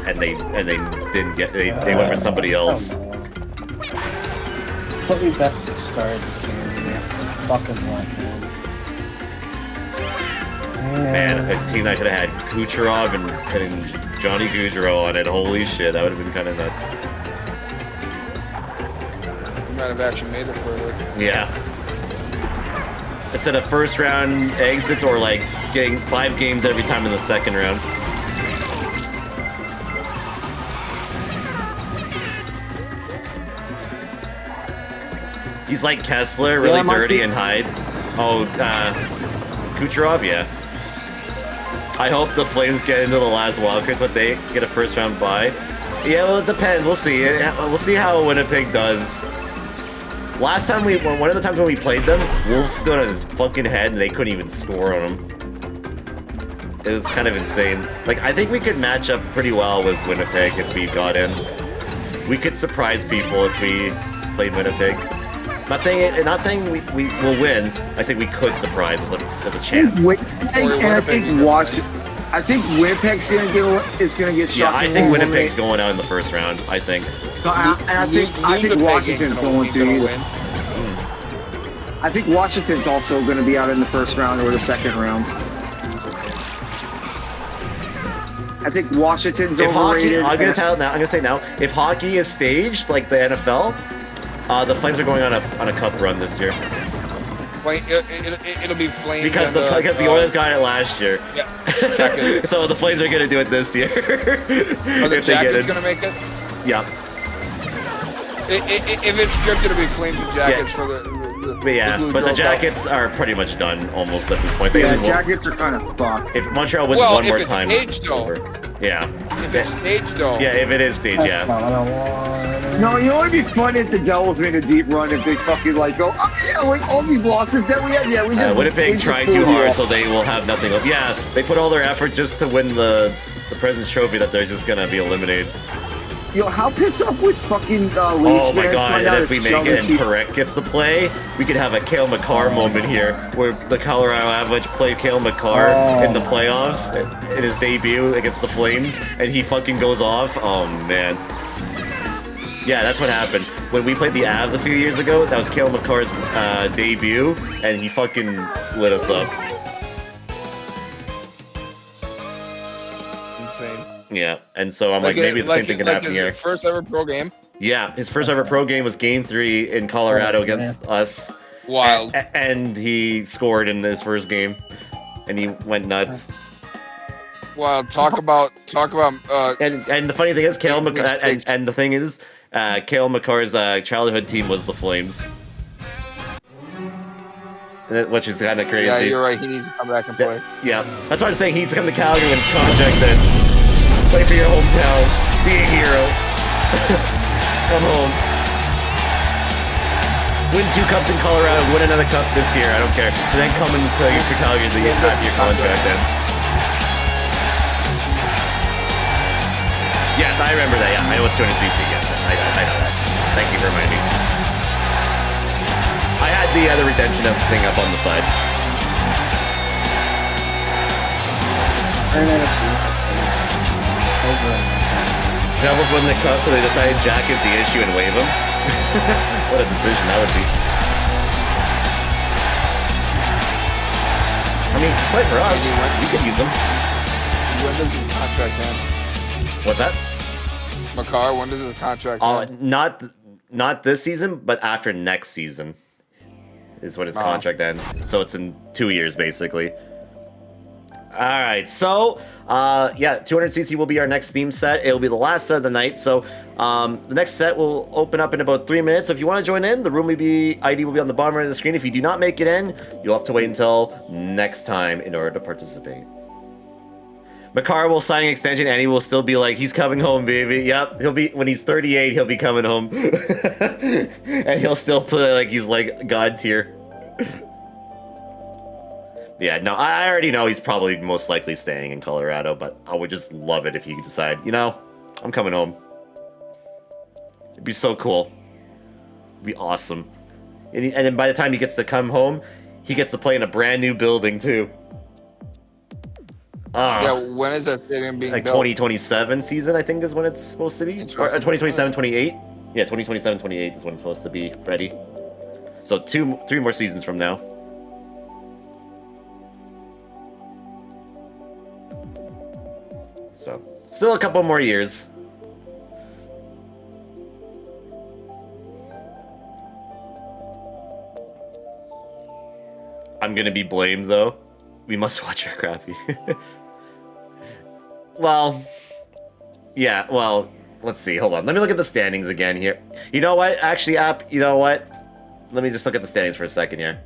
And they didn't get they went for somebody else. Put me back to the start of the game. Fucking what, Man, a team that could have had Kucherov and Johnny Gaudreau on it. Holy shit, that would have been kind of nuts. Might have actually made it further. Yeah. Instead of first round exits or like getting 5 games every time in the second round. He's like Kessler, really dirty and hides. Oh, Kucherov, yeah. I hope the Flames get into the last wildcard, but they get a first round bye. Yeah, well, it depends. We'll see. We'll see how Winnipeg does. Last time one of the times when we played them, Wolves stood on his fucking head and they couldn't even score on him. It was kind of insane. Like, I think we could match up pretty well with Winnipeg if we got in. We could surprise people if we played Winnipeg. Not saying we will win. I say we could surprise. There's a chance. I think Winnipeg's gonna get shot. Yeah, I think Winnipeg's going out in the first round. I think. I think Washington's going to. I think Washington's also going to be out in the first round or the second round. I think Washington's overrated. I'm gonna say now, if hockey is staged like the NFL, The Flames are going on a cup run this year. It'll be Flames because the Oilers got it last year. Yeah. Jackets. So the Flames are gonna do it this year. Are the Jackets gonna make it? Yeah. If it's scripted, it'll be Flames and Jackets for the but the Jackets are pretty much done almost at this point. Jackets are kind of fucked. If Montreal wins one more time, it's over. Yeah. If it's staged, though. Yeah, if it is staged, yeah. No, you know what'd be fun if the Devils made a deep run if they fucking like go, oh yeah, like all these losses that we had, yeah, we just Winnipeg tried too hard, so they will have nothing. Yeah, they put all their effort just to win the President's Trophy that they're just gonna be eliminated. Yo, how pissed off would fucking Leafs oh my god, and if we make it and Perek gets the play, we could have a Cale Makar moment here, where the Colorado Avalanche play Cale Makar in the playoffs, in his debut against the Flames, and he fucking goes off. Oh man. Yeah, that's what happened. When we played the Avs a few years ago, that was Cale Makar's debut, and he fucking lit us up. Insane. Yeah, and so I'm like maybe the same thing can happen here. First ever pro game? Yeah, his first ever pro game was Game 3 in Colorado against us. Wild. And he scored in his first game, and he went nuts. Wow, talk about. And the funny thing is, Cale Makar, and the thing is, Cale Makar's childhood team was the Flames, which is kind of crazy. Yeah, you're right. He needs to come back and play. Yeah, that's why I'm saying he needs to come to Calgary and contract that. Play for your hometown. Be a hero. Come home. Win 2 cups in Colorado. Win another cup this year. I don't care. And then come and play for Calgary after your contract ends. Yes, I remember that. Yeah, I know it's 200cc. Yes, I know that. Thank you for reminding me. I had the other redemption thing up on the side. Devils win the cup, so they decided Jack is the issue and waive him. What a decision that would be. I mean, play for us. You could use him. When does his contract end? What's that? Makar, when does his contract end? Not this season, but after next season is when his contract ends. So it's in 2 years, basically. All right, so yeah, 200cc will be our next theme set. It'll be the last set of the night. So the next set will open up in about 3 minutes. So if you want to join in, the room will be ID will be on the bottom right of the screen. If you do not make it in, you'll have to wait until next time in order to participate. Makar will sign an extension, and he will still be like, he's coming home, baby. Yep, he'll be when he's 38, he'll be coming home, and he'll still play like he's like God tier. Yeah, no, I already know he's probably most likely staying in Colorado, but I would just love it if he could decide, you know, I'm coming home. It'd be so cool. It'd be awesome. And then by the time he gets to come home, he gets to play in a brand new building, too. Yeah, when is that stadium being like built? 2027 season, I think, is when it's supposed to be. Or 2027, 28? Yeah, 2027, 28 is when it's supposed to be ready. So 3 more seasons from now. So, still a couple more years. I'm gonna be blamed, though. We must watch our crappy. Well, yeah, well, let's see. Hold on. Let me look at the standings again here. You know what? Actually, App, you know what? Let me just look at the standings for a second here.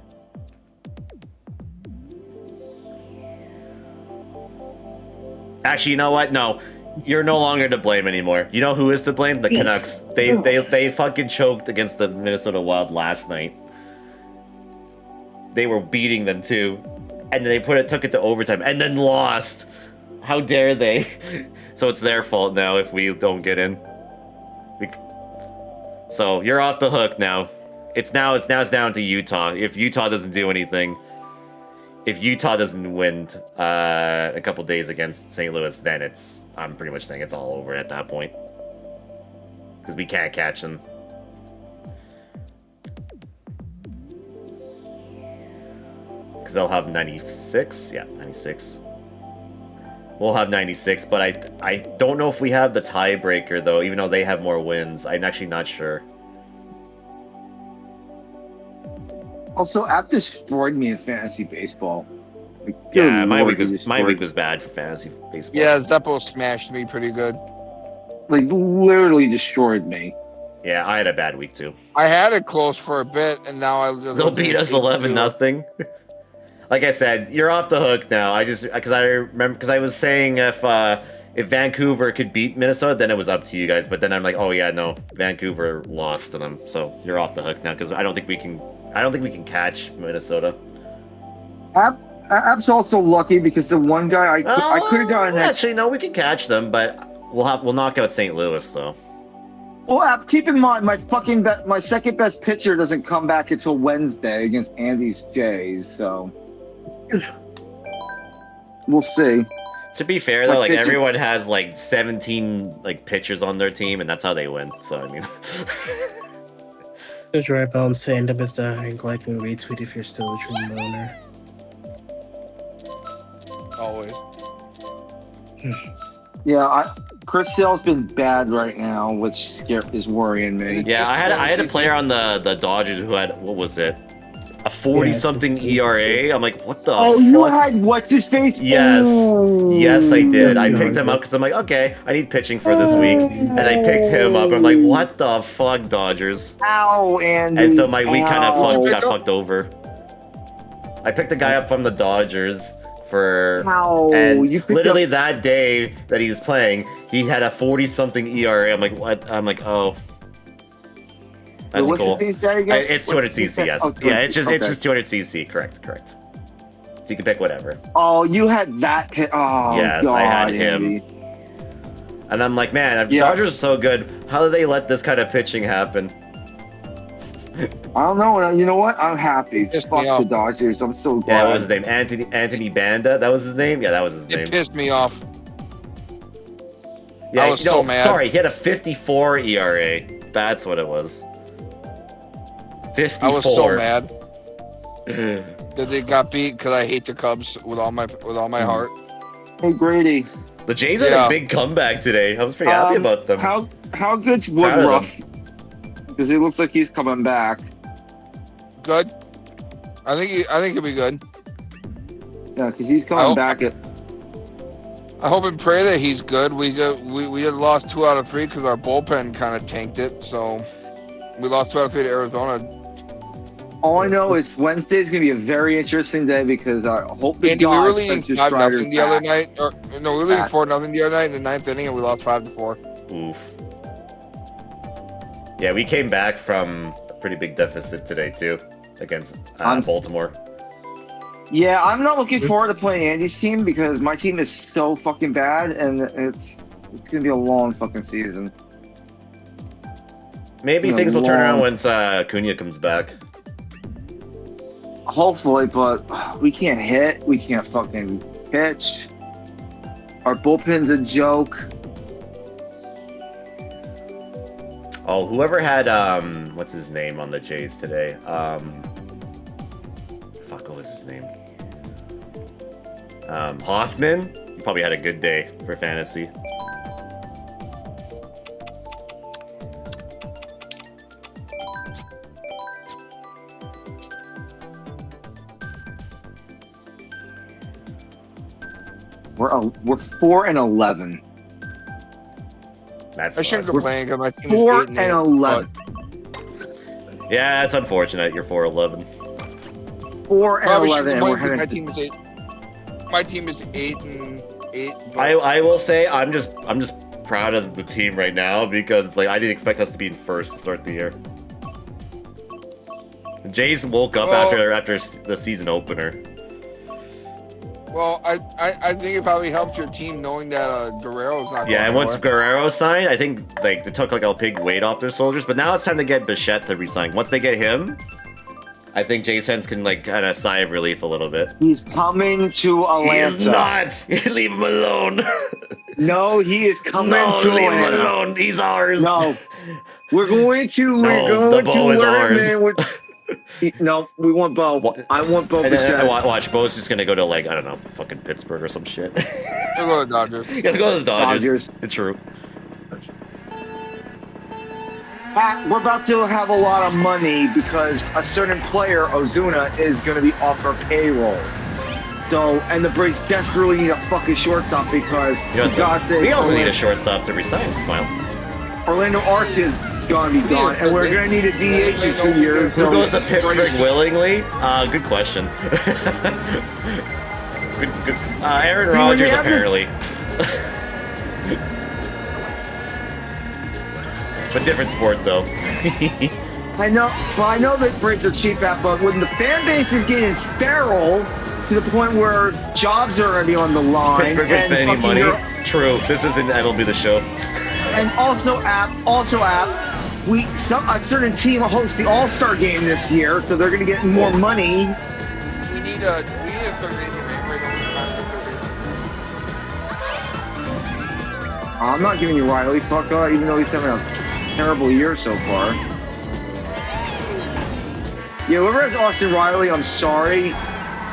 Actually, you know what? No, you're no longer to blame anymore. You know who is to blame? The Canucks. They fucking choked against the Minnesota Wild last night. They were beating them too, and then they took it to overtime and then lost. How dare they? So it's their fault now if we don't get in. So you're off the hook now. It's down to Utah. If Utah doesn't do anything. If Utah doesn't win a couple days against St. Louis, then I'm pretty much saying it's all over at that point. Because we can't catch them. Because they'll have 96. Yeah, 96. We'll have 96, but I don't know if we have the tiebreaker, though, even though they have more wins. I'm actually not sure. Also, App destroyed me in fantasy baseball. Like, Yeah, good my lord, week he was destroyed- bad for fantasy baseball. Yeah, Zeppo smashed me pretty good. like literally destroyed me. Yeah, I had a bad week too. I had it close for a bit, and now I. They'll beat us 11-0. Like I said, you're off the hook now. I just because I remember because I was saying if Vancouver could beat Minnesota, then it was up to you guys. But then I'm like, oh yeah, no, Vancouver lost to them, so you're off the hook now because I don't think we can catch Minnesota. App's also lucky because the one guy I could have gotten next. Actually, no, we can catch them, but we'll knock out St. Louis though. Well, App, keep in mind my second best pitcher doesn't come back until Wednesday against Andy's Jays, so we'll see. To be fair though, like pitching- everyone has like 17 like pitchers on their team, and that's how they win. So I mean. There's right on saying up is dying. Like and retweet if you're still a true owner. Always. Yeah, Chris Sale's been bad right now, which is worrying me. Yeah, I had a player on the Dodgers who had what was it, a 40-something ERA. I'm like, what the? Oh, fuck? you had what's his face? Yes, Ooh. yes, I did. I picked him up because I'm like, okay, I need pitching for this week, and I picked him up. I'm like, what the fuck, Dodgers? Ow, Andy. And so my week kind of Ow. got fucked over. I picked a guy up from the Dodgers for Ow, and you picked literally up- that day that he was playing, he had a 40-something ERA. I'm like, what? I'm like, oh. That's What's cool. the thing say again? It's 200 CC, yes. Oh, Yeah, it's just 200 okay. CC, correct. So you can pick whatever. Oh, you had that hit. Oh, Yes, God, I had him. Andy. And I'm like, man, if Yeah. Dodgers are so good, how do they let this kind of pitching happen? I don't know. You know what? I'm happy. Pissed Fuck me the off. Dodgers. I'm so Yeah, glad. what was his name? Anthony Banda? That was his name? Yeah, that was his name. It pissed me off. Yeah, I was so mad. Sorry, he had a 54 ERA. That's what it was. 54. I was so mad that they got beat because I hate the Cubs with all my heart. Hey, Grady. The Jays had Yeah. a big comeback today. I was pretty happy about them. How good's Proud of Woodruff? Because it looks like he's coming back. Good. I think he'll be good. Yeah, because he's coming back. I hope and pray that he's good. We had lost 2 out of 3 because our bullpen kind of tanked it. So we lost 2 out of 3 to Arizona. All I know is Wednesday's gonna be a very interesting day because I hope the Andy, we guy were leading Spencer 5-0 Strider's the other back. night. No, we were leading 4-0 the other night in the 9th inning, and we lost 5-4. Oof. Yeah, we came back from a pretty big deficit today, too, against Baltimore. Yeah, I'm not looking forward to playing Andy's team because my team is so fucking bad, and it's gonna be a long fucking season. Maybe Yeah, things will turn around long. once Cunha comes back. Hopefully, but we can't hit. We can't fucking pitch. Our bullpen's a joke. Oh, whoever had what's his name on the Jays today? Fuck, what was his name? Hoffman. He probably had a good day for fantasy. We're 4-11. That's I shouldn't complain because my team is 4-11. 8-8. Yeah, it's unfortunate. You're 4-11. 4-11. And we're My heading. team is 8. My team is 8-8. but- I will say I'm just proud of the team right now because like I didn't expect us to be in first to start the year. The Jays woke up Well- after the season opener. Well, I think it probably helps your team knowing that Guerrero's not. Yeah, and going once anywhere. Guerrero signed, I think like they took like a big weight off their shoulders. But now it's time to get Bichette to resign. Once they get him, I think Jays fans can like kind of sigh of relief a little bit. He's coming to Atlanta. He is not. Leave him alone. No, he is coming No, to leave him Atlanta. alone. He's ours. No, we're going to. No, we're going the to Bo is where, ours. man, no, we want Bo. I want Bo And then, Bichette. watch, Bo's just gonna go to like I don't know, fucking Pittsburgh or some shit. They'll go to Dodgers. Yeah, go to the Dodgers. Dodgers. It's true. We're about to have a lot of money because a certain player, Ozuna, is going to be off our payroll. So, and the Braves desperately need a fucking shortstop because, for God's sake, we also need a shortstop to resign, Smile. Orlando Arcia is going to be gone, and we're going to need a DH in 2 years. Who goes to Pittsburgh willingly? Good question. good. Aaron Rodgers, apparently. But different sport, though. I know that Braves are cheap at, but when the fan base is getting feral to the point where jobs are going to be on the line. Pittsburgh can spend any money. True. This isn't MLB The Show. And also a certain team hosts the All-Star game this year, so they're going to get more money. We need a third baseman right over. I'm not giving you Riley, fuck, even though he's having a terrible year so far. Yeah, whoever has Austin Riley, I'm sorry.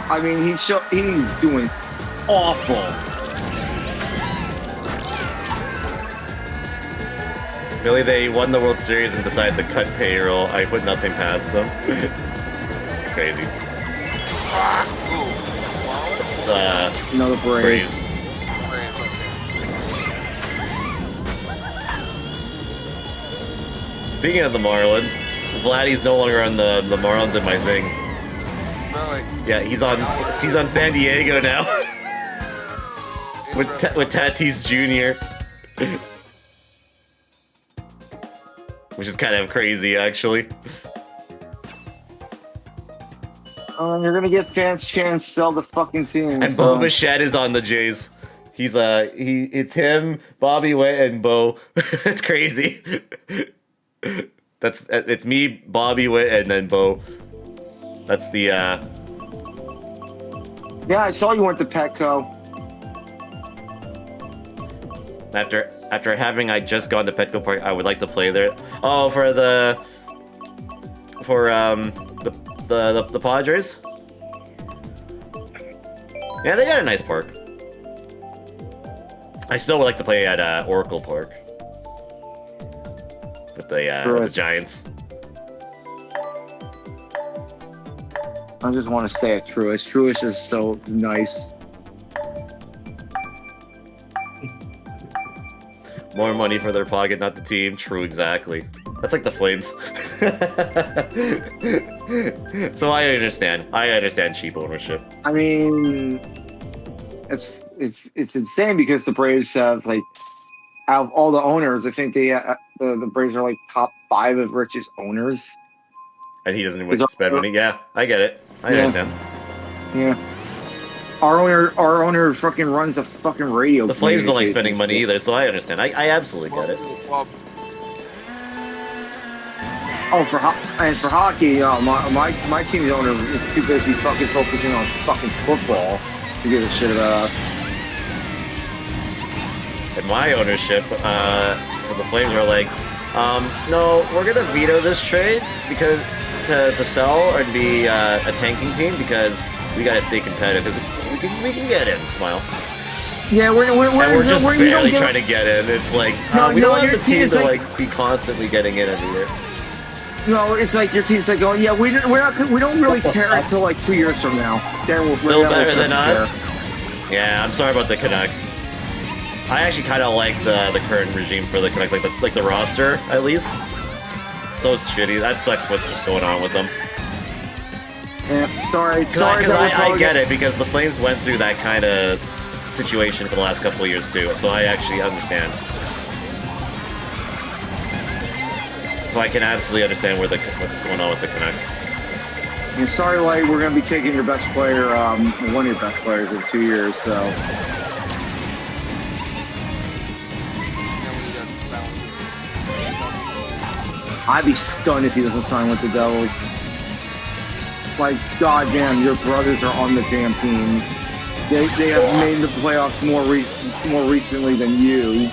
I mean, he's doing awful. Really, they won the World Series and decided to cut payroll. I put nothing past them. It's crazy. Another Braves. Speaking of the Marlins, Vladdy's no longer on the Marlins in my thing. Really? Yeah, he's on San Diego now. with Tatis Jr. Which is kind of crazy, actually. You're gonna get fans chance to sell the fucking team. And Bo Bichette is on the Jays. It's him, Bobby Witt, and Bo. It's crazy. It's me, Bobby Witt, and then Bo. That's the Yeah, I saw you went to Petco. After having just gone to Petco Park, I would like to play there. Oh, for the Padres. Yeah, they got a nice park. I still would like to play at Oracle Park with the Giants. I just want to stay at Truist. Truist is so nice. More money for their pocket, not the team. True, exactly. That's like the Flames. So I understand. I understand cheap ownership. I mean, it's insane because the Braves have, like, out of all the owners, I think the Braves are like top 5 of richest owners. And he doesn't want to spend money. Yeah, I get it. I understand. Yeah. Our owner fucking runs a fucking radio. The Flames don't like spending money either, so I understand. I absolutely get it. Oh, for hockey, my team's owner is too busy fucking focusing on fucking football to give a shit about us. And my ownership for the Flames are like, no, we're gonna veto this trade because to sell and be a tanking team because we gotta stay competitive because we can get in. Smile. Yeah, we're just barely trying to get in. It's like we don't have the team to like be constantly getting in every year. No, it's like your team's like going, yeah, we don't really care until like 2 years from now. Then we'll still better than us. Yeah, I'm sorry about the Canucks. I actually kind of like the current regime for the Canucks, like the roster at least. So shitty. That sucks. What's going on with them? Yeah, sorry. Because I get it because the Flames went through that kind of situation for the last couple of years too, so I actually understand. So I can absolutely understand what's going on with the Canucks. I'm sorry, Light. We're going to be taking your best player, one of your best players in 2 years. So. I'd be stunned if he doesn't sign with the Devils. Like, goddamn, your brothers are on the damn team. They have made the playoffs more recently than you.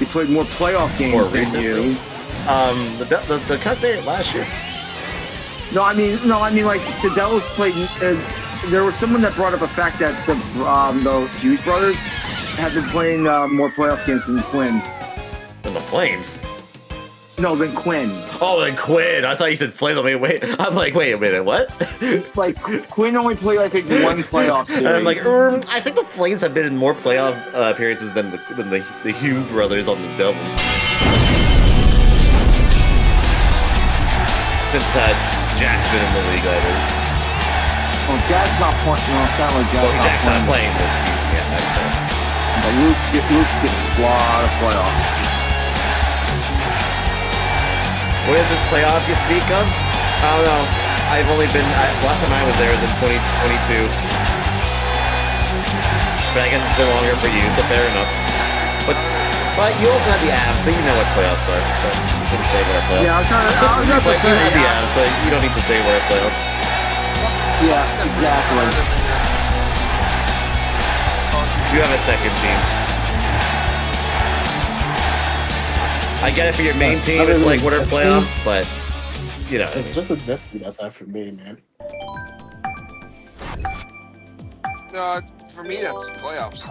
They played more playoff games than you. The Cubs made it last year. No, I mean, like the Devils played. There was someone that brought up a fact that the Hughes brothers have been playing more playoff games than Quinn. Than the Flames. No, then Quinn. Oh, then Quinn. I thought you said Flames. Wait. I'm like, wait a minute, what? Like, Quinn only played, I think, one playoff series. And I'm like, I think the Flames have been in more playoff appearances than the Hugh brothers on the Devils. Since Jack's been in the league, that is. Well, Jack's not playing. No, it's not like Jack's not playing this season. Yeah, that's fair. But Luke's getting a lot of playoffs. What is this playoff you speak of? I don't know. I've only been. Last time I was there was in 2022. But I guess it's been longer for you, so fair enough. But you also have the Avs, so you know what playoffs are. So you shouldn't say what are playoffs. Yeah, I was not But you have the Avs, so you don't need to say what are playoffs. Yeah, exactly. You have a second team. I get it for your main team, it's like, what are playoffs? But, you know. It's just existing outside for me, man. For me, that's playoffs.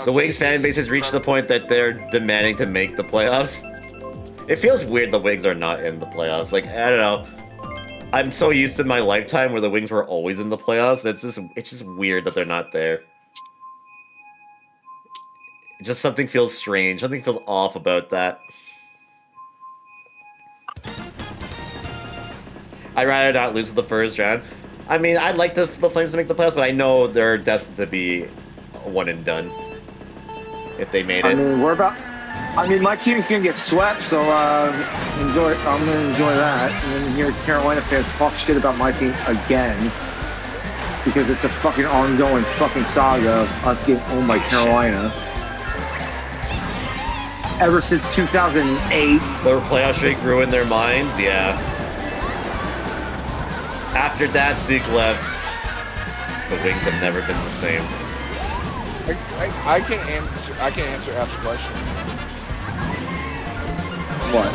The Wings fan base has reached the point that they're demanding to make the playoffs. It feels weird the Wings are not in the playoffs. Like, I don't know. I'm so used to my lifetime where the Wings were always in the playoffs. It's just weird that they're not there. Just something feels strange. Something feels off about that. I'd rather not lose the first round. I mean, I'd like the Flames to make the playoffs, but I know they're destined to be one and done if they made it. I mean, my team's gonna get swept, so I'm gonna enjoy that. And then hear Carolina fans talk shit about my team again because it's a fucking ongoing fucking saga of us getting owned by Carolina. Ever since 2008. The playoff streak ruined their minds, yeah. After Datsuk left, the Wings have never been the same. I can't answer App's question. What?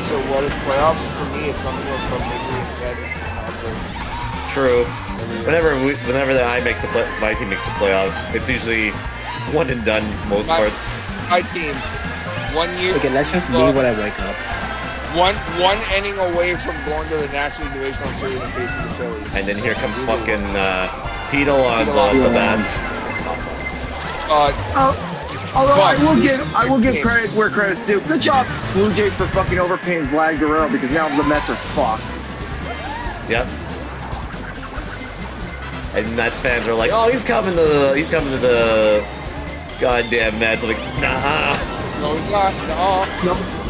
So what is playoffs? For me, it's something from history and said. True. Whenever I make my team makes the playoffs, it's usually one and done most parts. My team, 1 year. Okay, that's just me when I wake up. One inning away from going to the National Divisional Series and facing the Phillies. And then here comes fucking Pete Alonso off the bat. Although I will give credit where credit's due. Good job, Blue Jays, for fucking overpaying Vlad Guerrero because now the Mets are fucked. Yep. And Mets fans are like, "Oh, he's coming to the goddamn Mets." I'm like, nah. No, he's not.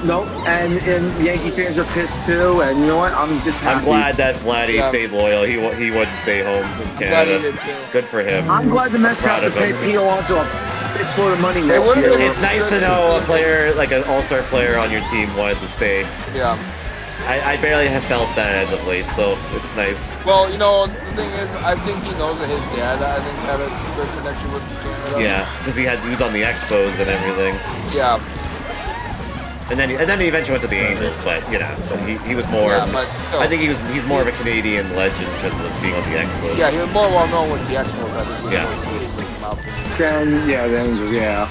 No. And Yankee fans are pissed too. And you know what? I'm just happy. I'm glad that Vladdy stayed loyal. He wanted to stay home in Canada. Good for him. I'm glad the Mets have to pay Pete Alonso a bitchload of money next year. It's nice to know a player, like an all-star player on your team, wanted to stay. Yeah. I barely have felt that as of late, so it's nice. Well, you know, the thing is, I think he knows that his dad, had a good connection with Canada. Yeah, because he was on the Expos and everything. Yeah. And then he eventually went to the Angels, but you know, he was more. Yeah, but, I think he's more of a Canadian legend because of being on the Expos. Yeah, he was more well known with the Expos. I think. Yeah. The Angels. Yeah.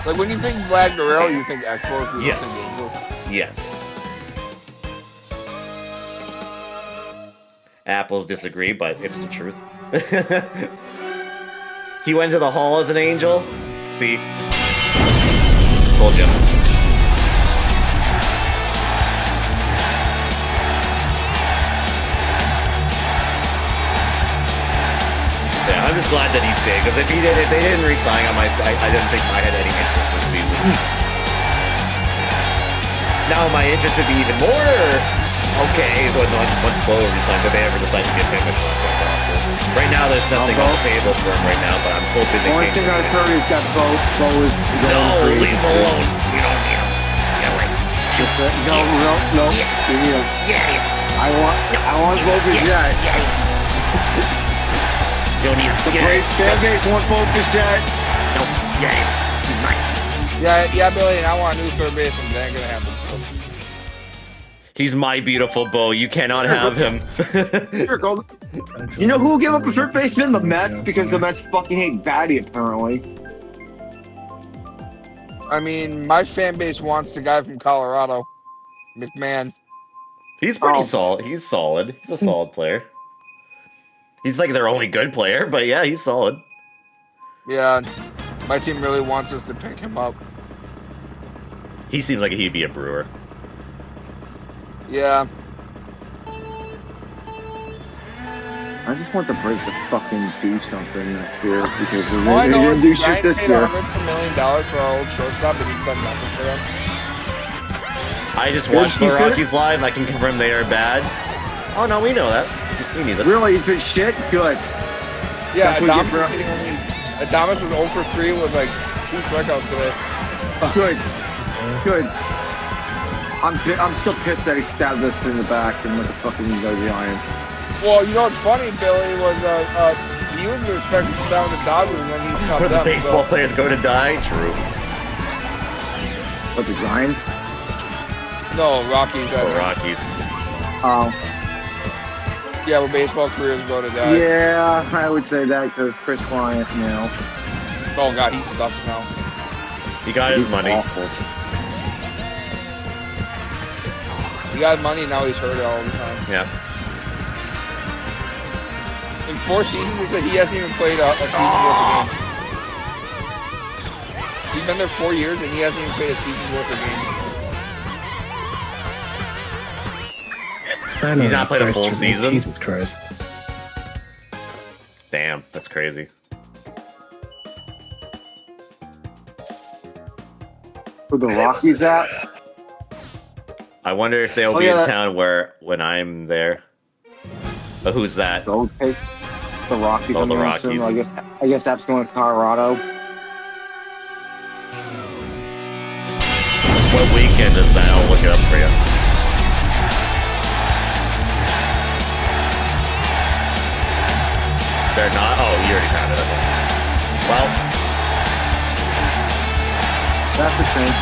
Like when you think Vlad Guerrero, you think Expos. Yes. Yes. Apples disagree, but it's the truth. He went to the Hall as an Angel. See, told you. Yeah, I'm just glad that he stayed, because if they didn't re-sign him, I didn't think I had any interest this season. Now my interest would be even more okay, so once Bo resigned, did they ever decide to give him a contract offer? Right now, there's nothing on the table for him right now, but I'm hoping they One thing I've heard is that Bo is no, leave him alone. You don't need him. Yeah, right. Shoot. No. Yeah. I want Bo Bichette. You don't need him. The fan base want Bo Bichette. No. Yeah. He's mine. Yeah, Billy, and I want a new third baseman. That ain't gonna happen. So. He's my beautiful Bo. You cannot have him. You know who will give up a third baseman? The Mets, because the Mets fucking hate Batty, apparently. I mean, my fan base wants the guy from Colorado, McMahon. He's pretty solid. He's solid. He's a solid player. He's like their only good player, but yeah, he's solid. Yeah, my team really wants us to pick him up. He seems like he'd be a Brewer. Yeah. I just want the Braves to fucking do something next year because All I they know didn't is do the shit Giants this paid year. $100 million for our old shortstop, and he's done nothing for them. I just watched the Rockies live, and I can confirm they are bad. Oh no, we know that. We knew this. Really? He's been shit? Good. Yeah, That's what you Adamas get is for- hitting only. Adamas was 0 for 3 with like 2 strikeouts today. Good. Good. I'm still pissed that he stabbed us in the back and with the fucking Giants. Well, you know what's funny, Billy, was he was expecting to sound the Dodgers when he snubbed Where the them. baseball players go to die? True. But the Giants? No, Rockies. Oh, Rockies. Oh. Yeah, where baseball careers go to die. Yeah, I would say that because Chris Bryant now. Oh god, he sucks now. He got his money. Awful. He got money, now he's hurt all the time. Yeah. In 4 seasons, he said he hasn't even played a season worth of games. He's been there 4 years and he hasn't even played a season's worth of games. He's not played a full season? Jesus Christ. Damn, that's crazy. Who the Rockies at? I wonder if they'll be in town when I'm there. But who's that? Go take the Rockies. Oh, the I'm Rockies. assuming. I guess that's going to Colorado. What weekend is that? I'll look it up for you. They're not? Oh, you already found it. Okay. Well, that's a shame.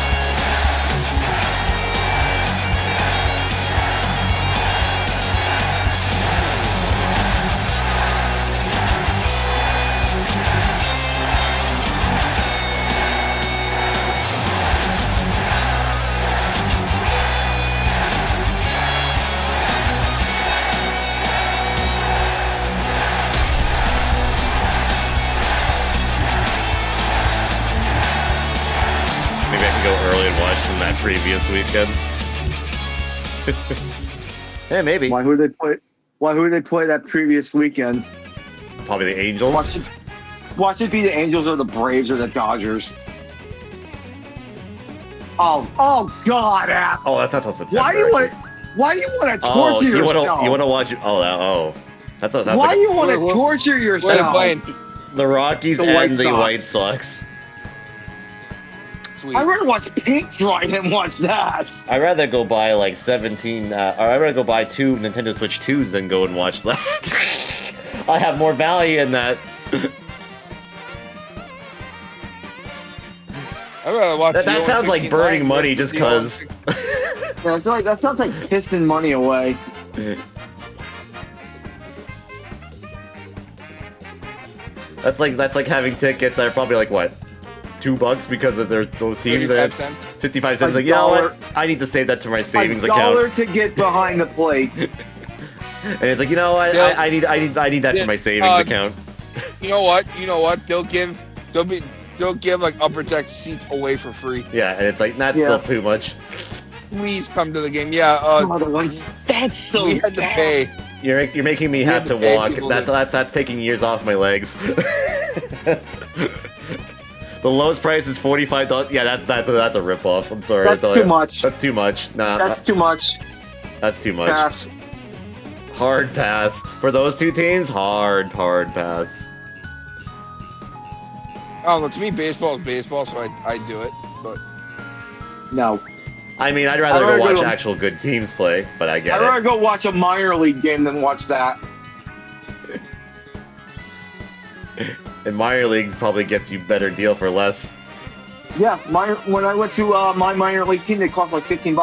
maybe I can go early and watch from that previous weekend. Yeah, maybe. Why who they play? Why who they play that previous weekend? Probably the Angels. Watch it be the Angels or the Braves or the Dodgers. Oh God, App. Oh, that's not till September. Why do you want to torture yourself? You want to watch? That's what it sounds Why like. do you want to torture yourself? The Rockies and the White Sox. Sweet. I'd rather watch paint dry than watch that. I'd rather go buy like 17, or I'd rather go buy 2 Nintendo Switch 2s than go and watch that. I have more value in that. I'd rather watch That sounds like burning money just cause. Yeah, that sounds like pissing money away. That's like having tickets that are probably like what, $2 because of those teams. 55 cents. 55 cents. Like, you know what? I need to save that to my savings account. $1 to get behind the plate. And it's like, you know what? I need that for my savings account. You know what? They'll give like upper deck seats away for free. Yeah, and it's like that's still too much. Please come to the game. Yeah. That's so we had to pay. You're making me have to walk. That's taking years off my legs. The lowest price is $45. Yeah, that's a ripoff. I'm sorry. That's too much. That's too much. Nah. That's too much. That's too much. Pass. Hard pass for those two teams. Hard pass. Oh, well, to me, baseball is baseball, so I do it. But no. I mean, I'd rather go watch actual good teams play, but I get it. I'd rather go watch a minor league game than watch that. And minor leagues probably gets you better deal for less. Yeah, when I went to my minor league team, they cost like $15.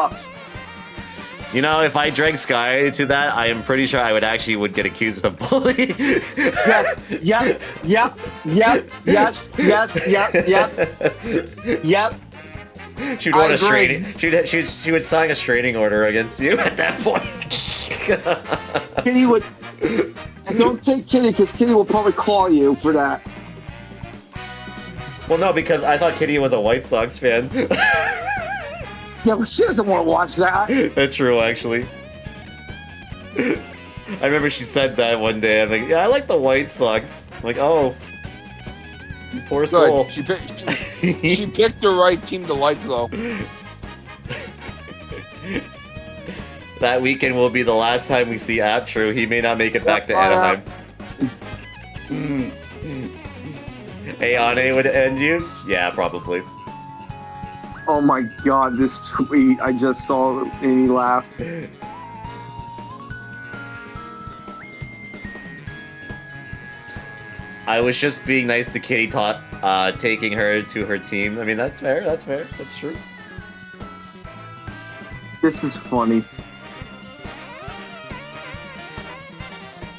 You know, if I drank Sky to that, I am pretty sure I would get accused of bullying. Yes. Yep. She'd want a straining. She would sign a straining order against you at that point. Kitty would. And don't take Kitty, because Kitty will probably call you for that. Well, no, because I thought Kitty was a White Sox fan. Yeah, but she doesn't want to watch that. That's true, actually. I remember she said that one day. I'm like, yeah, I like the White Sox. I'm like, oh, you poor soul. Good. She picked the right team to like, though. That weekend will be the last time we see Aptru. He may not make it back to Anaheim. Hey, Ane would end you? Yeah, probably. Oh my god, this tweet I just saw made me laugh. I was just being nice to Kitty, taking her to her team. I mean, that's fair, that's true. This is funny.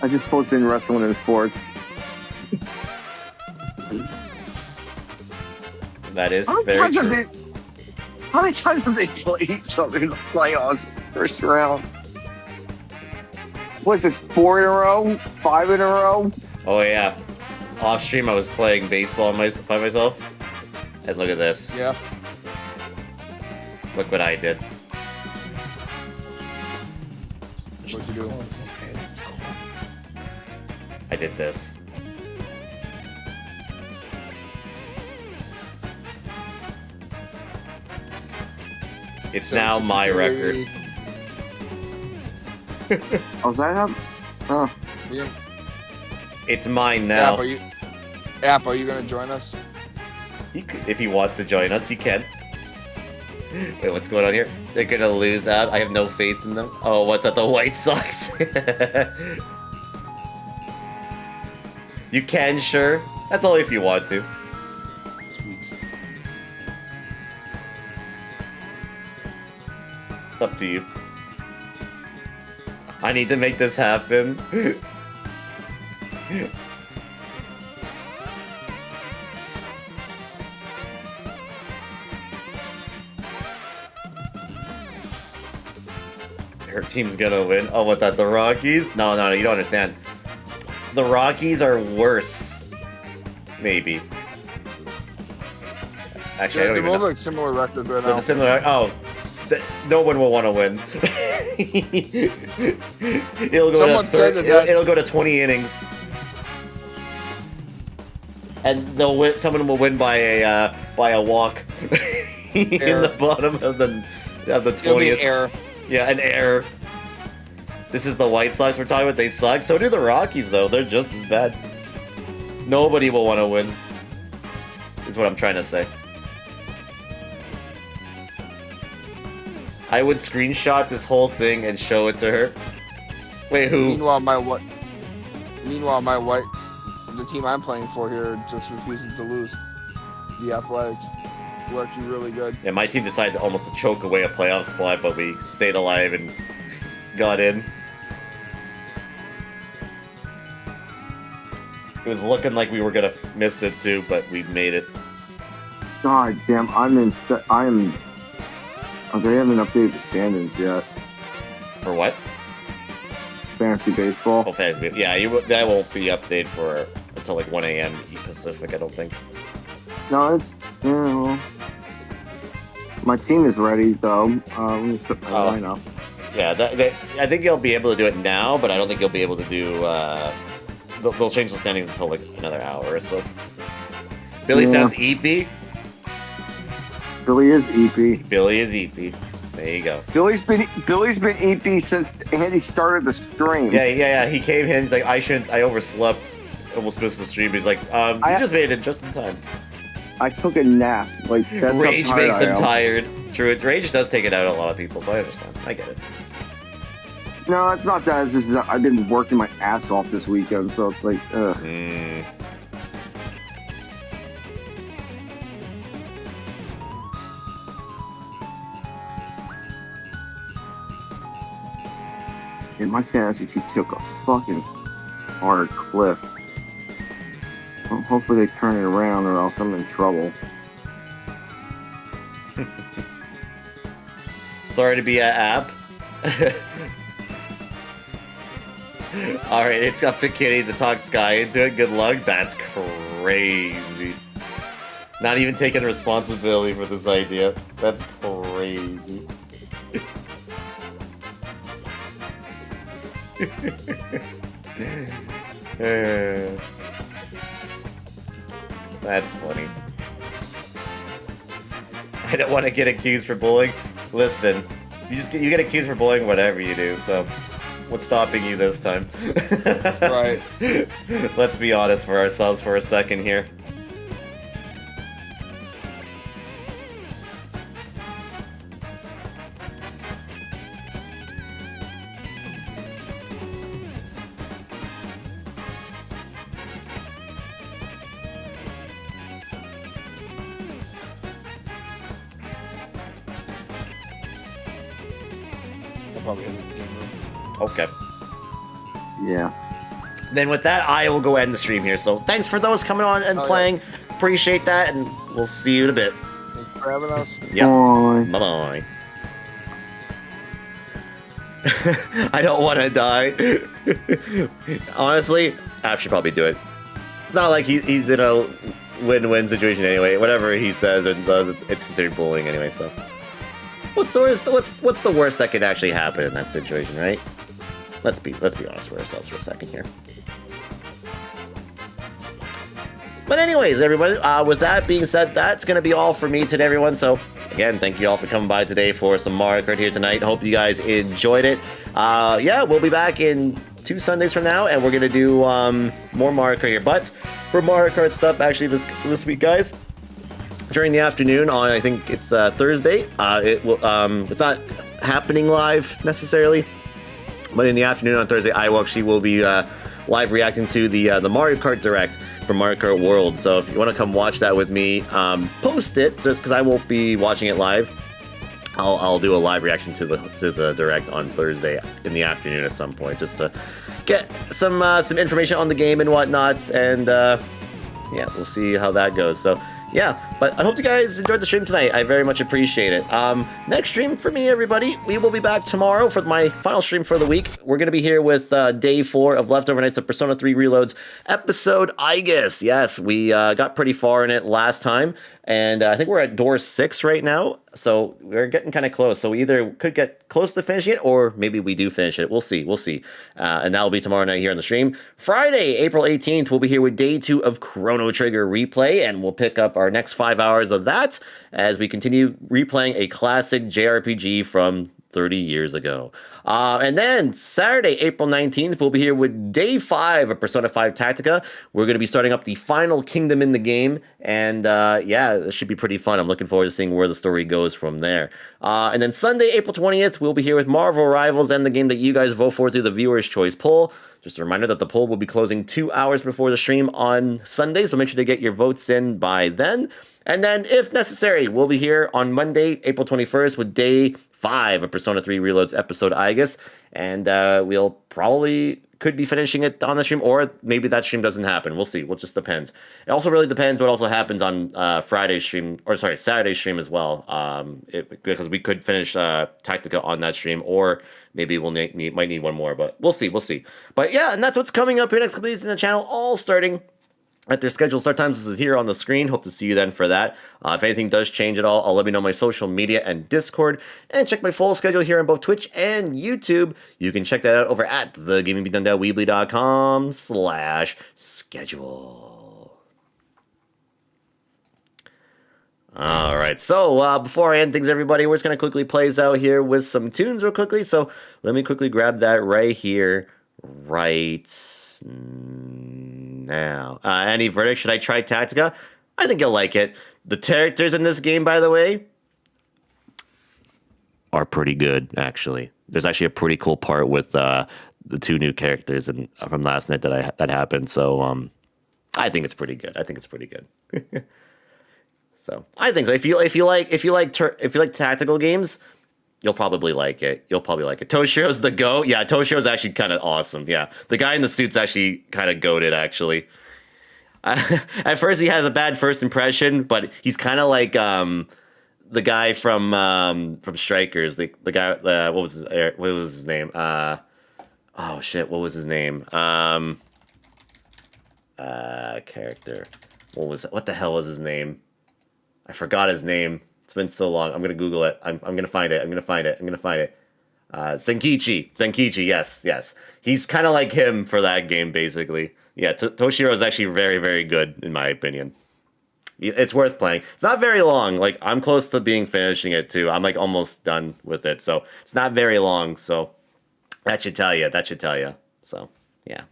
I just posted in wrestling and sports. That is very true. How many times have they played each other in the playoffs, first round? What is this, 4 in a row? 5 in a row? Oh yeah. Off stream, I was playing baseball by myself. And look at this. Yeah. Look what I did. What'd you do? Okay, that's cool. I did this. It's now my record. Oh, is that up? Oh. Yeah. It's mine now. App, are you gonna join us? If he wants to join us, he can. Wait, what's going on here? They're gonna lose out. I have no faith in them. Oh, what's at the White Sox? You can, sure. That's only if you want to. It's up to you. I need to make this happen. Her team's gonna win. Oh, what, that the Rockies? No, you don't understand. The Rockies are worse. Maybe. Actually, I don't even know. They're like similar records right now. The similar. Oh, no one will want to win. It'll go to 20 innings, and they'll win. Someone will win by a walk in the bottom of the 20th. Error. Yeah, an error. This is the White Sox we're talking about. They suck. So do the Rockies, though. They're just as bad. Nobody will want to win. Is what I'm trying to say. I would screenshot this whole thing and show it to her. Wait, who? Meanwhile, the team I'm playing for here just refuses to lose. The Athletics. We're actually really good. Yeah, my team decided almost to choke away a playoff spot, but we stayed alive and got in. It was looking like we were gonna miss it too, but we made it. God damn, Oh, they haven't updated the standings yet. For what? Fantasy baseball. Oh, fantasy baseball. Yeah, that won't be updated until like 1 a.m. Pacific, I don't think. No, it's... Yeah, well, my team is ready, though. Let me set my lineup. Yeah, I think you'll be able to do it now, but I don't think you'll be able to do... They'll change the standings until like another hour or so. Billy sounds EP. Billy is EP. Billy is EP. There you go. Billy's been EP since Andy started the stream. Yeah. He came in. He's like, I overslept. Almost missed the stream. He's like, you just made it just in time. I took a nap. Like that's Rage makes him tired. True. Rage does take it out on a lot of people, so I understand. I get it. No, it's not that. It's just that I've been working my ass off this weekend, so it's like, ugh. And my fantasy team took a fucking hard cliff. Well, hopefully they turn it around or else I'm in trouble. sorry to be an app. Alright, it's up to Kitty to talk Sky into it. Good luck. That's crazy. Not even taking responsibility for this idea. That's crazy. That's funny. I don't want to get accused for bullying. Listen, you get accused for bullying whatever you do, so what's stopping you this time? Right. Let's be honest for ourselves for a second here. Okay. Yeah. Then with that, I will go end the stream here. So thanks for those coming on and playing. Yeah. Appreciate that, and we'll see you in a bit. Thanks for having us. Yep. Bye-bye. I don't want to die. Honestly, I should probably do it. It's not like he's in a win-win situation anyway. Whatever he says and does, it's considered bullying anyway, so... What's the worst that could actually happen in that situation, right? Let's be honest for ourselves for a second here. But anyways, everybody, with that being said, that's going to be all for me today, everyone. So, again, thank you all for coming by today for some Mario Kart here tonight. Hope you guys enjoyed it. Yeah, we'll be back in 2 Sundays from now, and we're going to do more Mario Kart here. But for Mario Kart stuff, actually, this week, guys, during the afternoon on, I think it's Thursday, it's not happening live necessarily, but in the afternoon on Thursday, I will be live reacting to the Mario Kart Direct from Mario Kart World. So if you want to come watch that with me, post it, just because I won't be watching it live. I'll do a live reaction to the Direct on Thursday in the afternoon at some point, just to get some information on the game and whatnots, and yeah, we'll see how that goes. So yeah, but I hope you guys enjoyed the stream tonight. I very much appreciate it. Next stream for me, everybody, we will be back tomorrow for my final stream for the week. We're going to be here with day 4 of Leftover Nights of Persona 3 Reloads episode, I guess. Yes, we got pretty far in it last time, and I think we're at door 6 right now, so we're getting kind of close. So we either could get close to finishing it, or maybe we do finish it. We'll see. And that will be tomorrow night here on the stream. Friday, April 18th, we'll be here with day 2 of Chrono Trigger Replay, and we'll pick up our next 5 hours of that as we continue replaying a classic JRPG from 30 years ago. And then Saturday, April 19th, we'll be here with day 5 of Persona 5 Tactica. We're going to be starting up the final kingdom in the game, and yeah, this should be pretty fun. I'm looking forward to seeing where the story goes from there. And then Sunday, April 20th, we'll be here with Marvel Rivals and the game that you guys vote for through the Viewer's Choice poll. Just a reminder that the poll will be closing 2 hours before the stream on Sunday, so make sure to get your votes in by then. And then, if necessary, we'll be here on Monday, April 21st, with day 5 of Persona 3 Reloads episode, I guess. And we'll probably could be finishing it on the stream, or maybe that stream doesn't happen. We'll see. Well, it just depends. It also really depends what also happens on Friday's stream, or sorry, Saturday's stream as well. Because we could finish Tactica on that stream, or maybe we'll might need one more, but we'll see. But yeah, and that's what's coming up here next couple days in the channel, all starting at their scheduled start times. This is here on the screen. Hope to see you then for that. If anything does change at all, I'll let me know on my social media and Discord. And check my full schedule here on both Twitch and YouTube. You can check that out over at thegamingbeatdown.weebly.com/schedule. All right, so before I end things, everybody, we're just going to quickly play this out here with some tunes real quickly. So let me quickly grab that right here, right now. Any verdict? Should I try Tactica? I think you'll like it. The characters in this game, by the way, are pretty good, actually. There's actually a pretty cool part with the 2 new characters from last night that happened. So I think it's pretty good. So I think so. If you like tactical games, you'll probably like it. Toshio's the GOAT. Yeah, Toshio's actually kind of awesome. Yeah, the guy in the suit's actually kind of goated, actually. At first, he has a bad first impression, but he's kind of like the guy from Strikers, the guy, what was his name? Oh shit, what was his name? Character. What the hell was his name? I forgot his name. It's been so long. I'm gonna Google it. I'm gonna find it. Zenkichi, yes. He's kind of like him for that game, basically. Yeah, Toshiro is actually very, very good, in my opinion. It's worth playing. It's not very long. Like, I'm close to finishing it, too. I'm, like, almost done with it, so it's not very long, so that should tell you. So, yeah.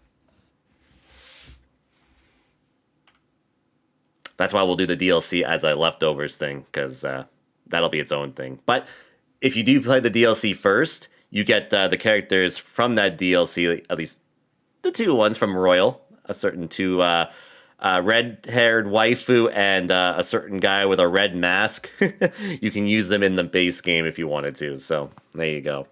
That's why we'll do the DLC as a leftovers thing, because that'll be its own thing. But if you do play the DLC first, you get the characters from that DLC, at least the two ones from Royal, a certain two red-haired waifu and a certain guy with a red mask. You can use them in the base game if you wanted to. So there you go,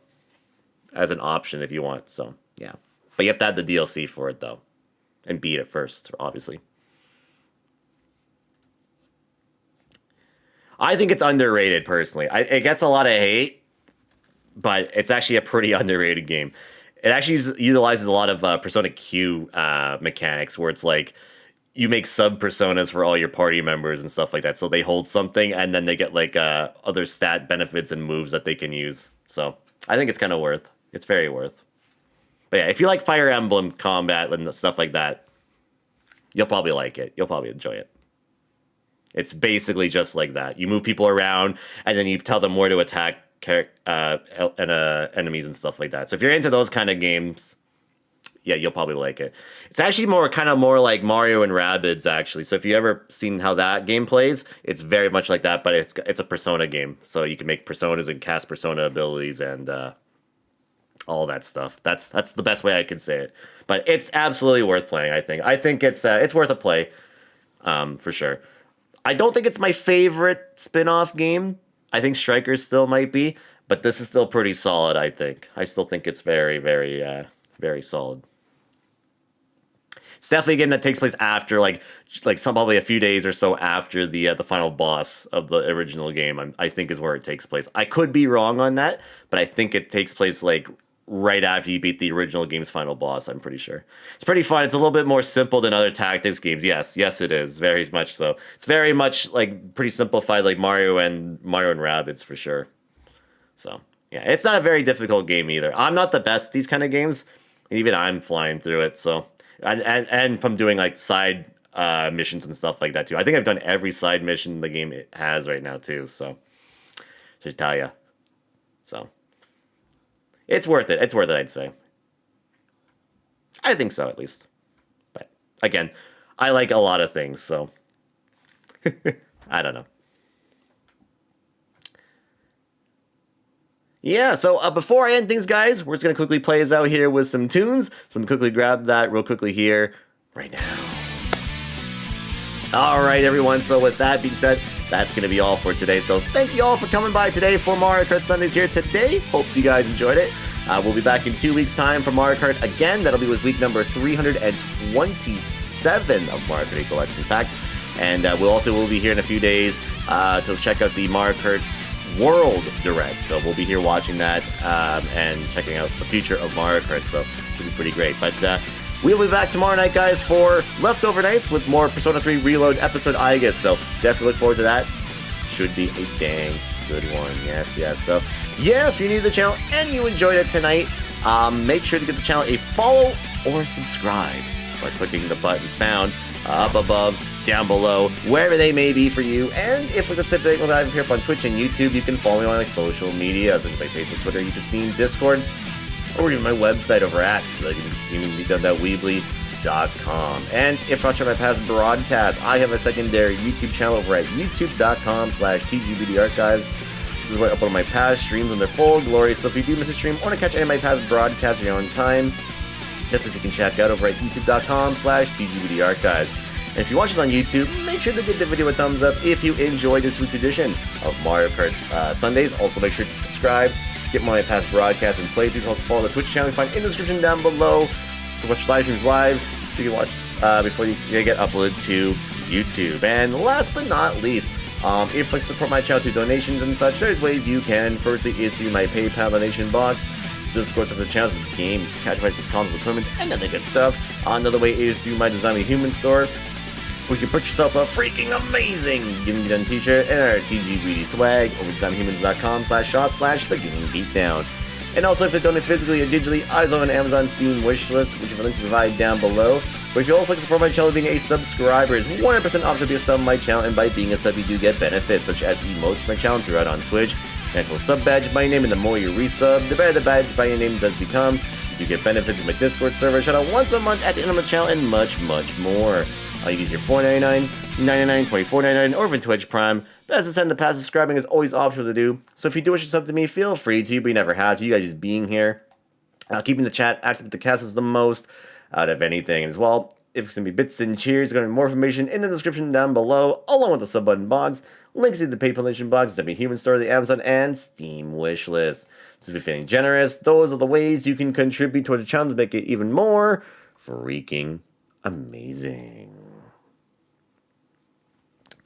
as an option if you want. So yeah, but you have to have the DLC for it though, and beat it first, obviously. I think it's underrated personally. It gets a lot of hate, but it's actually a pretty underrated game. It actually utilizes a lot of Persona Q mechanics, where it's like you make sub-personas for all your party members and stuff like that. So they hold something, and then they get like other stat benefits and moves that they can use. So I think it's kind of worth. It's very worth. But yeah, if you like Fire Emblem combat and stuff like that, you'll probably like it. You'll probably enjoy it. It's basically just like that. You move people around, and then you tell them where to attack enemies and stuff like that. So if you're into those kind of games, yeah, you'll probably like it. It's actually more like Mario and Rabbids, actually. So if you ever seen how that game plays, it's very much like that, but it's a Persona game. So you can make personas and cast Persona abilities and all that stuff. That's the best way I can say it. But it's absolutely worth playing, I think. I think it's worth a play, for sure. I don't think it's my favorite spin-off game. I think Strikers still might be, but this is still pretty solid, I think. I still think it's very, very, very solid. It's definitely a game that takes place after, probably a few days or so after the final boss of the original game, I think is where it takes place. I could be wrong on that, but I think it takes place, right after you beat the original game's final boss, I'm pretty sure. It's pretty fun. It's a little bit more simple than other tactics games. Yes, it is. Very much so. It's very much, pretty simplified, like Mario and Rabbids, for sure. So, yeah, it's not a very difficult game either. I'm not the best at these kind of games, and even I'm flying through it, so... And from doing, side missions and stuff like that, too. I think I've done every side mission the game has right now, too, so... Should tell ya. So... It's worth it. It's worth it, I'd say. I think so, at least. But, again, I like a lot of things, so... I don't know. Yeah, so before I end things, guys, we're just going to quickly play us out here with some tunes. So I'm going to quickly grab that real quickly here, right now. All right, everyone, so with that being said, that's going to be all for today. So thank you all for coming by today for Mario Kart Sundays here today. Hope you guys enjoyed it. We'll be back in 2 weeks' time for Mario Kart again. That'll be with week number 327 of Mario Kart 8 Deluxe, in fact. And we'll be here in a few days to check out the Mario Kart World Direct. So we'll be here watching that and checking out the future of Mario Kart. So it'll be pretty great. But we'll be back tomorrow night, guys, for Leftover Nights with more Persona 3 Reload episode, I guess. So definitely look forward to that. Should be a dang good one. Yes. So, yeah, if you're new to the channel and you enjoyed it tonight, make sure to give the channel a follow or subscribe by clicking the buttons found up above, down below, wherever they may be for you. And if we're specific, when I'm here up on Twitch and YouTube, you can follow me on my social media, things like Facebook, Twitter, YouTube, Steam, Discord, or even my website over at Weebly.com. And if you're watching my past broadcasts, I have a secondary YouTube channel over at youtube.com/TGBD Archives. This is where I upload my past streams in their full glory. So if you do miss a stream or want to catch any of my past broadcasts in your own time, that's what you can check out over at youtube.com/TGBD Archives. And if you watch this on YouTube, make sure to give the video a thumbs up if you enjoyed this week's edition of Mario Kart Sundays. Also, make sure to subscribe, get my past broadcasts and playthroughs. Also, follow the Twitch channel you find in the description down below to watch live streams live, so you can watch before you get uploaded to YouTube. And last but not least, If you support my channel through donations and such, there's ways you can. Firstly is through my PayPal donation box. Discord of the channels, games, cash prices, consoles, equipment, and other good stuff. Another way is through my Design the Human store, where you can purchase yourself a freaking amazing Gaming Done t-shirt and our TGBD swag over designhumans.com/shop/The Gaming Beatdown. And also, if you donate physically or digitally, I also have an Amazon Steam wishlist, which have links to provide down below. But if you also like to support my channel being a subscriber, it's 100% option to be a sub on my channel, and by being a sub, you do get benefits, such as emotes from my channel throughout on Twitch, nice little sub badge by your name, and the more you resub, the better the badge by your name does become. You get benefits in my Discord server, shout out once a month at the end of the channel, and much, much more. All you need is your $4.99, $9.99, $24.99, or even Twitch Prime. But as I said in the past, subscribing is always optional to do. So if you do wish to sub to me, feel free to, but you never have to. You guys just being here. Keeping the chat active with the cast was the most out of anything. And as well, if it's going to be bits and cheers, going to be more information in the description down below, along with the sub button box, links to the PayPal donation box, the Human Store, the Amazon, and Steam wishlist. So if you're feeling generous, those are the ways you can contribute to the channel to make it even more freaking amazing.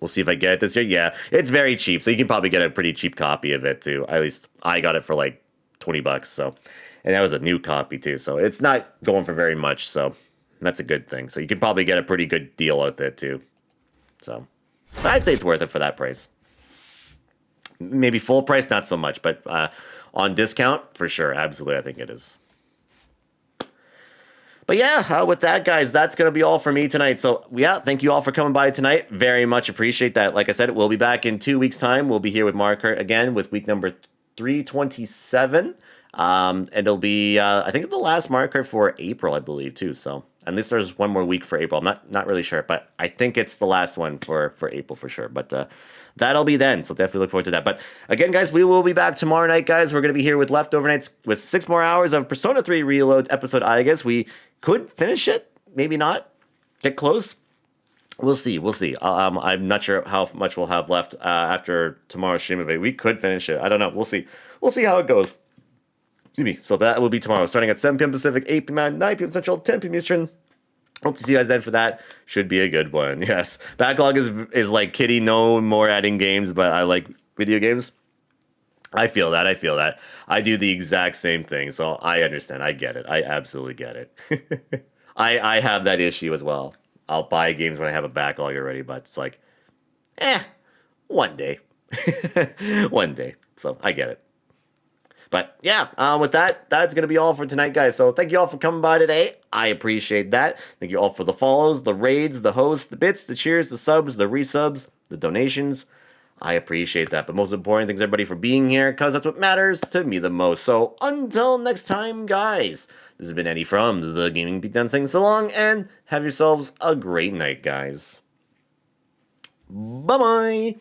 We'll see if I get it this year. Yeah, it's very cheap, so you can probably get a pretty cheap copy of it too. At least I got it for like $20, so, and that was a new copy too, so it's not going for very much, so that's a good thing. So you can probably get a pretty good deal with it too. So I'd say it's worth it for that price. Maybe full price, not so much, but on discount, for sure, absolutely, I think it is. But yeah, with that, guys, that's going to be all for me tonight. So yeah, thank you all for coming by tonight. Very much appreciate that. Like I said, we'll be back in 2 weeks' time. We'll be here with Mario Kart again with week number 327. And it'll be, I think, the last Mario Kart for April, I believe, too. So at least there's one more week for April. I'm not really sure, but I think it's the last one for April for sure. But that'll be then, so definitely look forward to that. But again, guys, we will be back tomorrow night, guys. We're going to be here with leftover nights with 6 more hours of Persona 3 Reload episode. I guess we could finish it, maybe not. Get close. We'll see. We'll see. I'm not sure how much we'll have left after tomorrow's stream of it. We could finish it. I don't know. We'll see. We'll see how it goes. Excuse me. So that will be tomorrow, starting at 7 p.m. Pacific, 8 p.m. 9 p.m. Central, 10 p.m. Eastern. Hope to see you guys then for that. Should be a good one. Yes. Backlog is like Kitty, no more adding games, but I like video games. I feel that. I do the exact same thing, so I understand. I get it. I absolutely get it. I have that issue as well. I'll buy games when I have a backlog already, but it's like, one day. One day. So I get it. But yeah, with that, that's going to be all for tonight, guys. So thank you all for coming by today. I appreciate that. Thank you all for the follows, the raids, the hosts, the bits, the cheers, the subs, the resubs, the donations. I appreciate that. But most important, thanks everybody for being here, because that's what matters to me the most. So until next time, guys, this has been Andy from The Gaming Beatdown saying so long, and have yourselves a great night, guys. Bye-bye.